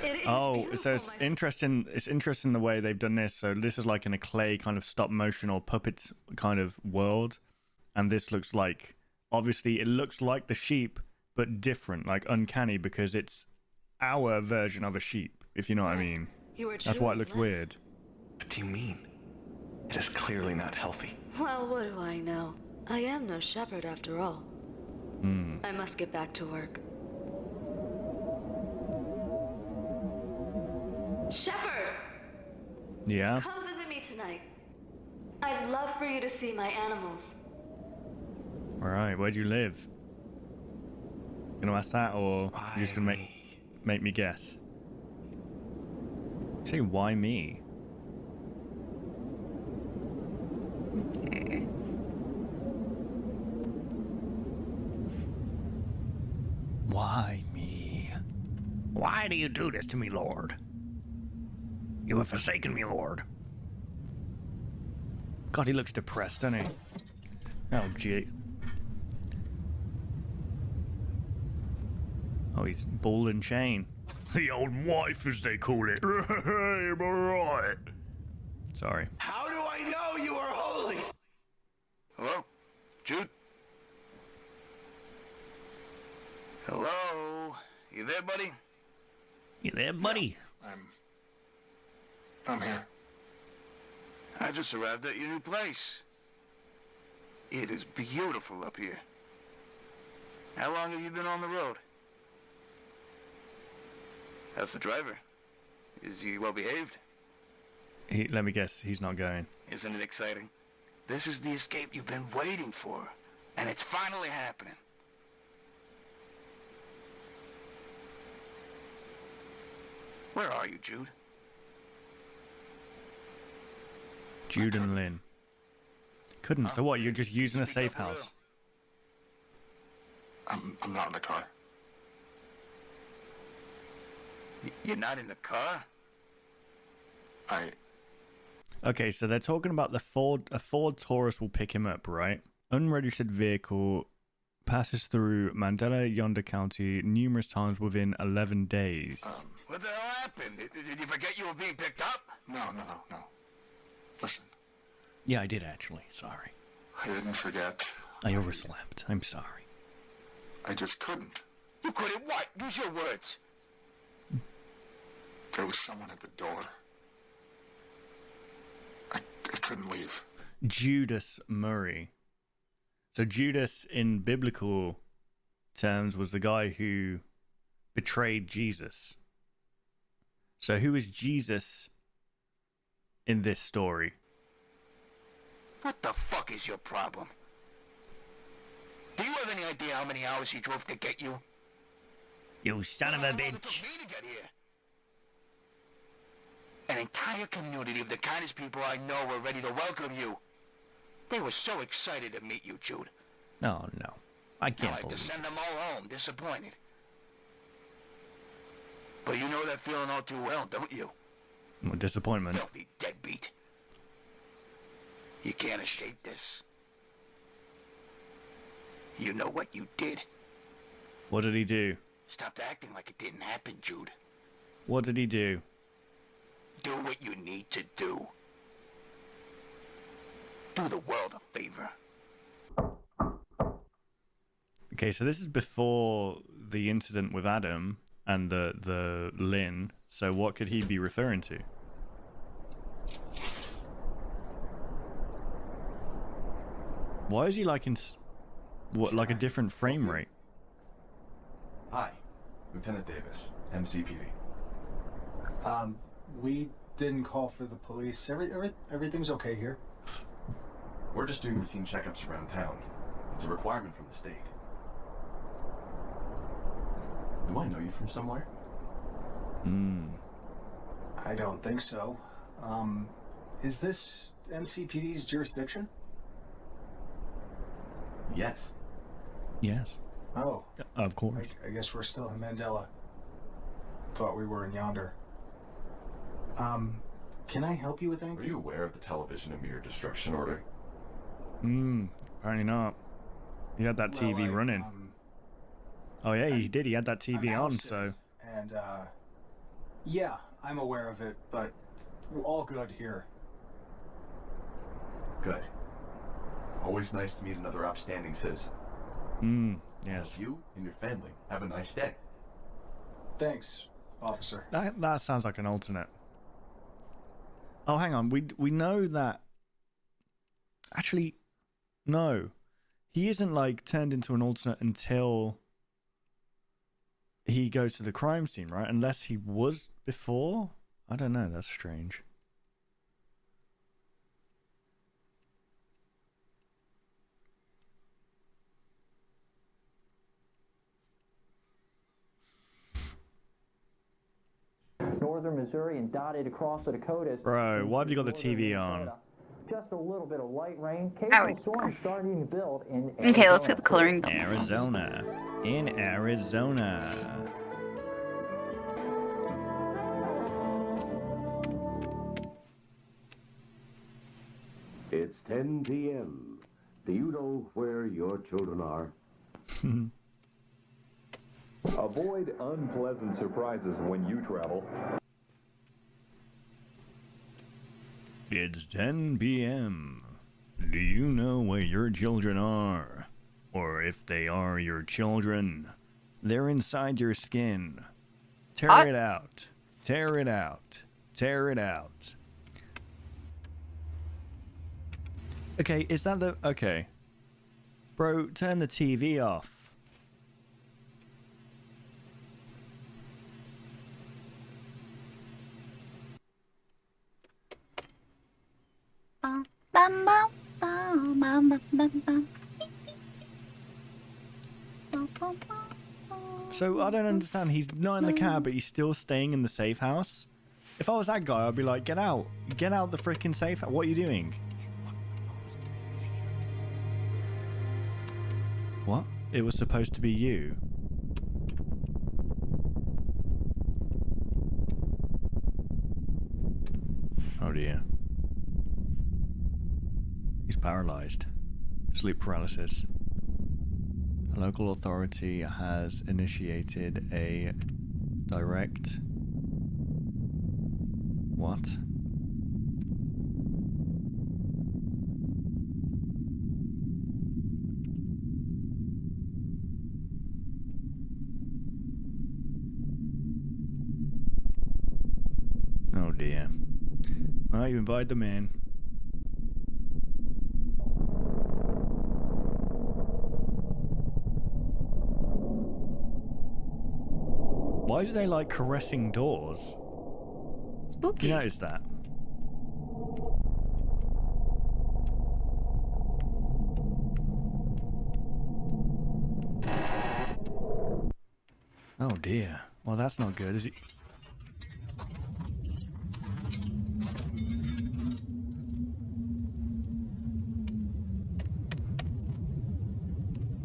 It is Oh, beautiful, so it's interesting. It's interesting the way they've done this. So this is like in a clay kind of stop motion or puppets kind of world, and this looks like, obviously it looks like the sheep, but different, like uncanny, because it's our version of a sheep, if you know what I mean. That's why it looks weird. What do you mean? It is clearly not healthy. Well, what do I know? I am no shepherd after all. I must get back to work. Shepherd! Yeah? Come visit me tonight. I'd love for you to see my animals. Alright, where do you live? Gonna ask that, or you just gonna make me guess? Say, why me? Okay. Why me? Why do you do this to me, Lord? You have forsaken me, Lord. God, he looks depressed, doesn't he? Oh, gee. Oh, he's ball and chain. The old wife, as they call it. Am I right? Sorry. How do I know you are holy? Hello? Jude? Hello? You there, buddy? You there, buddy? I'm here. I just arrived at your new place. It is beautiful up here. How long have you been on the road? How's the driver? Is he well behaved? Let me guess, he's not going. Isn't it exciting? This is the escape you've been waiting for, and it's finally happening. Where are you, Jude? Jude and Lynn. Couldn't. So what, you're just using a safe house? I'm not in the car. You're not in the car? Okay, so they're talking about a Ford Taurus will pick him up, right? Unregistered vehicle passes through Mandela Yonder County numerous times within 11 days. What the hell happened? Did you forget you were being picked up? No. Listen. Yeah, I did actually. Sorry. I didn't forget. I overslept. I'm sorry. I just couldn't. You couldn't what? Use your words. There was someone at the door. I couldn't leave. Judas Murray. So Judas in biblical terms was the guy who betrayed Jesus. So who is Jesus in this story? What the fuck is your problem? Do you have any idea how many hours he drove to get you? You son of a bitch. It took me to get here. An entire community of the kindest people I know were ready to welcome you. They were so excited to meet you, Jude. Oh, no. I Now can't I have to believe send them all home, disappointed. But you know that feeling all too well, don't you? it. Disappointment. Filthy deadbeat. You can't escape this. You know what you did. What did he do? Stop acting like it didn't happen, Jude. What did he do? Do what you need to do. Do the world a favor. Okay, so this is before the incident with Adam and the Lynn. So what could he be referring to? Why is he like in like a different frame rate? Hi, Lieutenant Davis, MCPD. We didn't call for the police. Everything's okay here. We're just doing routine checkups around town. It's a requirement from the state. Do I know you from somewhere? I don't think so. Is this MCPD's jurisdiction? Yes. Yes. Oh. Of course. I guess we're still in Mandela. Thought we were in Yonder. Can I help you with anything? Are you aware of the television and mirror destruction order? Apparently not. He had that TV running. Oh yeah, he did. He had that TV on, so. And, yeah, I'm aware of it, but we're all good here. Good. Always nice to meet another upstanding citizen. Yes. You and your family have a nice day. Thanks, officer. That sounds like an alternate. Oh, hang on. We know that. Actually, no. He isn't like turned into an alternate until he goes to the crime scene, right? Unless he was before? I don't know. That's strange. Northern Missouri and dotted across the Dakotas. Bro, why have you got the TV on? Just a little bit of light rain. There we Occasional storms starting to build in Okay, let's get the coloring done. Arizona. In Arizona. It's 10 p.m. Do you know where your children are? Avoid unpleasant surprises when you travel. It's 10 p.m. Do you know where your children are? Or if they are your children, they're inside your skin. Tear it out. Tear it out. Tear it out. Okay, is that the... Okay. Bro, turn the TV off. So I don't understand. He's not in the cab, but he's still staying in the safe house. If I was that guy, I'd be like, get out the freaking safe house. What are you doing? What? it was supposed to be you. Oh dear. He's paralyzed. Sleep paralysis. A local authority has initiated a direct... What? Oh dear. Well, you invite them in. Why is they like caressing doors? Spooky. You notice that? Oh dear. Well, that's not good, is it?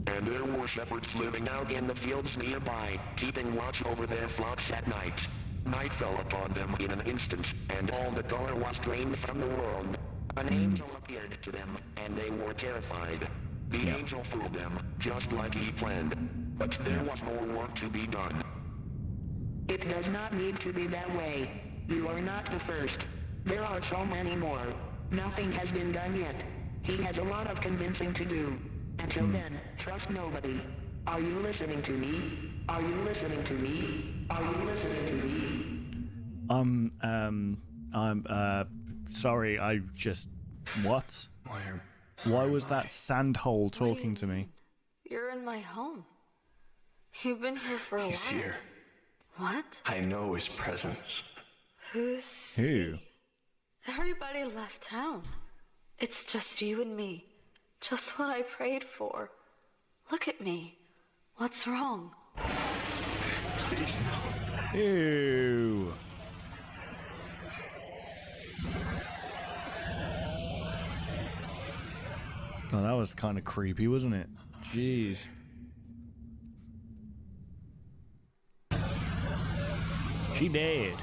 And there were shepherds living out in the fields nearby, keeping watch over their flocks at night. Night fell upon them in an instant, and all the color was drained from the world. An angel appeared to them, and they were terrified. The angel fooled them, just like he planned. But there was more work to be done. It does not need to be that way. You are not the first. There are so many more. Nothing has been done yet. He has a lot of convincing to do. Until then, trust nobody. Are you listening to me? Are you listening to me? Are you listening to me? Sorry, I just... What? Why was that sand hole talking to me? You're in my home. You've been here for a while. He's here. What? I know his presence. Who's... Who? Everybody left town. It's just you and me. Just what I prayed for. Look at me. What's wrong? Please, no. Ew. Oh, that was kind of creepy, wasn't it? Jeez. She dead.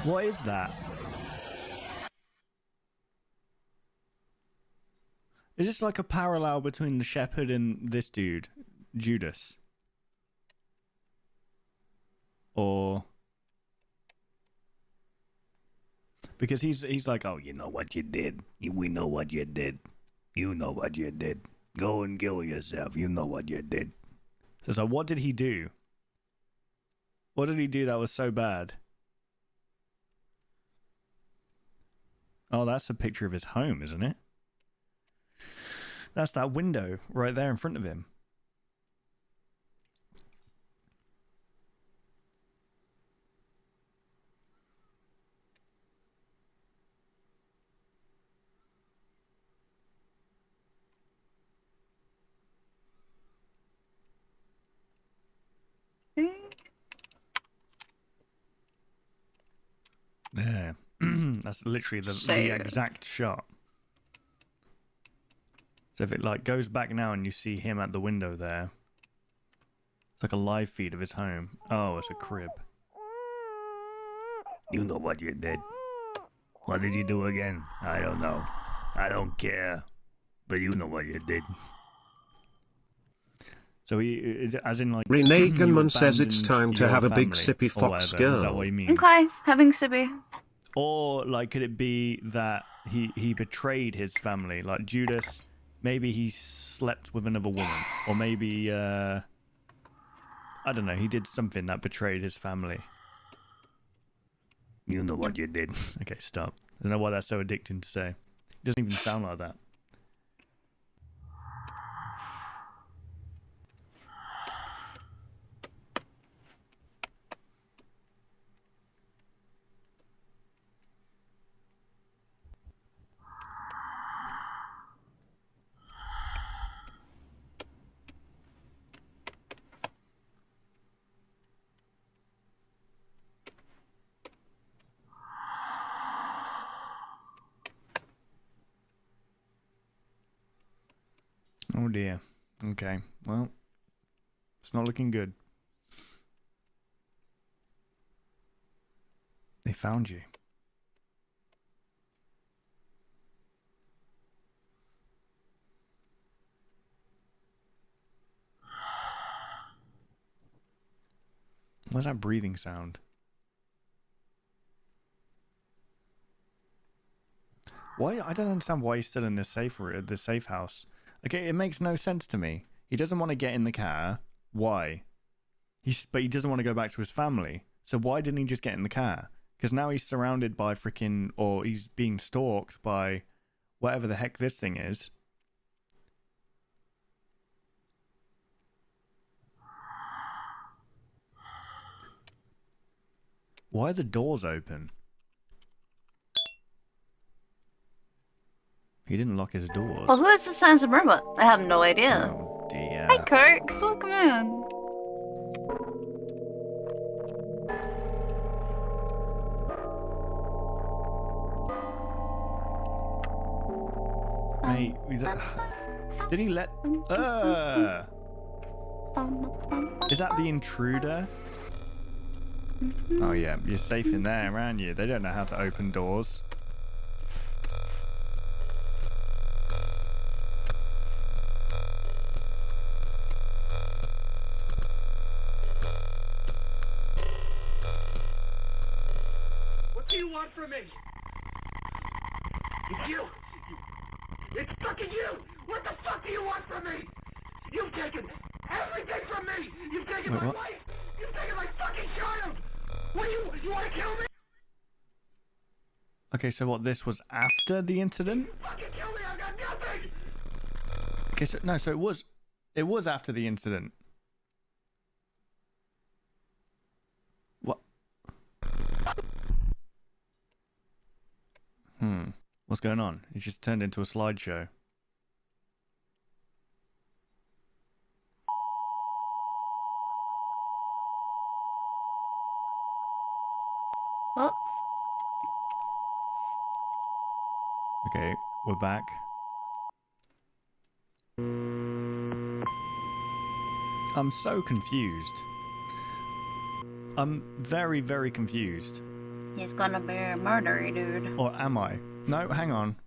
What is that? Is this like a parallel between the shepherd and this dude, Judas? Or... Because he's like, oh, you know what you did. We know what you did. You know what you did. Go and kill yourself. You know what you did. So it's like, what did he do? What did he do that was so bad? Oh, that's a picture of his home, isn't it? That's that window right there in front of him. There. That's literally the exact shot. So if it like goes back now and you see him at the window there, it's like a live feed of his home. Oh, it's a crib. You know what you did. What did you do again? I don't know. I don't care. But you know what you did. So he is as in like Renee Gunman says it's time to have a big sippy fox girl. Is that what he means? Okay, having sippy. Or like could it be that he betrayed his family? Like Judas, maybe he slept with another woman. Or maybe I don't know, he did something that betrayed his family. You know what you did. Okay, stop. I don't know why that's so addicting to say. It doesn't even sound like that. Oh dear. Okay. Well, it's not looking good. They found you. What's that breathing sound? Why? I don't understand why he's still in this safe house. Okay, it makes no sense to me. He doesn't want to get in the car. Why? But he doesn't want to go back to his family. So why didn't he just get in the car? Because now he's surrounded by freaking, or he's being stalked by whatever the heck this thing is. Why are the doors open? He didn't lock his doors. Well, who is this handsome robot? I have no idea. Oh dear. Hi, Kirks. Welcome in. Mate, did he let... Is that the intruder? Oh yeah, you're safe in there, aren't you? They don't know how to open doors. What do you want from me? It's you! It's fucking you! What the fuck do you want from me? You've taken everything from me! You've taken my wife! You've taken my fucking child! What do you want to kill me? Okay, so what, this was after the incident? Fucking kill me! I've got nothing! Okay, so no, so it was after the incident. What? What's going on? It just turned into a slideshow. Well. Okay, we're back. I'm so confused. I'm very, very confused. He's gonna be a murderer, dude. Or am I? No, hang on.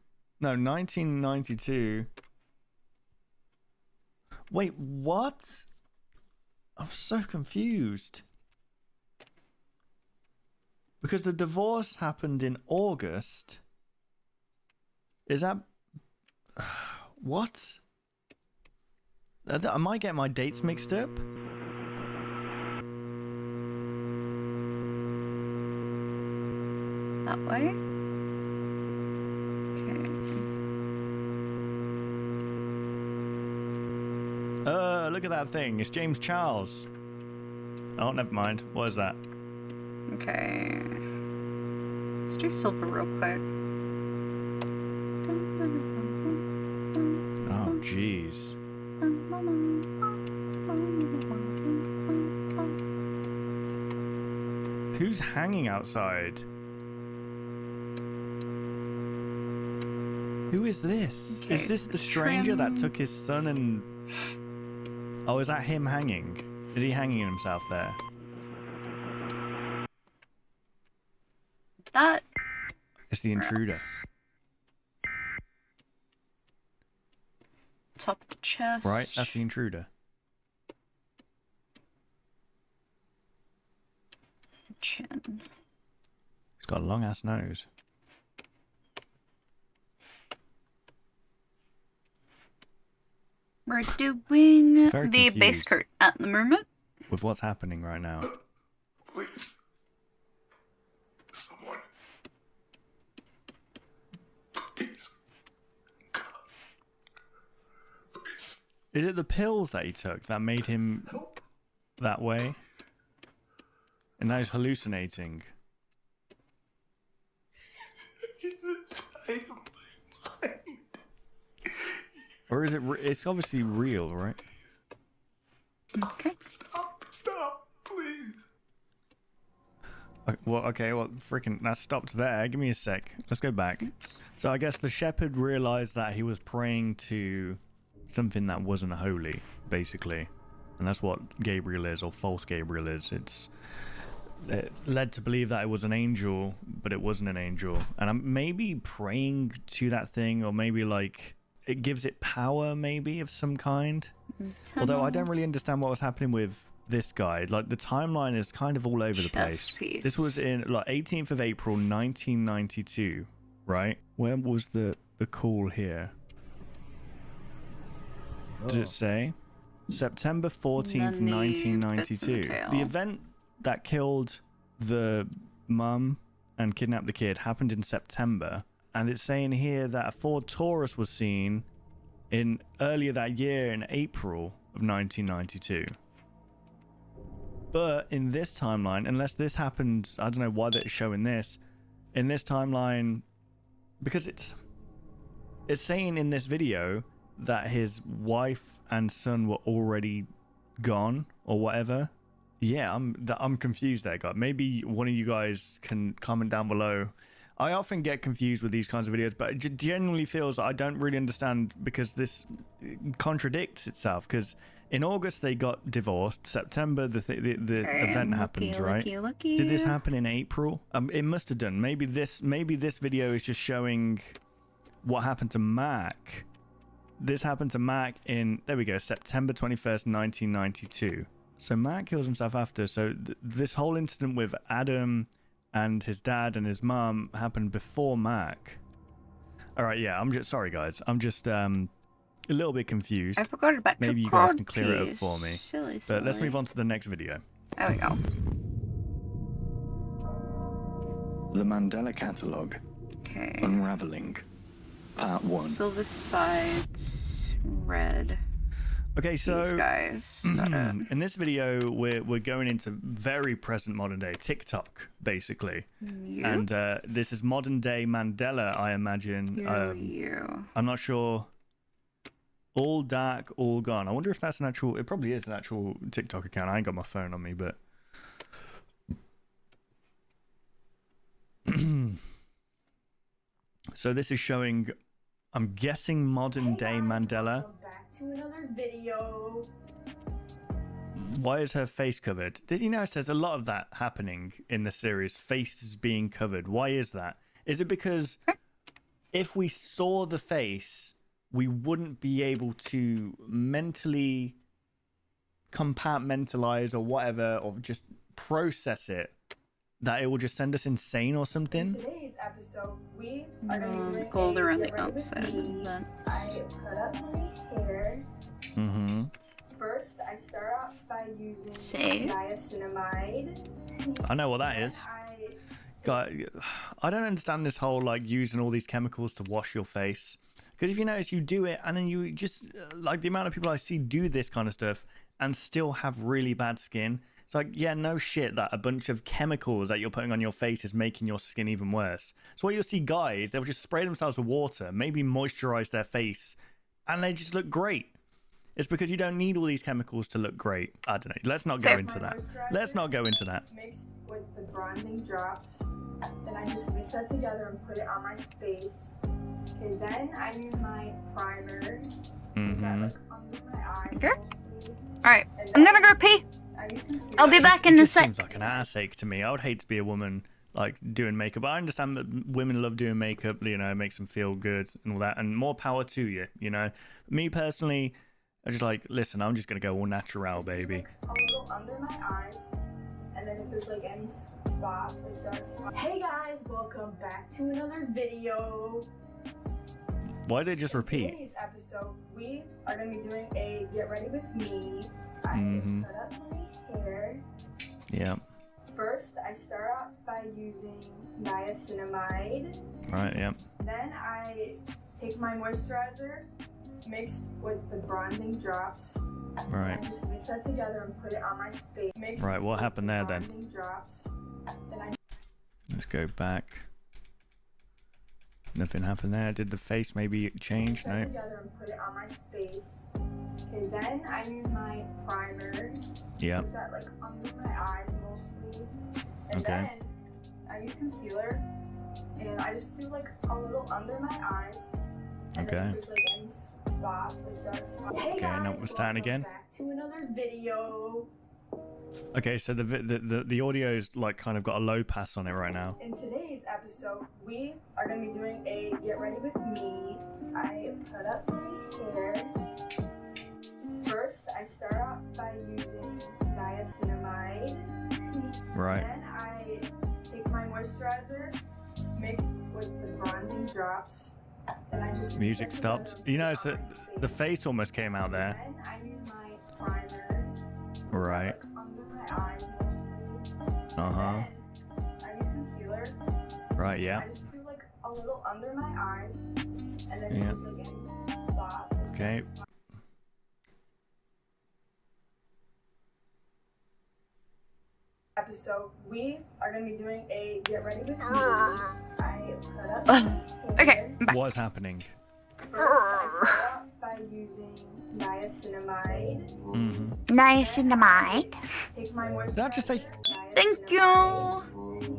No, 1992. Wait, what? I'm so confused. Because the divorce happened in August. Is that... What? I might get my dates mixed up. That way? Okay. Look at that thing. It's James Charles. Oh, never mind. What is that? Okay. Let's do silver real quick. Oh, jeez. Who's hanging outside? Who is this? Okay, is this the stranger that took his son and... Oh, is that him hanging? Is he hanging himself there? That... It's the intruder. Top of the chest. Right, that's the intruder. Chin. He's got a long ass nose. We're doing Very the confused. base coat at the moment. With what's happening right now. Please. Someone. Please. God. Please. Is it the pills that he took that made him that way? And now he's hallucinating. Or is it... It's obviously real, right? Okay. Stop, please. Okay, well, freaking... That stopped there. Give me a sec. Let's go back. So I guess the shepherd realized that he was praying to something that wasn't holy, basically. And that's what Gabriel is, or false Gabriel is. It led to believe that it was an angel, but it wasn't an angel. And I'm maybe praying to that thing, or maybe like it gives it power, maybe of some kind. Although I don't really understand what was happening with this guy. Like the timeline is kind of all over the place. This was in like 18th of April 1992, right? Where was the call here? Does it say? September 14th, 1992. The event that killed the mum and kidnapped the kid happened in September. And it's saying here that a Ford Taurus was seen in earlier that year in April of 1992. But in this timeline, unless this happened, I don't know why they're showing this. In this timeline, because it's saying in this video that his wife and son were already gone or whatever. Yeah, I'm confused there, guys. Maybe one of you guys can comment down below. I often get confused with these kinds of videos, but it genuinely feels I don't really understand, because this contradicts itself. Because in August they got divorced. September the event happened, right? Did this happen in April? It must have done. Maybe this video is just showing what happened to Mac. This happened to Mac in, there we go, September 21st, 1992. So Mac kills himself after. So this whole incident with Adam and his dad and his mom happened before Mac. All right, yeah, I'm just sorry, guys. I'm just a little bit confused. I forgot about maybe you guys can clear it up for me. Silly. But let's move on to the next video. There we go. The Mandela Catalogue. Okay. Unraveling. Part 1. Silver sides, red. Okay, so these guys. In this video, we're going into very present modern day TikTok, basically. Yep. And this is modern day Mandela, I imagine. I'm not sure. All dark, all gone. I wonder if that's an actual. It probably is an actual TikTok account. I ain't got my phone on me, but. So this is showing, I'm guessing, modern day Mandela. Back to another video. Why is her face covered? Did you notice there's a lot of that happening in the series? Faces being covered. Why is that? Is it because if we saw the face, we wouldn't be able to mentally compartmentalize or whatever, or just process it, that it will just send us insane or something? In today's episode, we are going to be doing gold a around get the ready with outside. me. I put up my hair. Mm-hmm. First, I start out by using Save. niacinamide. I know what that is. God, I don't understand this whole like using all these chemicals to wash your face. Because if you notice, you do it and then you just like the amount of people I see do this kind of stuff and still have really bad skin. It's like, yeah, no shit that a bunch of chemicals that you're putting on your face is making your skin even worse. So what you'll see guys, they'll just spray themselves with water, maybe moisturize their face, and they just look great. It's because you don't need all these chemicals to look great. I don't know. Let's not go into that. Let's not go into that. Mixed with the bronzing drops. Then I just mix that together and put it on my face. Okay, then I use my primer. Mm-hmm. That, like, under my eyes Okay. mostly. Alright, I'm gonna go pee. I use concealer. I'll be back in It a just sec. seems like an ass ache to me. I would hate to be a woman like doing makeup. I understand that women love doing makeup, you know, it makes them feel good and all that, and more power to you, you know. Me personally, I just like, listen, I'm just gonna go all natural, baby. A little under my eyes, and then if there's like any spots, like dark spots. Hey guys, welcome back to another video. Why did it just In repeat? today's episode, we are gonna be doing a get ready with me. I Mm-hmm. put up my hair. Yeah. First, I start out by using niacinamide. Right, yeah. Then I take my moisturizer mixed with the bronzing drops. Right. And just mix that together and put it on my face. Mixed Right, what with happened the there then? bronzing drops. Then I Let's go back. Nothing happened there. Did the face maybe change? mix that No. together and put it on my face. Okay, then I use my primer. Yeah. Put that like under my eyes mostly. And Okay. then I use concealer. And I just do like a little under my eyes. And then Okay. if there's like any spots, like dark spots. Hey Okay, guys, now we're starting again. back to another video. Okay, so the audio is like kind of got a low pass on it right now. In today's episode, we are going to be doing a get ready with me. I put up my hair. First, I start out by using niacinamide. Right. Then I take my moisturizer mixed with the bronzing drops. Then I just Music stopped. You notice that the face almost came out there. Then I use my primer. Right. Under my eyes mostly. Uh-huh. I use concealer. Right, yeah. I just do like a little under my eyes, and then Yeah. use like any spots. Like Okay. Episode, we are gonna be doing a get ready with me. I put up my hair. Okay. What is happening? First, I start out by using niacinamide. Mm-hmm. Niacinamide. Take my moisturizer. Did that just say? Thank you.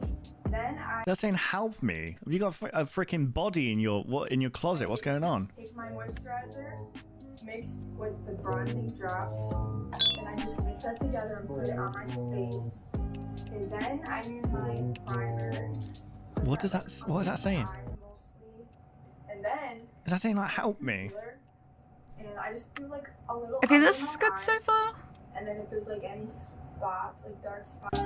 Then I That's saying help me. Have you got a freaking body in your closet? What's going on? take my moisturizer mixed with the bronzing drops. Then I just mix that together and put it on my face. And then I use my primer. What is that saying? Eyes mostly. And then Is that saying like help me? concealer. And I just do like a little. Okay, under this my is good so eyes. far. And then if there's like any spots, like dark spots.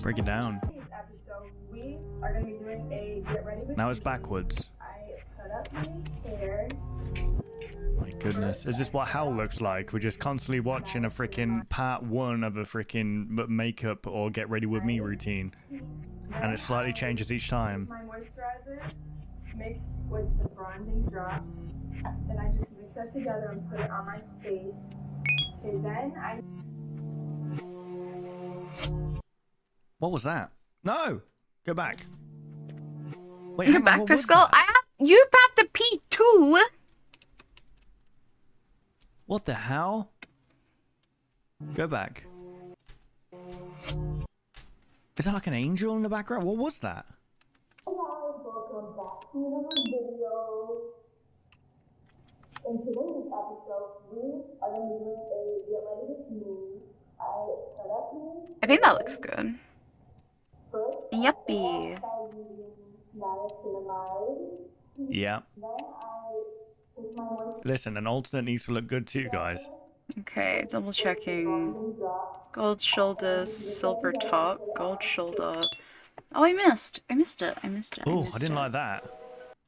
Break it down. Today's episode, we are going to be doing a get ready with Now it's me. backwards. I put up my hair. My goodness. Is this what hell looks like? We're just constantly watching a freaking part 1 of a freaking makeup or get ready with me routine. And it slightly changes each time. My moisturizer mixed with the bronzing drops. Then I just mix that together and put it on my face. Okay, then I. What was that? No! Go back. Wait, Go hang on, back, what was Pascal. that? You have to pee too. What the hell? Go back. Is that like an angel in the background? What was that? Hey guys, welcome back to another video. In today's episode, we are going to be doing a get ready with me. I put up my I think that looks good. first. Yuppie. By using niacinamide. Yeah. Then I take my moisturizer. Listen, an alternate needs to look good too, guys. Okay, double checking. Gold shoulders, silver top, gold shoulder. Oh, I missed it. Oh, I didn't like that.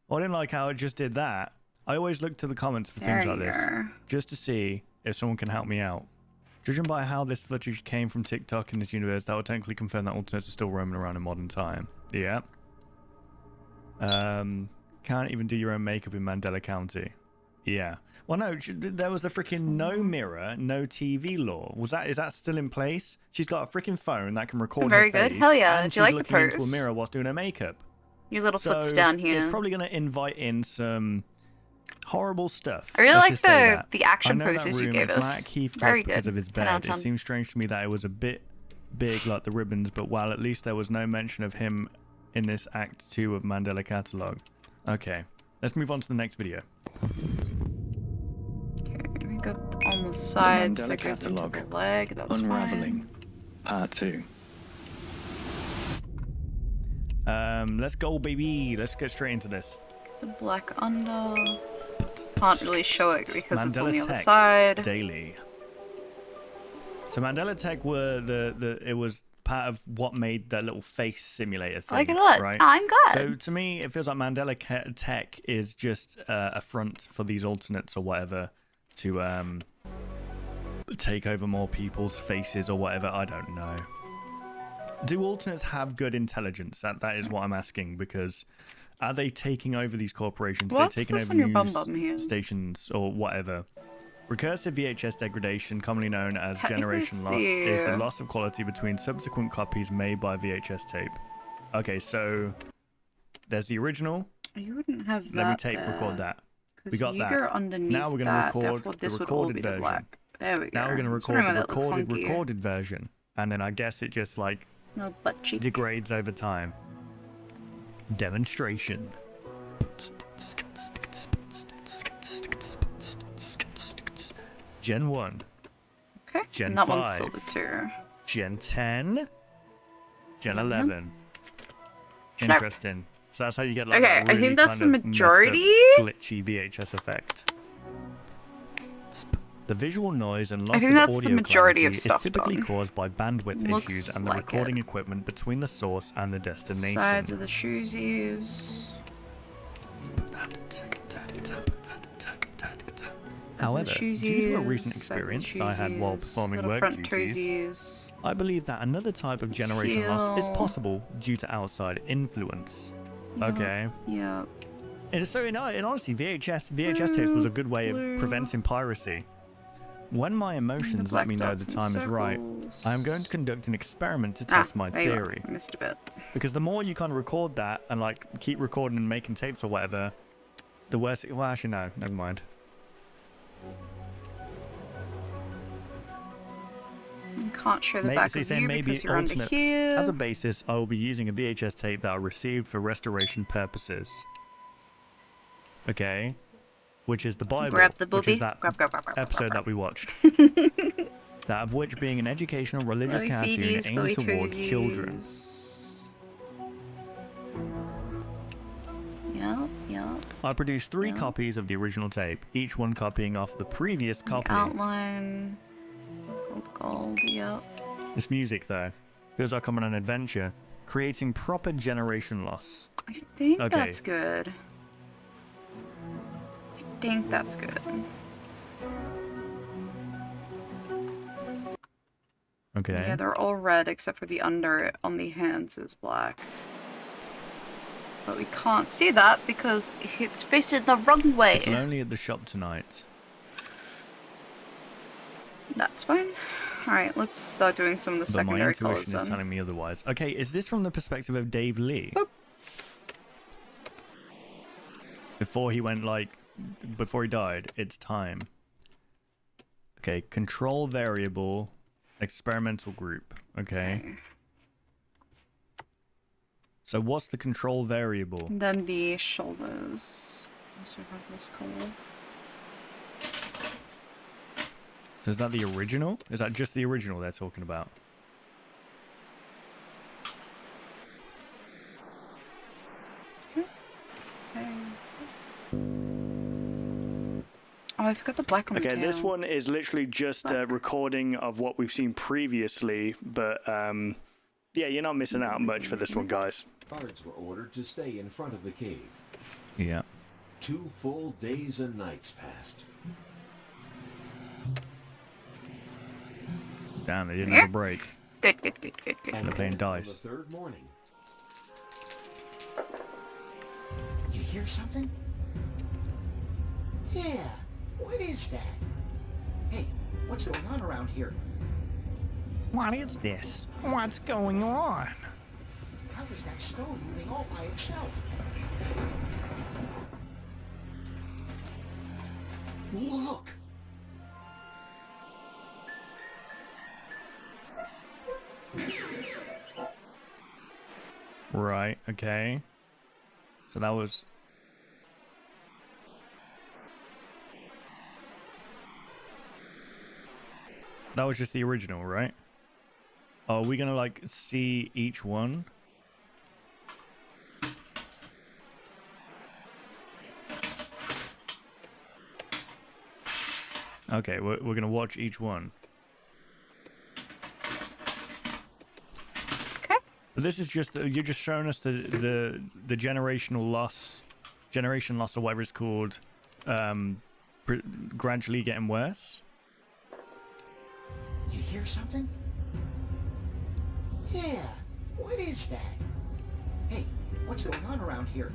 Oh, I didn't like how it just did that. I always look to the comments for things There like this, you are. just to see if someone can help me out. Judging by how this footage came from TikTok in this universe, that would technically confirm that alternates are still roaming around in modern time. Yeah. Can't even do your own makeup in Mandela County. Yeah. Well, no, there was a freaking no mirror, no TV law. Is that still in place? She's got a freaking phone that can record Very her good. face, Hell yeah. and Do you like the she's looking into a pose? mirror whilst doing her makeup. Your little So foot's down here. it's probably going to invite in some horrible stuff. I really Let's like just say that. the action I know poses that you room, gave it's us. Matt Heathcliff Very because good. of his 10 out bed. of It 10. seems strange to me that it was a bit big like the ribbons, but well, at least there was no mention of him in this Act 2 of Mandela Catalogue. Okay, let's move on to the next video. Okay, we got on the sides. Mandela That goes into Catalogue. the leg. That's Unraveling. fine. Part 2. Let's go, baby. Let's get straight into this. The black under. Can't really show it because it's on Mandela the other Tech side. Daily. So Mandela Tech were it was part of what made that little face simulator thing. I like it a lot. Right? I'm glad. So to me, it feels like Mandela Tech is just a front for these alternates or whatever to take over more people's faces or whatever. I don't know. Do alternates have good intelligence? That is what I'm asking, because are they taking over these corporations? What's Are they taking this over on your news bum here? stations or whatever? Recursive VHS degradation, commonly known as Technically, generation it's loss, is the the- loss of quality between subsequent copies made by VHS tape. Okay, so there's the original. You wouldn't have that. Let me tape there, record that. We 'cause got you that. go underneath Now we're going to that, record therefore the this would all be recorded the version. black. There we go. Now we're going to It's record running the a little funky. recorded version, and then I guess it just like No butt cheek. degrades over time. Demonstration. Gen 1. Okay. Gen and that 5. one's silver too. Gen 10. Gen 11. Should I- Interesting. So that's how you get like Okay, a really I think that's the kind of messed up, majority. glitchy VHS effect. The visual noise and I loss think of that's the audio majority of clarity stuff is typically done. caused by bandwidth Looks issues and the like recording it. equipment between the source and the destination. Sides of the shoesies. However, due to a recent Sides of the experience I had while shoesies, performing little work front duties, toesies. I believe that another type of generation loss is heel. possible due to outside influence. Okay. Yep. So in honesty, VHS tapes was a good way of preventing piracy. When my emotions let me know the time is right, I am going to conduct an experiment to test my there you are. theory. I missed a bit. Because the more you kind of record that and like keep recording and making tapes or whatever, the worse. Well, actually no, never mind. You can't show the back of you because you're under ultimates. here. As a basis, I will be using a VHS tape that I received for restoration purposes. Okay, which is the Bible, Grab the which is booby. that episode that we watched. That of which being an educational religious cartoon aimed towards children. Yep. I produced 3 copies of the original tape, each one copying off the previous copy. The outline. Gold, yep. This music, though, feels like I'm on an adventure, creating proper generation loss. I think Okay. that's good. I think that's good. Okay. Yeah, they're all red except for the under on the hands is black. But we can't see that because it's facing the wrong way. It's lonely at the shop tonight. That's fine. Alright, let's start doing some of the But my secondary colors intuition is then. telling me otherwise. Okay, is this from the perspective of Dave Lee? Boop. Before he went before he died, it's time. Okay, control variable, experimental group. Okay. So what's the control variable? And then the shoulders. Also have this color. So is that the original? Is that just the original they're talking about? Oh, I forgot the black on the Okay, tail. this one is literally just a recording of what we've seen previously, but yeah, you're not missing out much for this one, guys. Guards were ordered to stay in front of the cave. Yeah. 2 full days and nights passed. Damn, they didn't have a break. Good. They're playing dice. On the 3rd morning. You hear something? Yeah. What is that? Hey, what's going on around here? What is this? What's going on? How is that stone moving all by itself? Look! Right, okay. So that was... That was just the original, right? Oh, are we gonna, like, see each one? Okay, we're gonna watch each one. Okay. But this is just, you're just showing us the generational loss, generation loss or whatever it's called, gradually getting worse. You hear something? Yeah. What is that? Hey, what's going on around here?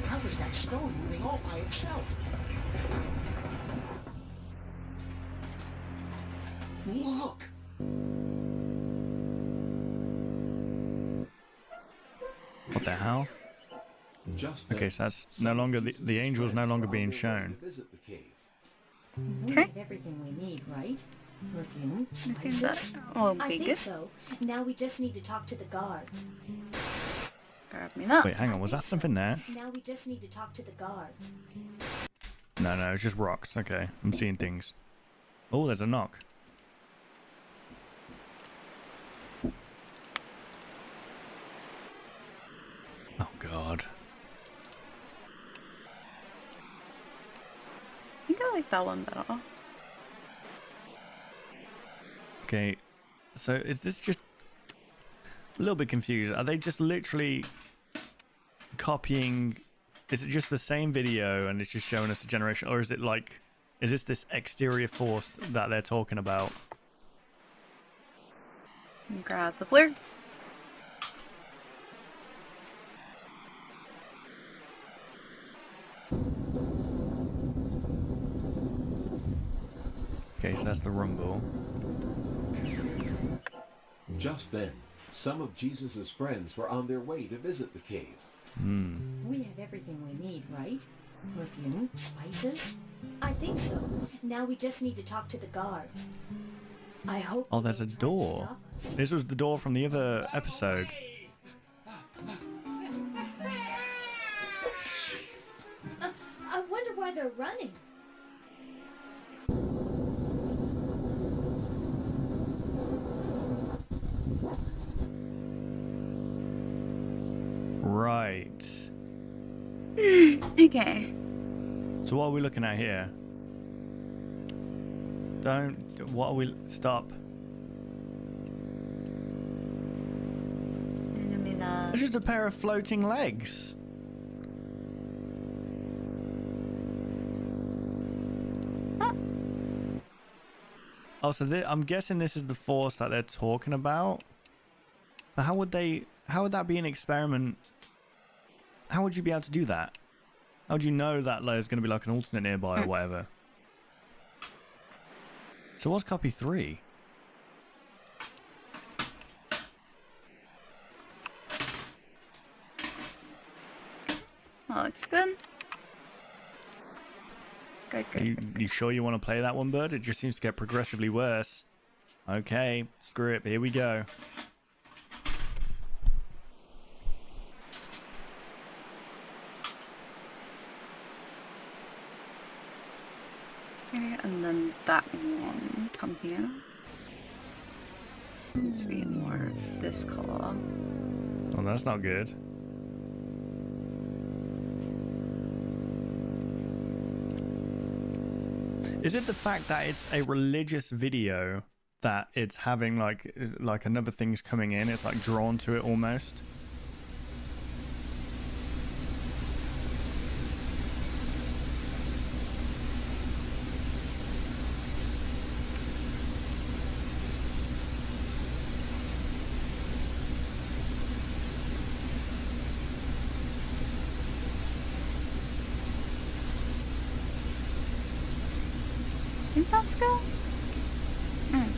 How is that stone moving all by itself? Look! What the hell? Okay, so that's no longer, the angel's no longer being shown. We have everything we need, right? Looking. I think that will I be think good. so. Now we just need to talk to the guards. Grab me that. Wait, hang on. Was that something there? Now we just need to talk to the guards. No, it's just rocks. Okay, I'm seeing things. Oh, there's a knock. Oh, God. I think I like that one better. Okay, so is this just a little bit confused? Are they just literally copying? Is it just the same video and it's just showing us a generation, or is it like, is this exterior force that they're talking about? Grab the blue. Okay, so that's the rumble. Just then, some of Jesus' friends were on their way to visit the cave. We have everything we need, right? Perfume, spices? I think so. Now we just need to talk to the guards. I hope. Oh, there's a door. This was the door from the other episode. I wonder why they're running. Right. Okay. So what are we looking at here? What are we... Stop. Give me that. It's just a pair of floating legs. Oh, so I'm guessing this is the force that they're talking about. But how would that be an experiment? How would you be able to do that? How would you know that there's going to be like an alternate nearby or whatever? So what's copy 3? That looks good. Good. You sure you want to play that one, Bird? It just seems to get progressively worse. Okay, screw it. Here we go. Okay, and then that one come here. Needs to be more of this color. Oh, that's not good. Is it the fact that it's a religious video that it's having like another thing's coming in? It's like drawn to it almost. Think that's good? Okay.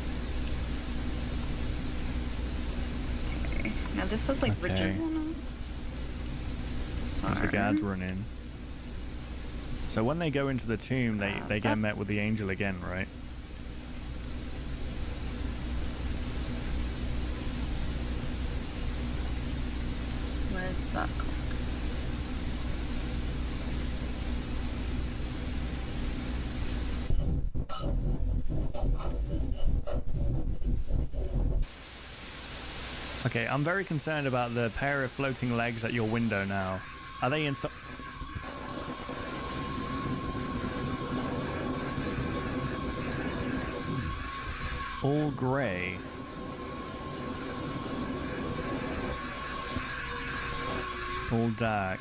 Now this has like ridges on it. There's the guards running. So when they go into the tomb, they get met with the angel again, right? Where's that clock? Okay, I'm very concerned about the pair of floating legs at your window now. Are they in all grey? All dark.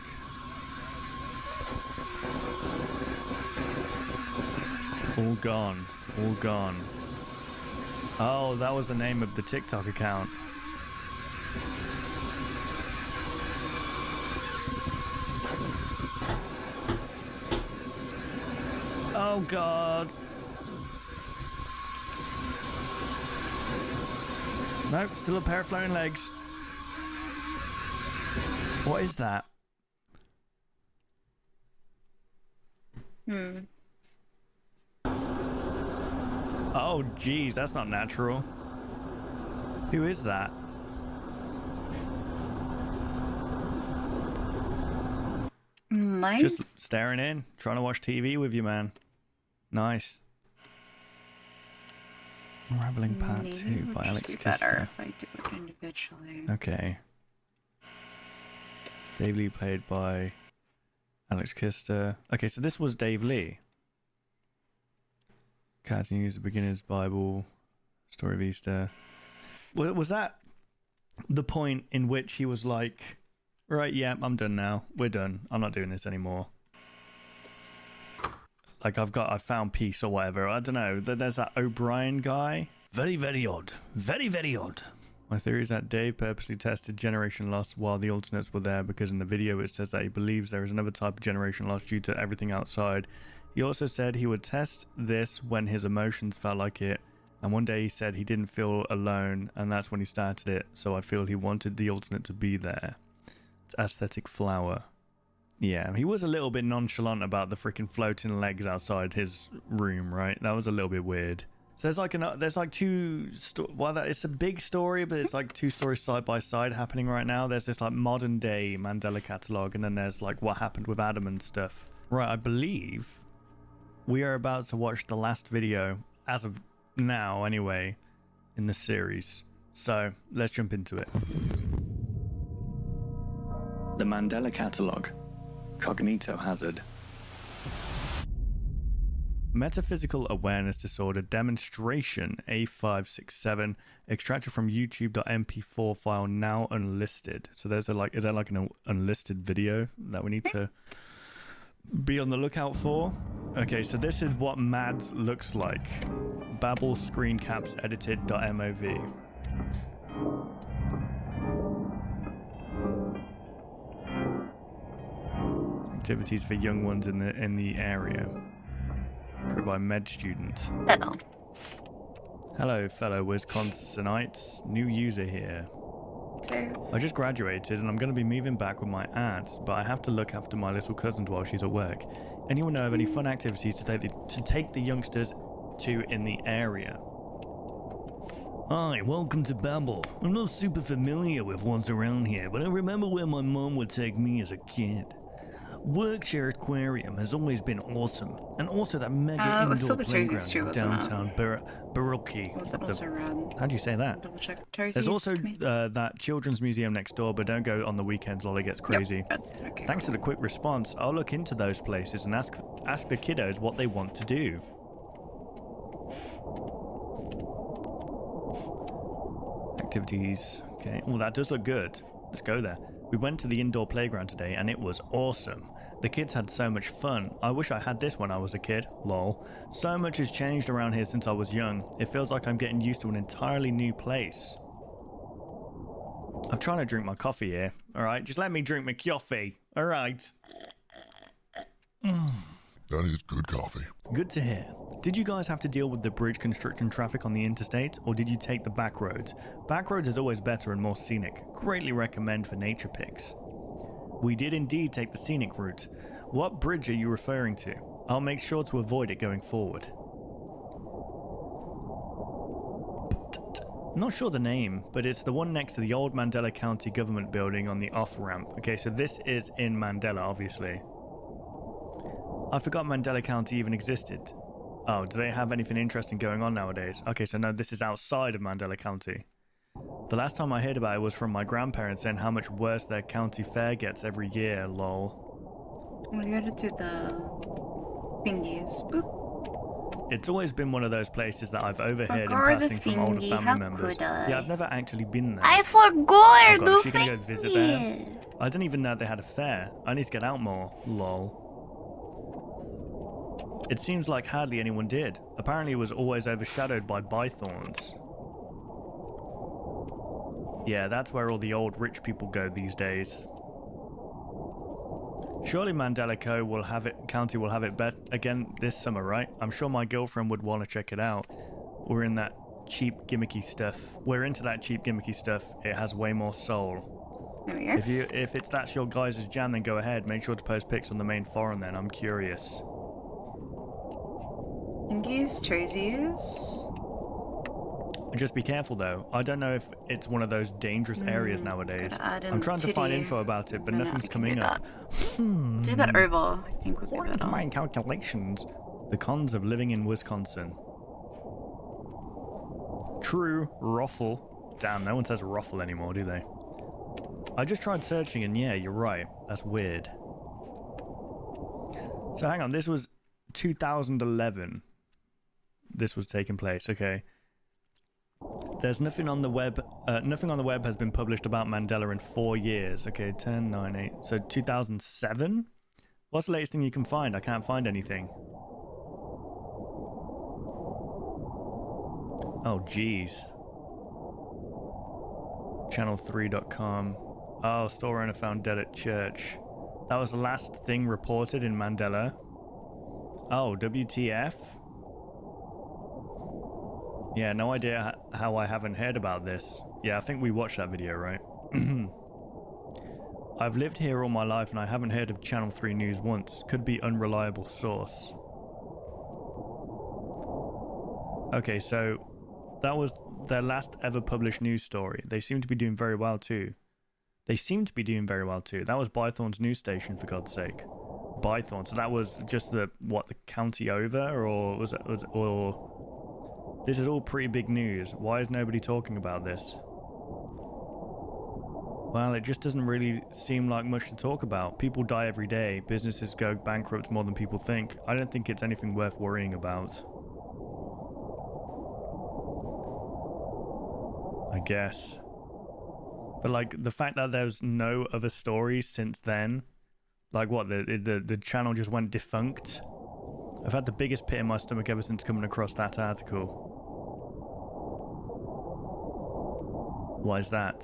All gone. All gone. Oh, that was the name of the TikTok account. Oh God. Nope, still a pair of floating legs. What is that? Oh, geez, that's not natural. Who is that? Mike? Just staring in, trying to watch TV with you, man. Nice. Unraveling Part 2 by Alex Be better Kister. if I do it individually. Okay. Dave Lee played by Alex Kister. Okay, so this was Dave Lee. Cats News, The Beginner's Bible, Story of Easter. Was that the point in which he was like, right, yeah, I'm done now. We're done. I'm not doing this anymore. Like, I found peace or whatever. I don't know. There's that O'Brien guy. Very, very odd. Very, very odd. My theory is that Dave purposely tested generation loss while the alternates were there, because in the video it says that he believes there is another type of generation loss due to everything outside. He also said he would test this when his emotions felt like it, and one day he said he didn't feel alone, and that's when he started it, so I feel he wanted the alternate to be there. It's aesthetic flower. Yeah, he was a little bit nonchalant about the freaking floating legs outside his room, right? That was a little bit weird. So there's like two, it's a big story, but it's like two stories side by side happening right now. There's this like modern day Mandela catalog, and then there's like what happened with Adam and stuff. Right, I believe we are about to watch the last video, as of now anyway, in the series. So let's jump into it. The Mandela Catalogue. Cognito hazard. Metaphysical Awareness Disorder Demonstration A567, extracted from YouTube.mp4 file, now unlisted. So there's is there like an unlisted video that we need to be on the lookout for? Okay, so this is what Mads looks like. Babel screen caps edited.mov. Activities for young ones in the area. Created by med student. Hello. Hello, fellow Wisconsinites. New user here. Sure. I just graduated and I'm going to be moving back with my aunt, but I have to look after my little cousin while she's at work. Anyone know of any fun activities to take the youngsters to in the area? Hi, welcome to Babel. I'm not super familiar with what's around here, but I remember where my mom would take me as a kid. Workshare Aquarium has always been awesome, and also that mega indoor playground in downtown Baroque. Was it also rad? How'd you say that? Double check. There's also that children's museum next door, but don't go on the weekends while it gets crazy. Yep. Okay. Thanks for the quick response. I'll look into those places and ask the kiddos what they want to do. Activities. Okay. Well, that does look good. Let's go there. We went to the indoor playground today and it was awesome. The kids had so much fun. I wish I had this when I was a kid. Lol. So much has changed around here since I was young. It feels like I'm getting used to an entirely new place. I'm trying to drink my coffee here. Alright, just let me drink my coffee. Alright. That is good coffee. Good to hear. Did you guys have to deal with the bridge construction traffic on the interstate, or did you take the back roads? Back roads is always better and more scenic. Greatly recommend for nature pics. We did indeed take the scenic route. What bridge are you referring to? I'll make sure to avoid it going forward. Not sure the name, but it's the one next to the old Mandela County government building on the off-ramp. Okay, so this is in Mandela, obviously. I forgot Mandela County even existed. Oh, do they have anything interesting going on nowadays? Okay, so no, this is outside of Mandela County. The last time I heard about it was from my grandparents saying how much worse their county fair gets every year, lol. We gotta do the thingies. Boop. It's always been one of those places that I've overheard in passing from older family members. Yeah, I've never actually been there. I forgot the thingy. She gonna go visit there? I didn't even know they had a fair. I need to get out more, lol. It seems like hardly anyone did. Apparently it was always overshadowed by bythorns. Yeah, that's where all the old rich people go these days. Surely Mandela County will have it again this summer, right? I'm sure my girlfriend would want to check it out. We're in that cheap gimmicky stuff. We're into that cheap gimmicky stuff. It has way more soul. There we are. If that's your guys' jam, then go ahead. Make sure to post pics on the main forum then. I'm curious. Thingies, Tracy's. Just be careful though. I don't know if it's one of those dangerous areas nowadays. I'm trying to find info about it, but nothing's coming up. Do that oval, I think would be According to better. my calculations, the cons of living in Wisconsin. True, Ruffle. Damn, no one says Ruffle anymore, do they? I just tried searching and yeah, you're right. That's weird. So hang on, this was 2011. This was taking place, okay. There's nothing on the web. Nothing on the web has been published about Mandela in 4 years. Okay, 10, 9, 8. So 2007? What's the latest thing you can find? I can't find anything. Oh, jeez. Channel3.com. Oh, store owner found dead at church. That was the last thing reported in Mandela. Oh, WTF? Yeah, no idea how I haven't heard about this. Yeah, I think we watched that video, right? I've lived here all my life and I haven't heard of Channel 3 News once. Could be unreliable source. Okay, so that was their last ever published news story. They seem to be doing very well too. That was Bythorne's news station, for God's sake. Bythorne. So that was just the county over, or was it? This is all pretty big news. Why is nobody talking about this? Well, it just doesn't really seem like much to talk about. People die every day. Businesses go bankrupt more than people think. I don't think it's anything worth worrying about. I guess. But like the fact that there's no other stories since then, like what, the channel just went defunct. I've had the biggest pit in my stomach ever since coming across that article. Why is that?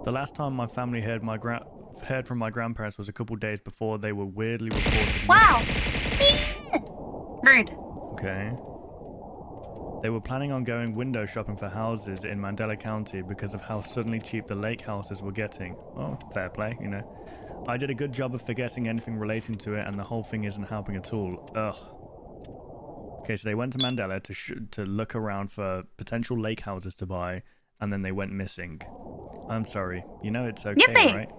The last time my family heard from my grandparents was a couple days before they were weirdly reported. Wow! Rude. Okay. They were planning on going window shopping for houses in Mandela County because of how suddenly cheap the lake houses were getting. Oh, fair play, you know. I did a good job of forgetting anything relating to it and the whole thing isn't helping at all. Ugh. Okay, so they went to Mandela to look around for potential lake houses to buy, and then they went missing. I'm sorry. You know it's okay, Yippee! right?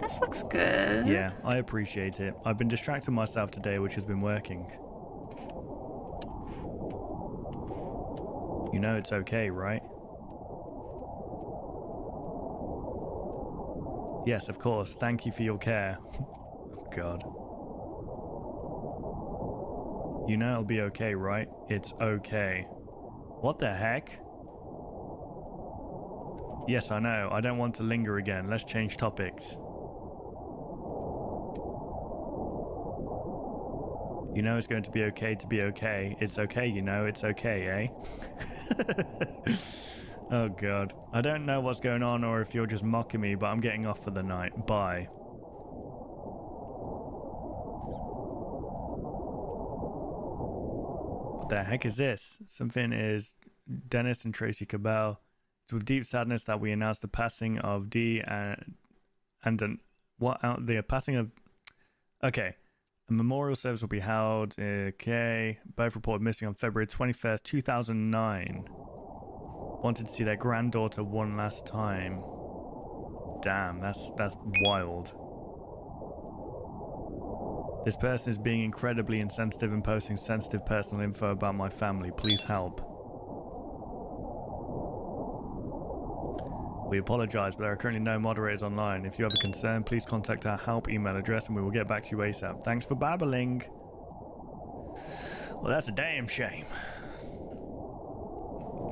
This looks good. Yeah, I appreciate it. I've been distracting myself today, which has been working. You know it's okay, right? Yes, of course. Thank you for your care. God. You know it'll be okay, right? It's okay. What the heck? Yes, I know. I don't want to linger again. Let's change topics. You know it's going to be okay to be okay. It's okay, you know. It's okay, eh? Oh, God. I don't know what's going on or if you're just mocking me, but I'm getting off for the night. Bye. What the heck is this? Something is Dennis and Tracy Cabell. It's with deep sadness that we announce the passing of Dee the passing of... Okay. A memorial service will be held. Okay. Both reported missing on February 21st, 2009. Wanted to see their granddaughter one last time. Damn, that's wild. This person is being incredibly insensitive and posting sensitive personal info about my family. Please help. We apologize, but there are currently no moderators online. If you have a concern, please contact our help email address and we will get back to you ASAP. Thanks for babbling. Well, that's a damn shame.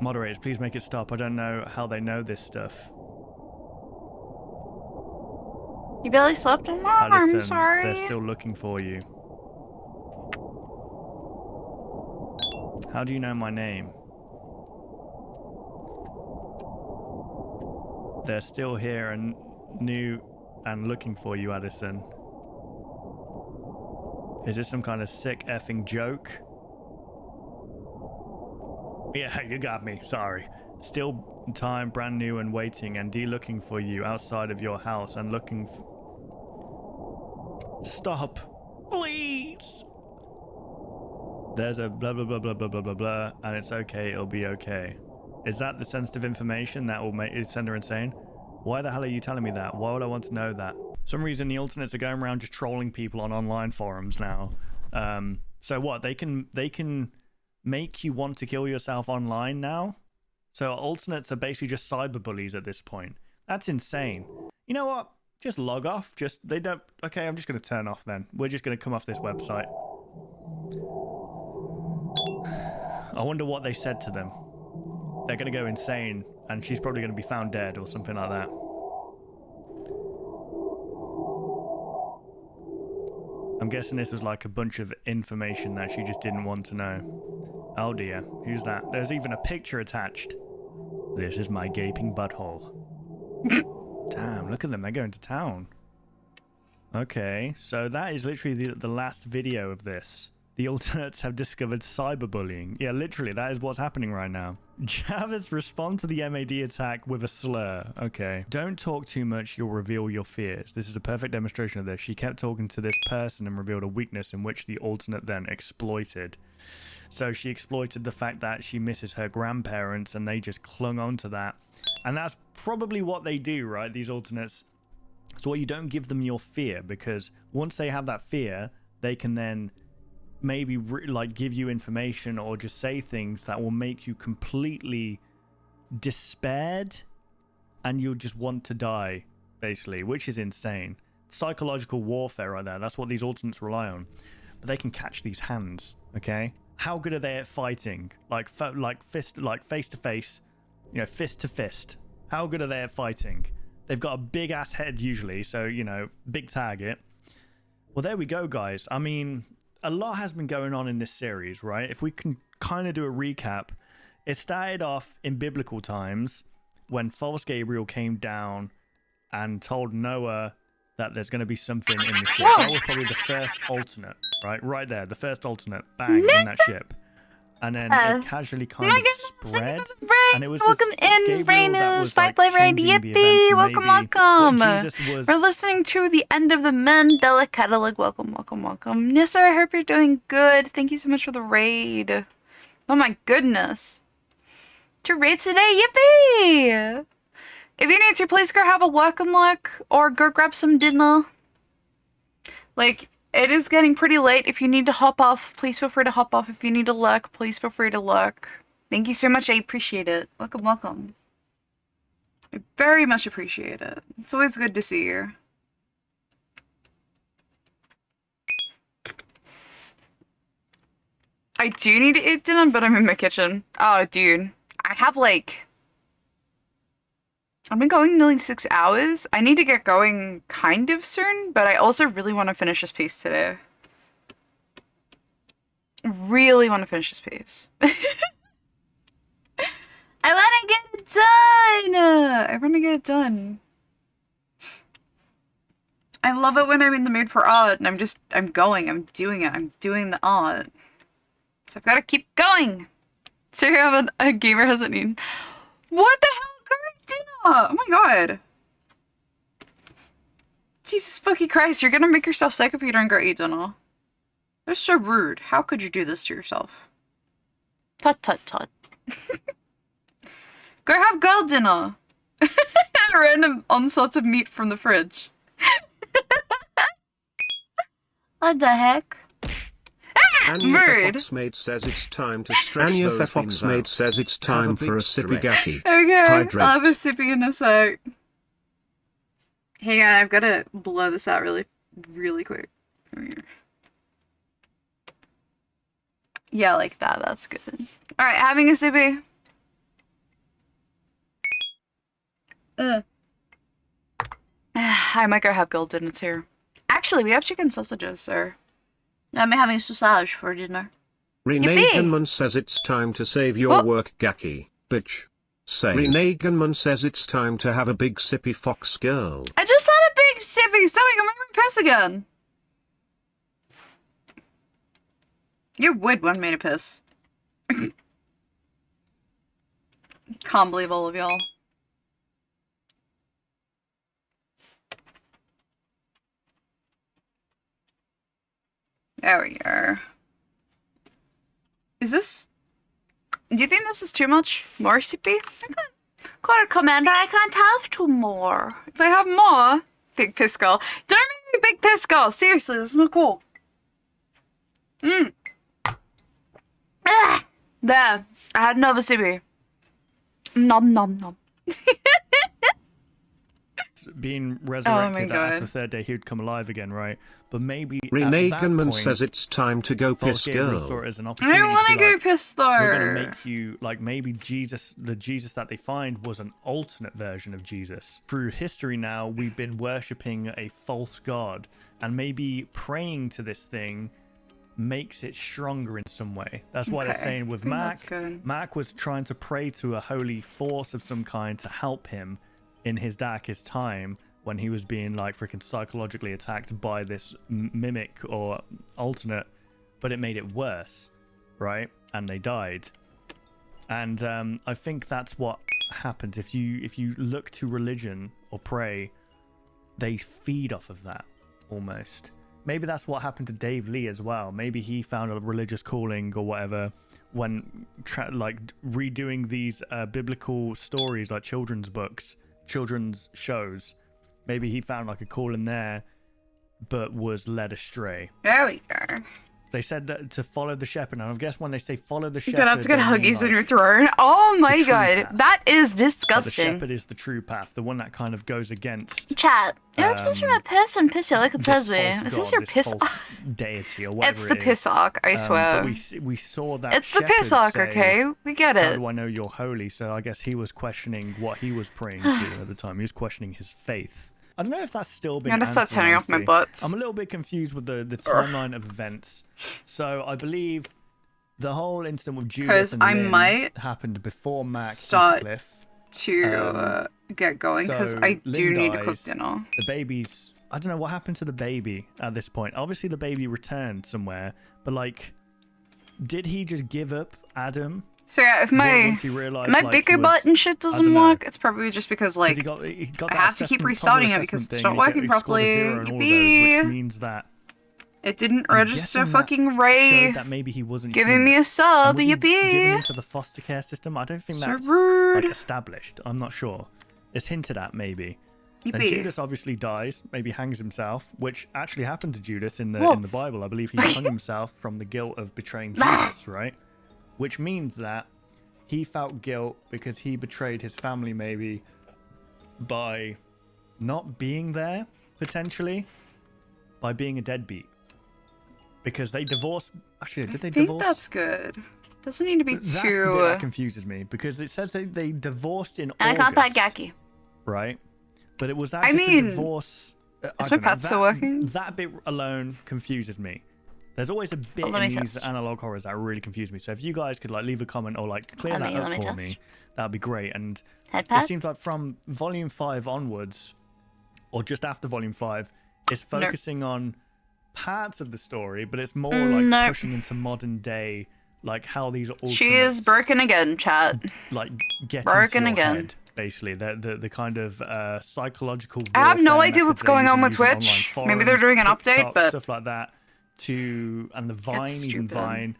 Moderators, please make it stop. I don't know how they know this stuff. You barely slept in? Oh, Addison, I'm sorry. They're still looking for you. How do you know my name? They're still here and new and looking for you, Addison. Is this some kind of sick effing joke? Yeah, you got me. Sorry. Still time, brand new and waiting, and Dee looking for you outside of your house and looking Stop. Please. There's a blah, blah, blah, blah, blah, blah, blah, blah, and it's okay, it'll be okay. Is that the sensitive information that will make it send her insane? Why the hell are you telling me that? Why would I want to know that? For some reason, the alternates are going around just trolling people on online forums now. So what? They can make you want to kill yourself online now? So alternates are basically just cyberbullies at this point. That's insane. You know what? Just log off. They don't... Okay, I'm just going to turn off then. We're just going to come off this website. I wonder what they said to them. They're going to go insane, and she's probably going to be found dead or something like that. I'm guessing this was like a bunch of information that she just didn't want to know. Oh dear, who's that? There's even a picture attached. This is my gaping butthole. Damn, look at them, they're going to town. Okay, so that is literally the last video of this. The alternates have discovered cyberbullying. Yeah, literally, that is what's happening right now. Javits respond to the MAD attack with a slur. Okay. Don't talk too much, you'll reveal your fears. This is a perfect demonstration of this. She kept talking to this person and revealed a weakness in which the alternate then exploited. So she exploited the fact that she misses her grandparents and they just clung on to that. And that's probably what they do, right? These alternates. So what you don't give them your fear, because once they have that fear, they can then maybe like give you information or just say things that will make you completely despaired and you'll just want to die, basically, which is insane. Psychological warfare right there. That's what these alternates rely on. But they can catch these hands, okay? How good are they at fighting? Like face to face, you know, fist to fist. How good are they at fighting? They've got a big ass head usually, so, you know, big target. Well, there we go, guys. I mean, a lot has been going on in this series, right? If we can kind of do a recap, it started off in biblical times when false Gabriel came down and told Noah that there's going to be something in the ship. That was probably the first alternate, right? Right there, the first alternate, bang, in that ship. And then it casually kind of spread. And it was welcome this in, Gabriel that was like Spy Raid. changing the Yippee! events. Welcome. Jesus was... We're listening to the end of the Mandela catalog. Welcome, welcome, welcome. Yes, sir. I hope you're doing good. Thank you so much for the raid. Oh my goodness. To raid today. Yippee! If you need to, please go have a work and look or go grab some dinner. Like, it is getting pretty late. If you need to hop off, please feel free to hop off. If you need to lurk, please feel free to lurk. Thank you so much. I appreciate it. Welcome, welcome. I very much appreciate it. It's always good to see you. I do need to eat dinner, but I'm in my kitchen. Oh, dude. I have like... I've been going nearly 6 hours. I need to get going kind of soon, but I also really want to finish this piece today. Really want to finish this piece. I want to get it done! I want to get it done. I love it when I'm in the mood for art and I'm doing it, I'm doing the art. So I've got to keep going. So you have a gamer hasn't eaten. What the hell? Dinner! Oh my god. Jesus fucking Christ, you're gonna make yourself sick if you don't go eat dinner. That's so rude. How could you do this to yourself? Tut tut tut. Go have girl dinner. Random onslaughts of meat from the fridge. What the heck? Anya Foxmaid says it's time to stretch Anya Foxmaid says it's time for a sippy gacky. Okay, Hydrate. I'll have a sippy in a sec. Hang on, I've got to blow this out really quick. Yeah, like that. That's good. Alright, having a sippy. I might go have gold dinner too. Actually, we have chicken sausages, so I'm having a sausage for dinner. Renee Gunman says it's time to save your work, Gaki, bitch. Say. Renee Gunman says it's time to have a big sippy fox girl. I just had a big sippy. Stop it, I'm making me piss again. You would want me to piss. Can't believe all of y'all. There we go. Is this... Do you think this is too much? More CP? Card Commander, I can't have 2 more. If I have more... Big piss girl. Don't make me big piss girl! Seriously, this is not cool. Ah! There. I had another CP. Nom nom nom. Being resurrected God. after the 3rd day, he would come alive again, right? But maybe Renee at that Gunman point, says it's time to go piss Gabriel saw girl. it as an I opportunity don't want to to be go like, piss though. we're going to make you, like, maybe Jesus, the Jesus that they find was an alternate version of Jesus. Through history now, we've been worshipping a false god, and maybe praying to this thing makes it stronger in some way. That's why they're saying with Mac, Mac was trying to pray to a holy force of some kind to help him in his darkest time when he was being like freaking psychologically attacked by this mimic or alternate, but it made it worse, right? And they died. And I think that's what happens if you look to religion or pray, they feed off of that almost. Maybe that's what happened to Dave Lee as well. Maybe he found a religious calling or whatever when like redoing these biblical stories, like children's books, children's shows. Maybe he found like a call in there, but was led astray. There we go. They said that to follow the shepherd, and I guess when they say follow the shepherd, You're gonna have to get they mean, huggies like, in your throat. Oh my true god, path. that is the disgusting. shepherd is the true path, the one that kind of goes against Chat. You're obsessed with piss and piss, like it this says me. false Is god, this your this piss? false deity or whatever It's the it is. piss arc, I swear. But we saw that It's the shepherd piss arc, say, okay? We get How it. do I know you're holy? So I guess he was questioning what he was praying to at the time. He was questioning his faith. I don't know if that's still been I'm gonna start answered, turning off my honestly. butts. I'm a little bit confused with the timeline of events. So I believe the whole incident with Judas and I Lynn might happened before Mac start Heathcliff. to get going because So I do Lynn need to dies, cook dinner. The baby's... I don't know what happened to the baby at this point. Obviously the baby returned somewhere, but like, did he just give up Adam? So yeah, if my Once he realized, my like, bigger he was- button shit I doesn't don't know. work, it's probably just because like He got I that have to keep assessment, restarting Conrad it because assessment it's not thing, working he scored a properly. zero and all those, Yippee! which means that It didn't I'm register guessing that fucking Ray showed that maybe he wasn't giving human. me a sub. And was he Yippee! given into the foster care system? I don't think So that's rude. like established. I'm not sure. It's hinted at maybe. Then Yippee. Judas obviously dies, maybe hangs himself, which actually happened to Judas in Whoa. the Bible. I believe he hung himself from the guilt of betraying Jesus, right? Which means that he felt guilt because he betrayed his family maybe by not being there, potentially, by being a deadbeat. Because they divorced. Actually, did they I think divorce? that's good. Doesn't need to be That's the bit too. that confuses me because it says they divorced in And I August, can't pat Gaki. right? But it was that I just mean, a divorce. I is my don't know, pad still working? That bit alone confuses me. There's always a bit let me in these test. analog horrors that really confuse me. So if you guys could like leave a comment or like clear Let that me up for test. me, that'd be great. And Head it pad? seems like from volume 5 onwards, or just after volume 5, it's focusing on parts of the story, but it's more like Nope. pushing into modern day, like how these are all She is broken again, chat. like get Broken into your again. head, basically the kind of psychological I have no warfare idea what's methods they're going on using, with using Twitch. online Maybe they're forums, doing an update, TikTok, but stuff like that and the Vine, even stupid. Vine.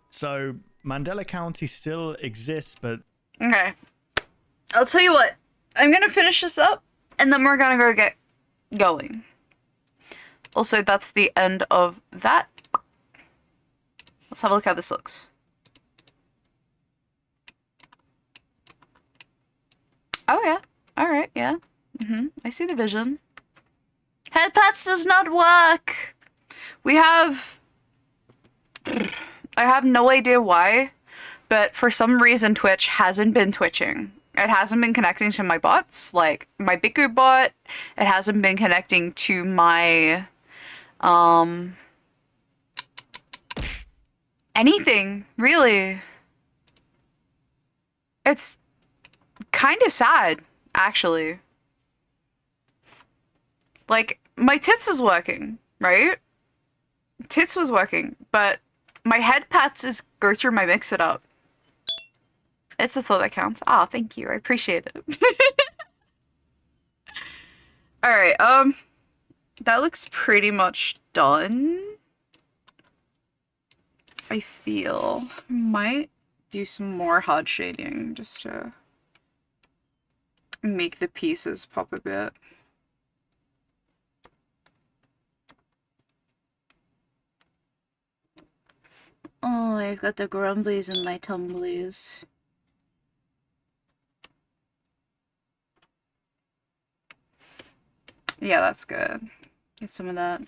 So Mandela County still exists, but Okay. I'll tell you what. I'm gonna finish this up, and then we're gonna go get going. Also, that's the end of that. Let's have a look how this looks. Oh yeah. Alright, yeah. I see the vision. Head pats does not work! We have... I have no idea why, but for some reason Twitch hasn't been twitching. It hasn't been connecting to my bots, like my Biku bot. It hasn't been connecting to my, anything, really. It's kind of sad, actually. Like, my tits is working, right? Tits was working, but my head pats is go through my mix it up. It's the thought that counts. Ah, thank you. I appreciate it. Alright, that looks pretty much done. I feel I might do some more hard shading just to make the pieces pop a bit. Oh, I've got the grumblies and my tumblies. Yeah, that's good. Get some of that.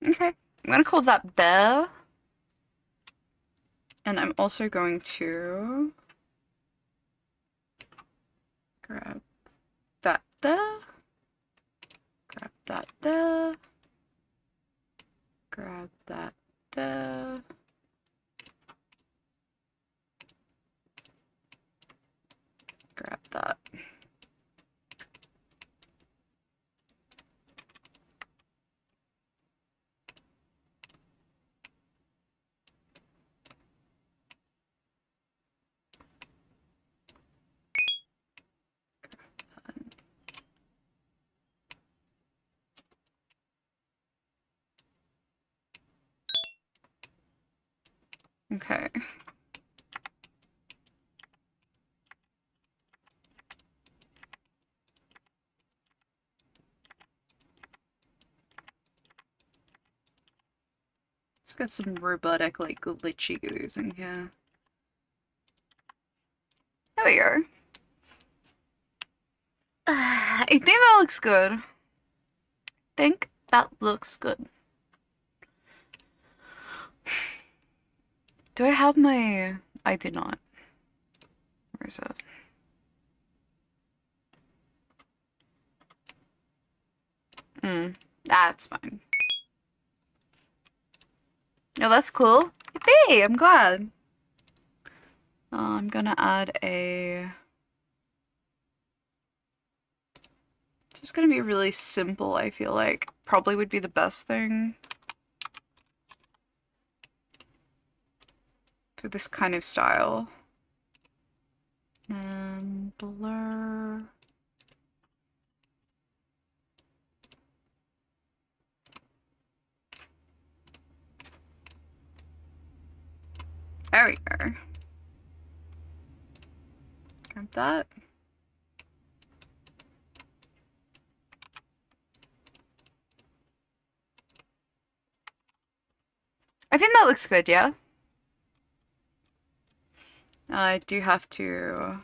Okay, I'm gonna call that bear. And I'm also going to grab that there, grab that there, grab that there, grab that. Okay. Let's get some robotic, like, glitchy goos in here. There we go. I think that looks good. I think that looks good. Do I have my... I do not. Where is it? That's fine. No, that's cool. Yippee! I'm glad. I'm gonna add a... It's just gonna be really simple, I feel like. Probably would be the best thing for this kind of style. And blur... There we go. Grab that. I think that looks good, yeah? I do have to...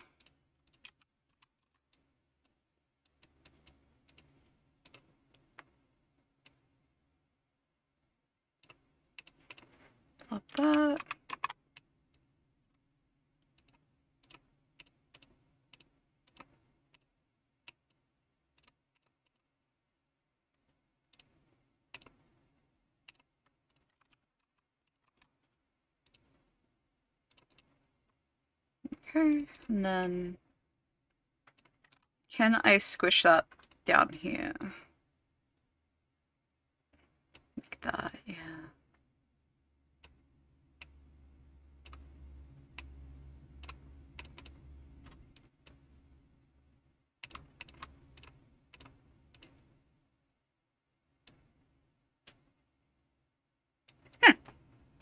Flip that. Okay, and then can I squish that down here? Like that, yeah.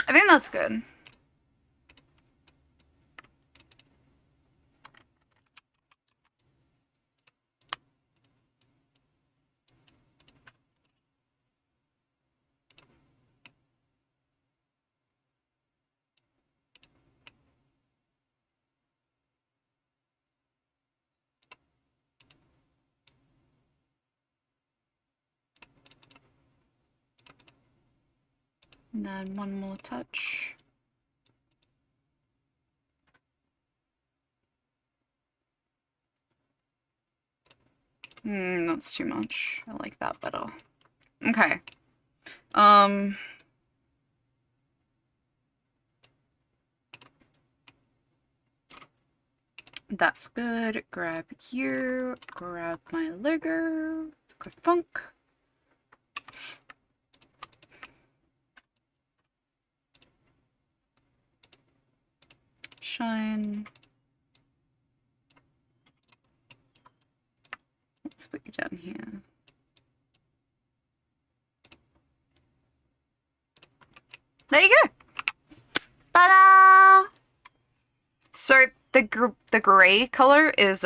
I think that's good. And then one more touch. That's too much. I like that better. Okay. That's good. Grab you. Grab my logo. Good funk. Shine. Let's put you down here. There you go. Ta-da! So the gray color is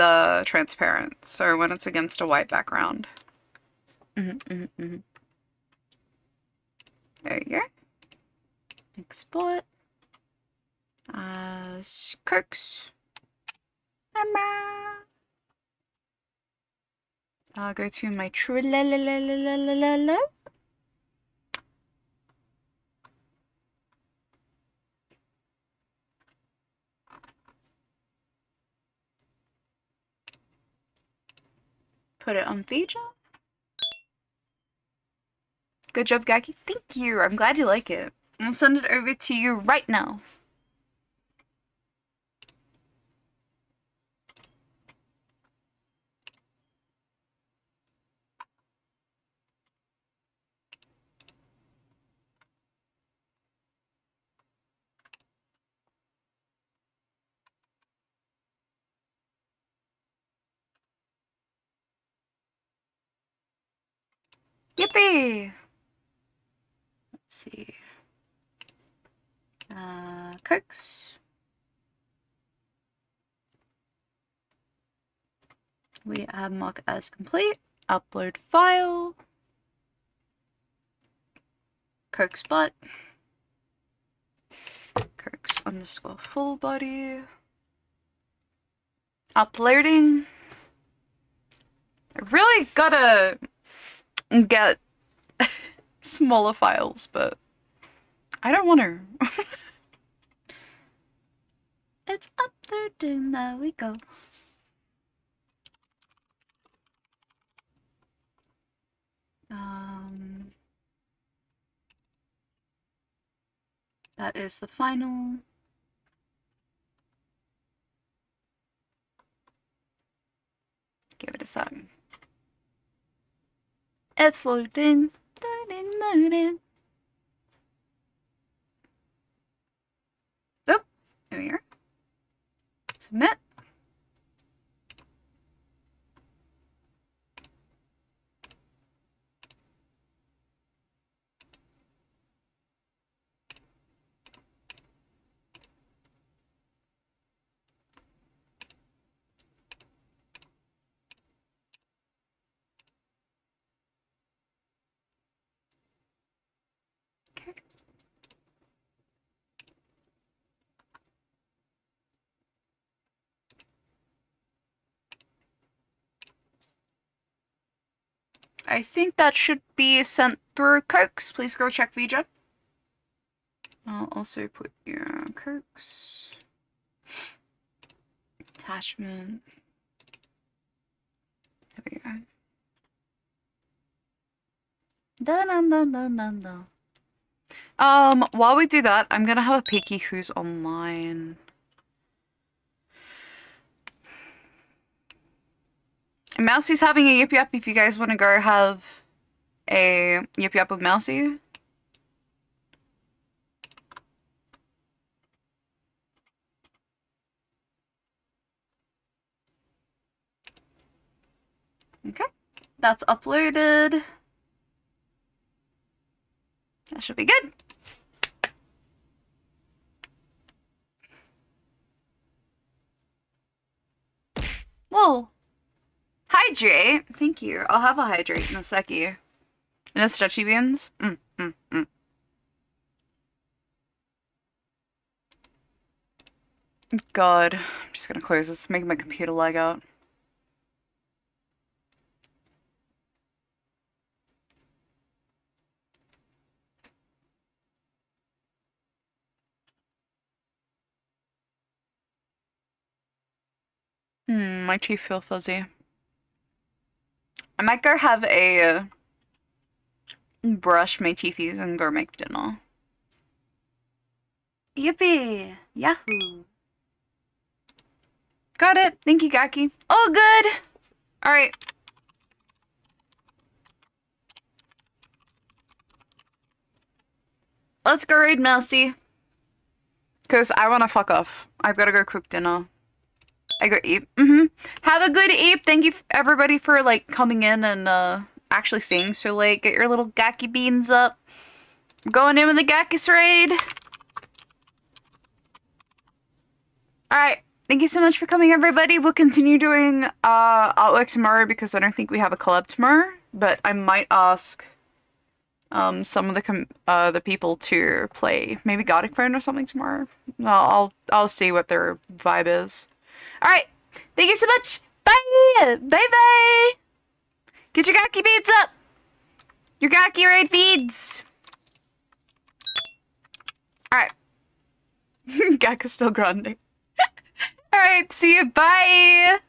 transparent. So when it's against a white background. There you go. Export as Cokes. I'll go to my Trulala. Put it on feature. Good job, Gaki. Thank you. I'm glad you like it. I'll send it over to you right now. Yippee! Let's see. Cokes. We add mock as complete. Upload file. Cokes butt. Cokes underscore full body. Uploading. I really gotta get smaller files, but I don't want to. It's uploading. There we go. That is the final. Give it a second. It's loading. Loading. Oh, there we are. Submit. I think that should be sent through Cokes. Please go check VJ. I'll also put your Cokes. Attachment. There we go. Dun dun dun dun dun dun. While we do that, I'm gonna have a peeky who's online. Mousie's having a Yip Yap if you guys want to go have a Yip Yap with Mousy. Okay, that's uploaded. That should be good. Whoa. Hydrate. Thank you. I'll have a hydrate in a seckie. And a stretchy beans. God. I'm just gonna close this. Make my computer lag out. My teeth feel fuzzy. I might go have a brush my teethies and go make dinner. Yippee! Yahoo! Got it! Thank you, Gaki. Oh, good! Alright. Let's go raid Mousy. Because I want to fuck off. I've got to go cook dinner. I go eat. Have a good eat. Thank you everybody for like coming in and actually staying so late. Get your little gaki beans up. I'm going in with the gakis raid. Alright. Thank you so much for coming, everybody. We'll continue doing artwork tomorrow because I don't think we have a collab tomorrow. But I might ask some of the people to play maybe Gothic Phone or something tomorrow. I'll see what their vibe is. All right, thank you so much. Bye, bye, bye. Get your Gaki beads up. Your Gaki raid feeds. All right. Gaka's still grinding. All right, see you. Bye.